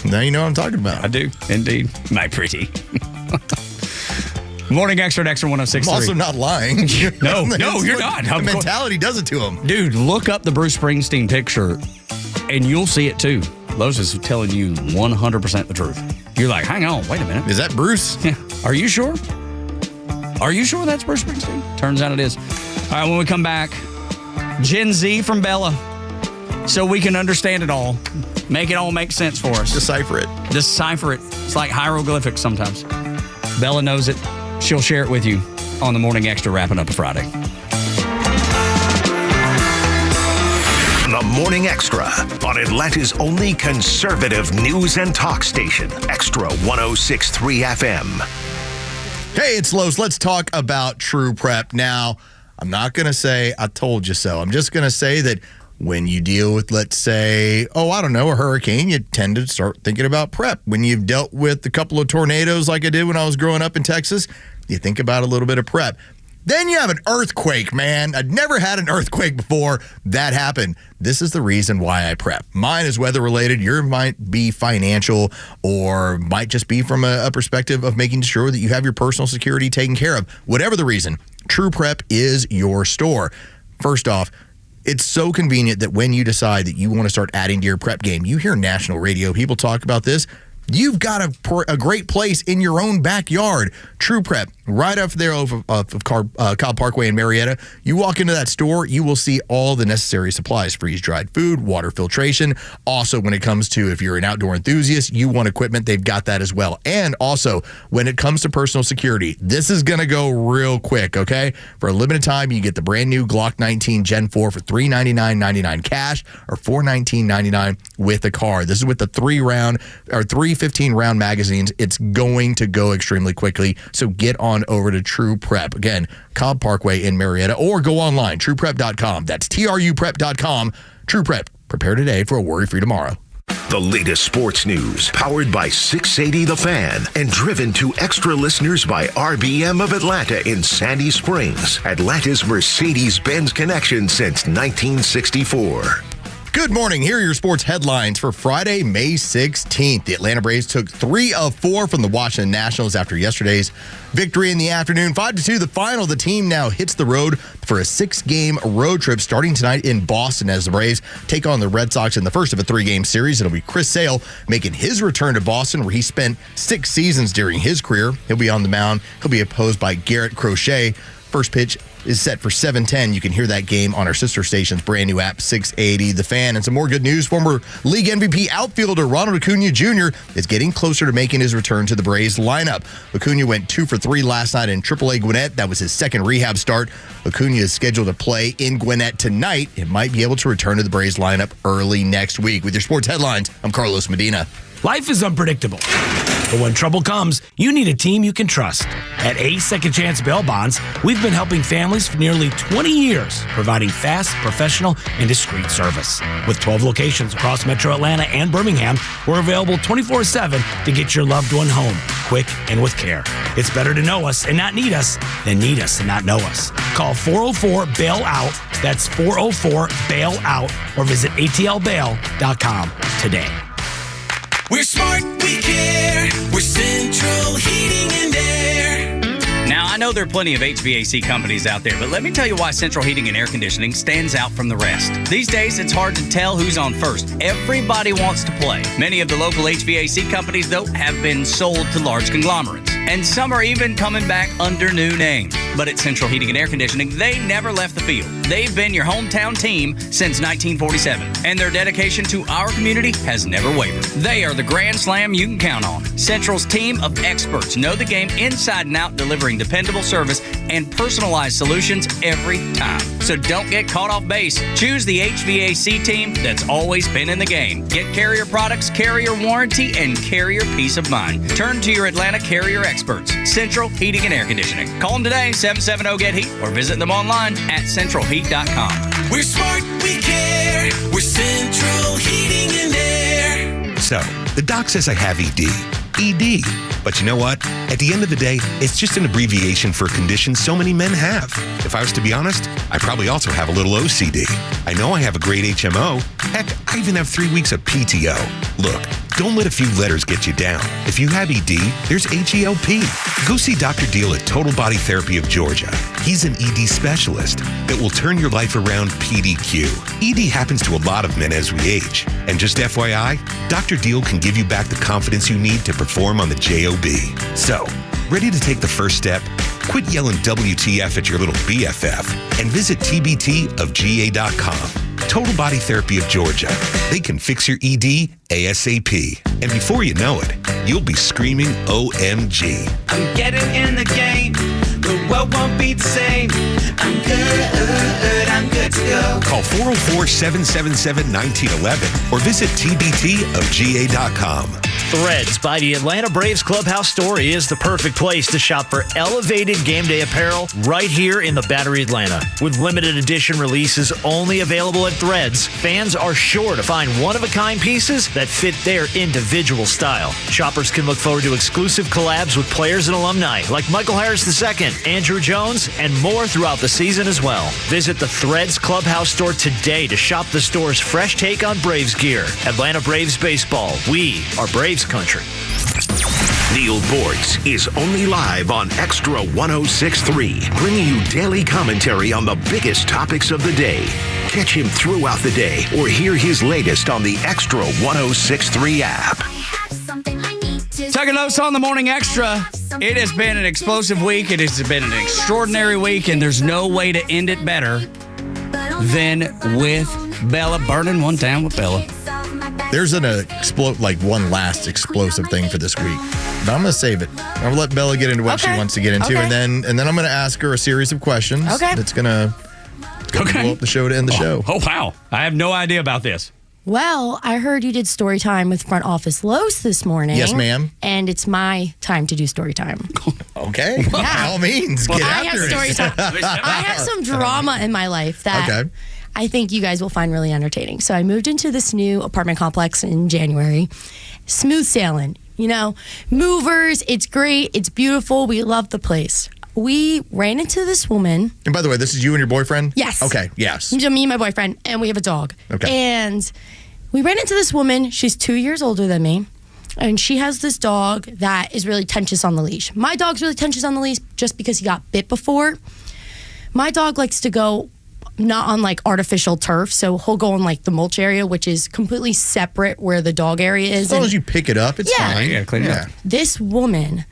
Now you know what I'm talking about. I do, indeed. My pretty. Morning Xtra at Xtra 106.3. I'm also not lying. No, you're not. The mentality does it to him. Dude, look up the Bruce Springsteen picture, and you'll see it too. Los is telling you 100% the truth. You're like, hang on, wait a minute. Is that Bruce? Yeah. Are you sure? Are you sure that's Bruce Springsteen? Turns out it is. All right, when we come back, Gen Z from Bella. So we can understand it all. Make it all make sense for us. Decipher it. It's like hieroglyphics sometimes. Bella knows it. She'll share it with you on the Morning Xtra wrapping up a Friday. The Morning Xtra on Atlanta's only conservative news and talk station, Xtra 106.3 FM. Hey, it's Los. Let's talk about True Prep. Now, I'm not going to say I told you so. I'm just going to say that when you deal with, let's say, a hurricane, you tend to start thinking about prep. When you've dealt with a couple of tornadoes like I did when I was growing up in Texas, you think about a little bit of prep. Then you have an earthquake, man. I'd never had an earthquake before that happened. This is the reason why I prep. Mine is weather related. Yours might be financial, or might just be from a perspective of making sure that you have your personal security taken care of. Whatever the reason, True Prep is your store. First off, it's so convenient that when you decide that you want to start adding to your prep game, you hear national radio people talk about this. You've got a great place in your own backyard. True Prep, right up there of Cobb Parkway in Marietta. You walk into that store, you will see all the necessary supplies, freeze-dried food, water filtration. Also, when it comes to if you're an outdoor enthusiast, you want equipment, they've got that as well. And also, when it comes to personal security, this is going to go real quick, okay? For a limited time, you get the brand new Glock 19 Gen 4 for $399.99 cash or $419.99 with a card. This is with the 3 15-round magazines. It's going to go extremely quickly, so get on over to True Prep. Again, Cobb Parkway in Marietta, or go online, trueprep.com. That's truprep.com. True Prep. Prepare today for a worry-free tomorrow. The latest sports news, powered by 680 The Fan, and driven to extra listeners by RBM of Atlanta in Sandy Springs, Atlanta's Mercedes-Benz connection since 1964. Good morning. Here are your sports headlines for Friday, May 16th. The Atlanta Braves took 3 of 4 from the Washington Nationals after yesterday's victory in the afternoon. 5-2, the final. The team now hits the road for a 6-game road trip starting tonight in Boston as the Braves take on the Red Sox in the first of a 3-game series. It'll be Chris Sale making his return to Boston, where he spent 6 seasons during his career. He'll be on the mound. He'll be opposed by Garrett Crochet. First pitch is set for 7:10. You can hear that game on our sister station's brand new app, 680 The Fan. And some more good news. Former league MVP outfielder Ronald Acuna Jr. is getting closer to making his return to the Braves lineup. Acuna went 2 for 3 last night in AAA Gwinnett. That was his second rehab start. Acuna is scheduled to play in Gwinnett tonight and might be able to return to the Braves lineup early next week. With your sports headlines, I'm Carlos Medina. Life is unpredictable, but when trouble comes, you need a team you can trust. At Ace Second Chance Bail Bonds, we've been helping families for nearly 20 years, providing fast, professional, and discreet service. With 12 locations across Metro Atlanta and Birmingham, we're available 24/7 to get your loved one home, quick and with care. It's better to know us and not need us than need us and not know us. Call 404-BAIL-OUT, that's 404-BAIL-OUT, or visit atlbail.com today. We're smart, we care. We're Central Heating and Air. Now, I know there are plenty of HVAC companies out there, but let me tell you why Central Heating and Air Conditioning stands out from the rest. These days, it's hard to tell who's on first. Everybody wants to play. Many of the local HVAC companies, though, have been sold to large conglomerates. And some are even coming back under new names. But at Central Heating and Air Conditioning, they never left the field. They've been your hometown team since 1947. And their dedication to our community has never wavered. They are the grand slam you can count on. Central's team of experts know the game inside and out, delivering dependable service and personalized solutions every time. So don't get caught off base. Choose the HVAC team that's always been in the game. Get Carrier products, Carrier warranty, and Carrier peace of mind. Turn to your Atlanta Carrier experts, Central Heating and Air Conditioning. Call them today, 770-GET-HEAT, or visit them online at centralheat.com. We're smart, we care. We're Central Heating and Air. So, the doc says I have ED. ED. But you know what? At the end of the day, it's just an abbreviation for a condition so many men have. If I was to be honest, I probably also have a little OCD. I know I have a great HMO. Heck, I even have 3 weeks of PTO. Look, don't let a few letters get you down. If you have ED, there's HELP. Go see Dr. Deal at Total Body Therapy of Georgia. He's an ED specialist that will turn your life around PDQ. ED happens to a lot of men as we age. And just FYI, Dr. Deal can give you back the confidence you need to perform on the JOB. So, ready to take the first step? Quit yelling WTF at your little BFF and visit tbtofga.com. Total Body Therapy of Georgia. They can fix your ED ASAP. And before you know it, you'll be screaming OMG. I'm getting in the game. The world won't be the same. I'm good to go. Call 404-777-1911 or visit tbtofga.com. Threads by the Atlanta Braves Clubhouse Store is the perfect place to shop for elevated game day apparel right here in the Battery, Atlanta. With limited edition releases only available at Threads, fans are sure to find one-of-a-kind pieces that fit their individual style. Shoppers can look forward to exclusive collabs with players and alumni like Michael Harris II, Andrew Jones, and more throughout the season as well. Visit the Threads Clubhouse Store today to shop the store's fresh take on Braves gear. Atlanta Braves Baseball. We are Braves country. Neil Bortz is only live on Extra 106.3, bringing you daily commentary on the biggest topics of the day. Catch him throughout the day or hear his latest on the Extra 106.3 app. Tug and Los on the Morning Extra. It has been an explosive week. It has been an extraordinary week, and there's no way to end it better than with Bella, burning one down with Bella. There's one last explosive thing for this week, but I'm going to save it. I'm going to let Bella get into what she wants to get into, and then I'm going to ask her a series of questions. Okay. That's going to blow up the show to end the show. Oh, wow. I have no idea about this. Well, I heard you did story time with Front Office Los this morning. Yes, ma'am. And it's my time to do story time. Okay. By all means, get after it. Story time. I have some drama in my life that I think you guys will find really entertaining. So I moved into this new apartment complex in January. Smooth sailing. You know, movers, it's great, it's beautiful, we love the place. We ran into this woman. And by the way, this is you and your boyfriend? Yes. Okay, yes. Me and my boyfriend, and we have a dog. Okay. And we ran into this woman. She's 2 years older than me. And she has this dog that is really tensious on the leash. My dog's really tensious on the leash just because he got bit before. My dog likes to go not on like artificial turf, so he'll go in like the mulch area, which is completely separate where the dog area is. As long as you pick it up, it's fine. Yeah, clean it up. This woman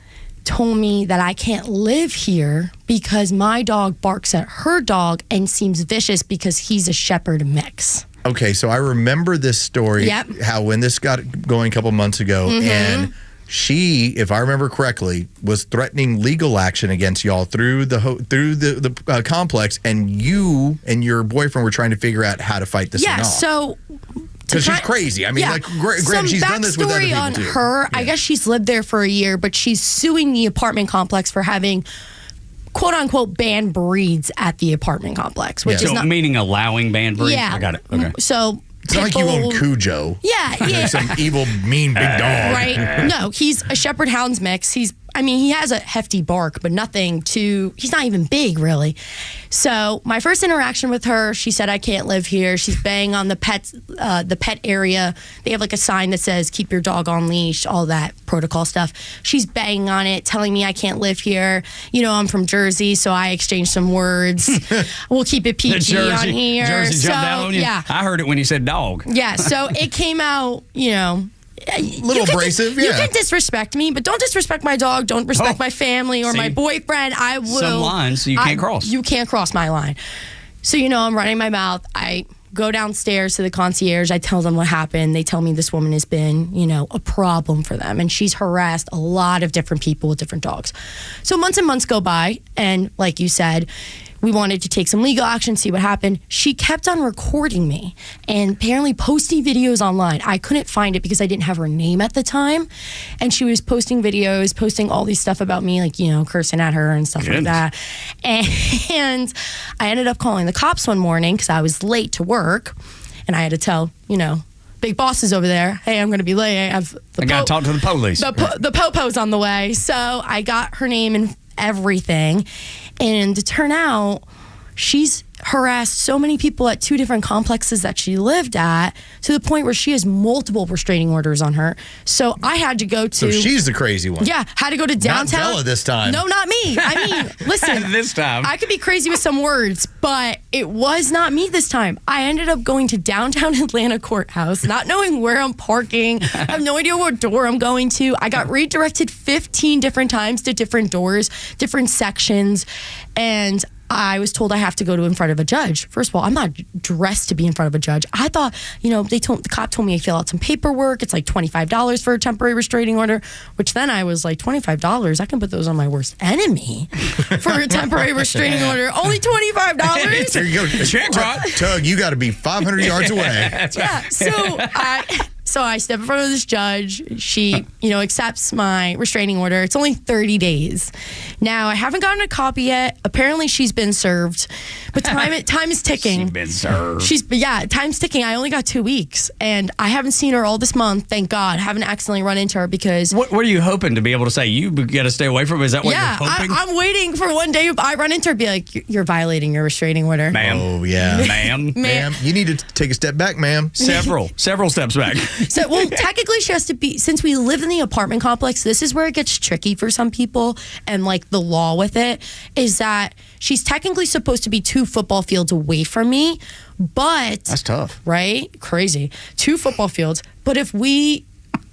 told me that I can't live here because my dog barks at her dog and seems vicious because he's a shepherd mix. Okay, so I remember this story, how when this got going a couple months ago, and she, if I remember correctly, was threatening legal action against y'all through the complex, and you and your boyfriend were trying to figure out how to fight this thing off. So... Because she's crazy. I mean, granted, she's done this with other people on too. her, I guess she's lived there for a year, but she's suing the apartment complex for having quote unquote banned breeds at the apartment complex, which is not meaning allowing banned breeds. Yeah. I got it. Okay. So it's not like you own Cujo. Yeah. Some evil, mean big dog. Right. No, he's a shepherd hounds mix. He has a hefty bark, but he's not even big, really. So my first interaction with her, she said, I can't live here. She's banging on the pet area. They have like a sign that says, keep your dog on leash, all that protocol stuff. She's banging on it, telling me I can't live here. You know, I'm from Jersey, so I exchanged some words. We'll keep it PG on here. Jersey jumped out on you? Yeah. I heard it when you said dog. Yeah, so it came out, a little abrasive, You can disrespect me, but don't disrespect my dog. Don't respect my family or my boyfriend. I will. Some lines you can't cross. You can't cross my line. So, I'm running my mouth. I go downstairs to the concierge. I tell them what happened. They tell me this woman has been, a problem for them. And she's harassed a lot of different people with different dogs. So months and months go by. And like you said, we wanted to take some legal action, see what happened. She kept on recording me and apparently posting videos online. I couldn't find it because I didn't have her name at the time. And she was posting videos, posting all these stuff about me, like, cursing at her and stuff like that. And I ended up calling the cops one morning because I was late to work. And I had to tell, big bosses over there, hey, I'm going to be late. I got to talk to the police. The popo's on the way. So I got her name and everything. And to turn out, she's harassed so many people at 2 different complexes that she lived at to the point where she has multiple restraining orders on her. So I had to go to... So she's the crazy one. Yeah, had to go to downtown. Not Bella this time. No, not me. I mean, listen. This time. I could be crazy with some words, but it was not me this time. I ended up going to downtown Atlanta courthouse, not knowing where I'm parking. I have no idea what door I'm going to. I got redirected 15 different times to different doors, different sections, and I was told I have to go to in front of a judge. First of all, I'm not dressed to be in front of a judge. I thought, the cop told me to fill out some paperwork. It's like $25 for a temporary restraining order, which then I was like, $25? I can put those on my worst enemy for a temporary restraining order. Only $25? There you go. Check, Tug, you got to be 500 yards away. Yeah, so I step in front of this judge. She, accepts my restraining order. It's only 30 days. Now, I haven't gotten a copy yet. Apparently, she's been served. But time is ticking. She's been served. Time's ticking. I only got 2 weeks. And I haven't seen her all this month, thank God. I haven't accidentally run into her because... What are you hoping to be able to say? You got to stay away from her? Is that what you're hoping? I'm waiting for one day I run into her and be like, you're violating your restraining order. Ma'am. Oh, yeah. Ma'am, you need to take a step back, ma'am. Several steps back. So, technically she has to be, since we live in the apartment complex, this is where it gets tricky for some people, and like the law with it is that she's technically supposed to be 2 football fields away from me, but... That's tough. Right? Crazy. 2 football fields. But if we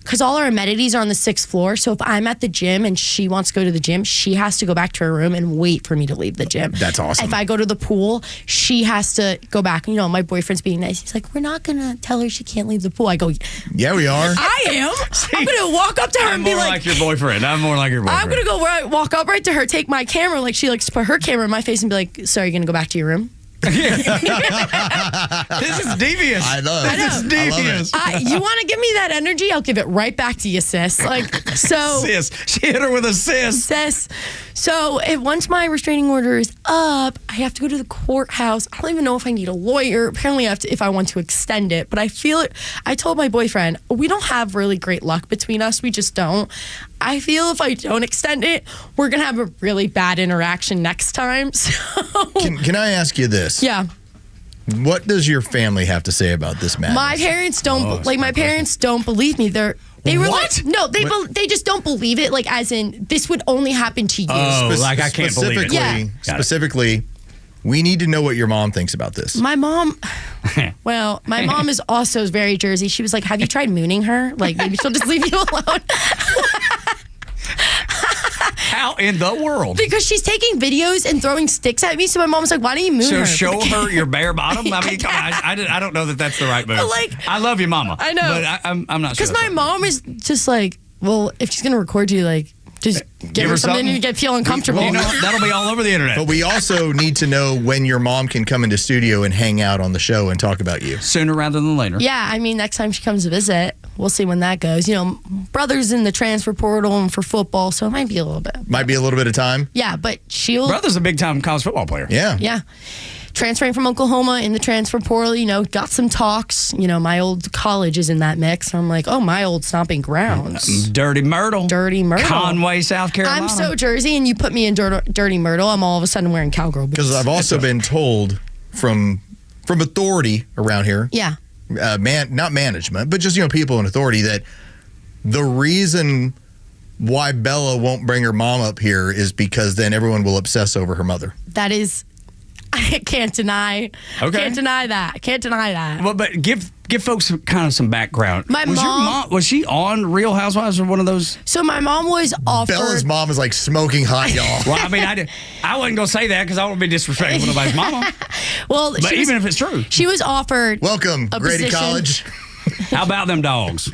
because all our amenities are on the 6th floor. So if I'm at the gym and she wants to go to the gym, she has to go back to her room and wait for me to leave the gym. That's awesome. If I go to the pool, she has to go back. You know, my boyfriend's being nice. He's like, we're not going to tell her she can't leave the pool. I go, yeah, we are. I am. I'm going to walk up to her and be like your boyfriend. I'm more like your boyfriend. I'm going to go walk up right to her, take my camera, like she likes to put her camera in my face and be like, so are you going to go back to your room? This is devious. I know. This is devious. You want to give me that energy? I'll give it right back to you, sis. Like, so. Sis. She hit her with a sis. Sis. So once my restraining order is up, I have to go to the courthouse. I don't even know if I need a lawyer. Apparently I have to if I want to extend it. But I feel it. I told my boyfriend, we don't have really great luck between us. We just don't. I feel if I don't extend it, we're going to have a really bad interaction next time. So. Can I ask you this? Yeah. What does your family have to say about this matter? My parents don't my parents don't believe me. They were What? like, no, they just don't believe it. Like, as in, this would only happen to you. Like I can't believe it. Yeah. Specifically, we need to know what your mom thinks about this. My mom, well, my mom is also very Jersey. She was like, have you tried mooning her? Like, maybe she'll just leave you alone. How in the world? Because she's taking videos and throwing sticks at me. So my mom's like, why don't you moon her? So show her your bare bottom? I mean, come on. I don't know that that's the right move. But like, I love you, mama. I know. But I'm not sure. Because my mom is just like, well, if she's going to record you, like, just give her something and get feeling comfortable. That'll be all over the internet. But we also need to know when your mom can come into studio and hang out on the show and talk about you. Sooner rather than later. Yeah, I mean, next time she comes to visit, we'll see when that goes. You know, brother's in the transfer portal and for football, so it might be a little bit. Might be a little bit of time. Yeah, but she'll. Brother's a big time college football player. Yeah. Yeah. Transferring from Oklahoma in the transfer portal, you know, got some talks. You know, my old college is in that mix. I'm like, oh, my old stomping grounds. Dirty Myrtle. Dirty Myrtle. Conway, South Carolina. I'm so Jersey, and you put me in Dirty Myrtle, I'm all of a sudden wearing cowgirl boots. Because I've also been told from authority around here. Yeah. Not management, but just, you know, people in authority, that the reason why Bella won't bring her mom up here is because then everyone will obsess over her mother. That is, I can't deny. Okay. Can't deny that. Well, but give folks some background. My was mom- your mom, was she on Real Housewives or one of those? So my mom was offered. Bella's mom is like smoking hot, y'all. Well, I mean, I wasn't gonna say that because I don't want to be disrespectful to nobody's mama. Well, but even if it's true, she was offered. Welcome, a Grady position. College. How about them dogs?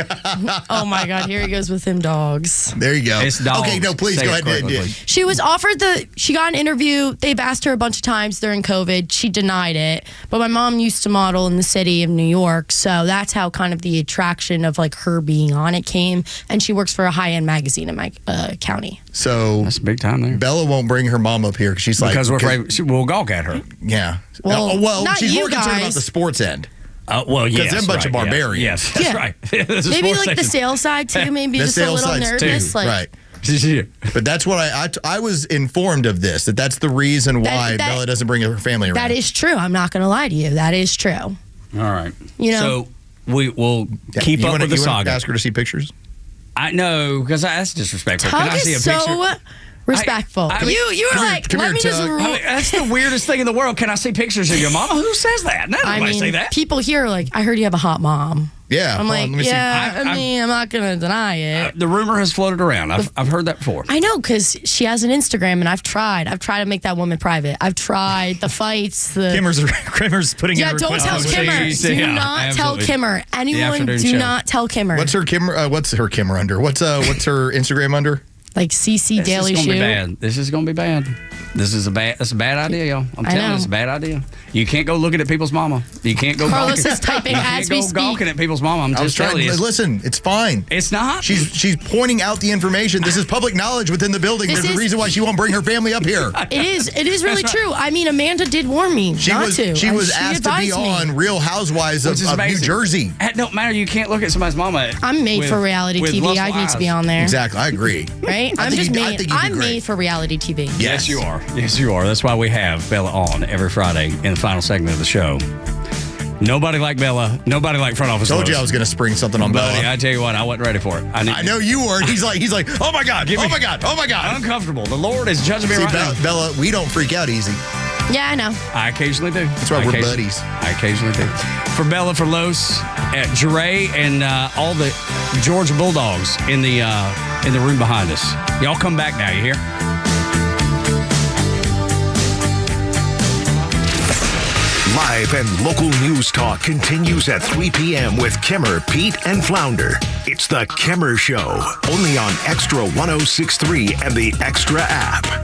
Oh my God, here he goes with them dogs. There you go. It's dogs. Okay, no, please Say go it ahead. correctly. She was offered she got an interview. They've asked her a bunch of times during COVID. She denied it. But my mom used to model in the city of New York. So that's how kind of the attraction of like her being on it came. And she works for a high-end magazine in my county. So that's big time there. Bella won't bring her mom up here because she's like, because we're afraid we'll gawk at her. Yeah. Well, not she's you more concerned guys. about the sports end. Well, yes, because they're a bunch of right, barbarians. Yeah. Yes, that's Yeah. right. There's a Maybe sports like the section. sales side too. Maybe The just a sales little sides nervous. too, Like, right. But that's what I was informed of this. That's the reason why Bella doesn't bring her family around. that is true. I'm not going to lie to you. That is true. All right. You know. So we will keep up with the saga. Ask her to see pictures. I know, because that's disrespectful. Tug Can I see a is picture? so respectful. I mean, you were like, let me just. I mean, that's the weirdest thing in the world. Can I see pictures of your mama? Who says that? Nobody say that. People here are like, I heard you have a hot mom. Yeah. I'm like, let me see. I mean, I'm not going to deny it. The rumor has floated around. I've heard that before. I know, because she has an Instagram, and I've tried to make that woman private. I've tried the fights. Kramer's putting in a don't request. tell on the Kimmer. page. Do not tell Kimmer. Anyone, do not tell Kimmer. What's her Kimmer under? What's her Instagram under? Like CC Daily This is Shoe. gonna be bad. This is gonna be bad. That's a bad idea, y'all. I'm telling you, it's a bad idea. You can't go looking at people's mama. You can't go. Carlos gawking. is typing you as can't we go speak. gawking at people's mama. I'm I was just telling trying. you. Listen, it's fine. It's not. She's pointing out the information. This is public knowledge within the building. This There's a is- reason why she won't bring her family up here. It is really true. I mean, Amanda did warn me She not was to. she was asked to be advised me. on Real Housewives Which is of New amazing. Jersey. It don't matter. You can't look at somebody's mama. I'm made with- for reality with TV. lustful I need to be eyes. on there. Exactly, I agree. Right? I I'm think just you'd- I made. think you'd be I'm great. made for reality TV. Yes, you are. Yes, you are. That's why we have Bella on every Friday in the final segment of the show. Nobody like Bella. Nobody like front office. Told you Lois. I was going to spring something on Buddy, Bella. I tell you what, I wasn't ready for it. I know you were. He's like, oh my God, oh my God, oh my God. Uncomfortable. The Lord is judging me See, right now. Bella, we don't freak out easy. Yeah, I know. I occasionally do. That's why we're buddies. I occasionally do. For Bella, for Los, at Jure, and all the Georgia Bulldogs in the room behind us. Y'all come back now, you hear? Live and local news talk continues at 3 p.m. with Kimmer, Pete, and Flounder. It's the Kimmer Show, only on Extra 106.3 and the Extra app.